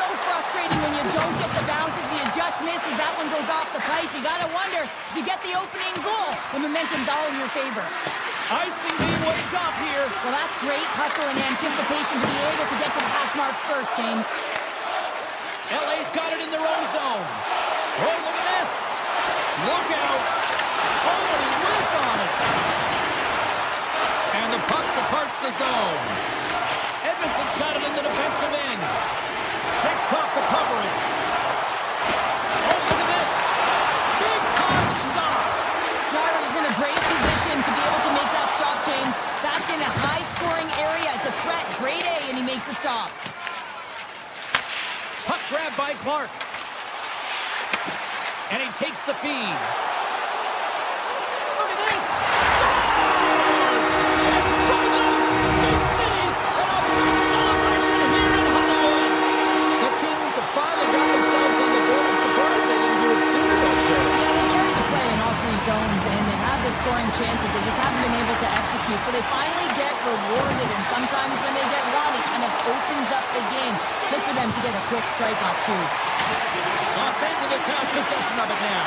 So frustrating when you don't get the bounces, you just miss as that one goes off the pipe. You gotta wonder, if you get the opening goal, the momentum's all in your favor. Icing being waved off here. Well, that's great hustle and anticipation to be able to get to the hash marks first, James. LA's got it in their own zone. Oh, look at this. Look out. Oh, he whiffs on it. And the puck departs the zone. Edmondson's got it in the defensive end. Shakes off the coverage. Oh, look at this. Big time stop. Jarry's in a great position to be able to make that stop, James. That's in a high-scoring area. It's a threat. Grade A, and he makes the stop. Puck grab by Clark. And he takes the feed. Look at this. Scores! It's Bulldogs, big cities, and a big celebration here in Hollywood. The Kings have finally got themselves on the board. I'm surprised they didn't do it sooner, though, Shay. Yeah, they carried the play in all three zones, and they have the scoring chances. They just haven't been able to execute. So they finally get rewarded, and sometimes when they get one, it kind of opens up the game. Look for them to get a quick strike on two. Los Angeles has possession of it now.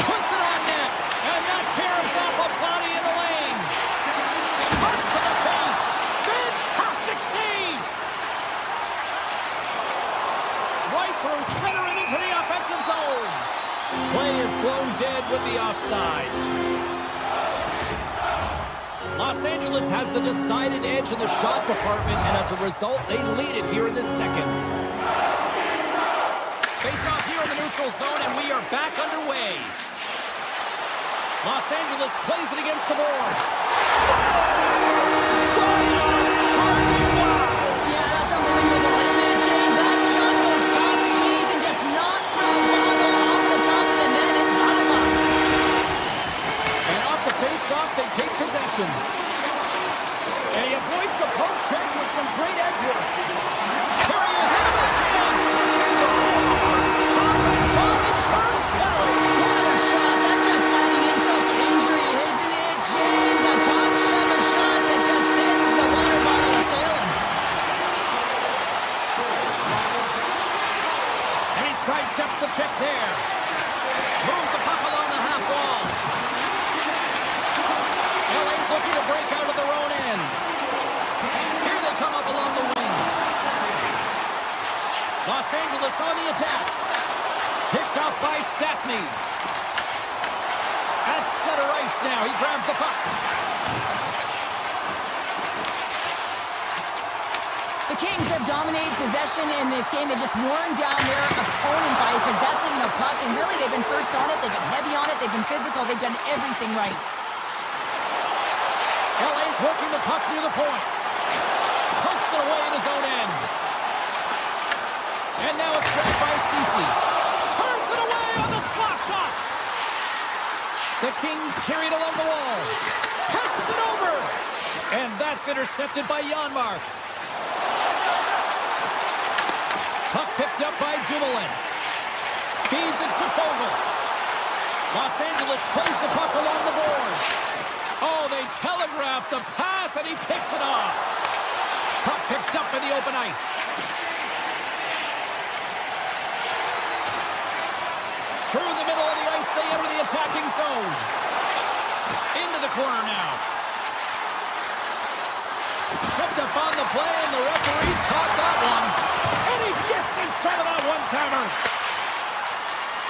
Puts it on net, and that caroms off a body in the lane. Cuts to the paint. Fantastic save. Right through center and into the offensive zone. Play is blown dead with the offside. Los Angeles has the decided edge in the shot department, and as a result, they lead it here in the second. Face off here in the neutral zone, and we are back underway. Los Angeles plays it against the boards. Yeah, that's unbelievable, isn't it, James? That shot goes top cheese and just knocks the bottle off the top of the net. It's bottom box. And off the face-off, they take possession. And he avoids the poke check with some great edge work. Here he is in the backhand. Scores! On his first zone. What a shot. That's just adding insult to injury, isn't it, James? A top shelter shot that just sends the water bottle a-sailing. And he sidesteps the check there. Moves the puck along the half wall. LA's looking to break out of their own end. Here they come up along the wing. Los Angeles on the attack. Picked up by Stastny. At center ice now. He grabs the puck. The Kings have dominated possession in this game. They've just worn down their opponent by possessing the puck, and really they've been first on it, they've been heavy on it, they've been physical, they've done everything right. LA's working the puck near the point. Pumps it away in his own end. And now it's grabbed by Ceci. Turns it away on the slap shot. The Kings carry it along the wall. Passes it over. And that's intercepted by Janmark. Puck picked up by Dumoulin. Feeds it to Fogle. Los Angeles plays the puck along the boards. Oh, they telegraphed the pass, and he picks it off. Puck picked up in the open ice. Through the middle of the ice, they enter the attacking zone. Into the corner now. Tripped up on the play, and the referee's caught that one. And he gets in front of that one-timer.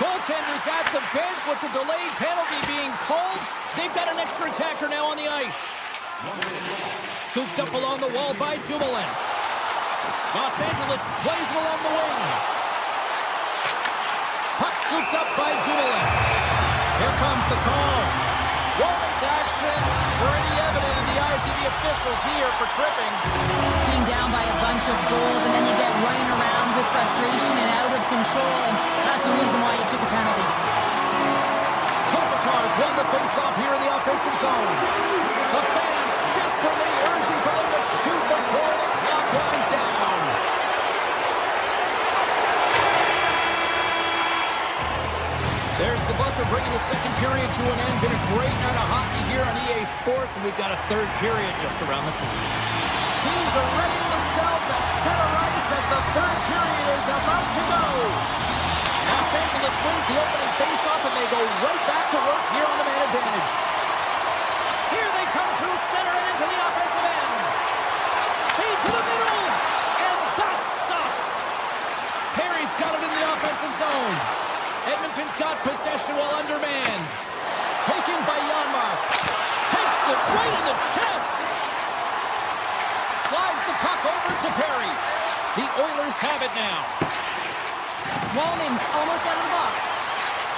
Goaltenders at the bench with the delayed penalty being called. They've got an extra attacker now on the ice. Scooped up along the wall by Dumoulin. Los Angeles plays it along the wing. Puck scooped up by Dumoulin. Here comes the call. Roman action's pretty evident in the eyes of the officials here for tripping. Being down by a bunch of goals, and then you get running around with frustration and out of control, and that's the reason why you took a penalty. Kopitar's won the face-off here in the offensive zone. The fans desperately urging for them to shoot before the clock winds down. There's the buzzer bringing the second period to an end. Been a great night of hockey here on EA Sports, and we've got a third period just around the corner. Teams are readying themselves at center ice as the third period is about to go. Los Angeles wins the opening faceoff, and they go right back to work here on the man advantage. Here they come through center and into the offensive end. Feed to the middle, and that's stopped. Perry's got it in the offensive zone. Edmonton's got possession while undermanned. Taken by Janmark. Takes it right in the chest. Slides the puck over to Perry. The Oilers have it now. Wallman's almost out of the box.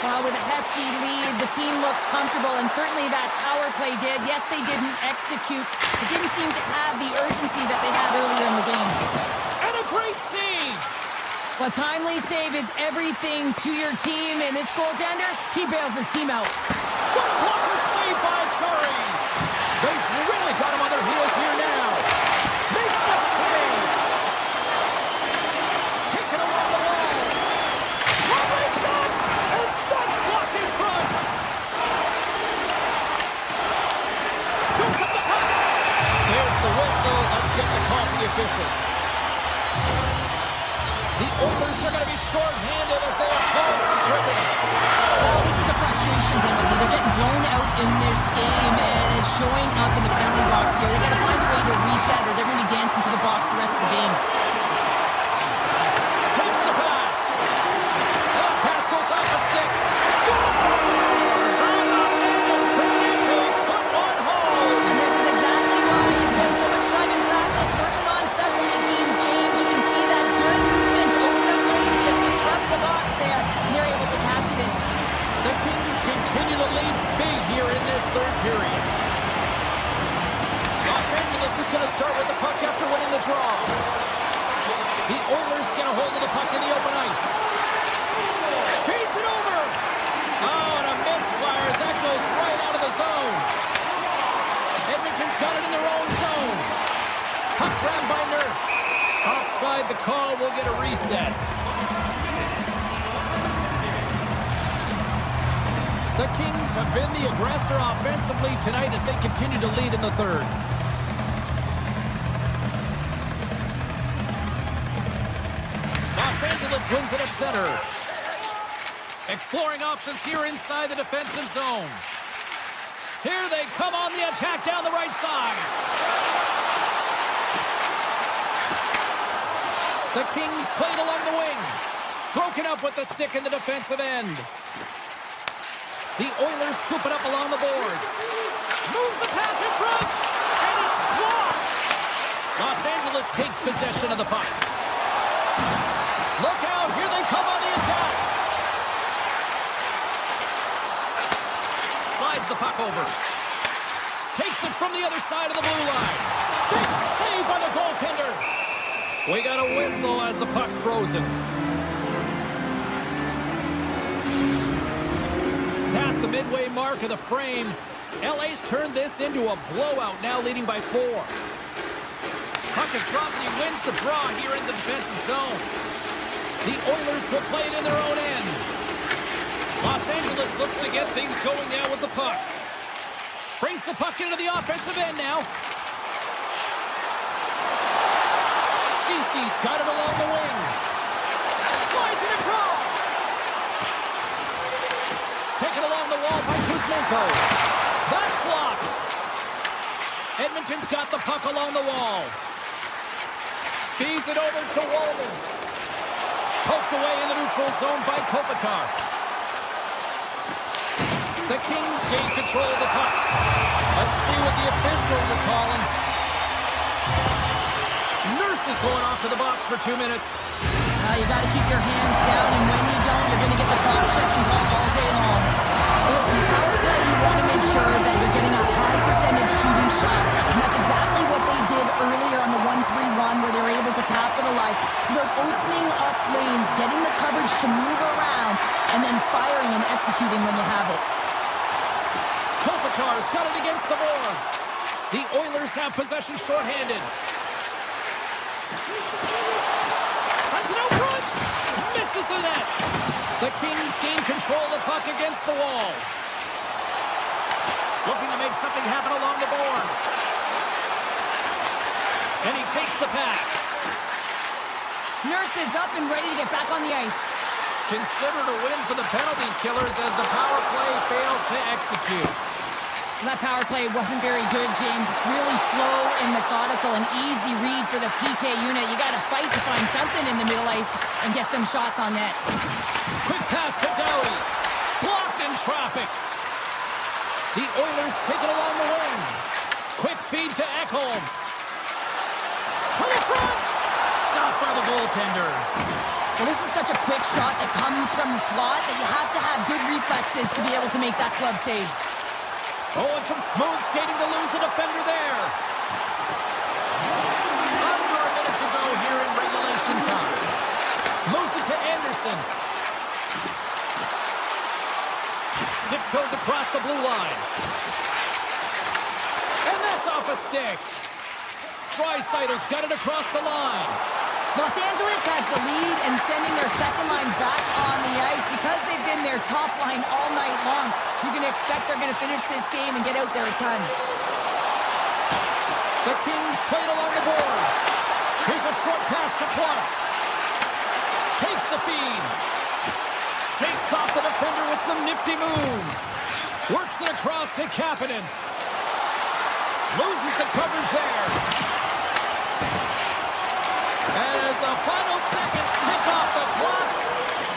Well, with a hefty lead, the team looks comfortable, and certainly that power play did. Yes, they didn't execute. It didn't seem to have the urgency that they had earlier in the game. And a great save. A timely save is everything to your team, and this goaltender, he bails his team out. What a blocker save by Chari. They've really got him on their heels here now. Makes the save. Taken along the wall. Long-range shot, and that's blocked in front. Scoops up the puck. There's the whistle. Let's get the call from the officials. The Oilers are going to be short-handed as they are called for tripping. Well, this is a frustration penalty. They're getting blown out in this game, and it's showing up in the penalty box here. They got to find a way to reset, or they're going to be dancing to the box the rest of the game. Takes the pass. And that pass goes off the stick. Scores! On the man-advantage, he put one home. And this is exactly why he spent so much time in practice working on specialty teams, James. You can see that good movement to open up lane, just disrupt the box there, and they're able to cash it in. The Kings continue to lead big here in this third period. Los Angeles is going to start with the puck after winning the draw. The Oilers get a hold of the puck in the open ice. Feeds it over. Oh, and a misfire as that goes right out of the zone. Edmonton's got it in their own zone. Puck grabbed by Nurse. Offside the call, will get a reset. The Kings have been the aggressor offensively tonight as they continue to lead in the third. Los Angeles wins it at center. Exploring options here inside the defensive zone. Here they come on the attack down the right side. The Kings played along the wing. Broken up with the stick in the defensive end. The Oilers scoop it up along the boards. Moves the pass in front, and it's blocked. Los Angeles takes possession of the puck. Look out, here they come on the attack. Slides the puck over. Takes it from the other side of the blue line. Big save by the goaltender. We got a whistle as the puck's frozen. Past the midway mark of the frame, LA's turned this into a blowout, now leading by 4. Puck is dropped and he wins the draw here in the defensive zone. The Oilers will play it in their own end. Los Angeles looks to get things going now with the puck. Brings the puck into the offensive end now. Cece's got it along the wing. Slides it across. Taken along the wall by Kuzmenko. That's blocked. Edmonton's got the puck along the wall. Feeds it over to Wallman. Poked away in the neutral zone by Kopitar. The Kings gain control of the puck. Let's see what the officials are calling. Nurse is going off to the box for 2 minutes. You got to keep your hands down, and when you don't, you're going to get the cross-checking call all day long. Listen, in power play, you want to make sure that you're getting a percentage shooting shot. And that's exactly what they did earlier on the 1-3-1 where they were able to capitalize. It's about opening up lanes, getting the coverage to move around, and then firing and executing when you have it. Kopitar's got it against the boards. The Oilers have possession shorthanded. Sends it out front. Misses the net. The Kings gain control of the puck against the wall. Looking to make something happen along the boards. And he takes the pass. Nurse is up and ready to get back on the ice. Considered a win for the penalty killers as the power play fails to execute. That power play wasn't very good, James. It's really slow and methodical, an easy read for the PK unit. You got to fight to find something in the middle ice and get some shots on net. Quick pass to Doughty. Blocked in traffic. The Oilers take it along the wing. Quick feed to Ekholm. To the front. Stopped by the goaltender. Well, this is such a quick shot that comes from the slot that you have to have good reflexes to be able to make that glove save. Oh, and some smooth skating to lose a defender there. Under a minute to go here in regulation time. Moves it to Anderson. Tiptoes across the blue line. And that's off a stick. Draisaitl's got it across the line. Los Angeles has the lead and sending their second line back on the ice because they've been their top line all night long. You can expect they're going to finish this game and get out there a ton. The Kings played along the boards. Here's a short pass to Clark. Takes the feed. Shakes off the defender with some nifty moves. Works it across to Kapanen. Loses the coverage there. As the final seconds tick off the clock,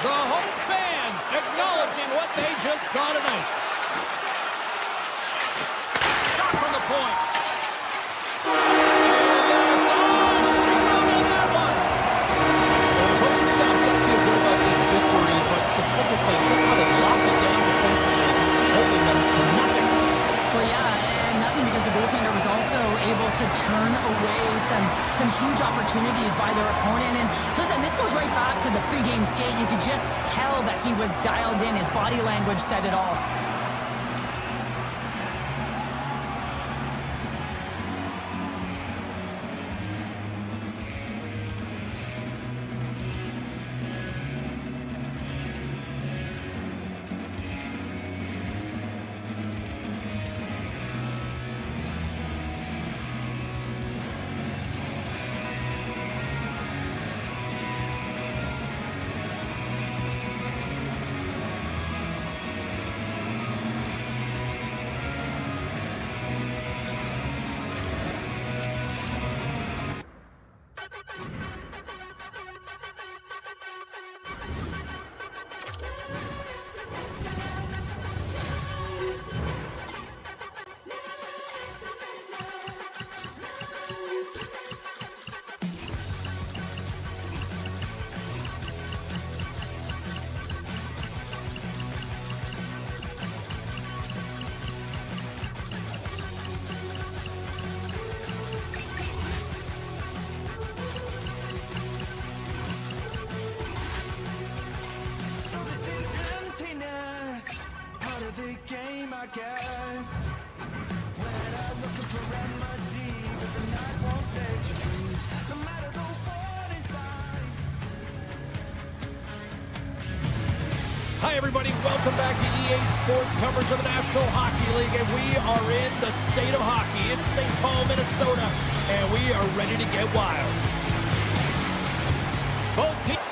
the home fans acknowledging what they just saw tonight. Shot from the point. And that's all she wrote on that one. Well, the coaching staff's got to feel good about this victory, but specifically just how they locked it down defensively, holding them to nothing. Well, yeah, and nothing because the goaltender was also able to turn away some huge opportunities by their opponent. And listen, this goes right back to the pregame skate. You could just tell that he was dialed in. His body language said it all. I guess. When I'm looking for remedy, but the night won't set you free. No matter the warning signs. Hi, everybody. Welcome back to EA Sports coverage of the National Hockey League, and we are in the state of hockey. It's St. Paul, Minnesota, and we are ready to get wild. Both teams.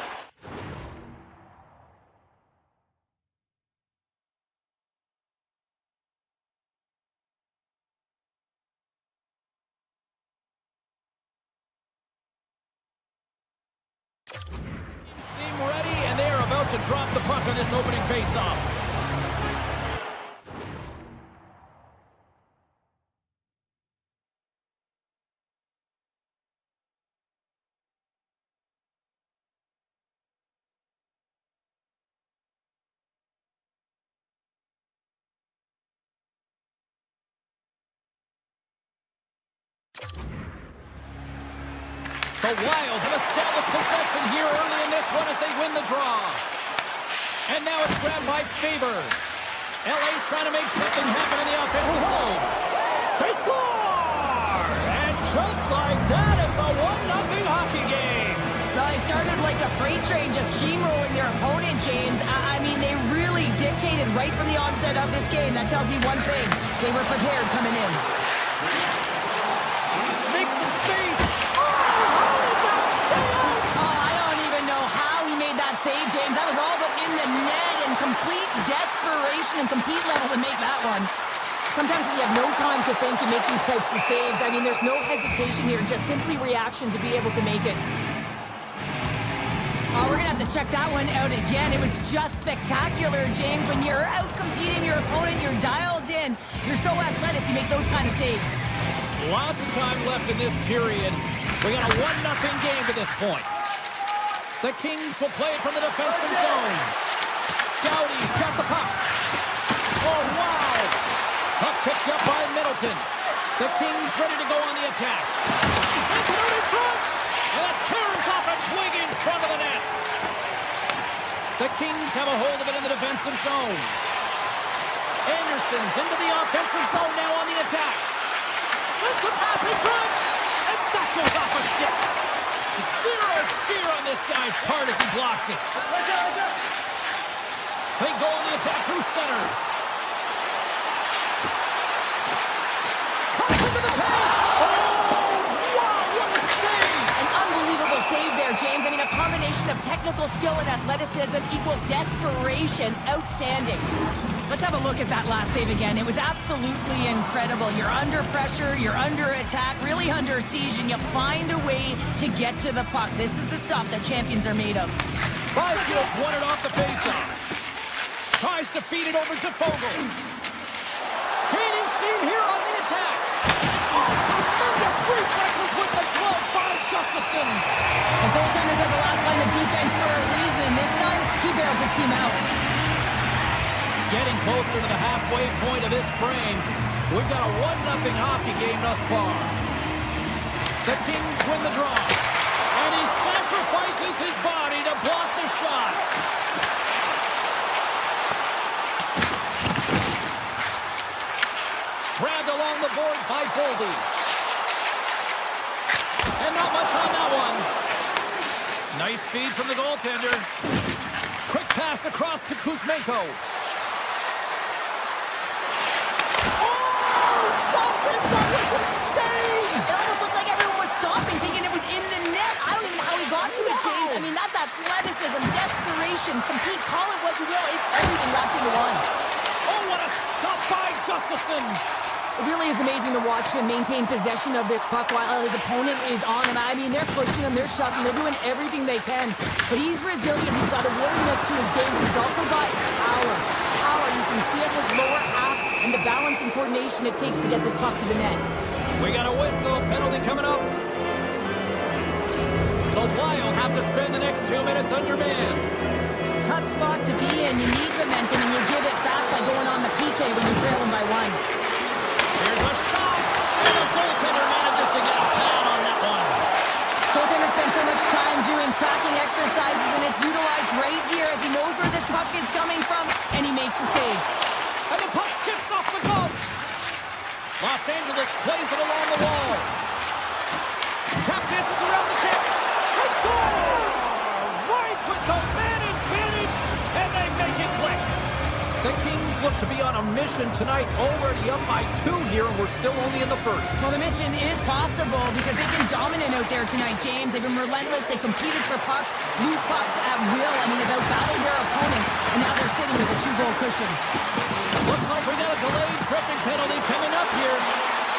Team ready, and they are about to drop the puck on this opening faceoff. The Wild have established possession here early in this one as they win the draw. And now it's grabbed by Faber. LA's trying to make something happen in the offensive zone. They score! And just like that, it's a 1-0 hockey game. Well, they started like a freight train just steamrolling their opponent, James. I mean, they really dictated right from the onset of this game. That tells me one thing. They were prepared coming in. Make some space. How did that stay out? Oh, I don't even know how he made that save, James. That was all but in the net and complete desperation and compete level to make that one. Sometimes when you have no time to think, you make these types of saves. I mean, there's no hesitation here, just simply reaction to be able to make it. Oh, we're going to have to check that one out again. It was just spectacular, James. When you're out competing your opponent, you're dialed in. You're so athletic, you make those kind of saves. Lots of time left in this period. We got a 1-0 game to this point. The Kings will play it from the defensive zone. Gowdy's got the puck. Oh, wow. Puck picked up by Middleton. The Kings ready to go on the attack. Sends it out in front. And it carries off a twig in front of the net. The Kings have a hold of it in the defensive zone. Anderson's into the offensive zone now on the attack. Sends a pass in front. And that goes off a stick. Zero fear on this guy's part as he blocks it. They go on the attack through center. Comes into the paint. Save there, James. I mean, a combination of technical skill and athleticism equals desperation. Outstanding. Let's have a look at that last save again. It was absolutely incredible. You're under pressure, you're under attack, really under siege, and you find a way to get to the puck. This is the stuff that champions are made of. Byfield's won it off the faceoff. Tries to feed it over to Fogle. Gaining steam here on the attack. Oh, tremendous reflexes with the glove by Gustafsson. The goaltenders at the last line of defense for a reason. This time, he bails his team out. Getting closer to the halfway point of this frame. We've got a 1-0 hockey game thus far. The Kings win the draw. And he sacrifices his body to block the shot. Grabbed along the boards by Boldy. And not much on that one. Nice feed from the goaltender. Quick pass across to Kuzmenko. Oh, stop it! That was insane! It almost looked like everyone was stopping, thinking it was in the net. I don't even know how he got to it, James. I mean, that's athleticism, desperation, compete, call it what you will. It's everything wrapped into one. Oh, what a stop by Gustafsson! It really is amazing to watch him maintain possession of this puck while his opponent is on him. I mean, they're pushing him, they're shoving, they're doing everything they can. But he's resilient, he's got a willingness to his game, but he's also got power. Power, you can see it in his lower half and the balance and coordination it takes to get this puck to the net. We got a whistle, penalty coming up. The Wild have to spend the next 2 minutes undermanned. Tough spot to be in, you need momentum, and you give it back by going on the PK when you're trailing by one. Here's a shot, and the goaltender manages to get a pad on that one. Goaltender spends so much time doing tracking exercises, and it's utilized right here as he knows where this puck is coming from, and he makes the save. And the puck skips off the glove. Los Angeles plays it along the wall. Tap dances around the check. They score! Right with the man advantage, and they make it click. The Kings look to be on a mission tonight, already up by 2 here, and we're still only in the first. Well, the mission is possible because they've been dominant out there tonight, James. They've been relentless. They competed for pucks, lose pucks at will. I mean, they've outbattled their opponent, and now they're sitting with a 2-goal cushion. Looks like we got a delayed tripping penalty coming up here.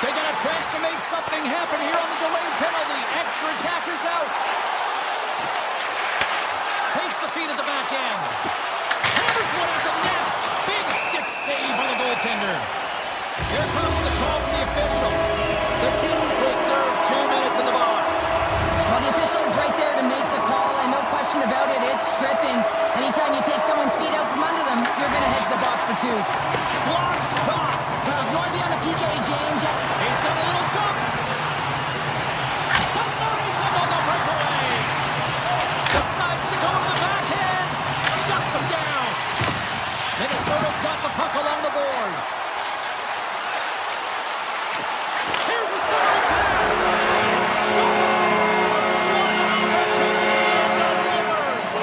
They got a chance to make something happen here on the delayed penalty. Extra attackers out. Takes the feed at the back end. Hammers one at the net. Big stick save by the goaltender. Here comes the call from the official. The Kings will serve 2 minutes in the box. Well, the official is right there to make the call, and no question about it, it's tripping. Anytime you take someone's feet out from under them, you're going to head to the box for 2. Block shot. Well, if you want to be on a PK, James, He's got a little jump. The Marlies up on the break. down. Minnesota's got the puck along the boards. Here's a side pass. It scores! What an opportunity and delivers.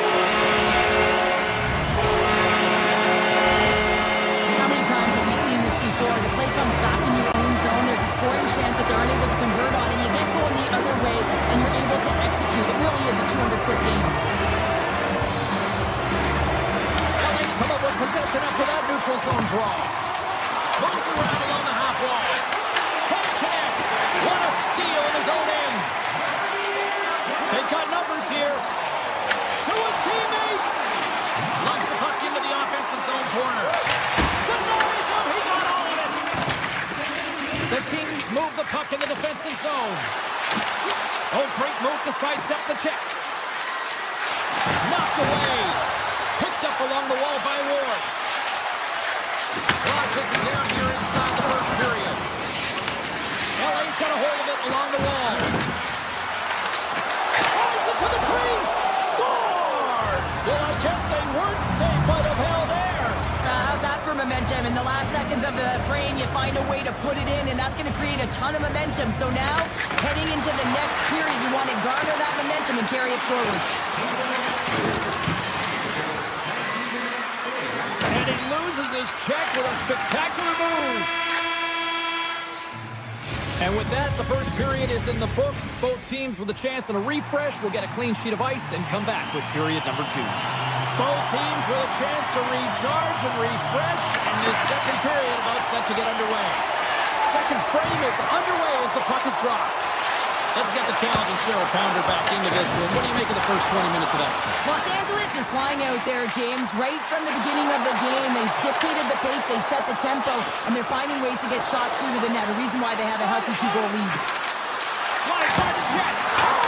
How many times have we seen this before? The play comes back in your own zone. There's a scoring chance that they're unable to convert on, and you get going the other way, and you're able to execute. It really is a 200-foot game. LA's come up with possession after that neutral zone draw. Moves around along the half wall. Can't connect. What a steal in his own end. They've got numbers here. To his teammate. Lugs the puck into the offensive zone corner. Denies him. He got all of it. The Kings move the puck in the defensive zone. Oh, great move to sidestep the check. Knocked away. Picked up along the wall by Ward. Clock ticking down here inside the first period. LA's got a hold of it along the wall. Drives it to the crease. Scores! Well, I guess they weren't safe by the hell there. How's that for momentum? In the last seconds of the frame, you find a way to put it in, and that's going to create a ton of momentum. So now, heading into the next period, you want to garner that momentum and carry it forward. And he loses his check with a spectacular move. And with that, the first period is in the books. Both teams with a chance and a refresh will get a clean sheet of ice and come back with period number 2. Both teams with a chance to recharge and refresh, and this second period about set to get underway. Second frame is underway as the puck is dropped. Let's get the talent and Cheryl Pounder back into this one. What do you make of the first 20 minutes of action? Los Angeles is flying out there, James. Right from the beginning of the game, they dictated the pace, they set the tempo, and they're finding ways to get shots through to the net. A reason why they have a healthy 2-goal lead. Slides by the check. Oh,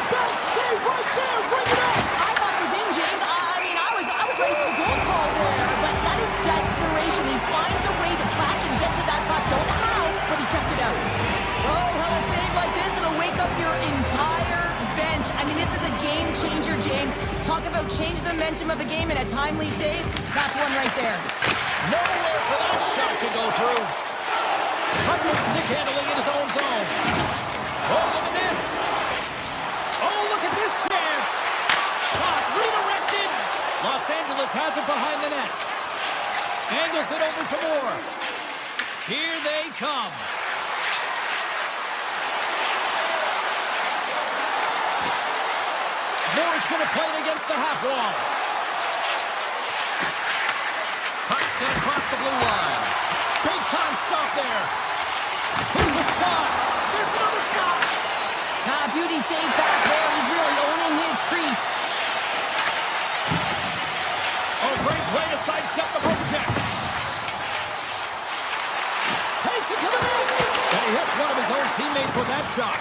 best save right there. Bring it up. I thought it was in, James. I was ready for the goal call there, but that is desperation. He finds a way to track and get to that puck. Don't know how, but he kept it out. Oh, hell, a save like this, it'll wake up your entire bench. I mean, this is a game changer, James. Talk about change the momentum of a game and a timely save. That's one right there. Nowhere for that shot to go through. Huckman stick handling in his own zone. Oh, look at this. Oh, look at this chance. Shot redirected. Los Angeles has it behind the net. Angles it over to Moore. Here they come. Moore's going to play it against the half wall. Puck sent across the blue line. Big time stop there. Here's a shot. There's another stop. Beauty save back there. He's really owning his crease. Oh, great play to sidestep the poke check. Takes it to the net. And he hits one of his own teammates with that shot.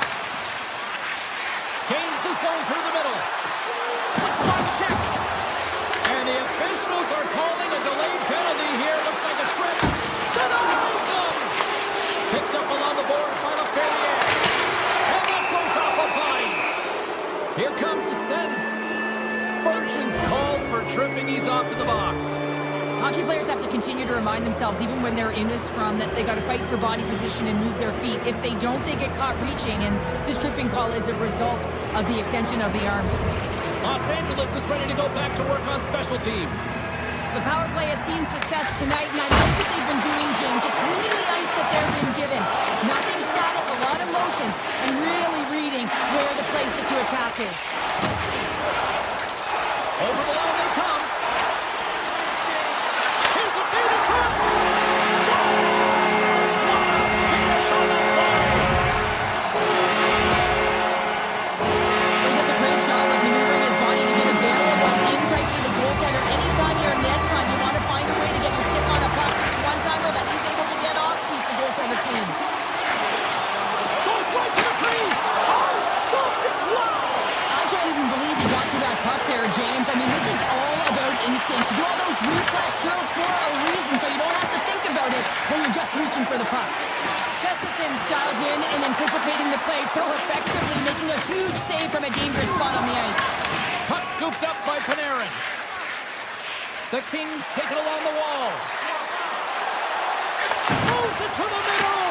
Gains the zone through the middle. Slips by the check. And the officials are calling a delayed penalty here. Looks like a trip. Denies him. Picked up along the boards by LaFerriere. And that goes off a body. Here comes the sentence. Spurgeon's called for tripping. He's off to the box. Hockey players have to continue to remind themselves, even when they're in a scrum, that they got to fight for body position and move their feet. If they don't, they get caught reaching, and this tripping call is a result of the extension of the arms. Los Angeles is ready to go back to work on special teams. The power play has seen success tonight, and I like what they've been doing, James. Just reading the ice that they're being given. Nothing static, a lot of motion, and really reading where the places to attack is. Over the line they come. Here's a feed in front. Scores! What a finish on the play! He does a great job of maneuvering his body to get available in tight to the goaltender. Anytime you're net front, you want to find a way to get your stick on a puck. This one time, though, that he's able to get off, keeps the goaltender clean. Goes right to the crease. Oh, stopped it. Wow! I can't even believe he got to that puck there, James. I mean, this is all about instinct. You do all those reflex drills for a reason, so you don't have to think about it when you're just reaching for the puck. Gustafson's dialed in and anticipating the play so effectively, making a huge save from a dangerous spot on the ice. Puck scooped up by Panarin. The Kings take it along the wall. Moves it to the middle.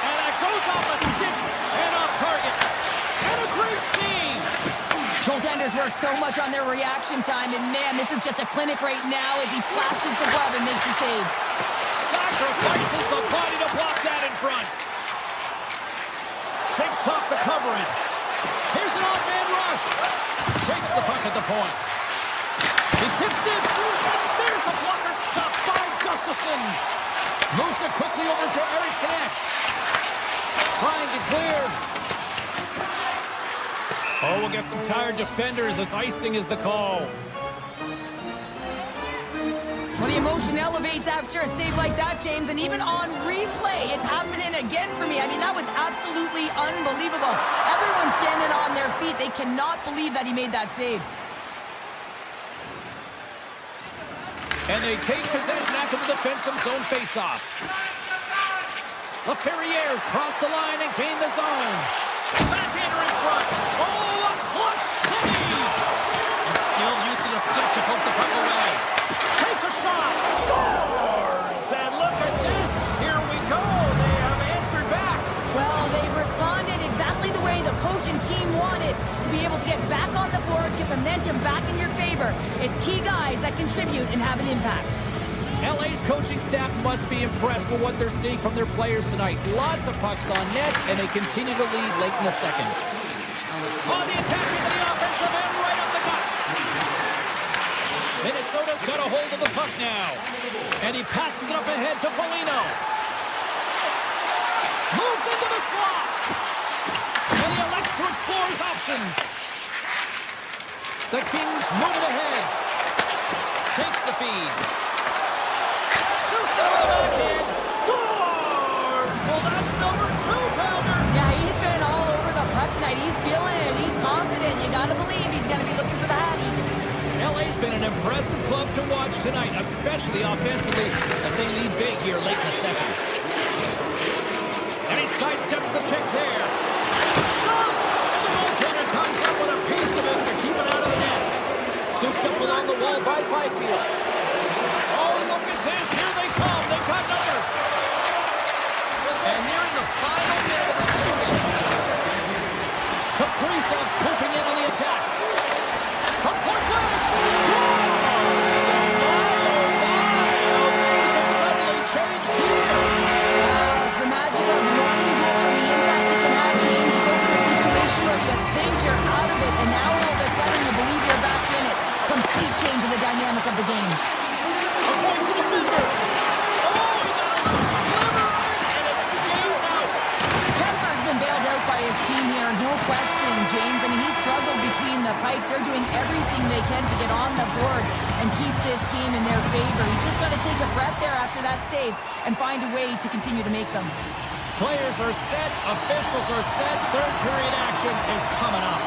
And it goes off a stick and off target. And a great save. Goaltenders work so much on their reaction time, and man, this is just a clinic right now as he flashes the glove and makes the save. Sacrifices the body to block that in front. Shakes off the coverage. Here's an odd-man rush. Takes the puck at the point. He tips it, and there's a blocker stopped by Gustafsson. Moves it quickly over to Eriksson. Trying to clear. Oh, we'll get some tired defenders as icing is the call. Well, the emotion elevates after a save like that, James, and even on replay, it's happening again for me. I mean, that was absolutely unbelievable. Everyone's standing on their feet. They cannot believe that he made that save. And they take possession after the defensive zone faceoff. LaFerrière's cross the line and gain the zone. Backhander in front. Oh, a clutch save! And skilled use of the stick to poke the puck away. Takes a shot. Scores! And look at this. Here we go. They have answered back. Well, they've responded exactly the way the coach and team wanted, to be able to get back on the board, get momentum back in your favor. It's key guys that contribute and have an impact. LA's coaching staff must be impressed with what they're seeing from their players tonight. Lots of pucks on net, and they continue to lead late in the second. On the attack into the offensive end, right up the gut. Minnesota's got a hold of the puck now. And he passes it up ahead to Foligno. Moves into the slot. And he elects to explore his options. The Kings move it ahead. Takes the feed. Shoots it over the backhand. Scores! Well, that's number 2-pounder. Yeah, he's been all over the puck tonight. He's feeling it. He's confident. You got to believe he's going to be looking for the Hattie. LA's been an impressive club to watch tonight, especially offensively, as they lead big here late in the second. And he sidesteps the check there. Shot! And the goaltender comes up with a piece of it to keep it out of the net. Scooped up along the wall by Byfield. Oh, look at this. Here they come. They've got numbers. And nearing the final minute of the second. Kaprizov swooping in on the attack. From point blank. Scores! And my, oh my, how things have suddenly changed here. It's the magic of one goal and the impact it can have, James. You go from a situation where you think you're out of it, and now all of a sudden you believe you're back in it. Complete change in the dynamic of the game. Avoids the defender. Oh, he got a little sliver of it, and it stays out. Kemper's been bailed out by his team here, no question, James. I mean, he struggled between the pipes. They're doing everything they can to get on the board and keep this game in their favor. He's just got to take a breath there after that save and find a way to continue to make them. Players are set, officials are set, third period action is coming up.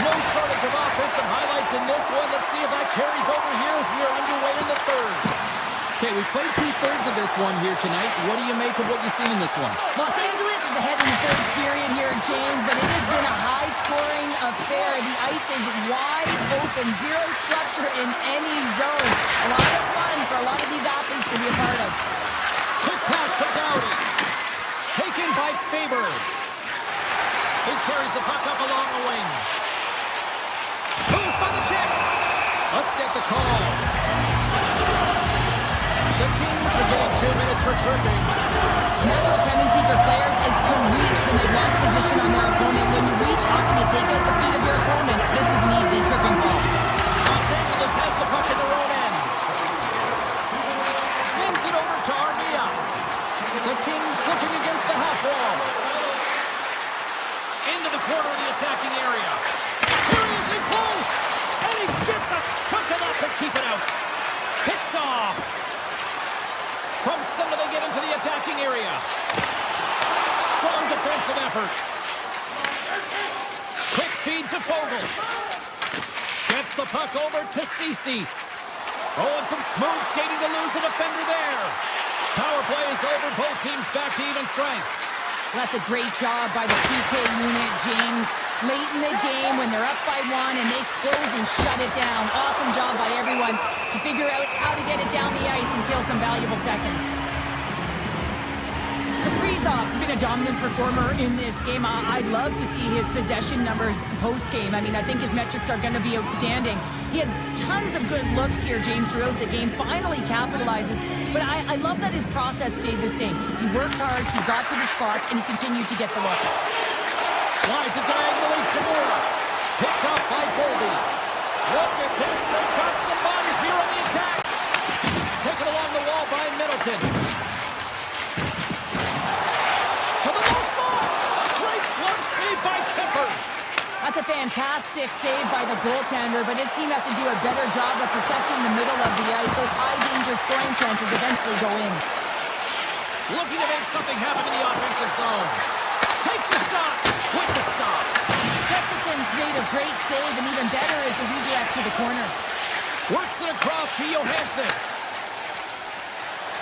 No shortage of offensive highlights in this one. Let's see if that carries over here as we are underway in the third. Okay, we played 2/3 of this one here tonight. What do you make of what you see in this one? Los Angeles is ahead in the third period here, James, but it has been a high-scoring affair. The ice is wide open, zero structure in any zone. A lot of fun for a lot of these athletes to be a part of. Quick pass to Doughty. Taken by Faber. He carries the puck up along the wing. Moves by the check. Let's get the call. The Kings are getting 2 minutes for tripping. The natural tendency for players is to reach when they've lost position on their opponent. When you reach out to take out the feet of your opponent, this is an easy tripping ball. Los Angeles has the puck at their own end. Sends it over to Armia. The Kings looking against the half wall. Into the corner of the attacking area. Here he is in close. And he gets a chunk of that to keep it out. Picked off. From center they get into the attacking area. Strong defensive effort. Quick feed to Fogle. Gets the puck over to Ceci. Oh, and some smooth skating to lose the defender there. Power play is over. Both teams back to even strength. Well, that's a great job by the PK unit, James. late in the game when they're up by 1 and they close and shut it down. Awesome job by everyone to figure out how to get it down the ice and kill some valuable seconds. Kaprizov's been a dominant performer in this game. I'd love to see his possession numbers post-game. I mean, I think his metrics are going to be outstanding. He had tons of good looks here, James, throughout the game. Finally capitalizes. But I love that his process stayed the same. He worked hard, he got to the spots, and he continued to get the looks. Slides it diagonally to Moore. Picked up by Boldy. Look at this. They've got some bodies here on the attack. Taken along the wall by Middleton. To the low slot. Great glove save by Kemper. That's a fantastic save by the goaltender, but his team has to do a better job of protecting the middle of the ice. Those high-danger scoring chances eventually go in. Looking to make something happen in the offensive zone. Takes a shot with the stop. Gustafson's made a great save, and even better is the redirect to the corner. Works it across to Johansson.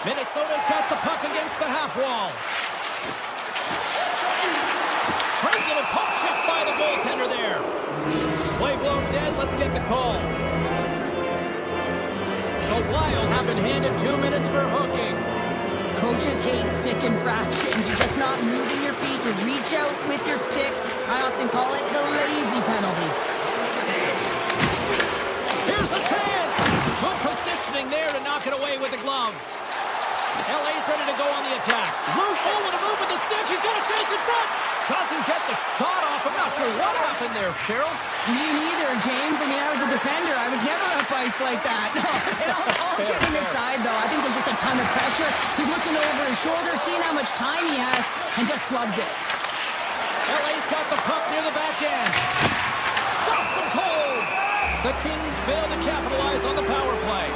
Minnesota's got the puck against the half wall. Great little poke check by the goaltender there. Play blown dead. Let's get the call. The Wild have been handed 2 minutes for hooking. Coaches hate stick infractions. You're just not moving your feet. You reach out with your stick. I often call it the lazy penalty. Here's a chance. Good positioning there to knock it away with the glove. LA's ready to go on the attack. Loose hole with a move with the stick. He's got a chance in front. Doesn't get the shot off. I'm not sure what happened there, Cheryl. Me neither, James. I mean, I was a defender. I was never up ice like that. No, and all kidding aside, though, I think there's just a ton of pressure. He's looking over his shoulder, seeing how much time he has, and just flubs it. LA's got the puck near the back end. Stops him cold. The Kings fail to capitalize on the power play.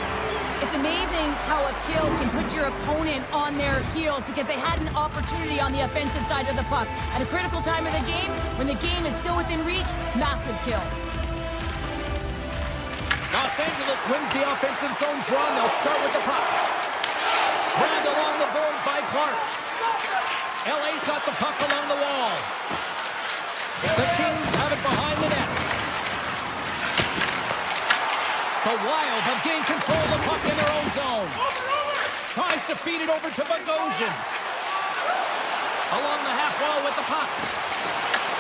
It's amazing how a kill can put your opponent on their heels because they had an opportunity on the offensive side of the puck. At a critical time of the game, when the game is still within reach, massive kill. Los Angeles wins the offensive zone draw, and they'll start with the puck. Grabbed along the board by Clark. LA's got the puck along the wall. The Kings have it behind the net. The Wild have gained control of the puck in their own zone. Tries to feed it over to Bogosian. Along the half wall with the puck.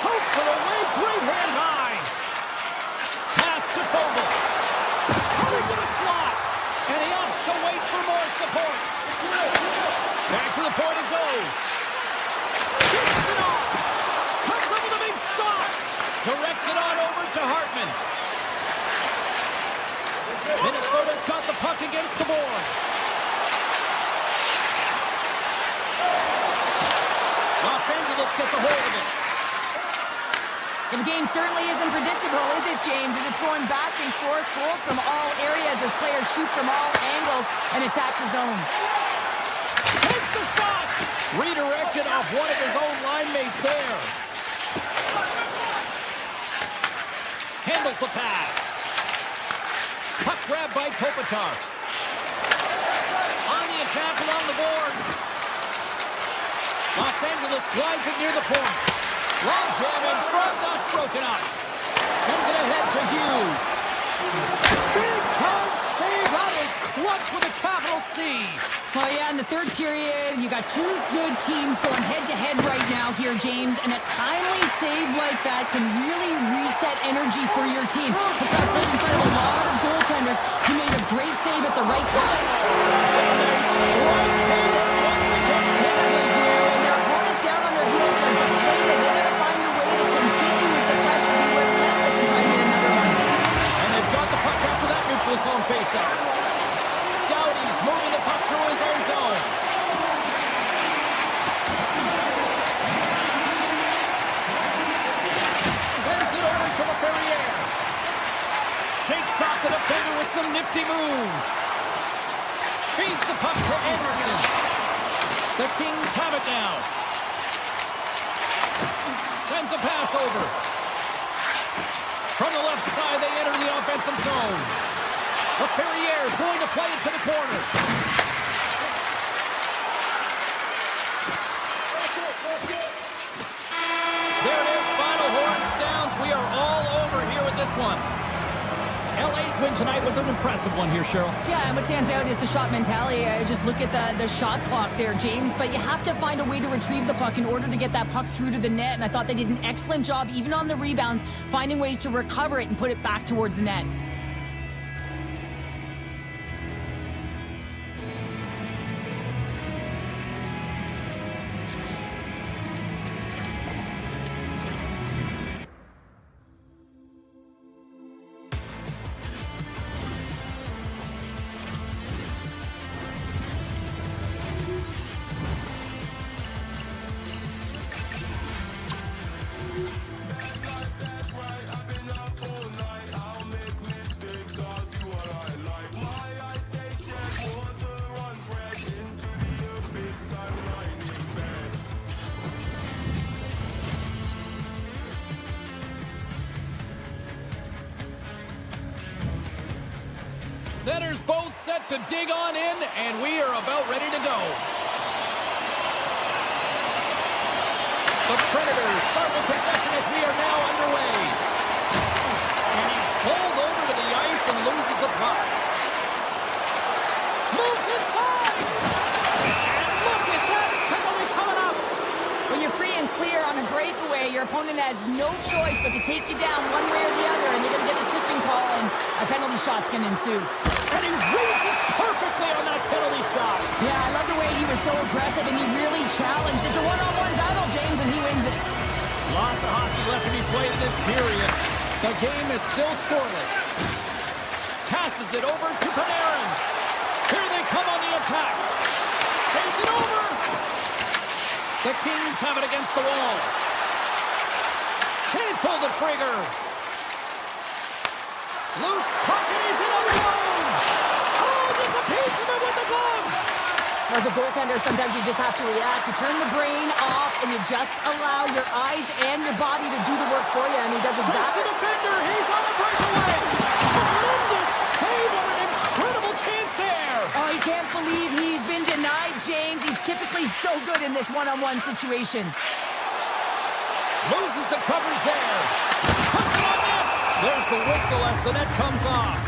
Pokes it away, great hand high. Pass to Fogle. Coming to the slot. And he opts to wait for more support. Back to the point it goes. Kicks it off. Comes up with a big stop. Directs it on over to Hartman. Minnesota's got the puck against the boards. Los Angeles gets a hold of it. Well, the game certainly isn't predictable, is it, James? As it's going back and forth, goals from all areas as players shoot from all angles and attack the zone. Takes the shot. Redirected off one of his own line mates there. Handles the pass. Puck grab by Kopitar. On the attack along the boards. Los Angeles glides it near the point. Long jam in front, that's broken up. Sends it ahead to Hughes. Big time save. That is clutch with a capital C. Well, yeah, in the third period, you got two good teams going head-to-head right now here, James, and a timely save like that can really reset energy for your team. It's got played in front of a lot of goaltenders who made a great save at the right time. So they strike Taylor once again. Yeah, they do, and their opponents down on their heels are deflated. They gotta find a way to continue with the pressure, be relentless, and try and get another one. And they've got the puck after that neutral zone faceoff. Doughty's moving the puck through his own zone. Sends it over to LaFerriere. Shakes off the defender with some nifty moves. Feeds the puck to Anderson. The Kings have it now. Sends a pass over. From the left side, they enter the offensive zone. LaFerriere is going to play it to the corner. There it is. Final horn sounds. one. LA's win tonight was an impressive one here, Cheryl. Yeah, and what stands out is the shot mentality. I just look at the shot clock there, James, but you have to find a way to retrieve the puck in order to get that puck through to the net, and I thought they did an excellent job, even on the rebounds, finding ways to recover it and put it back towards the net. Centers both set to dig on in, and we are about ready to go. The Predators start with possession as we are now underway. And he's pulled over to the ice and loses the puck. Moves inside! And look at that penalty coming up! When you're free and clear on a breakaway, your opponent has no choice but to take you down one way or the other, and you're going to get the tripping call, and a penalty shot's going to ensue. And he reads it perfectly on that penalty shot. Yeah, I love the way he was so aggressive, and he really challenged. It's a one-on-one battle, James, and he wins it. Lots of hockey left to be played in this period. The game is still scoreless. Passes it over to Panarin. Here they come on the attack. Saves it over. The Kings have it against the wall. Can't pull the trigger. Loose puck and he's in alone. Oh, gets a piece of it with the glove. As a goaltender, sometimes you just have to react. You turn the brain off, and you just allow your eyes and your body to do the work for you, and he does Trust exactly. the defender. He's on a breakaway. Tremendous save on an incredible chance there. Oh, he can't believe he's been denied, James. He's typically so good in this one-on-one situation. Loses the coverage there. Puts it on net. There's the whistle as the net comes off.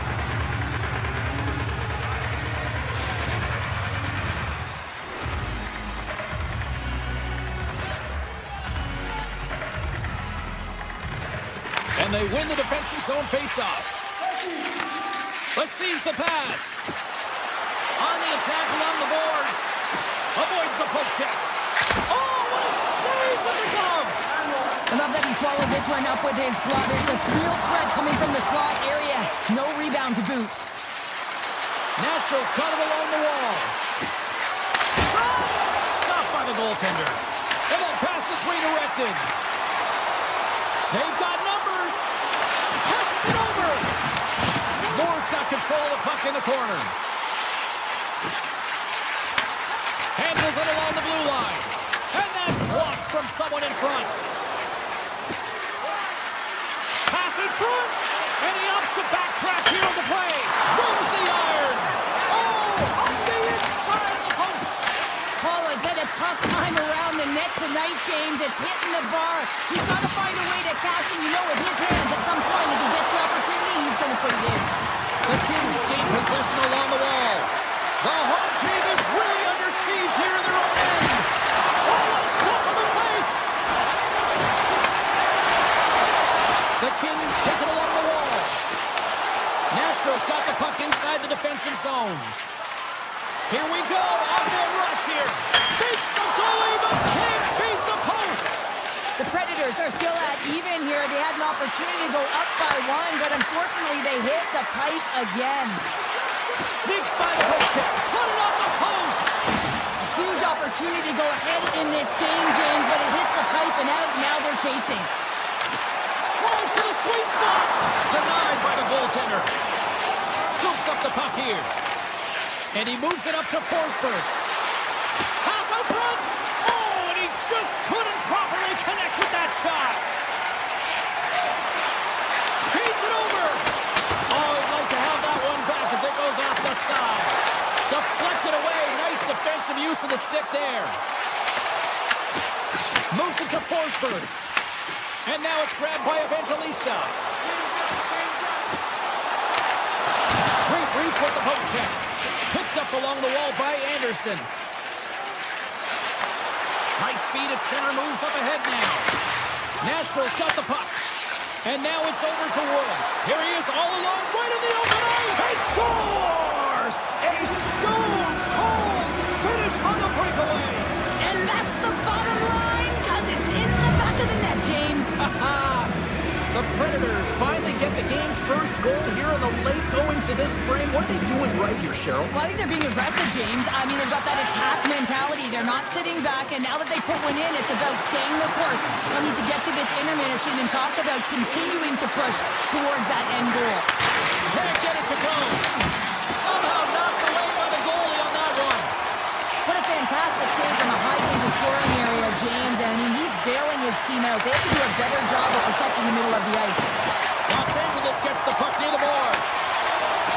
And they win the defensive zone faceoff. Seize the pass. On the attack along the boards. Avoids the poke check. Oh, what a save with the glove. I love that he swallowed this one up with his glove. It's a real threat coming from the slot area. No rebound to boot. Nashville's got it along the wall. Shot! Stopped by the goaltender. And that pass is redirected. They've got numbers. Passes it over. Moore's got control of the puck in the corner. Handles it along the blue line. And that's blocked from someone in front. Pass in front. And he opts to backtrack here on the play. Brings the iron. Oh, on the inside of the post. Paul has had a tough time around the net tonight, James. It's hitting the bar. He's got to find a way to cash in. You know, with his hands at some point, if he gets the opportunity, he's going to put it in. The Kings gain possession along the wall. The home team is really under siege here in their own end. Oh, what a stop on the play. The Kings take it along the wall. Nashville's got the puck inside the defensive zone. Here we go. Outman rush here. Beats the goalie, but can't beat the post. The Predators are still at even here. They had an opportunity to go up by one, but unfortunately they hit the pipe again. Sneaks by the post check. Put it on the post. A huge opportunity to go ahead in this game, James, but it hits the pipe and out. Now they're chasing. Drives to the sweet spot. Denied by the goaltender. Scoops up the puck here. And he moves it up to Forsberg. Pass out front. Oh, and he just couldn't properly connect with that shot. Feeds it over. Oh, he'd like to have that one back as it goes off the side. Deflected away. Nice defensive use of the stick there. Moves it to Forsberg. And now it's grabbed by Evangelista. poke check. Picked up along the wall by Anderson. Nice feed at center, moves up ahead now. Nashville's got the puck. And now it's over to Wood. Here he is all alone, right in the open ice. He scores! A stone-cold finish on the breakaway. And that's the bottom line, because it's in the back of the net, James. The Predators finally get the game's first goal here in the late goings of this frame. What are they doing right here, Cheryl? Well, I think they're being aggressive, James. I mean, they've got that attack mentality. They're not sitting back, and now that they put one in, it's about staying the course. They'll need to get to this intermission and talk about continuing to push towards that end goal. Can't get it to go. Somehow knocked away by the goalie on that one. What a fantastic save from a high-danger scoring area, James. And I mean, he's bailing his team out. They have to do a better job of protecting the middle of the ice. Los Angeles gets the puck near the boards.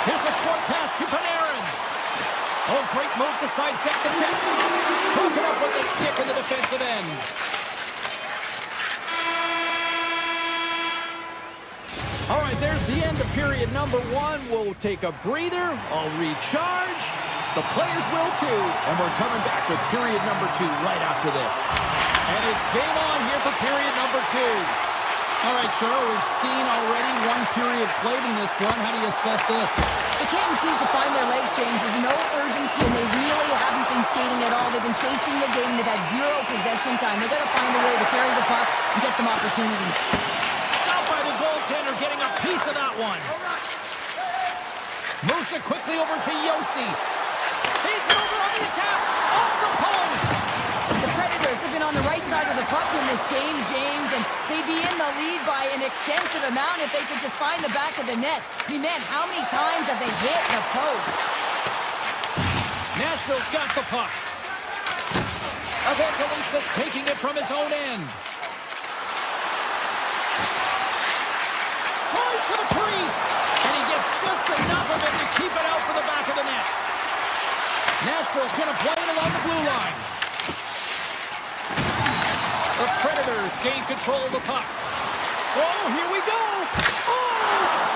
Here's a short pass to Panarin. Oh, great move to sidestep the check. Broke it up with the stick in the defensive end. All right, there's the end of period number 1. We'll take a breather. I'll recharge. The players will too. And we're coming back with period number 2 right after this. And it's game on here for period number 2. All right, Cheryl, we've seen already one period played in this one. How do you assess this? The Kings need to find their legs, James. There's no urgency, and they really haven't been skating at all. They've been chasing the game. They've had zero possession time. They've got to find a way to carry the puck and get some opportunities. Stopped by the goaltender, getting a piece of that one. Moves it quickly over to Yossi. Feeds it over on the attack. Off the post. The Predators have been on the right side of the puck in this game, James, and they'd be in the lead by an extensive amount if they could just find the back of the net. I mean, man, how many times have they hit the post? Nashville's got the puck. Evangelistas taking it from his own end. Tries to the crease, and he gets just enough of it to keep it out for the back of the net. Nashville's going to play it along the blue line. The Predators gain control of the puck. Oh, here we go. Oh,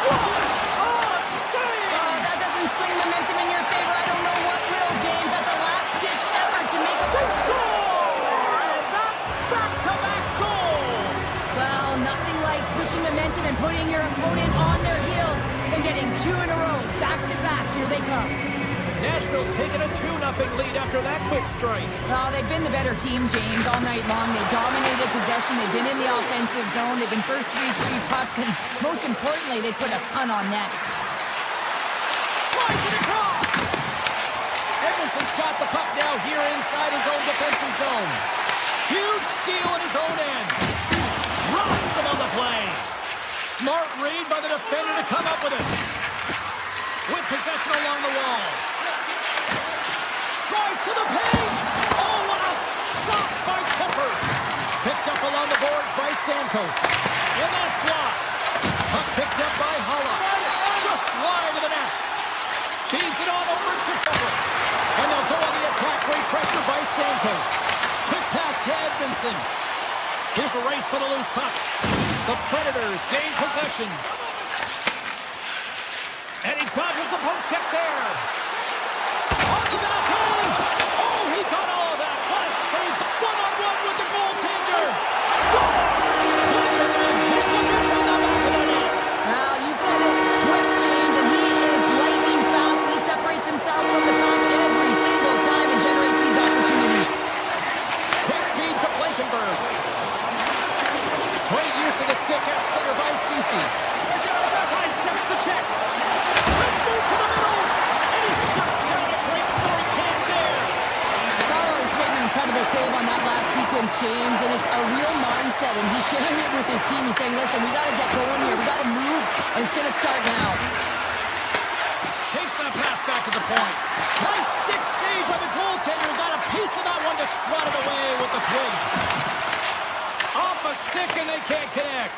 what a save! That doesn't swing momentum in your favor. I don't know what will, James. That's a last-ditch effort to make a Score! And that's back-to-back goals. Well, nothing like switching momentum and putting your opponent on their heels and getting 2 in a row. Back-to-back. Here they come. Nashville's taken a 2-0 lead after that quick strike. Well, they've been the better team, James, all night long. They dominated possession. They've been in the offensive zone. They've been first to reach 3 pucks, and most importantly, they put a ton on net. Slides it across. Edmondson's got the puck now here inside his own defensive zone. Huge steal at his own end. Rocks him on the play. Smart read by the defender to come up with it. With possession along the wall. Drives to the page. Oh, what a stop by Kemper. Picked up along the boards by Stamkos. And that's blocked. Puck picked up by Haula. Just wide of the net. Feeds it on over to Kemper. And they'll go on the attack. Great pressure by Stamkos. Quick pass to Edmondson. Here's a race for the loose puck. The Predators gain possession. And he dodges the poke check there. On the backhand. Oh, he got all of that. What a save. One-on-one with the goaltender. Scores! Quick as a hit to gets on the back of the net. Now, you said it. Quick, James, and he is lightning fast, and he separates himself from the pack every single time and generates these opportunities. Quick feed to Blankenberg. Great use of the stick at center by Ceci. Sidesteps the check. Let's move to the middle. And he shuts down a great scoring chance there. Saros made an incredible save on that last sequence, James, and it's a real mindset, and he's sharing it with his team. He's saying, listen, we got to get going here. We got to move, and it's going to start now. Takes that pass back to the point. Nice stick save by the goaltender. Got a piece of that one to swat it away with the twig. Off a stick, and they can't connect.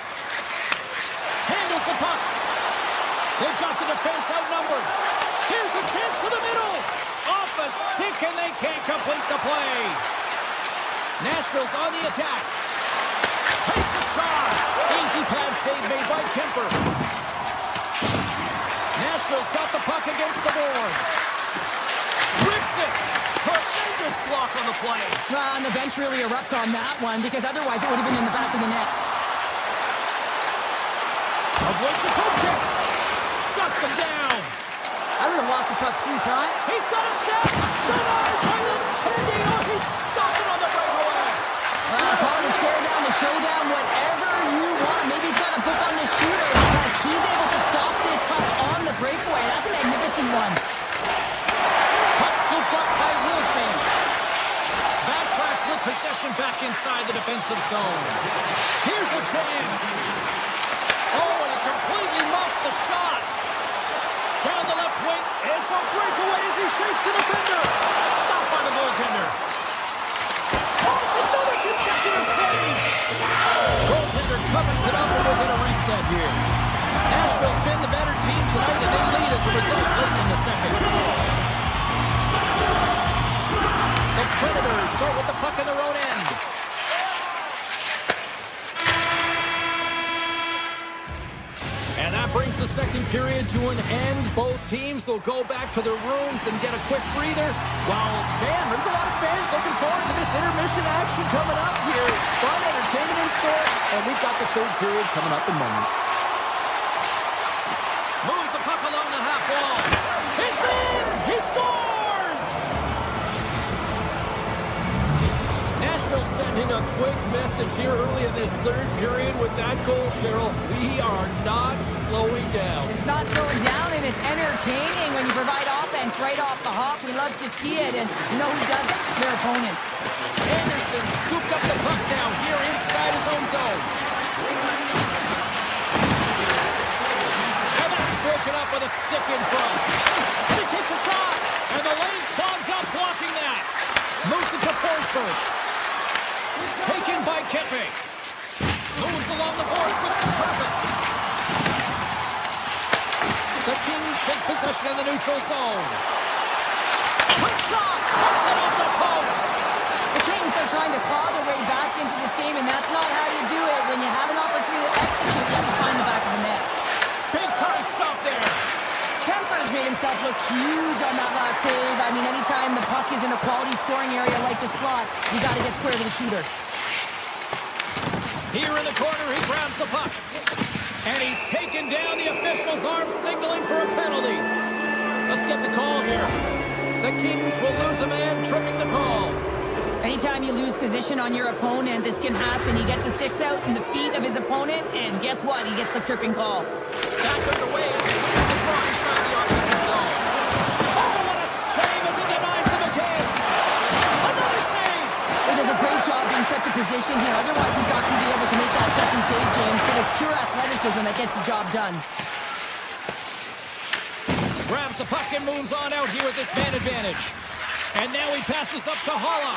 Handles the puck. They've got the defense outnumbered. Here's a chance to the middle. Off a stick, and they can't complete the play. Nashville's on the attack. Takes a shot. Easy pass save made by Kemper. Nashville Nashville's got the puck against the boards. Rips it. Tremendous block on the play. Well, and the bench really erupts on that one because otherwise it would have been in the back of the net. Avoids the poke check. Shuts him down. I would have lost the puck 3 times. He's got a step. Denied by the Teddy. Oh, he stopped it on the breakaway. Call it a stare down, a showdown, whatever you want. Maybe he's got a book on the shooter because he's able to stop this puck on the breakaway. That's a magnificent one. Puck scooped up by Wolfsman. Backtracks with possession back inside the defensive zone. Here's a chance. Oh, and he completely muffs the shot. Down the left wing. It's a breakaway as he shakes the defender. Stopped by the goaltender. Oh, it's another consecutive save. Goaltender covers it up and we'll get a reset here. Nashville's been the better team tonight and they lead as a result late in the second. The Predators start with the puck in their own end. And that brings the second period to an end. Both teams will go back to their rooms and get a quick breather. While, man, there's a lot of fans looking forward to this intermission action coming up here. Fun entertainment in store, and we've got the third period coming up in moments. Moves the puck along the half wall. It's in! He scores! Nashville sending a quick message here early in this third period with that goal, Cheryl. We are not slowing down. It's not slowing down, and it's entertaining when you provide offense right off the hop. We love to see it, and you know who does it? Their opponent. Anderson scooped up the puck down here inside his own zone. And that's broken up with a stick in front. And he takes a shot, and the lane's clogged up blocking that. Moves it to Forsberg. Taken by Kempe. Moves along the boards with some purpose. The Kings take possession of the neutral zone. Quick shot! Puts it off the post! The Kings are trying to claw their way back into this game, and that's not how you do it. When you have an opportunity to execute, you have to find the back of the net. Big time stop there. Kemper's made himself look huge on that last save. I mean, anytime the puck is in a quality scoring area like the slot, you got to get square to the shooter. Here in the corner, he grabs the puck. And he's taken down. The official's arm signaling for a penalty. Let's get the call here. The Kings will lose a man, tripping the call. Anytime you lose position on your opponent, this can happen. He gets the sticks out in the feet of his opponent, and guess what? He gets the tripping call. Back underway as he wins the draw inside the offensive zone. Oh, what a save as he denies him again. Another save. He does a great job being such a position here. Otherwise, he's not going to be able to make that second save, James. But it's pure athleticism that gets the job done. Grabs the puck and moves on out here with this man advantage. And now he passes up to Holla.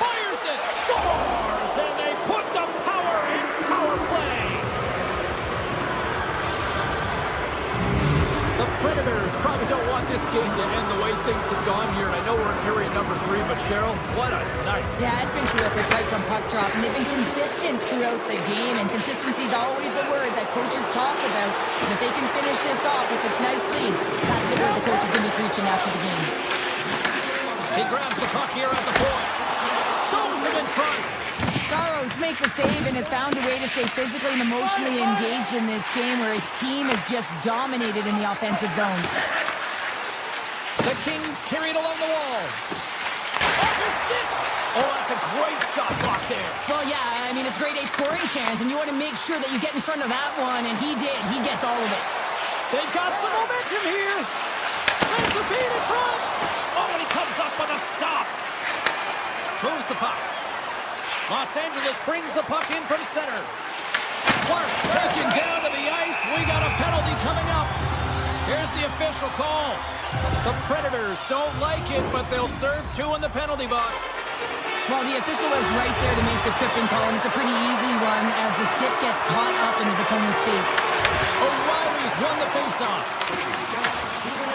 Fires it, scores, and they put the power in power play. The Predators probably don't want this game to end the way things have gone here. I know we're in period number 3, but Cheryl, what a night. Yeah, it's been terrific right from puck drop, and they've been consistent throughout the game, and consistency is always a word that coaches talk about. And if they can finish this off with this nice lead, that's the word the coach is going to be preaching after the game. He grabs the puck here at the point. Stones him in front. Saros makes a save and has found a way to stay physically and emotionally engaged in this game where his team is just dominated in the offensive zone. The Kings carry it along the wall. Off his stick. Oh, that's a great shot block there. Well, yeah, I mean, it's grade A scoring chance, and you want to make sure that you get in front of that one, and he did. He gets all of it. They've got some momentum here. Sends the feed in front. Oh, and he comes up with a stop. Moves the puck. Los Angeles brings the puck in from center. Clark's taken down to the ice. We got a penalty coming up. Here's the official call. The Predators don't like it, but they'll serve 2 in the penalty box. Well, the official was right there to make the tripping call, and it's a pretty easy one as the stick gets caught up in his opponent's skates. O'Reilly's won the faceoff.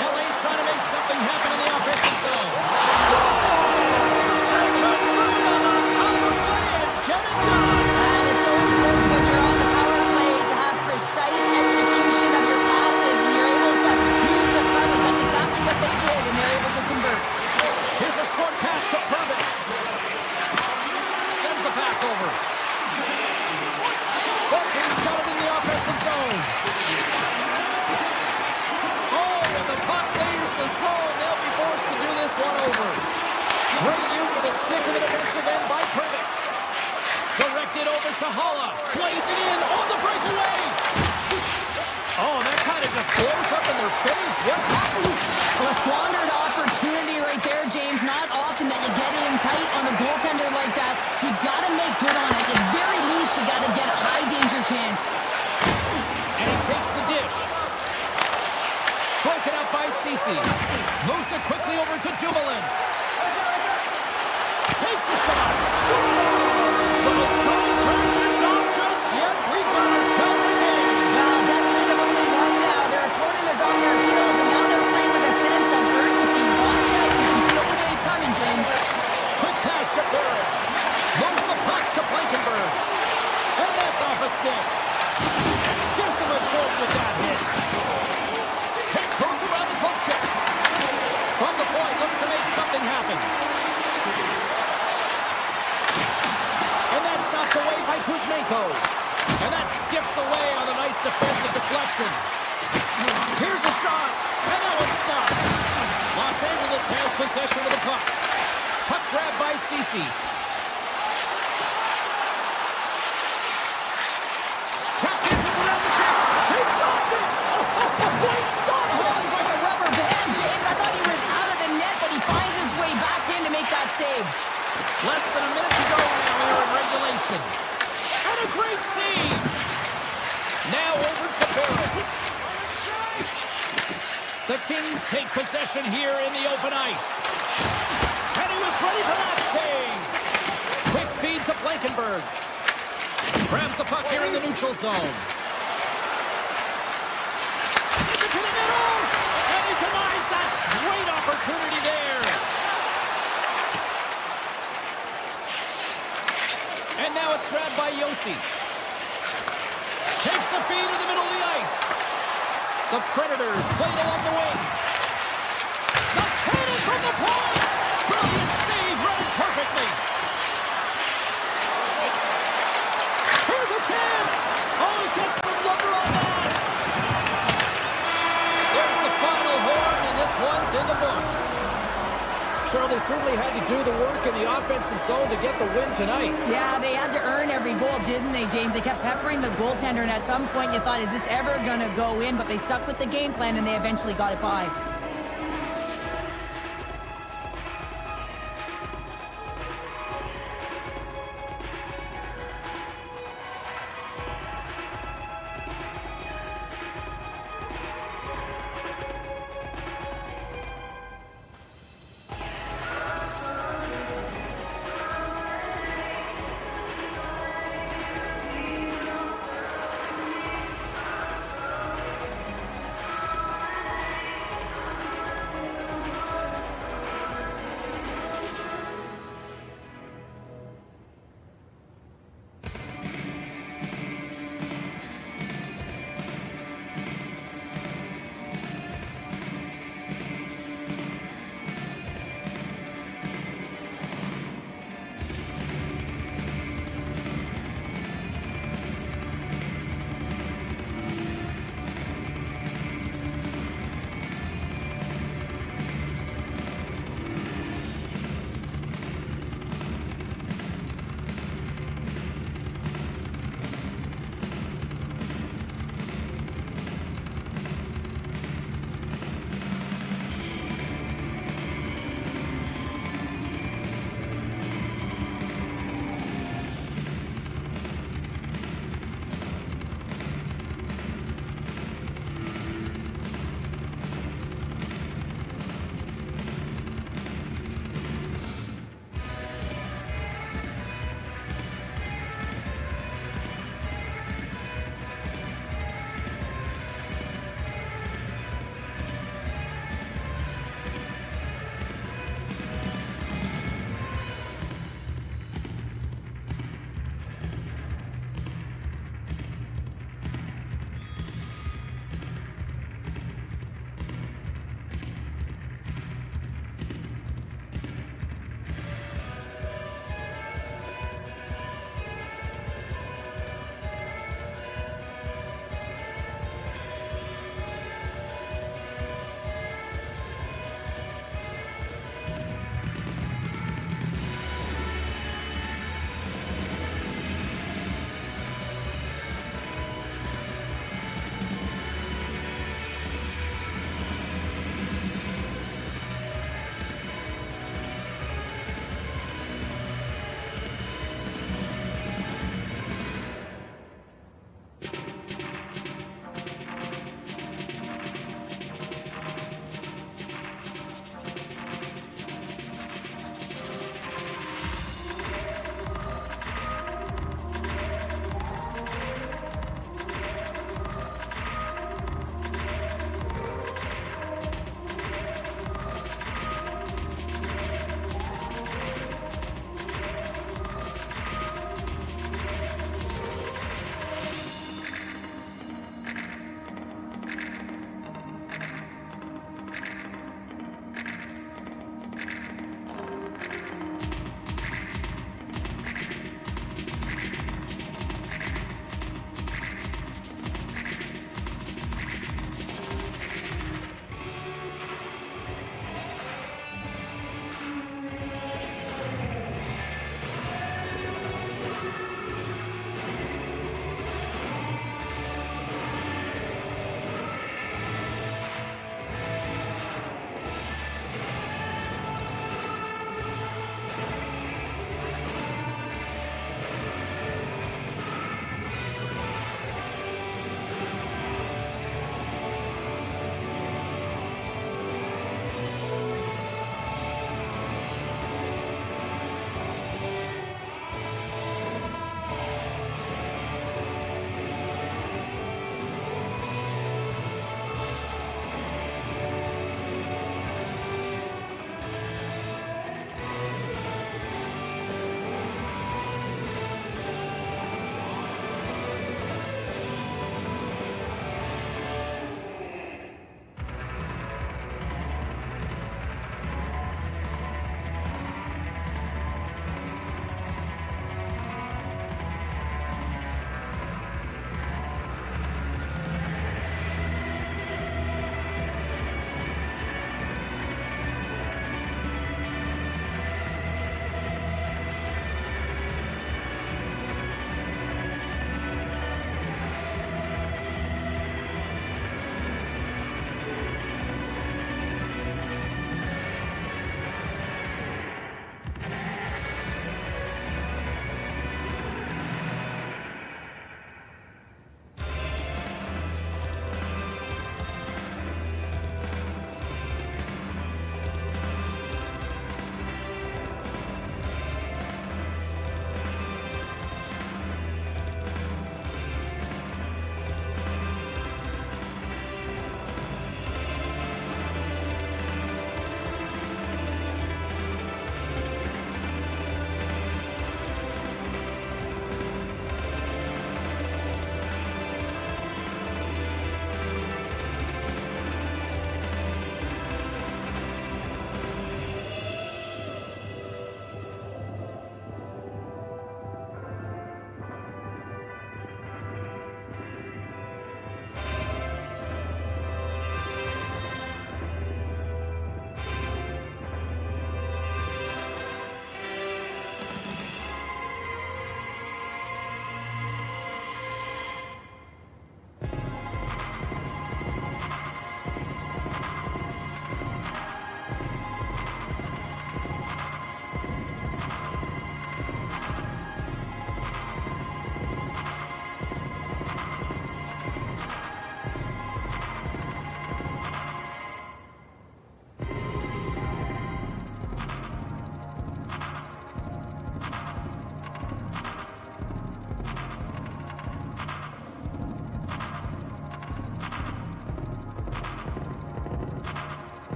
LA's trying to make something happen in the offensive zone. Scores! They convert on the power play and get it done. And it's so important when you're on the power play to have precise execution of your passes, and you're able Hala blazing in on the breakaway. Oh, that kind of just blows up in their face. What happened? Well, a squandered opportunity right there, James. Not often that you get it in tight on a goaltender like that. You got to make good on it. At very least, you got to get a high danger chance. And he takes the dish. Broken up by Cece. Moves it quickly over to Jubilant. Takes the shot. But don't turn this off just yet. We've got ourselves a game. Well, definitely have only one now. Their opponent is on their heels, and now they're playing with a sense of urgency. Watch out. You can feel the wave coming, James. Quick pass to Barrett. Moves the puck to Blankenberg. And that's off a stick. Gives him a jolt with that hit. Ted throws around the poke check. From the point, looks to make something happen. And that's knocked away by Kuzmenko. And that skips away on a nice defensive deflection. Here's a shot. And that one's stopped. Los Angeles has possession of the puck. Puck grabbed by Cece. Tap dances around the check. He stopped it. Oh, he stopped Oh, it. he's like a rubber band, James. I thought he was out of the net, but he finds his way back in to make that save. Less than a minute to go now here in regulation. And a great save. Now over to Barrett. The Kings take possession here in the open ice. And he was ready for that save. Quick feed to Blankenberg. Grabs the puck here in the neutral zone. Sends it to the middle. And he denies that great opportunity there. And now it's grabbed by Yossi. Takes the feed in the middle of the ice. The Predators played along the wing. The cannon from the point. Brilliant save, read it perfectly. Here's a chance. Oh, he gets some lumber on that. There's the final horn, and this one's in the books. Charlie certainly had to do the work in the offensive zone to get the win tonight. Yeah, they had to earn every goal, didn't they, James? They kept peppering the goaltender, and at some point you thought, is this ever going to go in? But they stuck with the game plan, and they eventually got it by.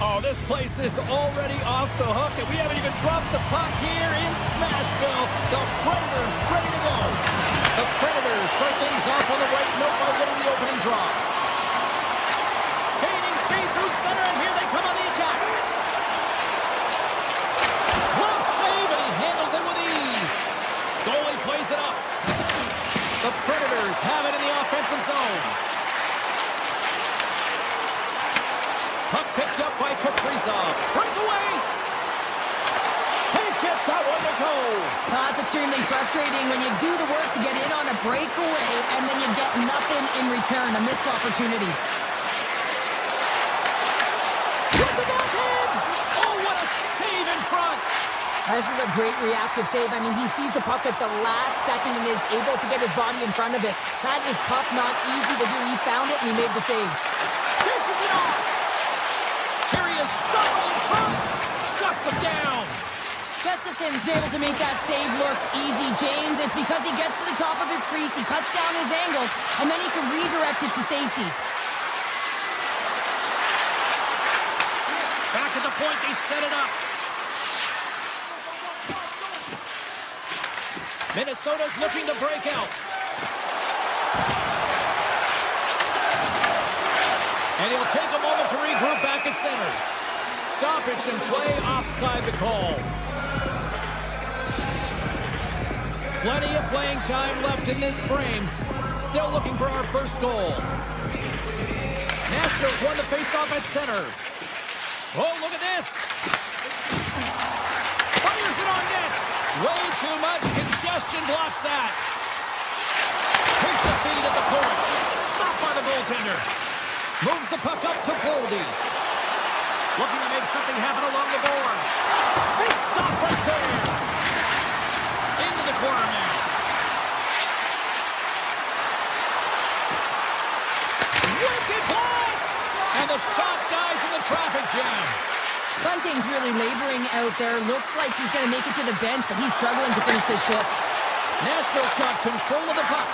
Oh, this place is already off the hook, and we haven't even dropped the puck here in Smashville. The Predators ready to go. The Predators start things off on the right note by winning the opening draw. Gaining speed through center, and here they come on the attack. Close save, and he handles it with ease. Goalie plays it up. The Predators have it in the offensive zone. Puck picked up by Kaprizov. Breakaway! Can't get that one to go. It's extremely frustrating when you do the work to get in on a breakaway and then you get nothing in return. A missed opportunity. With the backhand! Oh, what a save in front! This is a great reactive save. I mean, he sees the puck at the last second and is able to get his body in front of it. That is tough, not easy to do. He found it and he made the save. Dishes it off! Here he is, shot in front! Shuts him down! Gustafson's able to make that save look easy, James. It's because he gets to the top of his crease, he cuts down his angles, and then he can redirect it to safety. Back at the point, they set it up. Minnesota's looking to break out. And he'll take a moment to regroup back at center. Stoppage and play offside the call. Plenty of playing time left in this frame. Still looking for our first goal. Nashville's won the face-off at center. Oh, look at this. Fires it on net. Way too much congestion blocks that. Takes a feed at the point. Stopped by the goaltender. Moves the puck up to Boldy. Looking to make something happen along the boards. Big stop right there. Into the corner now. Wicked blast! And the shot dies in the traffic jam. Bunting's really laboring out there. Looks like he's going to make it to the bench, but he's struggling to finish this shift. Nashville's got control of the puck.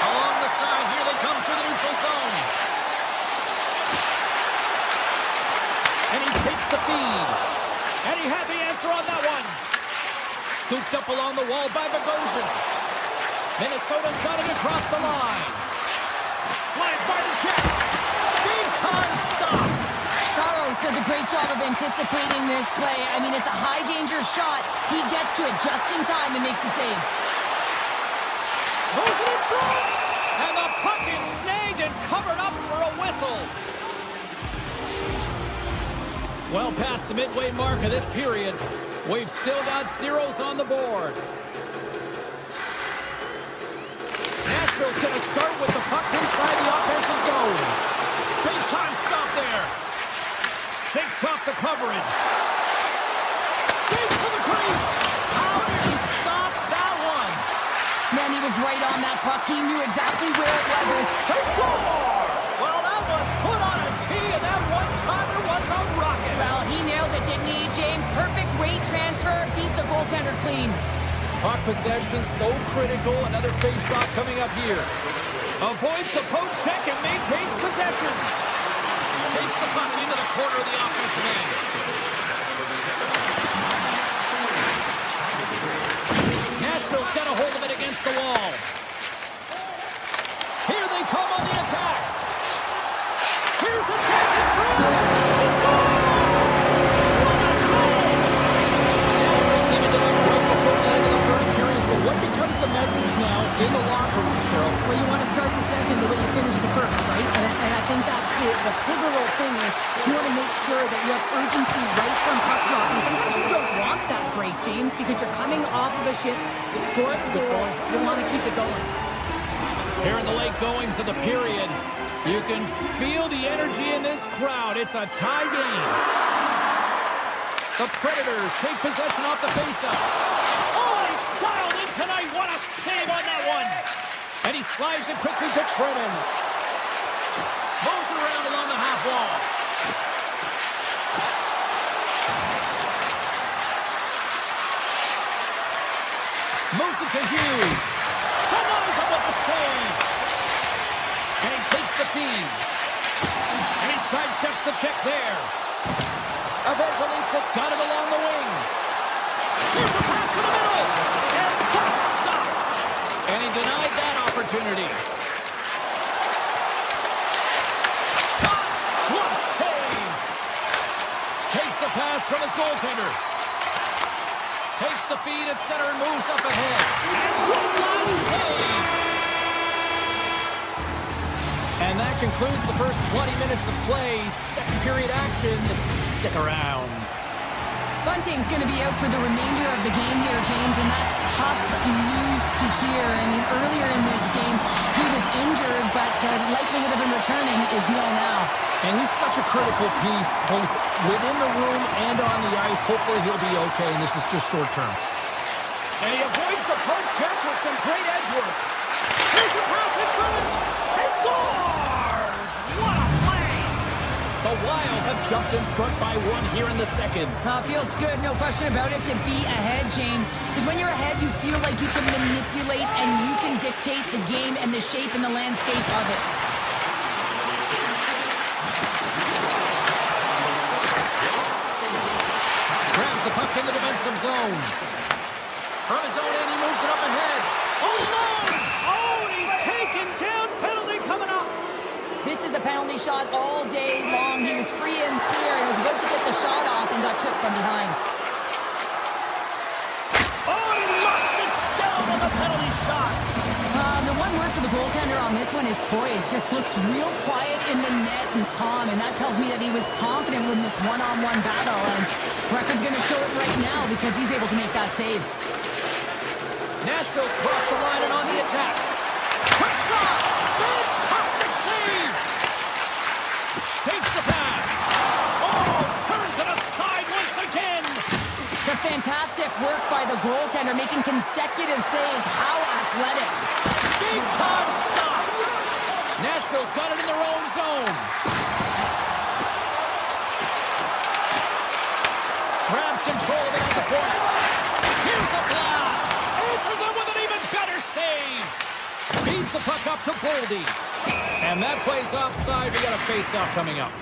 Along the side, here they come through the neutral zone. And he takes the feed. And he had the answer on that one. Scooped up along the wall by Bogosian. Minnesota's got it across the line. Slides by the check. Big time stop. Saros does a great job of anticipating this play. I mean, it's a high-danger shot. He gets to it just in time and makes the save. Moves it in front. And the puck is snagged and covered up for a whistle. Well past the midway mark of this period, we've still got zeros on the board. Nashville's going to start with the puck inside the offensive zone. Big time stop there. Shakes off the coverage. Skates to the crease. How did he stop that one? Man, he was right on that puck. He knew exactly where it was. It was They score! Well, that was put on a tee, and that one-timer was a rocket. well, he nailed it, didn't he, James? Perfect rate transfer, beat the goaltender clean. Puck possession so critical. Another face-off coming up here. Avoids the poke check and maintains possession. Takes the puck into the corner of the offensive end. Nashville's got a hold of it against the wall. Here they come on the attack. Here's a chance in front. He scores! What a goal! Nashville's even did it right before the end of the first period. So what becomes the message now in the locker room, Cheryl? Well, you want to start the second the way you finish the first, right? And I think that's the pivotal thing is you want to make sure that you have urgency right from puck drop. And sometimes you don't want that break, James, because you're coming off of a shift, you score a goal, you want to keep it going. Here in the late goings of the period, you can feel the energy in this crowd. It's a tie game. The Predators take possession off the faceoff. Oh, he's dialed in tonight. What a save on that one. And he slides it quickly to Trenton. Moves it around along the half wall. Moves it to Hughes. Denies him with the save. And he takes the feed. And he sidesteps the check there. Evangelistas got it along the wing. Here's a pass to the middle. And that's stopped. And he denied that opportunity. Shot. Glove save. Takes the pass from his goaltender. Takes the feed at center and moves up ahead. And one last save. And that concludes the first 20 minutes of play. Second period action. Stick around. Bunting's going to be out for the remainder of the game here, James, and that's tough news to hear. I mean, earlier in this game, he was injured, but the likelihood of him returning is nil now. And he's such a critical piece, both within the room and on the ice. Hopefully he'll be okay, and this is just short term. And he avoids the poke check with some great edge work. Here's a pass in front. He scores! What a play! The Wild have jumped in front by one here in the second. Feels good, no question about it, to be ahead, James. Because when you're ahead, you feel like you can manipulate and you can dictate the game and the shape and the landscape of it. Grabs the puck in the defensive zone. From his own end, he moves it up ahead. All alone! Oh, and he's taken down. Penalty coming up. This is the penalty shot all day long. He was free and clear and was about to get the shot off and got tripped from behind. Oh, he locks it down on the penalty shot. The one word for the goaltender on this one is poise. Just looks real quiet in the net and calm, and that tells me that he was confident in this one-on-one battle, and record's going to show it right now because he's able to make that save. Nashville crossed the line and on the attack. Quick shot! Fantastic save! Takes the pass. Oh, turns it aside once again. Just fantastic work by the goaltender, making consecutive saves. How athletic. Big time stop. Nashville's got it in their own zone. Grabs control of it at the point. Here's a blast. Answers it with an even better save. Feeds the puck up to Boldy. And that plays offside. We got a face-off coming up.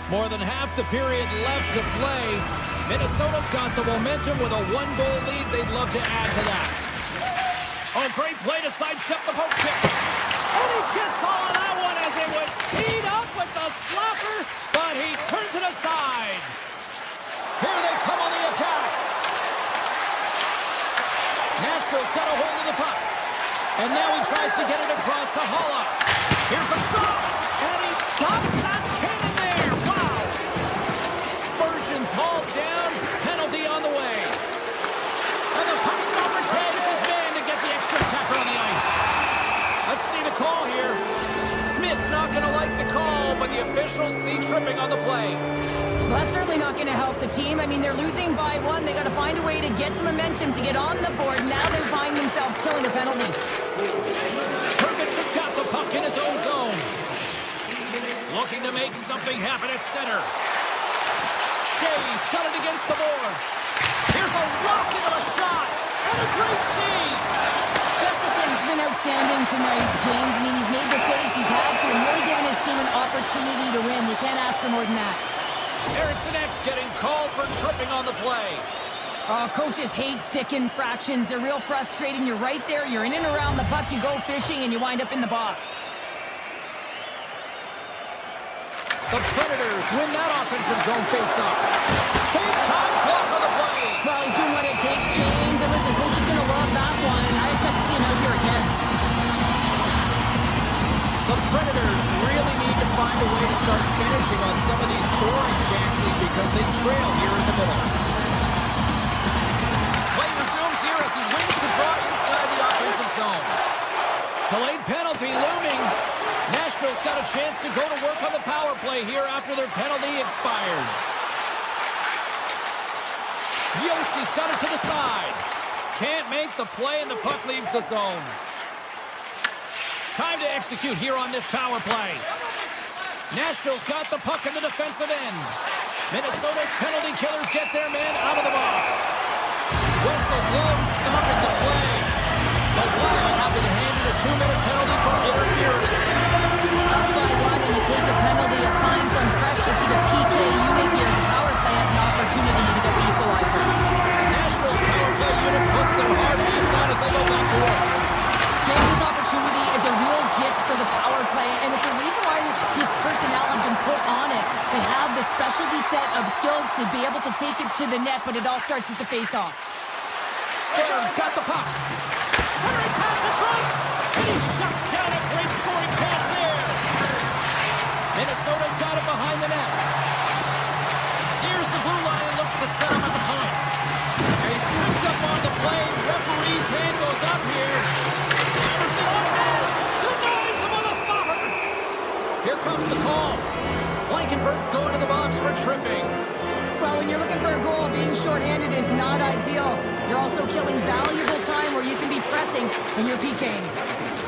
More than half the period left to play. Minnesota's got the momentum with a one-goal lead. They'd love to add to that. Oh, great play to sidestep the poke check. And he gets all of that one as it was teed up with the slapper, but he turns it aside. Here they come on the attack. Nashville's got a hold of the puck. And now he tries to get it across to Holla. Here's a shot. And he stops that cannon there. Wow. Spurgeon's hauled down. Penalty on the way. And the puck stopper tags his man to get the extra attacker on the ice. Let's see the call here. Smith's not going to like the call, but the officials see tripping on the play. Well, that's certainly not going to help the team. I mean, they're losing by one. They got to find a way to get some momentum to get on the board. Now they find themselves killing a penalty. Perkins has got the puck in his own zone. Looking to make something happen at center. Shea's got it against the boards. Here's a rocket of a shot. And a great save. outstanding tonight, James. I mean, he's made the saves he's had to and really given his team an opportunity to win. You can't ask for more than that. Erickson X getting called for tripping on the play. Coaches hate stick infractions. They're real frustrating. You're right there. You're in and around the puck. You go fishing, and you wind up in the box. The Predators win that offensive zone face-off. Big time block on the play. Well, he's doing what it takes, James. And listen, coach is going to love that one. I expect to see him out here again. The Predators really need to find a way to start finishing on some of these scoring chances because they trail here in the middle. Play resumes here as he wins the draw inside the offensive zone. Delayed penalty looming. Nashville's got a chance to go to work on the power play here after their penalty expired. Yossi's got it to the side. Can't make the play and the puck leaves the zone. Time to execute here on this power play. Nashville's got the puck in the defensive end. Minnesota's penalty killers get their man out of the box. Whistle blows, stopping the play. The Wild happen to hand in a 2-minute penalty for interference. Up by one, and you take a penalty, applying some pressure to the PK unit here as the power play has an opportunity to get the equalizer. Nashville's power play unit puts their hard hats on as they go back to work. James's opportunity is a real gift for the power play, and it's a reason why his personnel have been put on it. They have the specialty set of skills to be able to take it to the net, but it all starts with the face-off. Stearns got the puck. Centering pass in front, and he shuts down a great scoring chance there. Minnesota's got it behind the net. Here's the blue line and looks to set him at the point. And he's tripped up on the play. Referee's hand goes up here. Hammers it on net. Denies him on the stopper. Here comes the call. Blankenberg's going to the box for tripping. Well, when you're looking for a goal, being shorthanded is not ideal. You're also killing valuable time where you can be pressing when you're PKing.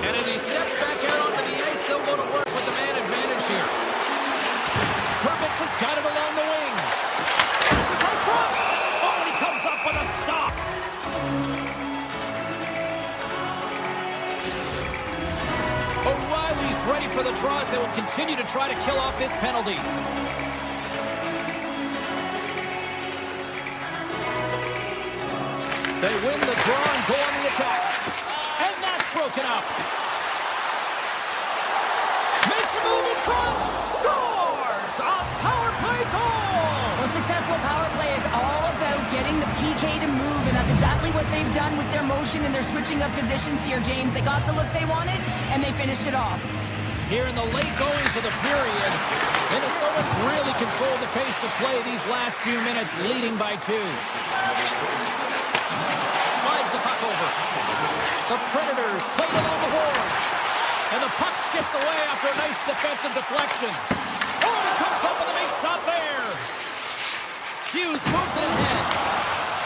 And as he steps back out onto the ice, they'll go to work with the man advantage here. Herbix has got it along the wing. This is out front. Oh, he comes up with a stop. O'Reilly's ready for the draws. They will continue to try to kill off this penalty. They win the draw and go on the attack. And that's broken up. Makes a move in front. Scores! A power play goal! Well, successful power play is all about getting the PK to move, and that's exactly what they've done with their motion and their switching of positions here, James. They got the look they wanted, and they finished it off. Here in the late goings of the period, Minnesota's really controlled the pace of play these last few minutes, leading by 2. Slides the puck over. The Predators play it along the boards. And the puck skips away after a nice defensive deflection. Oh, and he comes up with a big stop there. Hughes moves it ahead.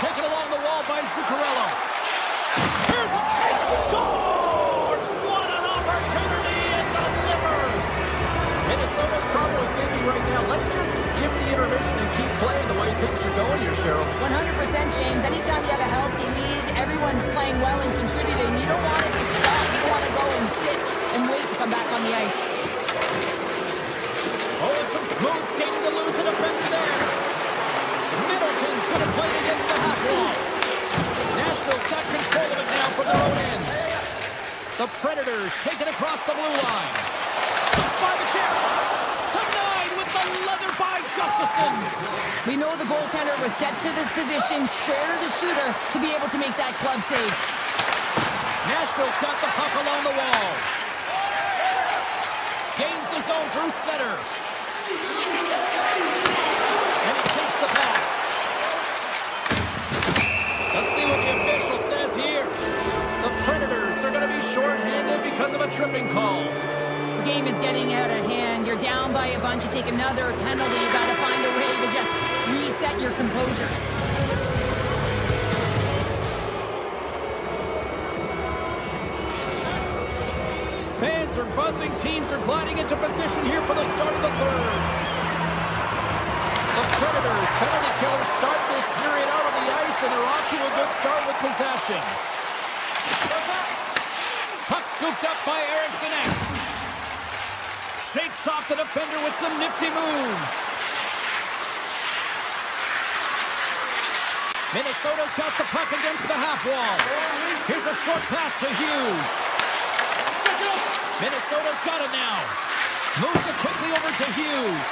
Taken along the wall by Zuccarello. Here's a big scores! What an opportunity and delivers! Minnesota's probably thinking right now, let's just skip the intermission and keep playing the way things are going here, Cheryl. 100%, James. Anytime you have a healthy lead, everyone's playing well and contributing. You don't want it to stop. You don't want to go and sit and wait to come back on the ice. Oh, and some smooth skating to lose an defender there. Middleton's going to play against the half wall. Nashville's got control of it now from their own end. The Predators take it across the blue line. 6 by the chip. Denied with the leather by Gustafsson. We know the goaltender was set to this position, square to the shooter, to be able to make that club save. Nashville's got the puck along the wall. Gains the zone through center. And he takes the pass. Let's see what the official says here. The Predators are going to be shorthanded because of a tripping call. The game is getting out of hand. You're down by a bunch. You take another penalty. You got to find a way to just reset your composure. Fans are buzzing. Teams are gliding into position here for the start of the third. The Predators, penalty killers, start this period out on the ice, and they're off to a good start with possession. Puck's Scooped up by Eriksson. Shakes off the defender with some nifty moves. Minnesota's got the puck against the half wall. Here's a short pass to Hughes. Minnesota's got it now. Moves it quickly over to Hughes.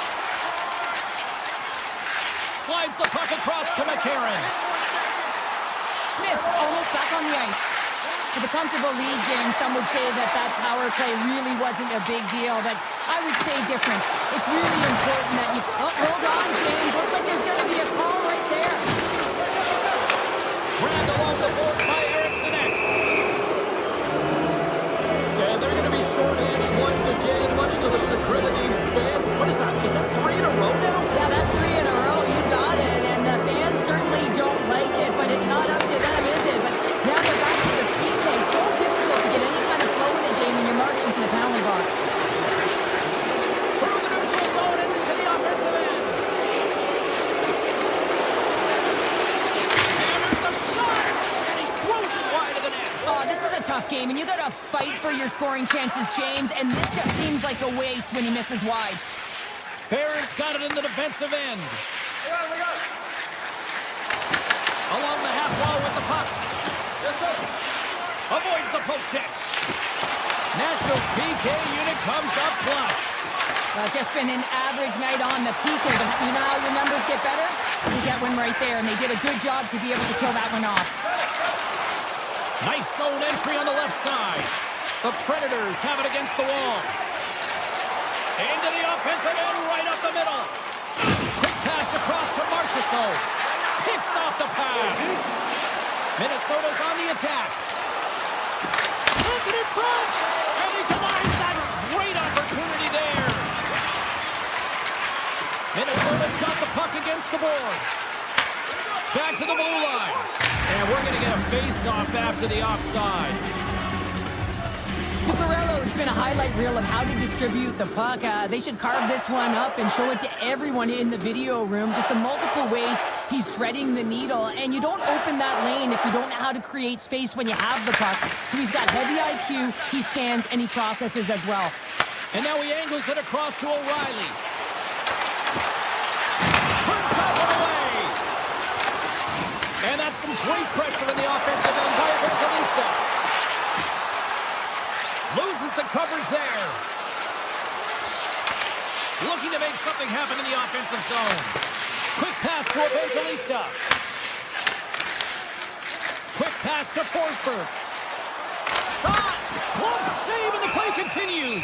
Slides the puck across to McCarron. Smith almost back on the ice. With a comfortable lead, James, some would say that that power play really wasn't a big deal, but I would say different. It's really important that you... Oh, hold on, James. Looks like there's going to be a call right there. Grabbed along the board by Eriksson. And they're going to be shorthanded once again, much to the chagrin of these fans. What is that? Is that 3 in a row now? Yeah, that's 3 in a row. You got it. And the fans certainly don't like it, but it's not up to them, is it? But now they're back to the PK. So difficult to get any kind of flow in the game when you're marching to the penalty box. Through the neutral zone and into the offensive end. Hammers a shot, and he throws it wide of the net. Oh, this is a tough game, and you got to fight for your scoring chances, James, and this just seems like a waste when he misses wide. Barron's got it in the defensive end. Along the half wall with the puck. Avoids the poke check. Nashville's PK unit comes up clutch. It's just been an average night on the PK, but you know how your numbers get better? You get one right there, and they did a good job to be able to kill that one off. Nice zone entry on the left side. The Predators have it against the wall. Into the offensive end, right up the middle. Quick pass across to Marchessault. Picks off the pass. Minnesota's on the attack. Sends it in front, and he denies that great opportunity there. Minnesota's got the puck against the boards. Back to the blue line. And we're going to get a face-off after the offside. Zuccarello's been a highlight reel of how to distribute the puck. They should carve this one up and show it to everyone in the video room. Just the multiple ways he's threading the needle. And you don't open that lane if you don't know how to create space when you have the puck. So he's got heavy IQ, he scans, and he processes as well. And now he angles it across to O'Reilly. Turns that one away. And that's some great pressure in the offensive end by Evangelista. Loses the coverage there. Looking to make something happen in the offensive zone. Quick pass to Evangelista. Quick pass to Forsberg. Shot! Close save, and the play continues.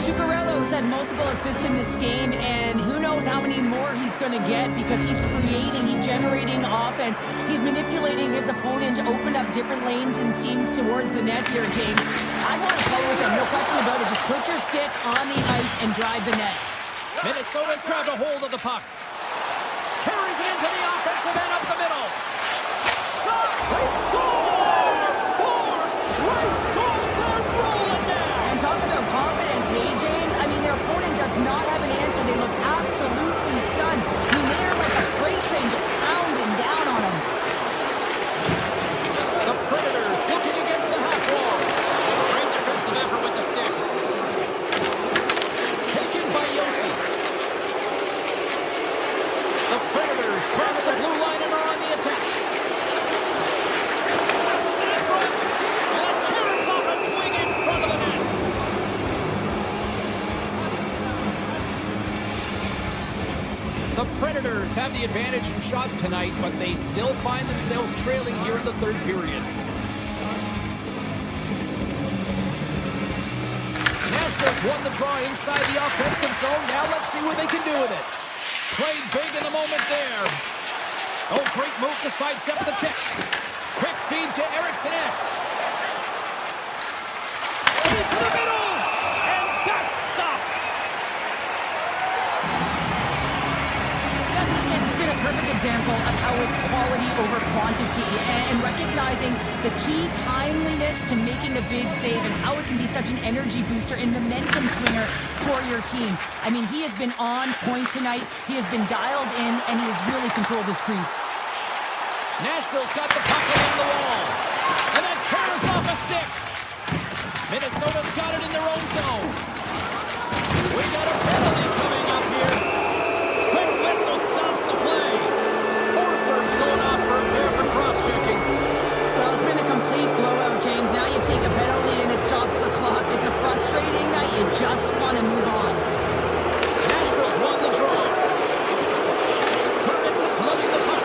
Zuccarello's had multiple assists in this game, and who knows how many more he's going to get because he's creating, he's generating offense. He's manipulating his opponent to open up different lanes and seams towards the net here, James. I want to play with him, no question about it. Just put your stick on the ice and drive the net. Minnesota's grabbed a hold of the puck. Carries it into the offensive end up the middle. Shot! They score! 4 straight goals. They're rolling now. And talk about confidence, hey, James? I mean, their opponent does not have an answer. They look absolutely stunned. I mean, they are like a freight train just pounding down on them. The Predators looking against the half wall. Great defensive effort with the stick. Taken by Yossi. The Predators cross the blue line and are on the attack. Passes it in front. And it carries off a twig in front of the net. The Predators have the advantage in shots tonight, but they still find themselves trailing here in the third period. Nashville's won the draw inside the offensive zone. Now let's see what they can do with it. Played big in the moment there. Oh, great move to sidestep the check. Quick feed to Eriksson. Into the middle, and that's stopped. It's been a perfect example of how it's quality over quantity and recognizing the key timeliness to making a big save and how it can be such an energy booster and momentum swinger for your team. I mean, he has been on point tonight. He has been dialed in, and he has really controlled his crease. Nashville's got the puck along the wall. And that carries off a stick. Minnesota's got it in their own zone. We got a penalty coming up here. Quick whistle stops the play. Forsberg's going off for a pair for cross-checking. Well, it's been a complete blowout, James. Now you take a penalty and it stops the clock. It's a frustrating night. You just want to move on. Nashville's won the draw. Hermits is loving the puck.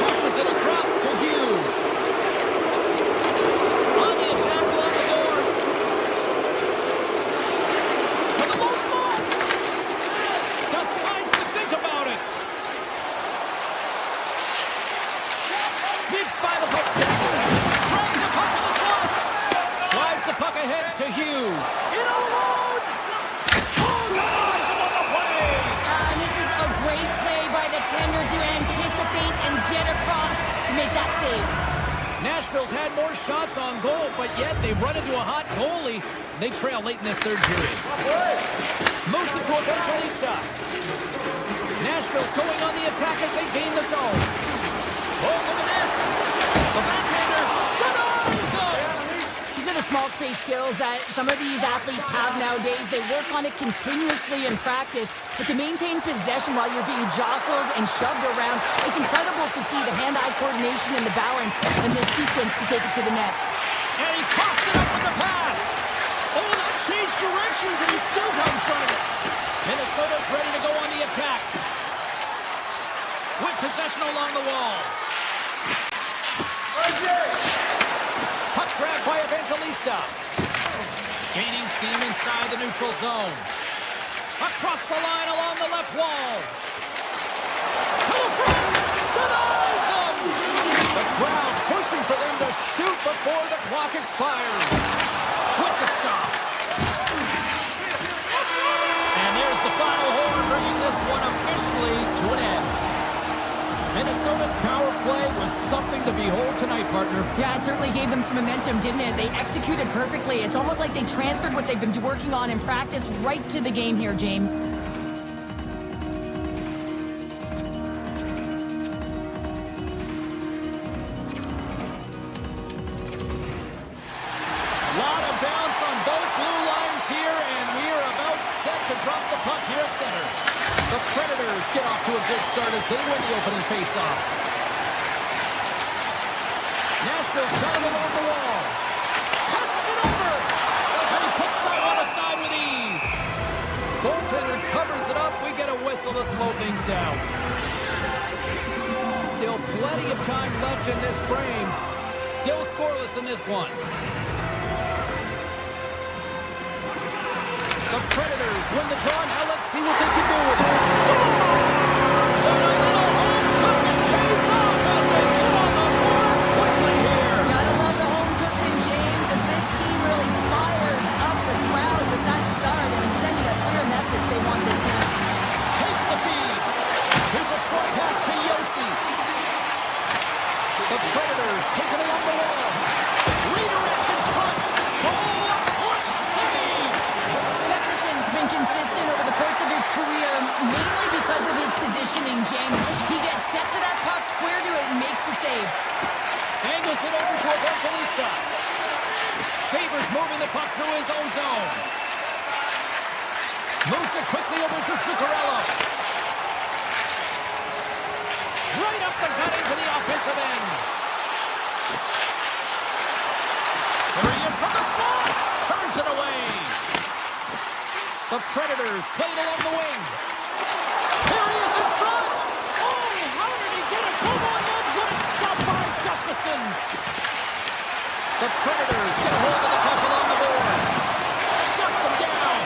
Pushes it across to Hughes. On the attack along the boards. For the low slot. Decides to think about it. Sneaks by the puck tackle. Throws the puck in the slot. Slides the puck ahead to Hughes. In alone. Oh, guys, on the play. And this is a great play by the tender to anticipate and get across to make that save. Nashville's had more shots on goal, but yet they've run into a hot goalie. They trail late in this third period. Moves it to Evangelista. Nashville's going on the attack as they gain the zone. Oh, look at this. The backhander denies him. These are the small space skills that some of these athletes have nowadays. They work on it continuously in practice, but to maintain possession while you're being jostled and shoved around, it's incredible to see the hand-eye coordination and the balance in this sequence to take it to the net. And he coughs it up with the pass. Oh, that changed directions and he still comes from it. Minnesota's ready to go on the attack. With possession along the wall. Puck grab by Evangelista. Gaining steam inside the neutral zone. Across the line along the left wall. To the front. Denies him. The crowd pushing for them to shoot before the clock expires. With the stop. And there's the final horn, bringing this one officially to an end. Minnesota's power play was something to behold tonight, partner. Yeah, it certainly gave them some momentum, didn't it? They executed perfectly. It's almost like they transferred what they've been working on in practice right to the game here, James. Lot of bounce on both blue lines here, and we are about set to drop the puck here at center. The Predators get off to a good start as they win the opening faceoff. Nashville's got him along the wall. Passes it over. And he puts that one aside with ease. Goaltender covers it up. We get a whistle to slow things down. Still plenty of time left in this frame. Still scoreless in this one. The Predators win the draw. Now let's see what they can do with it. Scores! And a little home cooking pays off as they get on the board quickly here. Gotta love the home cooking, James, as this team really fires up the crowd with that start and sending a clear message they want this game. Takes the feed. Here's a short pass to Yossi. The Predators take it along the wall. Redirect in front. Oh, a clutch save. Gustafson's been consistent over the course of his career, mainly because of his positioning, James. He gets set to that puck, square to it, and makes the save. Angles it over to Evangelista. Favors moving the puck through his own zone. Moves it quickly over to Zuccarello. Right up the gut into the offensive end. There he is from the slot. Turns it away. The Predators played along the wing. Here he is in front. Oh, how did he get it? Come on, Ned. What a stop by Gustafson. The Predators get a hold of the puck along the boards. Shuts him down.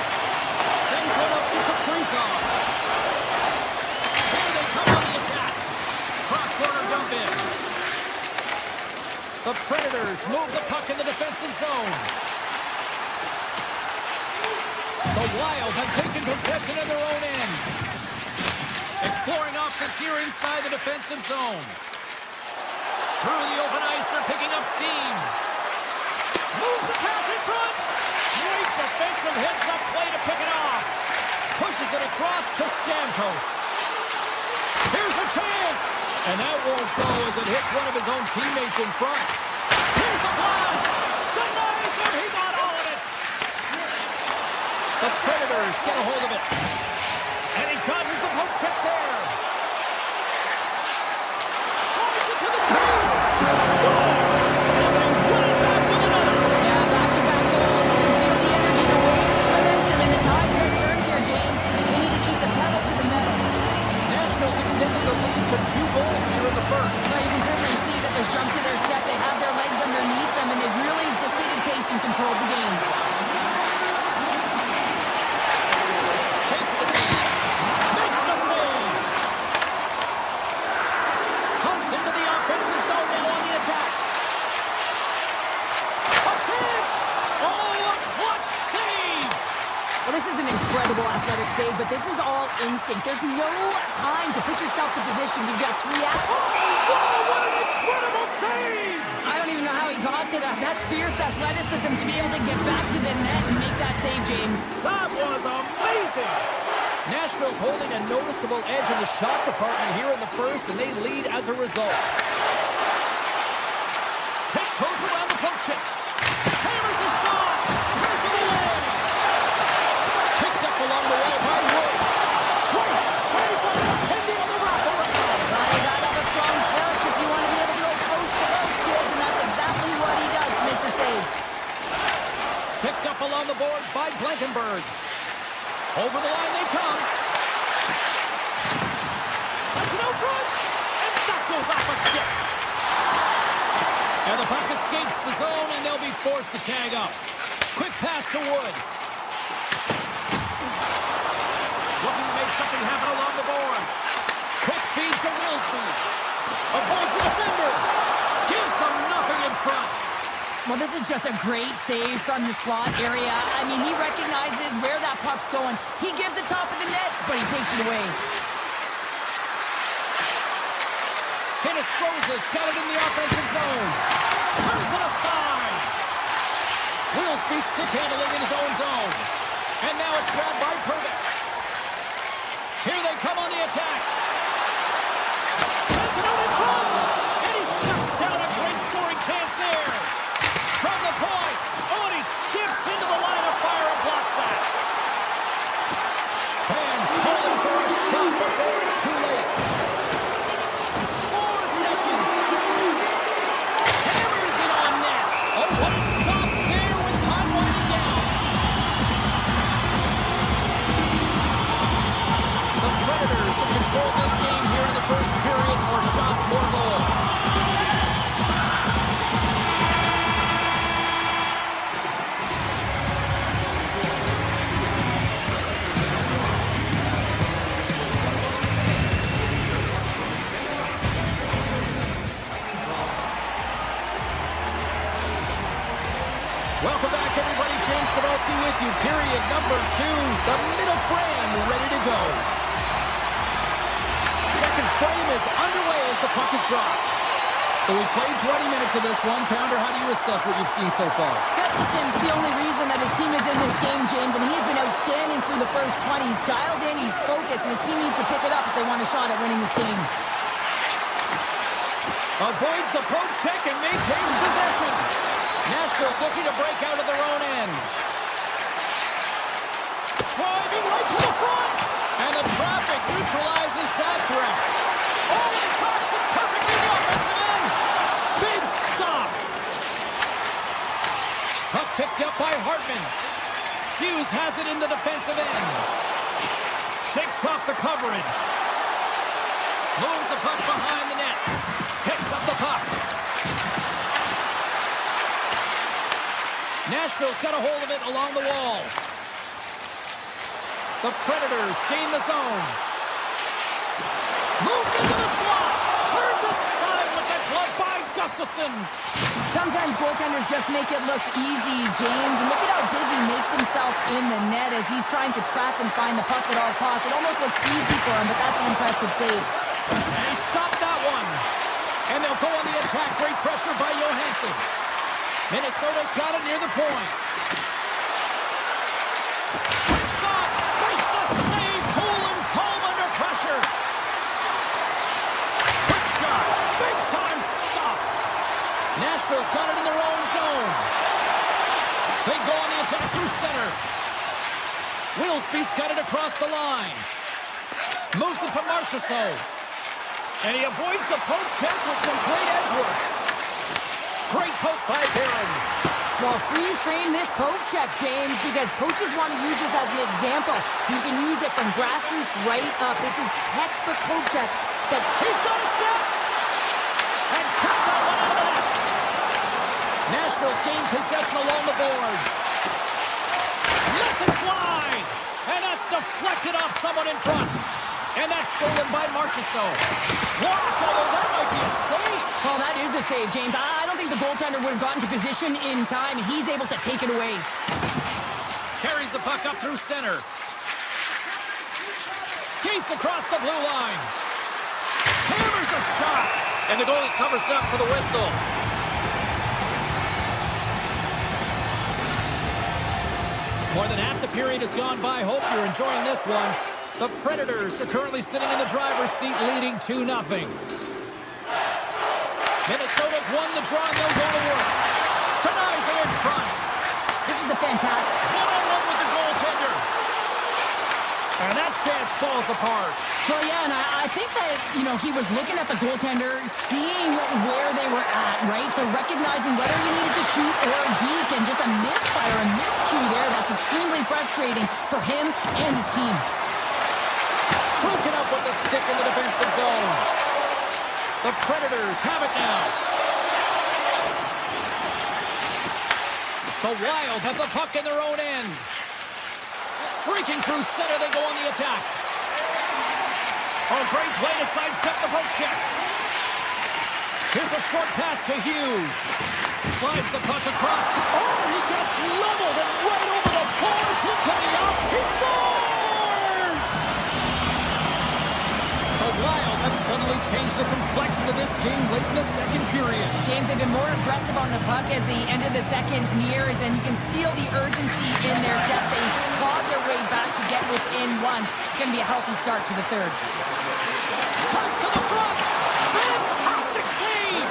Sends one up to Kaprizov. Here they come on the attack. Cross-corner dump in. The Predators move the puck in the defensive zone. The Wild have taken possession of their own end. Exploring options here inside the defensive zone. Through the open ice, they're picking up steam. Moves the pass in front. Great defensive heads-up play to pick it off. Pushes it across to Stamkos. Here's a chance. And that won't go as it hits one of his own teammates in front. Here's a blast. Denies him. He got all of it. The Predators get a hold of it. And he dodges the poke check there. Tries it to the crease. Scores. And they run it back with another. Yeah, back-to-back goals. You can feel the energy, the weight, the momentum, and the tides have turned here, James. They need to keep the pedal to the metal. Nashville's extended the lead to 2 goals here in the first. Well, you can certainly see that there's jump to their set. They have their legs underneath them, and they've really dictated pace and controlled the game. Takes the feed. Makes the save. Hunts into the offensive zone now on the attack. A chance. Oh, a clutch save. Well, this is an incredible athletic save, but this is all instinct. There's no time to put yourself to position to just react. Oh, what an incredible save. I don't even know how he got to that. That's fierce athleticism to be able to get back to the net and make that save, James. That was amazing. Nashville's holding a noticeable edge in the shot department here in the first, and they lead as a result. Tiptoes around the poke check. Hammers the shot. Turns it away. Picked up along the wall by Wood. Great save by Attendee on the wraparound. Well, you gotta have a strong push if you want to be able to go coast-to-coast, kids, and that's exactly what he does to make the save. Picked up along the boards by Blankenberg. Over the line they come. Sends it out front. And that goes off a stick. And the puck escapes the zone, and they'll be forced to tag up. Quick pass to Wood. Looking to make something happen along the boards. Quick feed to Wilsby. Avoids the defender. Gives them nothing in front. Well, this is just a great save from the slot area. I mean, he recognizes where that puck's going. He gives the top of the net, but he takes it away. Hinostroza's got it in the offensive zone. Turns it aside. Wilsby stick handling in his own zone. And now it's grabbed by Perbix. Here they come on the attack. Sends it out in front. And he shuts down a great scoring chance there. From the point. Oh, and he skips into the line of fire and blocks that. Fans calling for a shot before it's too late. 4 seconds. Hammers it on net. Oh, what a stop there with time winding down. The Predators have controlled this game here in the first period. More shots, more goals. Welcome back, everybody. James Sadowski with you. Period number 2. The middle frame ready to go. Second frame is underway as the puck is dropped. So we played 20 minutes of this one. Pounder, how do you assess what you've seen so far? Gustafson's the only reason that his team is in this game, James. I mean, he's been outstanding through the first 20. He's dialed in, he's focused, and his team needs to pick it up if they want a shot at winning this game. Avoids the poke check and maintains possession. Nashville's looking to break out of their own end. Driving right to the front. And the traffic neutralizes that threat. Oh, and tracks it perfectly in the offensive end. Big stop. Puck picked up by Hartman. Hughes has it in the defensive end. Shakes off the coverage. Moves the puck behind the net. Picks up the puck. Nashville's got a hold of it along the wall. The Predators gain the zone. Moves into the slot. Turned aside with the glove by Gustafson. Sometimes goaltenders just make it look easy, James. And look at how big he makes himself in the net as he's trying to track and find the puck at all costs. It almost looks easy for him, but that's an impressive save. And he stopped that one. And they'll go on the attack. Great pressure by Johansson. Minnesota's got it near the point. Quick shot. Makes the save. through center. Wilsby's got it across the line. Moves it to Marchessault. And he avoids the poke check with some great edge work. Great poke by Barron. Well, freeze frame this poke check, James, because coaches want to use this as an example. You can use it from grassroots right up. This is textbook poke check. That He's got a step! And cut that one out of the net! Nashville's gained possession along the boards. Lets it fly! And that's deflected off someone in front. And that's stolen by Marchessault. Blocked, although that might be a save. well, that is a save, James. I don't think the goaltender would have gotten to position in time, and he's able to take it away. Carries the puck up through center. Skates across the blue line. Hammers a shot. And the goalie covers up for the whistle. More than half the period has gone by. Hope you're enjoying this one. The Predators are currently sitting in the driver's seat, leading 2-0. Minnesota's won the draw, and they'll go to work. Denies it in front. This is a fantastic... One-on-one with the goaltender. And that chance falls apart. Well, yeah, and I think that, he was looking at the goaltender, seeing where they were at, right? So recognizing whether you needed to shoot or deke, and just a misfire, a miscue there. That's extremely frustrating for him and his team. Broken up with the stick in the defensive zone. The Predators have it now. The Wild have the puck in their own end. Streaking through center, they go on the attack. Oh, great play to sidestep the poke check. Here's a short pass to Hughes. Slides the puck across. Oh, he gets leveled and right over the boards into the up. He scores! The Wild have suddenly changed the complexion of this game late in the second period. James, they've been more aggressive on the puck as the end of the second nears, and you can feel the urgency in their set. They clawed their way back to get within one. It's going to be a healthy start to the third. Comes to the front. Fantastic save.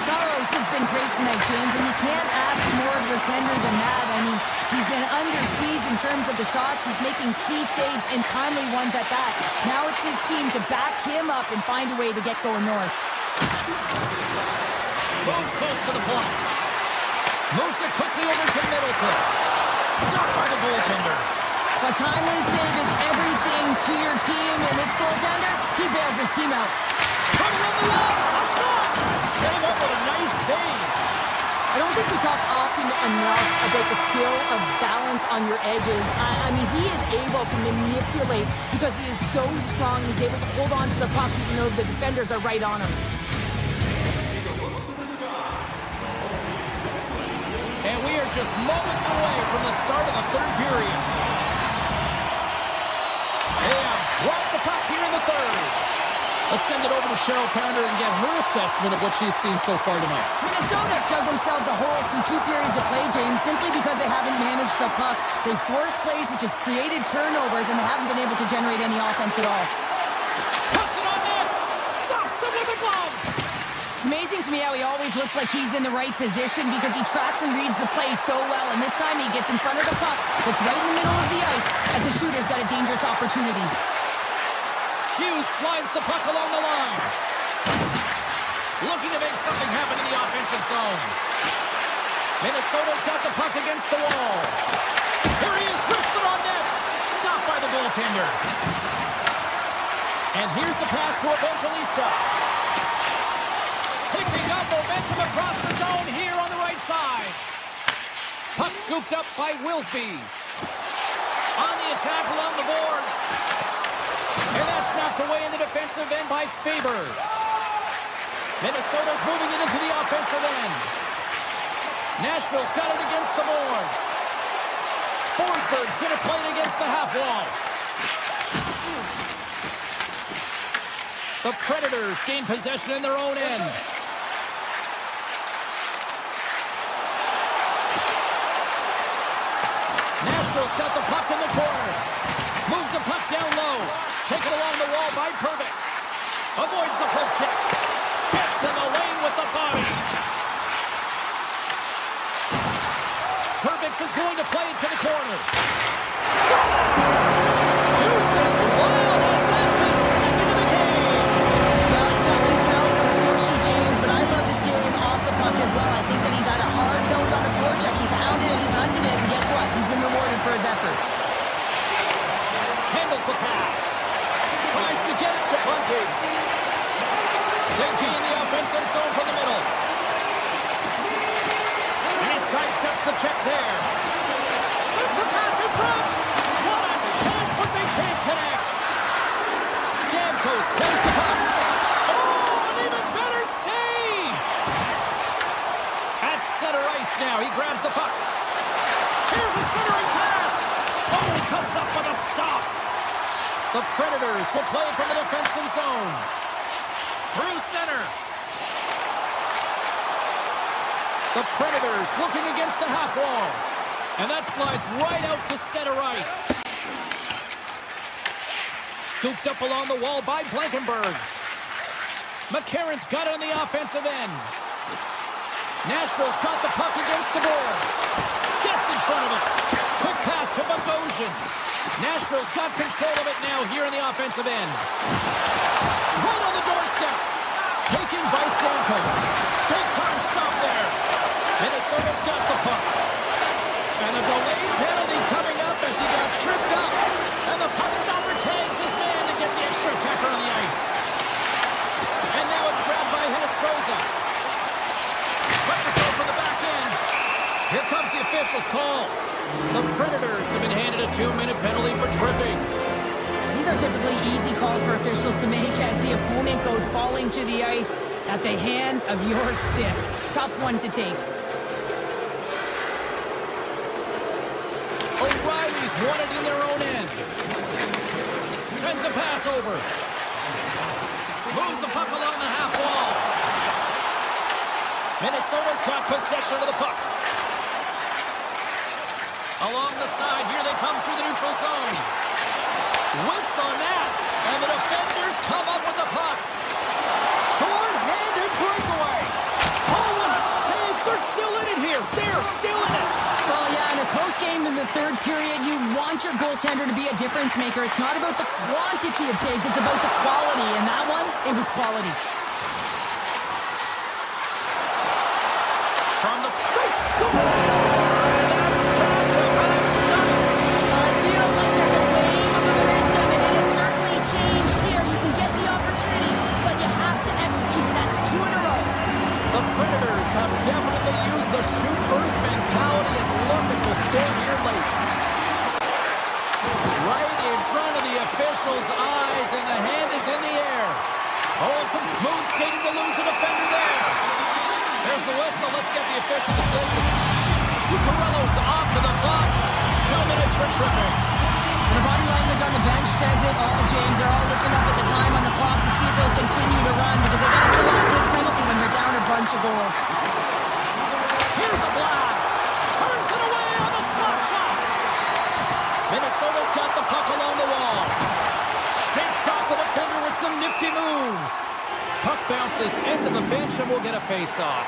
Saros has been great tonight, James, and you can't ask more of your tender than that. I mean, he's been under siege in terms of the shots. He's making key saves and timely ones at that. Now it's his team to back him up and find a way to get going north. Moves close to the point. Moves it quickly over to Middleton. Stopped by the goaltender. A timely save is everything to your team, and this goaltender, he bails his team out. Coming on the wall. A shot. Came up with a nice save. I don't think we talk often enough about the skill of balance on your edges. I mean, he is able to manipulate because he is so strong. He's able to hold on to the puck even though the defenders are right on him. And we are just moments away from the start of the third period. They have dropped the puck here in the third. Let's send it over to Cheryl Pounder and get her assessment of what she's seen so far tonight. Minnesota dug themselves a hole through 2 periods of play, James, simply because they haven't managed the puck. They forced plays, which has created turnovers, and they haven't been able to generate any offense at all. Puts it on net. Stops it with a glove. It's amazing to me how he always looks like he's in the right position because he tracks and reads the play so well, and this time he gets in front of the puck. It's right in the middle of the ice as the shooter's got a dangerous opportunity. Hughes slides the puck along the line. Looking to make something happen in the offensive zone. Minnesota's got the puck against the wall. Here he is, wristed on net. Stopped by the goaltender. And here's the pass to Evangelista. Picking up momentum across the zone here on the right side. Puck scooped up by Wilsby. On the attack along the boards. And that's knocked away in the defensive end by Faber. Minnesota's moving it into the offensive end. Nashville's got it against the boards. Forsberg's going to play it against the half wall. The Predators gain possession in their own end. Nashville's got the puck in the corner. Moves the puck down low. Taken along the wall by Perbix. Avoids the poke check. Gets in the lane with the body. Perbix is going to play into the corner. Scores! Deuces Wild, that's his second of the game. Well, he's got 2 tallies on the score sheet, James, but I love this game off the puck as well. I think that he's had a hard nose on the forecheck. He's hounded it, he's hunted it, and guess what? He's been rewarded for his efforts. Handles the pass. Tries to get it to Bunting. They gain the offensive zone from the middle. And he sidesteps the check there. Sends a pass in front. What a chance, but they can't connect. Stamkos plays the puck. Oh, an even better save. At center ice now, he grabs the puck. Here's a centering pass. Oh, he comes up with a stop. The Predators will play from the defensive zone. Through center. The Predators looking against the half wall. And that slides right out to center ice. Scooped up along the wall by Blankenberg. McCarron's got it on the offensive end. Nashville's got the puck against the boards. Gets in front of it. Quick pass to Bogosian. Nashville's got control of it now here in the offensive end. Right on the doorstep. Taken by Stamkos. Big time stop there. Minnesota's got the puck. And a delayed penalty coming up as he got tripped up. And the puck stopper tags his man to get the extra attacker on the ice. And now it's grabbed by Hinostroza. Let's it go for the back end. Here comes the official's call. The Predators have been handed a 2-minute penalty for tripping. These are typically easy calls for officials to make as the opponent goes falling to the ice at the hands of your stick. Tough one to take. O'Reilly's won it in their own end. Sends a pass over. Moves the puck along the half wall. Minnesota's got possession of the puck. Along the side, here they come through the neutral zone. Whiffs on that, and the defenders come up with the puck. Short-handed breakaway. Oh, what a save. They're still in it here. They're still in it. Well, yeah, in a close game in the third period, you want your goaltender to be a difference maker. It's not about the quantity of saves, it's about the quality. And that one, it was quality. From the... They score! That's back-to-back snites. Well, it feels like there's a wave of momentum, and it has certainly changed here. You can get the opportunity, but you have to execute. That's 2 in a row. The Predators have definitely used the shoot-first mentality, and look at the score here late. Right in front of the official's eyes, and the hand is in the air. Oh, and some smooth skating to lose the defender there. There's the whistle. Let's get the official decision. Zuccarello's off to the box. 2 minutes for tripping. And the body language on the bench says it all, James. They're all looking up at the time on the clock to see if they'll continue to run because they got to kill off this penalty when they're down a bunch of goals. Here's a blast. Turns it away on the slap shot. Minnesota's got the puck along the wall. Shakes off the defender with some nifty moves. Puck bounces into the bench and we'll get a face-off.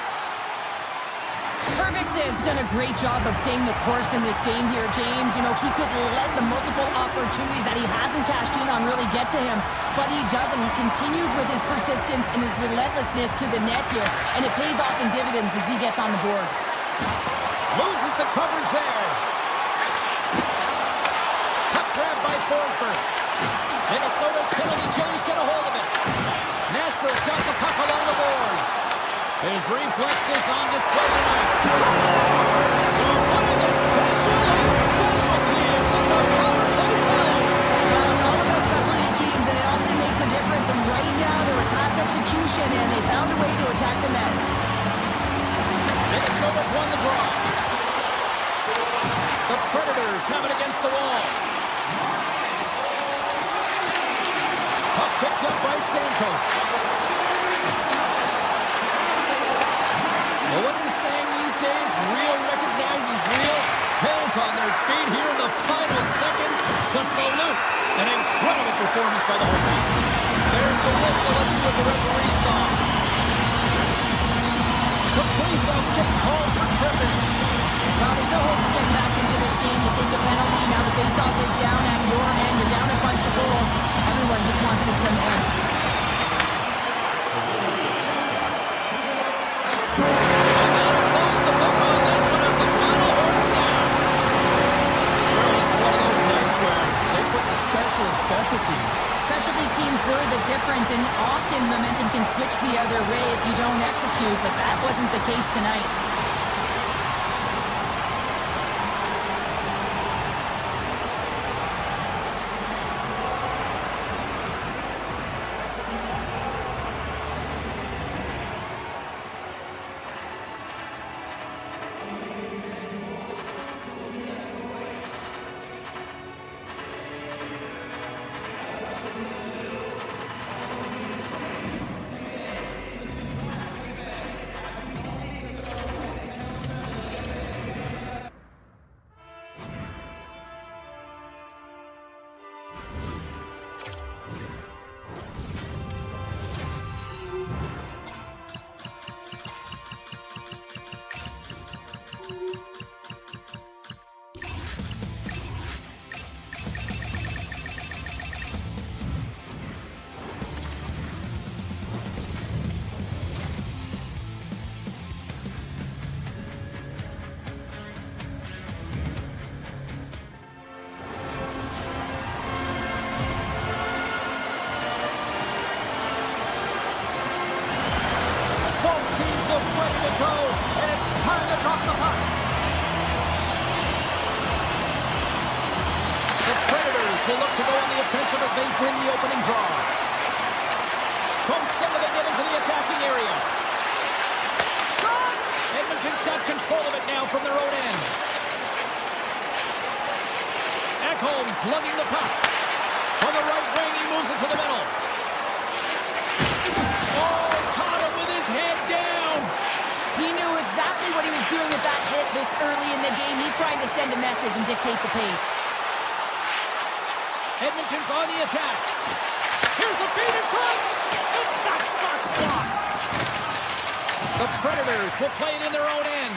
Perfect has done a great job of staying the course in this game here, James. You know, he could let the multiple opportunities that he hasn't cashed in on really get to him, but he doesn't. He continues with his persistence and his relentlessness to the net here, and it pays off in dividends as he gets on the board. Loses the coverage there. Puck grabbed by Forsberg. Minnesota's penalty killer's got a hold of it. Nashville's got the puck along the boards. His reflexes on display tonight. Scores! So one of the special and special teams. It's a power play tally. Well, it's all about specialty teams, and it often makes a difference. And right now, there was pass execution, and they found a way to attack the net. Minnesota's won the draw. The Predators have it against the wall. Puck picked up by Stamkos. Well, what's the saying these days? Real recognizes real. Fans on their feet here in the final seconds to salute an incredible performance by the whole team. There's the whistle. Let's see what the referee saw. Kaprizov's getting called for tripping. Well, there's no hope of getting back can switch the other way if you don't execute, but that wasn't the case tonight. Ready to go, and it's time to drop the puck. The Predators will look to go on the offensive as they win the opening draw. From center, they get into the attacking area. Shot! Edmonton's got control of it now from their own end. Ekholm's lugging the puck. On the right wing, he moves it to the middle. Oh, caught him with his head down. He knew exactly what he was doing with that hit this early in the game. He's trying to send a message and dictate the pace. Edmonton's on the attack. Here's a feed in front, and that shot's blocked. The Predators will play it in their own end.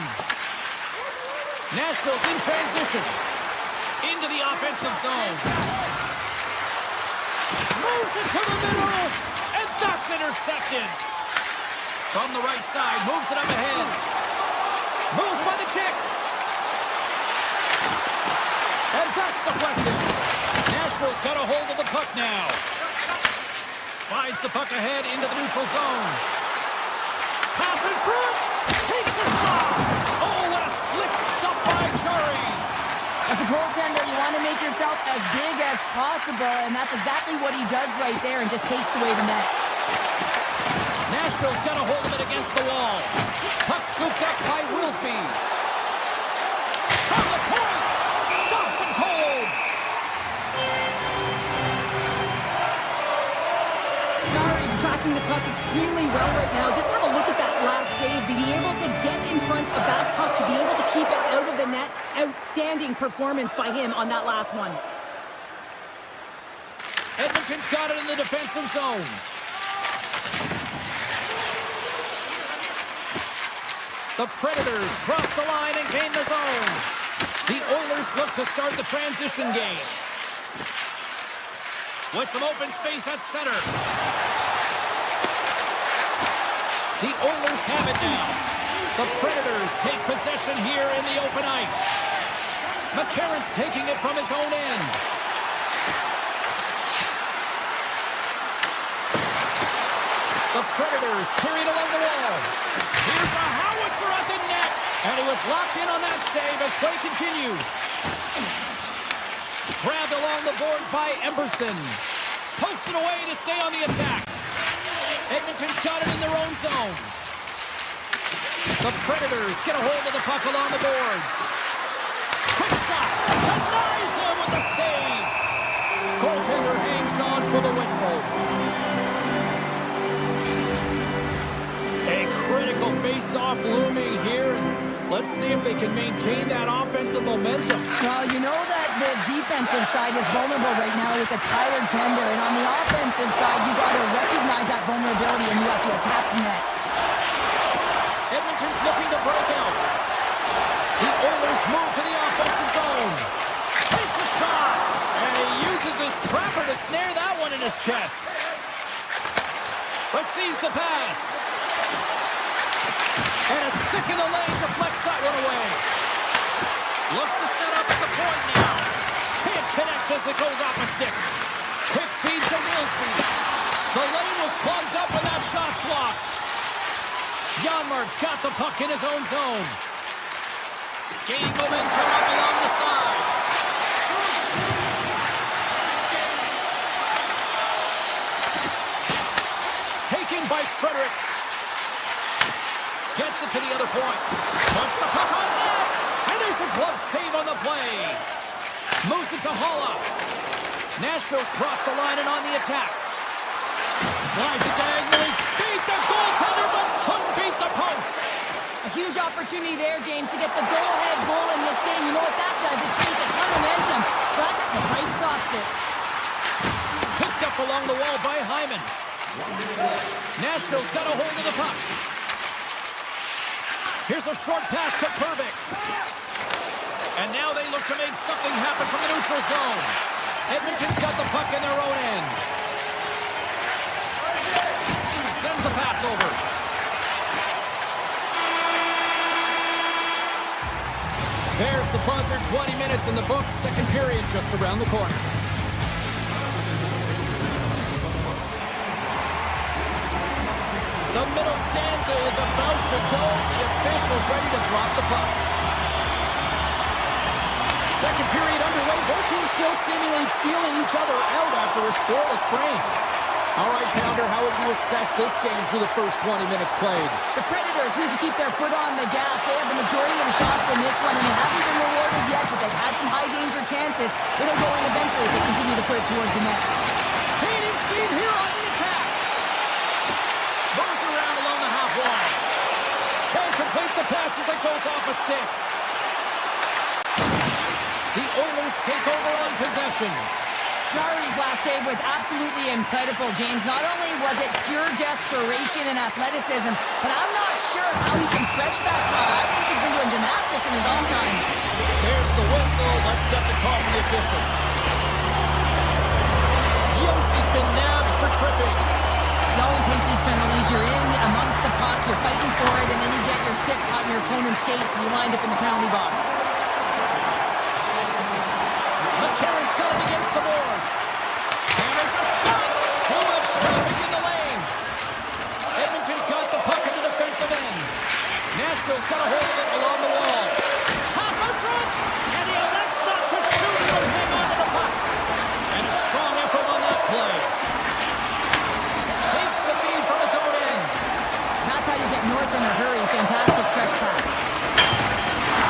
Nashville's in transition. Into the offensive zone. Moves it to the middle, and that's intercepted. From the right side, moves it up ahead. Moves by the check. And that's deflected. Nashville's got a hold of the puck now. Slides the puck ahead into the neutral zone. Pass in front. Takes a shot. Oh, what a slick stop by Chari. As a goaltender, you want to make yourself as big as possible, and that's exactly what he does right there and just takes away the net. Nashville's got a hold of it against the wall. Puck scooped up by Wilsby. From the point, stops him cold. Chari's tracking the puck extremely well right now. Just have a look at that last save. To be able to get in front of that puck, to be able to keep it out of the net. Outstanding performance by him on that last one. Edmonton's got it in the defensive zone. The Predators cross the line and gain the zone. The Oilers look to start the transition game. With some open space at center. The Oilers have it now. The Predators take possession here in the open ice. McCarron's taking it from his own end. The Predators carry it along the wall. Here's a howitzer at the net. And he was locked in on that save as play continues. Grabbed along the boards by Emberson. Pokes it away to stay on the attack. Edmonton's got it in their own zone. The Predators get a hold of the puck along the boards. Quick shot. Denies him with the save. Goaltender hangs on for the whistle. A critical face-off looming here. Let's see if they can maintain that offensive momentum. Well, you know that the defensive side is vulnerable right now with a tired tender. And on the offensive side, you got to recognize that vulnerability and you have to attack the net. Edmonton's looking to break out. The Oilers move to the offensive zone. Takes a shot. And he uses his trapper to snare that one in his chest. Receives the pass. And a stick in the lane deflects that one away. Looks to set up at the point now. Can't connect as it goes off a stick. Quick feed to Wilsby. The lane was plugged up and that shot's Janmark's got the puck in his own zone. Gaining momentum up along the side. Taken by Frederick. Gets it to the other point. Puts the puck on net. And there's a glove save on the play. Moves it to Holla. Nashville's crossed the line and on the attack. Slides it diagonally. Beat the goaltender, but couldn't beat the post. A huge opportunity there, James, to get the go-ahead goal in this game. You know what that does? It creates a ton of momentum, but the pipe stops it. Picked up along the wall by Hyman. Nashville's got a hold of the puck. Here's a short pass to Perbix. And now they look to make something happen from the neutral zone. Edmonton's got the puck in their own end. Sends the pass over. There's the buzzer. 20 minutes in the books. Second period just around the corner. The middle stanza is about to go. The officials ready to drop the puck. Second period underway. Both teams still seemingly feeling each other out after a scoreless frame. All right, Pounder, how would you assess this game through the first 20 minutes played? The Predators need to keep their foot on the gas. They have the majority of the shots in this one, and they haven't been rewarded yet, but they've had some high-danger chances. It'll go in eventually if they continue to put it towards the net. Gaining steam here on the attack. Moves around along the half wall. Can't complete the pass as it goes off a stick. The Oilers take over on possession. Jarry's last save was absolutely incredible, James. Not only was it pure desperation and athleticism, but I'm not sure how he can stretch that far. I think he's been doing gymnastics in his own time. There's the whistle. Let's get the call from the officials. Yossi's been nabbed for tripping. You always hate these penalties. You're in amongst the puck, you're fighting for it, and then you get your stick caught in your opponent's skates, and you wind up in the penalty box. McCarron's got it against the boards. And there's a shot. Too much traffic in the lane. Edmonton's got the puck in the defensive end. Nashville's got a hold of it along the wall. Pass out front. And he elects not to shoot but hang on to the puck. And a strong effort on that play. Takes the feed from his own end. That's how you get north in a hurry. Fantastic stretch pass.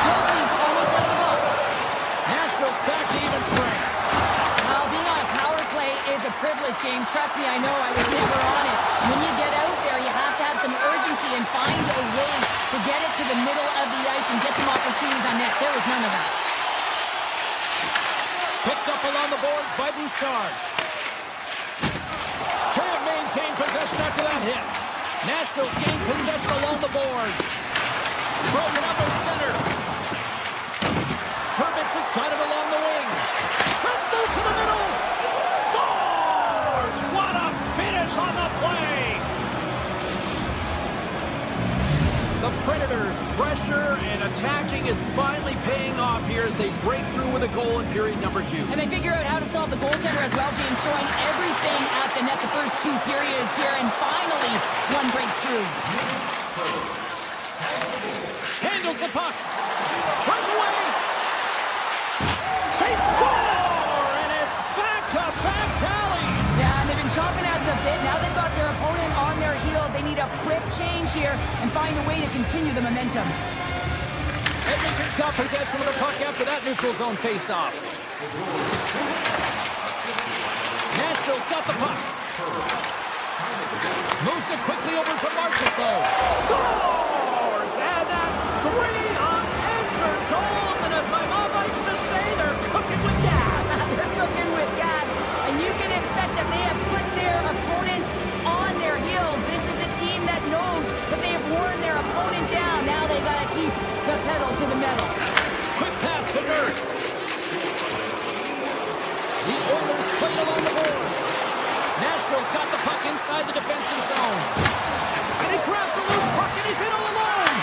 Yossi's almost out of the box. Nashville's back to even strength. Well, being on a power play is a privilege, James. Trust me, I know. I was never on it. When you get out there, you have to have some urgency and find a way to get it to the middle of the ice and get some opportunities on net. There was none of that. Picked up along the boards by Bouchard. Can't maintain possession after that hit. Nashville's gained possession along the boards. Broken up in center. Perbix has got it along the wing. Let's move to the middle. Scores! What a finish on the play! The Predators' pressure and attacking is finally paying off here as they break through with a goal in period number 2. And they figure out how to solve the goaltender as well, James, throwing everything at the net the first 2 periods here, and finally one breaks through. Handles the puck. Breakaway. They score! And it's back-to-back tallies. Yeah, and they've been chopping at the bit. Now they've got their opponent on their heels. They need a quick change here and find a way to continue the momentum. Edmonton's got possession of the puck after that neutral zone face-off. Nashville's got the puck. Moves it quickly over to Marchessault. Scores! And that's 3 unanswered goals. And as my mom likes to say, they're cooking with gas. They're cooking with gas. And you can expect that they have put their opponents on their heels. This is a team that knows that they have worn their opponent down. Now they got to keep the pedal to the metal. Quick pass to Nurse. The Oilers play along the boards. Nashville's got the puck inside the defensive zone. And he grabs the loose puck and he's in all alone.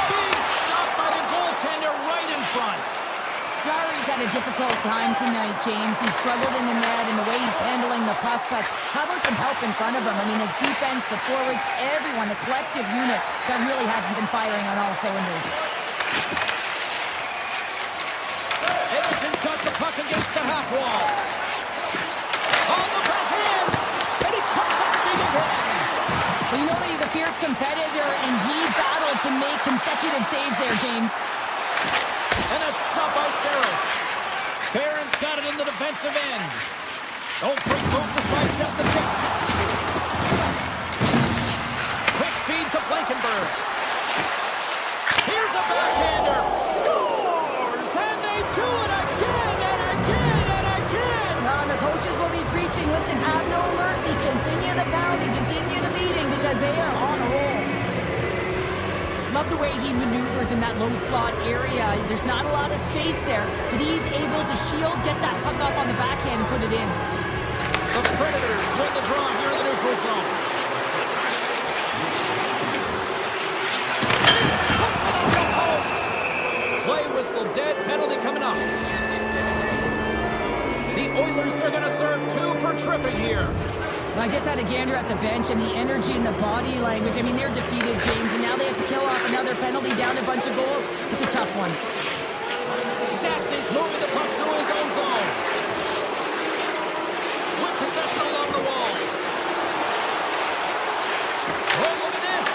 Big stop by the goaltender right in front. Jarry's had a difficult time tonight, James. He's struggled in the net and the way he's handling the puck, but how about some help in front of him? I mean, his defense, the forwards, everyone, the collective unit that really hasn't been firing on all cylinders. Edmonton's got the puck against the half wall. On the backhand, and he comes up big again. Well, you know that he's a fierce competitor, and he battled to make consecutive saves there, James. And that's stopped by Saros. Barron's got it in the defensive end. Don't quick move to sidestep the check. Quick feed to Blankenberg. Here's a backhander. Scores! And they do it again and again and again. Now, the coaches will be preaching, listen, have no mercy. Continue the pounding, continue the beating, because they are on a roll. Love the way he maneuvers in that low slot area. There's not a lot of space there, but he's able to shield, get that puck up on the backhand and put it in. The Predators win the draw here in the neutral zone. Puts it off the post. Play whistle dead, penalty coming up. The Oilers are going to serve 2 for tripping here. I just had a gander at the bench and the energy and the body language. I mean, they're defeated, James, and now they have to kill off another penalty, down a bunch of goals. It's a tough one. Stasny's moving the puck through his own zone. With possession along the wall. Oh, look at this.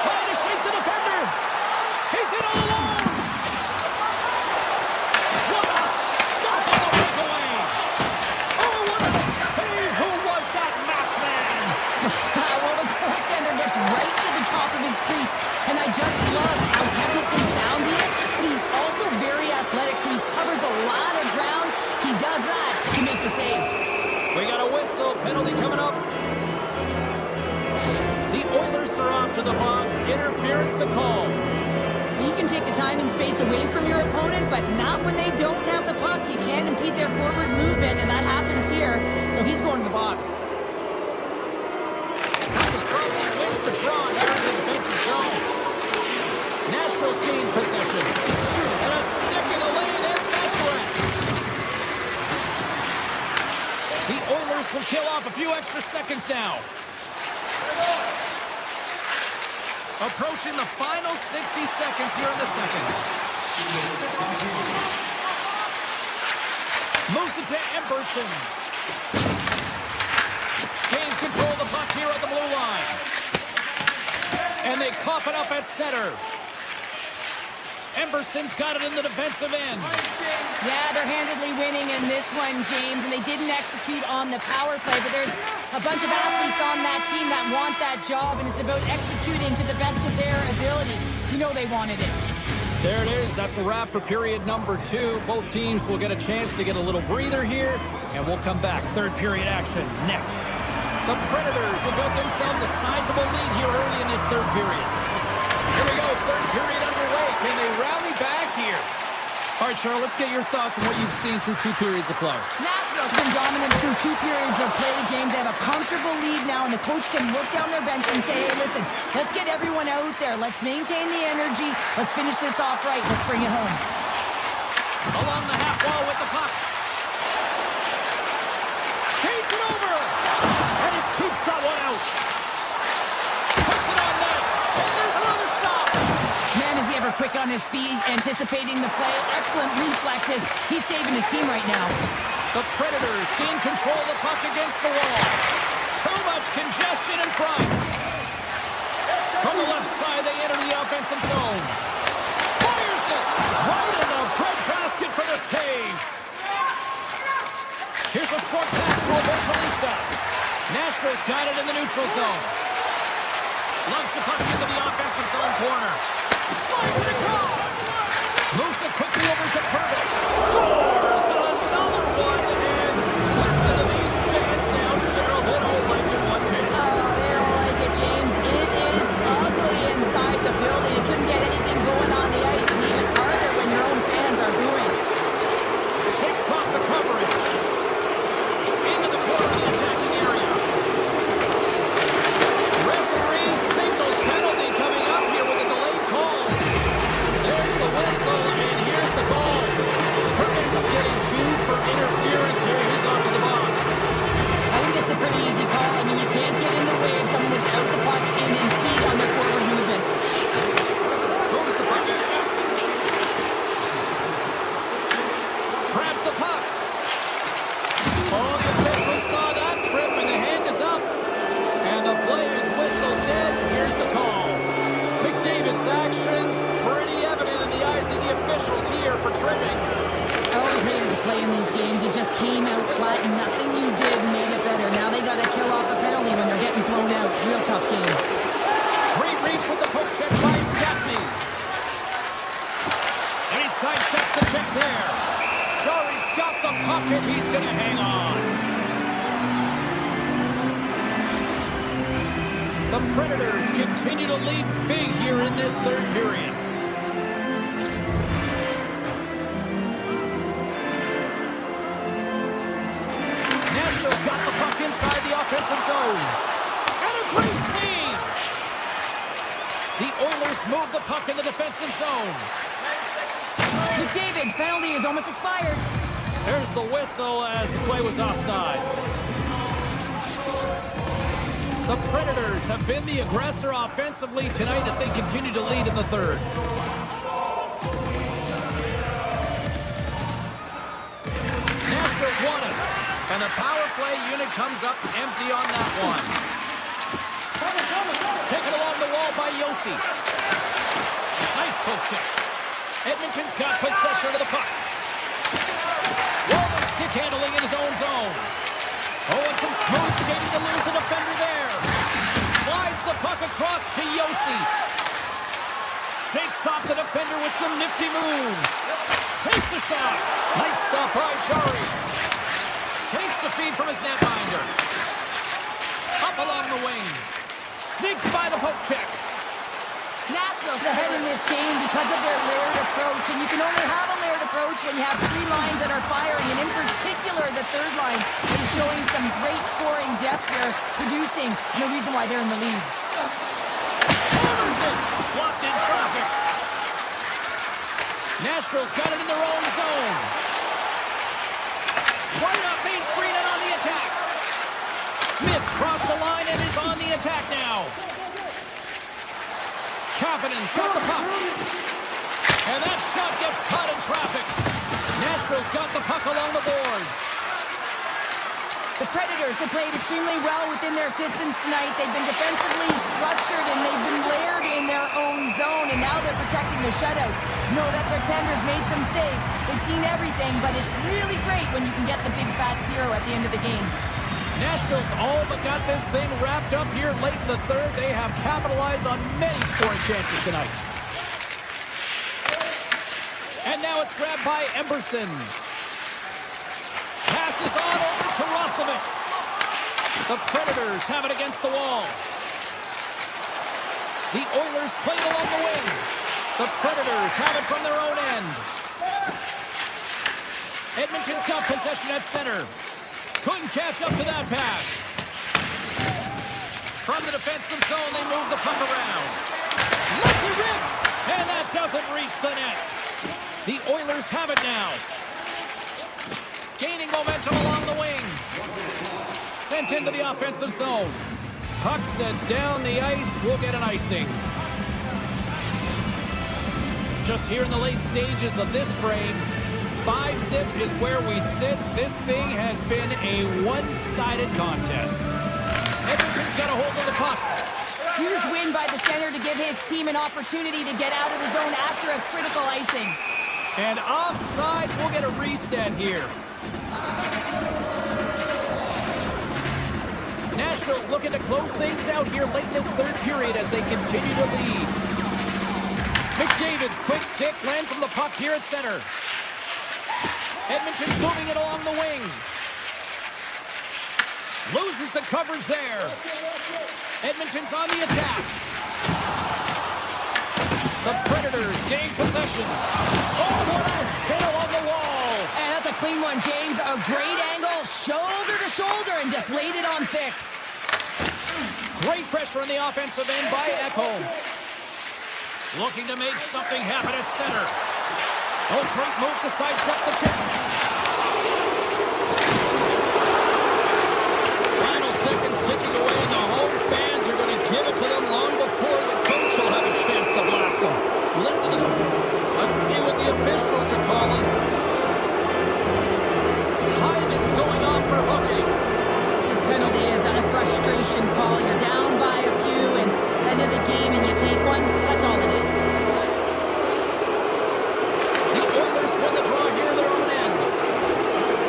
Trying to shake the defender. He's in all alone. What a stop on the breakaway. Oh, what a save. Who was that masked man? Well, the goaltender gets right to the top of his crease, and I just love how technically sound he is, but he's also very athletic, so he covers a lot of ground. He does that to make the save. We got a whistle. Penalty coming up. The Oilers are off to the box. Interference the call. You can take the time and space away from your opponent, but not when they don't have the puck. You can't impede their forward movement, and that happens here, so he's going to the box. Marcus Crosby wins the draw here in the defensive zone. Nashville's gained possession. And a stick in the lane ends that threat. The Oilers will kill off a few extra seconds now. Approaching the final 60 seconds here in the second. Moves it to Emberson. Gains control of the puck here at the blue line. And they cough it up at center. Emberson's got it in the defensive end. Yeah, they're handedly winning in this one, James, and they didn't execute on the power play, but there's a bunch of athletes on that team that want that job, and it's about executing to the best of their ability. You know they wanted it. There it is. That's a wrap for period number 2. Both teams will get a chance to get a little breather here, and we'll come back. Third period action next. The Predators have built themselves a sizable lead here early in this third period. Here we go. Third period underway. Can they rally back here? All right, Cheryl, let's get your thoughts on what you've seen through 2 periods of play. Nashville's been dominant through 2 periods of play, James. They have a comfortable lead now, and the coach can look down their bench and say, hey, listen, let's get everyone out there. Let's maintain the energy. Let's finish this off right. Let's bring it home. Along the half wall with the puck. Feeds it over. And he keeps that one out. Puts it on net. And there's another stop. Man, is he ever quick on his feet, anticipating the play. Excellent reflexes. He's saving his team right now. The Predators gain control of the puck against the wall. Too much congestion in front. From the left side, they enter the offensive zone. Fires it right in the breadbasket for the save. Here's a short pass to Evangelista. Nashville's got it in the neutral zone. Loves the puck into the offensive zone corner. Slides it across. Moves it quickly over to Purvis. Scores another one. And listen to these fans now, Cheryl. They don't like it one bit. Oh, they don't like it, James. It is ugly inside the building. You couldn't get anything going on the ice, and even harder when your own fans are booing. Shakes off the coverage. Into the corner of the attacking area. Referee signals penalty coming up here with a delayed call. There's the whistle, and here's the goal. Ref's actions pretty evident in the eyes of the officials here for tripping. I always hated to play in these games. You just came out flat and nothing you did made it better. Now they got to kill off a penalty when they're getting blown out. Real tough game. Great reach with the poke check by Stastny. And he sidesteps the check there. Jari's got the puck and he's going to hang on. The Predators continue to lead big here in this third period. Nashville's got the puck inside the offensive zone. And a great save! The Oilers move the puck in the defensive zone. McDavid's penalty is almost expired. There's the whistle as the play was offside. The Predators have been the aggressor offensively tonight as they continue to lead in the third. Nashville's won it. And the power play unit comes up empty on that one. Taken along the wall by Yossi. Nice poke check. Edmonton's got possession of the puck. Walden stick handling in his own zone. Oh, and some smooth skating to lose the defender there. Slides the puck across to Yossi. Shakes off the defender with some nifty moves. Takes a shot. Nice stop by Jari. Takes the feed from his netminder. Up along the wing. Sneaks by the poke check. Nashville's ahead in this game because of their layered approach, and you can only have a layered approach when you have three lines that are firing, and in particular, the third line is showing some great scoring depth here, producing, and the reason why they're in the lead. Emerson blocked in traffic. Nashville's got it in their own zone. Right up Main Street and on the attack. Smith crossed the line and is on the attack now. Kapanen's got the puck. And that shot gets caught in traffic. Nashville's got the puck along the boards. The Predators have played extremely well within their systems tonight. They've been defensively structured and they've been layered in their own zone, and now they're protecting the shutout. Know that their tenders made some saves. They've seen everything, but it's really great when you can get the big fat zero at the end of the game. Nashville's all but got this thing wrapped up here late in the third. They have capitalized on many scoring chances tonight. And now it's grabbed by Emberson. Passes on over to Roslovic. The Predators have it against the wall. The Oilers play it along the wing. The Predators have it from their own end. Edmonton's got possession at center. Couldn't catch up to that pass. From the defensive zone, they move the puck around. Lets it rip, and that doesn't reach the net. The Oilers have it now. Gaining momentum along the wing. Sent into the offensive zone. Puck set down the ice. We'll get an icing. Just here in the late stages of this frame, 5-zip is where we sit. This thing has been a one-sided contest. Edmonton's got a hold of the puck. Huge win by the center to give his team an opportunity to get out of the zone after a critical icing. And offside, we'll get a reset here. Nashville's looking to close things out here late in this third period as they continue to lead. McDavid's quick stick lands on the puck here at center. Edmonton's moving it along the wing. Loses the coverage there. Edmonton's on the attack. The Predators gain possession. Oh, what a hit along the wall. And that's a clean one, James. A great angle, shoulder to shoulder, and just laid it on thick. Great pressure on the offensive end by Ekholm. Looking to make something happen at center. Oh, great move to sidestep the check. Final seconds ticking away, and the home fans are going to give it to them long before the coach will have a chance to blast them. Listen to them. Let's see what the officials are calling.